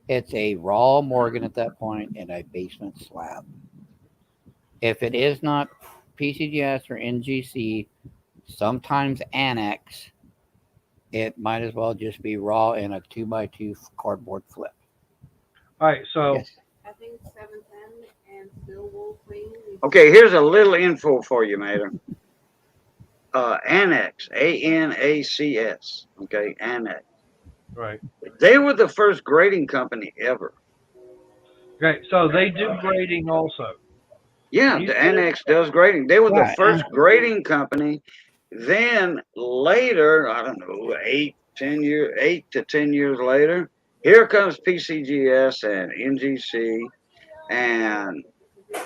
It's a raw Morgan at that point in a basement slab. If it is not PCGS or NGC, sometimes Annex, it might as well just be raw in a 2x2 cardboard flip. All right, so Yes. I think 710 and Still Wolf Queen. Okay, here's a little info for you, Mater. Annex, ANACS. Okay, Annex. right. They were the first grading company ever. Okay, so they do grading also. Yeah, You the said- Annex does grading. They were the Right. first grading company. Then later, I don't know, 8 to 10 years later, here comes PCGS and NGC, and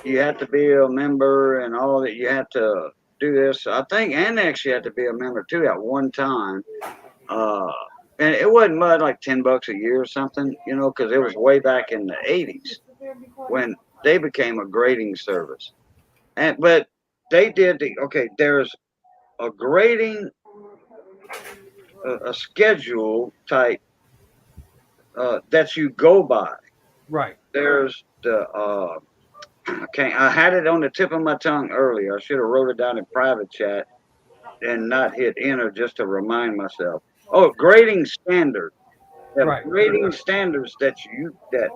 you have to be a member and all that. You have to do this. I think Annex you had to be a member too at one time. And it wasn't much, like $10 a year or something, you know, because it was way back in the 80s when they became a grading service. But they did there's a grading, a schedule type that you go by. Right. There's the I had it on the tip of my tongue earlier. I should have wrote it down in private chat and not hit enter just to remind myself. Oh, grading standard. The Right. grading standards that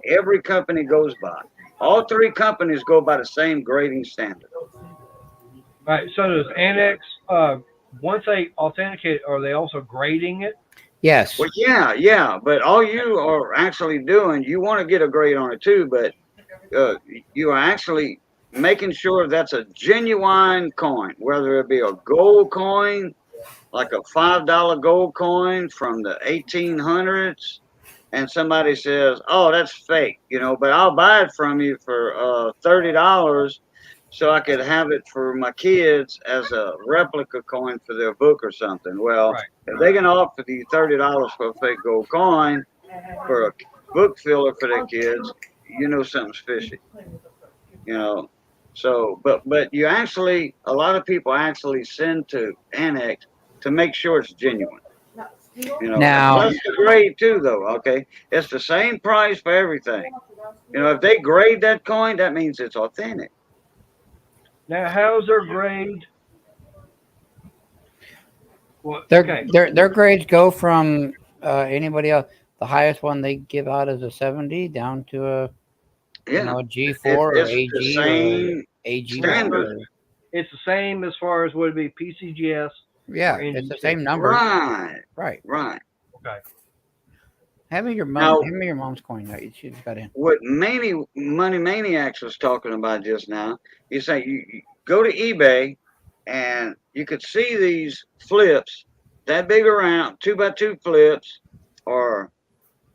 every company goes by. All three companies go by the same grading standard. Right. So does Annex, once they authenticate, are they also grading it? Yes. Well, yeah. But all you are actually doing, you want to get a grade on it too, but you are actually making sure that's a genuine coin, whether it be a gold coin, like a $5 gold coin from the 1800s, and somebody says, "Oh, that's fake," you know, but I'll buy it from you for $30 so I could have it for my kids as a replica coin for their book or something. Well, Right. if they can offer you $30 for a fake gold coin for a book filler for their kids, you know something's fishy. You know, so but you actually, a lot of people actually send to Annex to make sure it's genuine. You know, Now- plus the grade too, though. Okay, it's the same price for everything. You know, if they grade that coin, that means it's authentic. Now, how's their grade? Well, Their grades go from anybody else. The highest one they give out is a 70 down to a Yeah, a G4 or it's AG the or same AG standard. It's the same as far as would it be PCGS? Yeah, or it's the NGC? same number. Right. Right. Okay. Hand me your Now- mom's coin. No, she just got in. What Money Maniacs was talking about just now, you say you go to eBay and you could see these flips that big around, 2x2 flips, or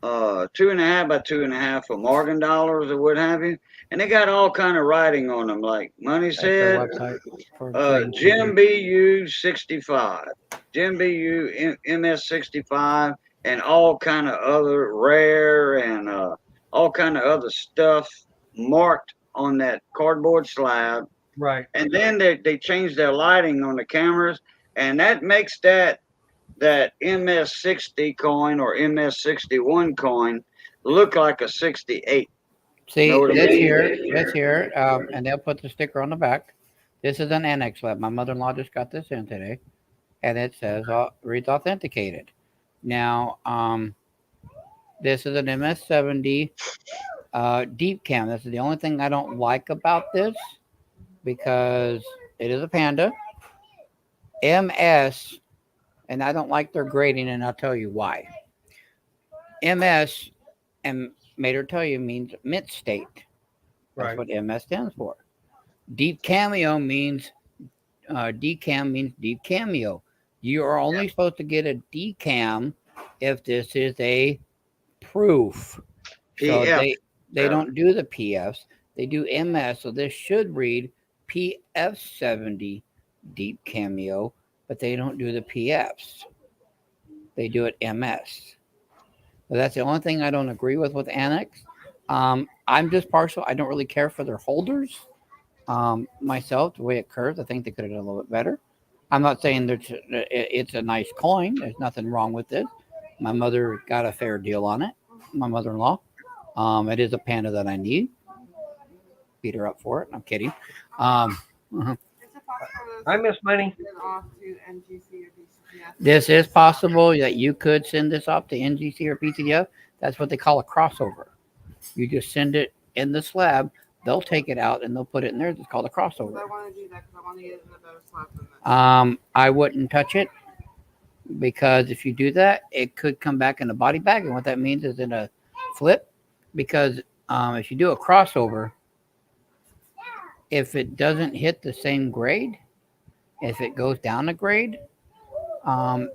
2.5 by 2.5 for Morgan dollars or what have you. and they got all kind of writing on them, like Money That's their said, website for trading Jim CDs. BU 65, Jim BU MS 65, and all kind of other rare and all kind of other stuff marked on that cardboard slab. Right. And then they changed their lighting on the cameras, and that makes that MS60 coin or MS61 coin look like a 68. Know See, what I this mean? here, and they'll put the sticker on the back. This is an annex lab. My mother-in-law just got this in today, and it says reads authenticated. Now, this is an MS70 deep cam. This is the only thing I don't like about this because it is a Panda MS, and I don't like their grading, and I'll tell you why. MS, and made her tell you, means mint state. That's Right. what MS stands for. Deep cameo means decam means deep cameo. You are only supposed to get a decam if this is a proof. So PF. they don't do the PFs. They do MS. So this should read PF70 deep cameo, but they don't do the PFs. They do it MS. So that's the only thing I don't agree with Annex. I'm just partial. I don't really care for their holders. Myself, the way it curves, I think they could have done a little bit better. I'm not saying that it's a nice coin. There's nothing wrong with it. My mother got a fair deal on it. My mother-in-law. It is a Panda that I need. Beat her up for it. I'm kidding. Is it possible I miss money. to send off to NGC or PCGS? This is possible that you could send this off to NGC or PCGS. That's what they call a crossover. You just send it in the slab. They'll take it out and they'll put it in there. It's called a crossover. I want to do that because I want to get it in a better slab than this. I wouldn't touch it because if you do that, it could come back in a body bag. And what that means is in a flip. Because if you do a crossover, if it doesn't hit the same grade, if it goes down a grade,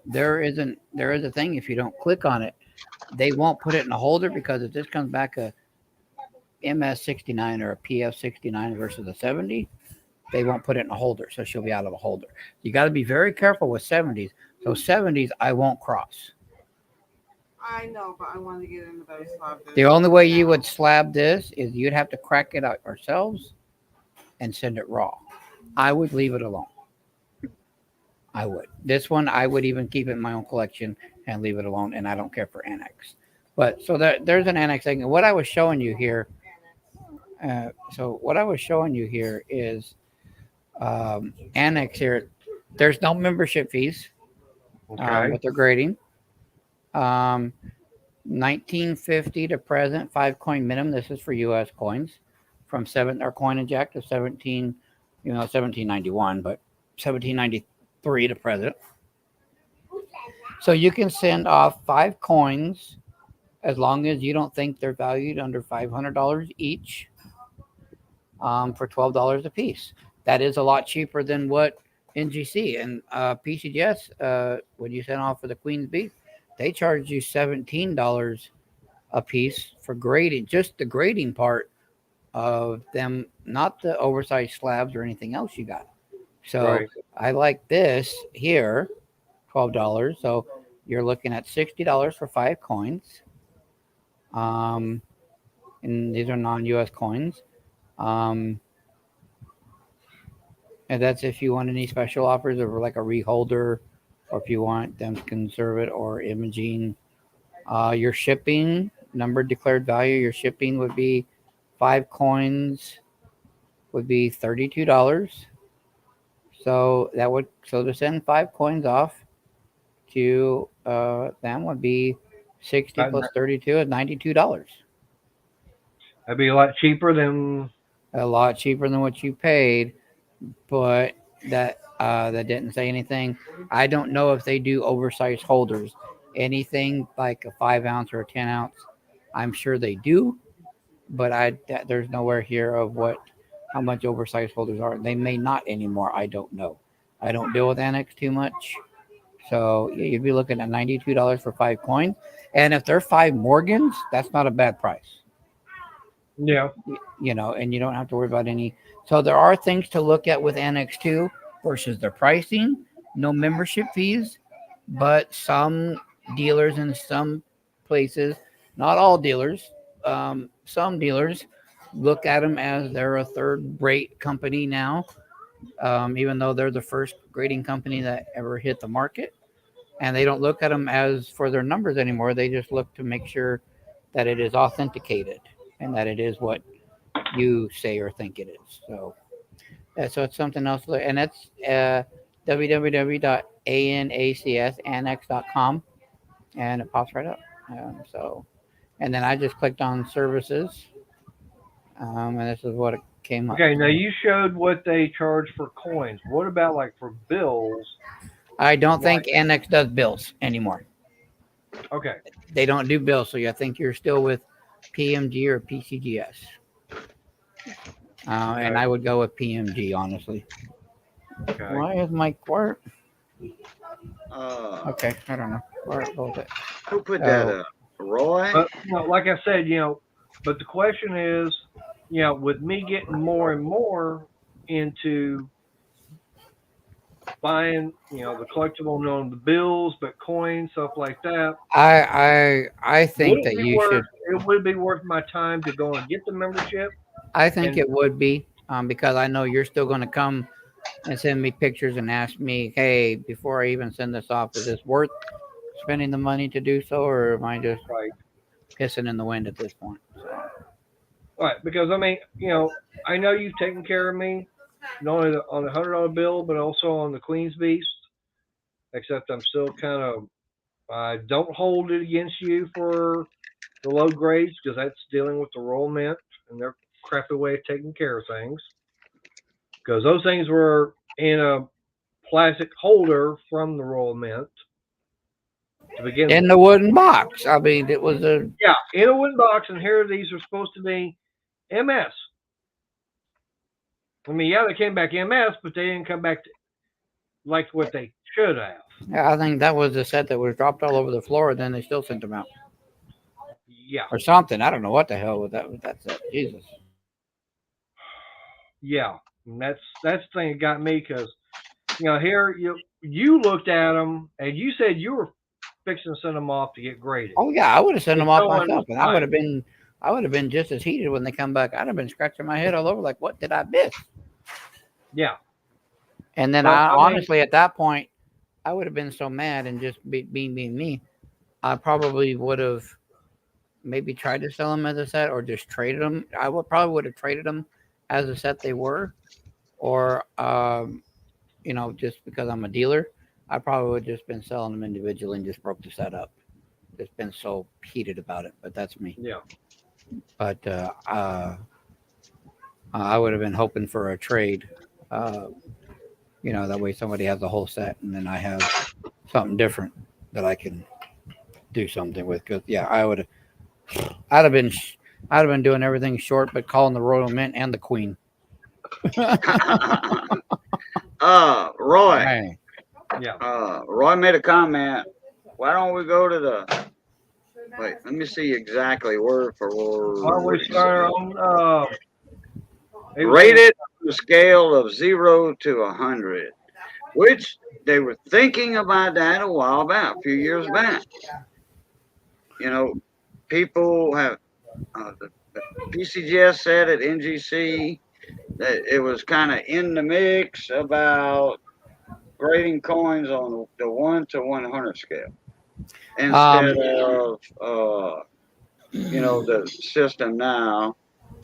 there is a thing. If you don't click on it, they won't put it in a holder because if this comes back a MS69 or a PF69 versus a 70, they won't put it in a holder, so she'll be out of a holder. You got to be very careful with 70s. So 70s, I won't cross. I know, but I want to get it in a better slab. The only way you would slab this is you'd have to crack it out yourselves and send it raw. I would leave it alone. I would. This one, I would even keep it in my own collection and leave it alone, and I don't care for Annex. But so there's an Annex thing. What I was showing you here, is Annex here. There's no membership fees with their grading. 1950 to present, 5 coin minimum. This is for U.S. coins from our coin inject of 1791, but 1793 to present. So you can send off 5 coins as long as you don't think they're valued under $500 each for $12 a piece. That is a lot cheaper than what NGC and PCGS, when you send off for the Queen's Beef, they charge you $17 a piece for grading, just the grading part of them, not the oversized slabs or anything else you got. So I like this here, $12. So you're looking at $60 for 5 coins. And these are non-US coins. And that's if you want any special offers of like a reholder, or if you want them to conserve it or imaging. Your shipping, number declared value, your shipping would be 5 coins would be $32. So to send 5 coins off to them would be 60 plus 32 is $92. That'd be a lot cheaper than what you paid, but that didn't say anything. I don't know if they do oversized holders. Anything like a 5 ounce or a 10 ounce, I'm sure they do, but there's nowhere here of how much oversized holders are. They may not anymore. I don't know. I don't deal with Annex too much. So you'd be looking at $92 for 5 coins. And if they're 5 Morgans, that's not a bad price. Yeah. And you don't have to worry about any. So there are things to look at with NX2 versus their pricing, no membership fees, but some dealers in some places, not all dealers, some dealers look at them as they're a third-rate company now, even though they're the first grading company that ever hit the market. And they don't look at them as for their numbers anymore. They just look to make sure that it is authenticated and that it is what you say or think it is. So it's something else. And that's www.anacsannex.com, and it pops right up. And then I just clicked on services, and this is what it came up. Okay, now you showed what they charge for coins. What about like for bills? I don't think Annex does bills anymore. Okay. They don't do bills, so I think you're still with PMG or PCGS. And I would go with PMG, honestly. Okay. Why is my quart? Uh, Okay, I don't know. Where was it? Who put that up? Roy? But like I said, but the question is, with me getting more and more into buying, the collectible, the bills, but coins, stuff like that. I think that you should. It would be worth my time to go and get the membership. I think it would be, because I know you're still going to come and send me pictures and ask me, hey, before I even send this off, is this worth spending the money to do so, or am I just pissing in the wind at this point? Right, because I mean, I know you've taken care of me, not only on the $100 bill, but also on the Queen's Beast. Except I'm still kind of, I don't hold it against you for the low grades because that's dealing with the Royal Mint and their crappy way of taking care of things. Because those things were in a plastic holder from the Royal Mint to begin with. In the wooden box. I mean, it was a. Yeah, in a wooden box, and here these are supposed to be MS. I mean, yeah, they came back MS, but they didn't come back like what they should have. Yeah, I think that was the set that was dropped all over the floor, and then they still sent them out. Yeah. Or something. I don't know what the hell with that set. Jesus. Yeah, and that's the thing that got me because here you looked at them and you said you were fixing to send them off to get graded. Oh yeah, I would have sent them off myself, and I would have been just as heated when they come back. I'd have been scratching my head all over, like, what did I miss? Yeah. And then honestly, at that point, I would have been so mad and just being me. I probably would have maybe tried to sell them as a set or just traded them. I would have traded them as a set they were, or just because I'm a dealer, I probably would have just been selling them individually and just broke the set up. Just been so heated about it, but that's me. Yeah. But I would have been hoping for a trade. That way somebody has the whole set, and then I have something different that I can do something with. Because I'd have been doing everything short, but calling the Royal Mint and the Queen. Roy. Hey. Yeah. Roy made a comment. Why don't we go to the? Wait, let me see exactly word for word. Why don't we start on rated on a scale of 0 to 100, which they were thinking about that a while back, a few years back. People have the PCGS said at NGC that it was kind of in the mix about grading coins on the 1 to 100 scale instead of the system now.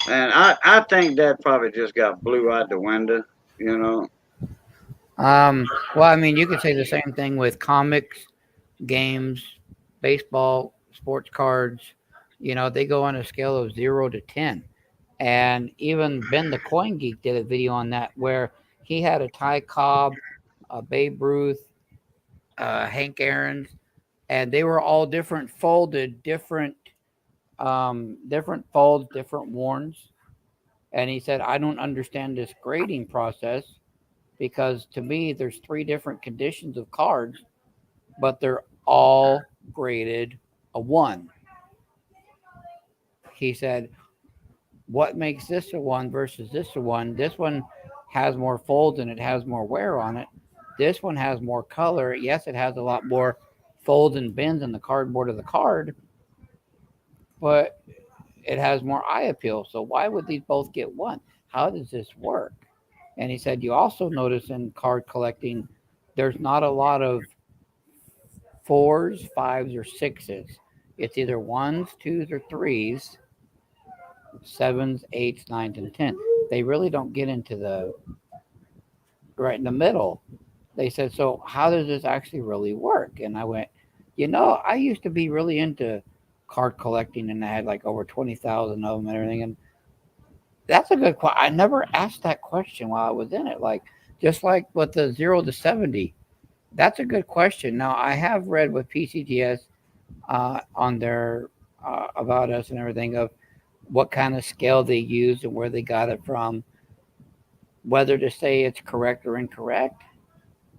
And I think that probably just got blew out the window. Well, I mean, you could say the same thing with comics, games, baseball, sports cards. They go on a scale of 0 to 10. And even Ben the Coin Geek did a video on that where he had a Ty Cobb, a Babe Ruth, Hank Aaron's, and they were all different folded, different folds, different warns. And he said, I don't understand this grading process because to me, there's 3 different conditions of cards, but they're all graded a 1. He said, what makes this a one versus this a one. This one has more folds and it has more wear on it. This one has more color. Yes, it has a lot more folds and bends in the cardboard of the card, but it has more eye appeal. So why would these both get one? How does this work? And he said, you also notice in card collecting, there's not a lot of fours, fives, or sixes. It's either ones, twos, or threes, sevens, eights, nines, and tens. They really don't get into the right in the middle. They said, so how does this actually really work? And I went, I used to be really into card collecting, and I had like over 20,000 of them and everything. And that's a good question. I never asked that question while I was in it. Like, just like with the 0 to 70, that's a good question. Now, I have read with PCGS on their about us and everything of what kind of scale they used and where they got it from, whether to say it's correct or incorrect.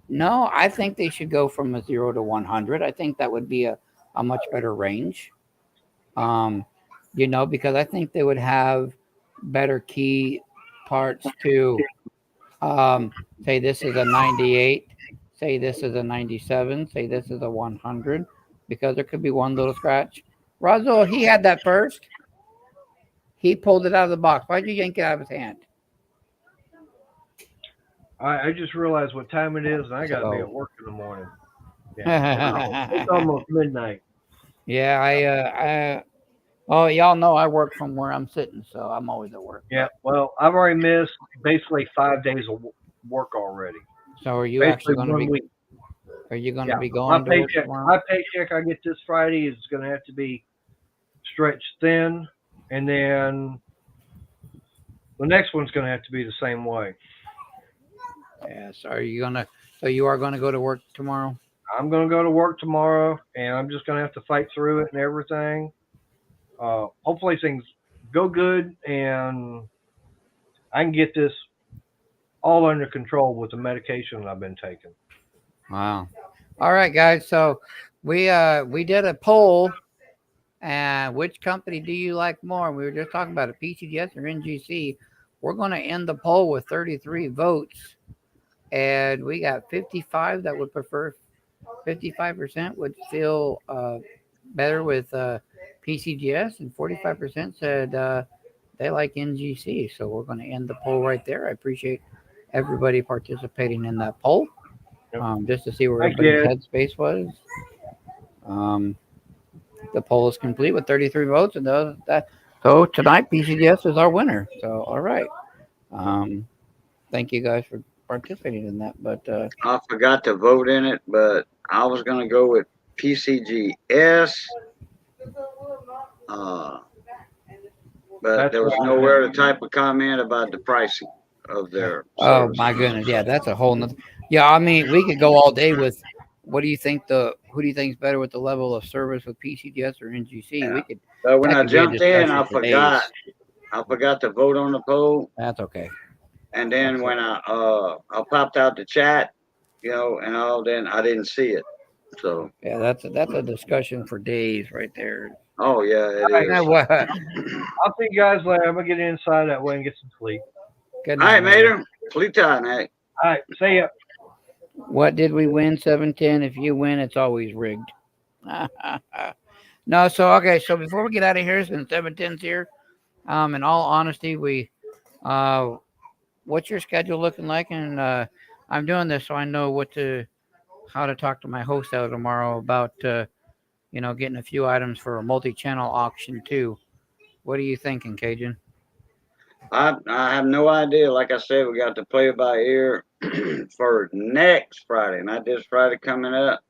No, I think they should go from a 0 to 100. I think that would be a much better range. Um, because I think they would have better key parts to say this is a 98, say this is a 97, say this is a 100, because there could be one little scratch. Roswell, he had that first. He pulled it out of the box. Why'd you yank it out of his hand? I just realized what time it is, and I got to be at work in the morning. Yeah. It's almost midnight. Yeah, oh, y'all know I work from where I'm sitting, so I'm always at work. Yeah, well, I've already missed basically 5 days of work already. So are you basically actually going to be? week. Are you going to be going to work tomorrow? My paycheck I get this Friday is going to have to be stretched thin, and then the next one's going to have to be the same way. Yeah. So you are going to go to work tomorrow? I'm going to go to work tomorrow, and I'm just going to have to fight through it and everything. Hopefully things go good, and I can get this all under control with the medication I've been taking. Wow. All right, guys. So we did a poll, and which company do you like more? We were just talking about it, PCGS or NGC. We're going to end the poll with 33 votes, and we got 55 that would prefer. 55% would feel better with PCGS, and 45% said they like NGC. So we're going to end the poll right there. I appreciate everybody participating in that poll, just to see where everybody's headspace was. The poll is complete with 33 votes, and so tonight PCGS is our winner. So all right, thank you guys for participating in that. But I forgot to vote in it, but I was gonna go with PCGS. But there was nowhere to type a comment about the pricing of their service. My goodness, yeah, that's a whole nother. Yeah, I mean, we could go all day with. Who do you think's better with the level of service with PCGS or NGC? Yeah. We could. But when I jumped in, I forgot to vote on the poll. That's okay. And then when I popped out the chat, and all, then I didn't see it. So yeah, that's a discussion for days right there. Oh yeah, it is. I'll see you guys later. I'm gonna get inside that way and get some sleep. Good night, night, Mater. Sleep time, Nate. All right, see ya. What did we win? 7-10. If you win, it's always rigged. No, so okay. So before we get out of here, since 7-10's here, in all honesty, what's your schedule looking like? And I'm doing this so I know how to talk to my host out tomorrow about getting a few items for a multi-channel auction too. What are you thinking, Cajun? I have no idea. Like I said, we got to play it by ear for next Friday, not this Friday coming up,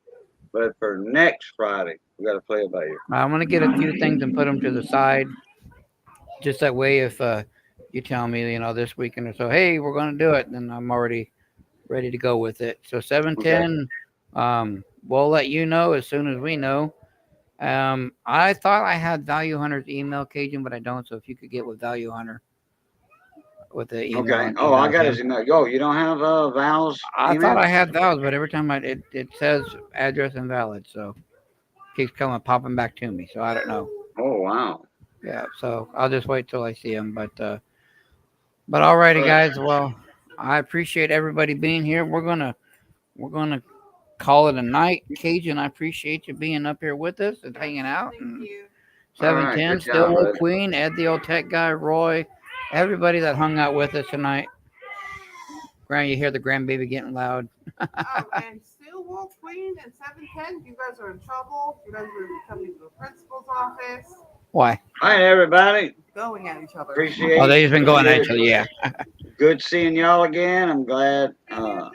but for next Friday, we got to play it by ear. I'm gonna get a few things and put them to the side, just that way. If you tell me, this weekend or so, hey, we're gonna do it, then I'm already ready to go with it. So 7-10, we'll let you know as soon as we know. I thought I had Value Hunter's email, Cajun, but I don't. So if you could get with Value Hunter with the email. Okay. Oh, I got his email. Yo, you don't have Val's I email? thought I had Val's, but every time it says address invalid, so it keeps popping back to me. So I don't know. Oh wow. Yeah, so I'll just wait till I see him. But alrighty, guys. Well, I appreciate everybody being here. We're gonna call it a night. Cajun, I appreciate you being up here with us and hanging out. Thank And you. All right, 710, good job, Stillwell buddy. Queen, Ed the old tech guy, Roy, everybody that hung out with us tonight. Grant, you hear the grandbaby getting loud. Oh, and still Wolf Queen and 710, you guys are in trouble. You guys are coming to the principal's office, Why? All right, everybody. going at each other. Appreciate. Oh, they've been going appreciate actually, yeah. Good seeing y'all again. I'm glad Yeah.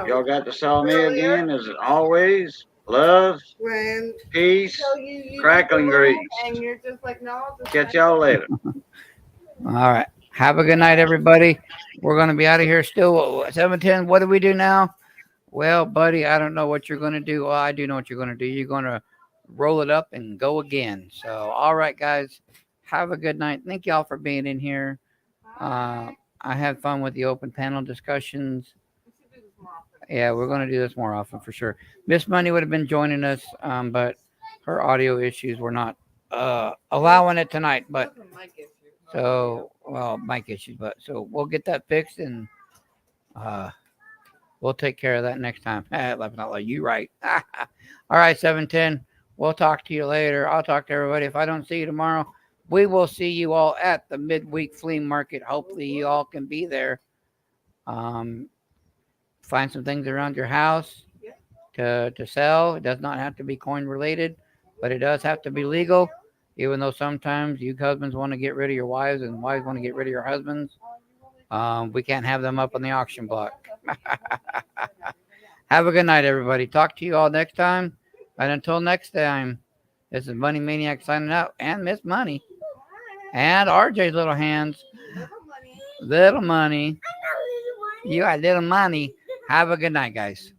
y'all got to saw me again. As always, love, When peace, tell you crackling did the room grease. and you're just like, no, I'll just Catch y'all later. All right. Have a good night, everybody. We're going to be out of here still. 710, what do we do now? Well, buddy, I don't know what you're going to do. Well, I do know what you're going to do. You're going to roll it up and go again. So, all right, guys. Have a good night. Thank y'all for being in here. I had fun with the open panel discussions. We should do this more often. Yeah, we're going to do this more often for sure. Miss Money would have been joining us, but her audio issues were not allowing it tonight. But Those are mic issues. so, well, mic issues, but so we'll get that fixed and we'll take care of that next time. Not like you, right? All right, 710. We'll talk to you later. I'll talk to everybody. If I don't see you tomorrow, we will see you all at the midweek flea market. Hopefully, you all can be there. Find some things around your house to sell. It does not have to be coin related, but it does have to be legal. Even though sometimes you husbands want to get rid of your wives and wives want to get rid of your husbands, we can't have them up on the auction block. Have a good night, everybody. Talk to you all next time. And until next time, this is Money Maniac signing out, and Miss Money, and RJ's little hands. Little money. You got little money. Have a good night, guys.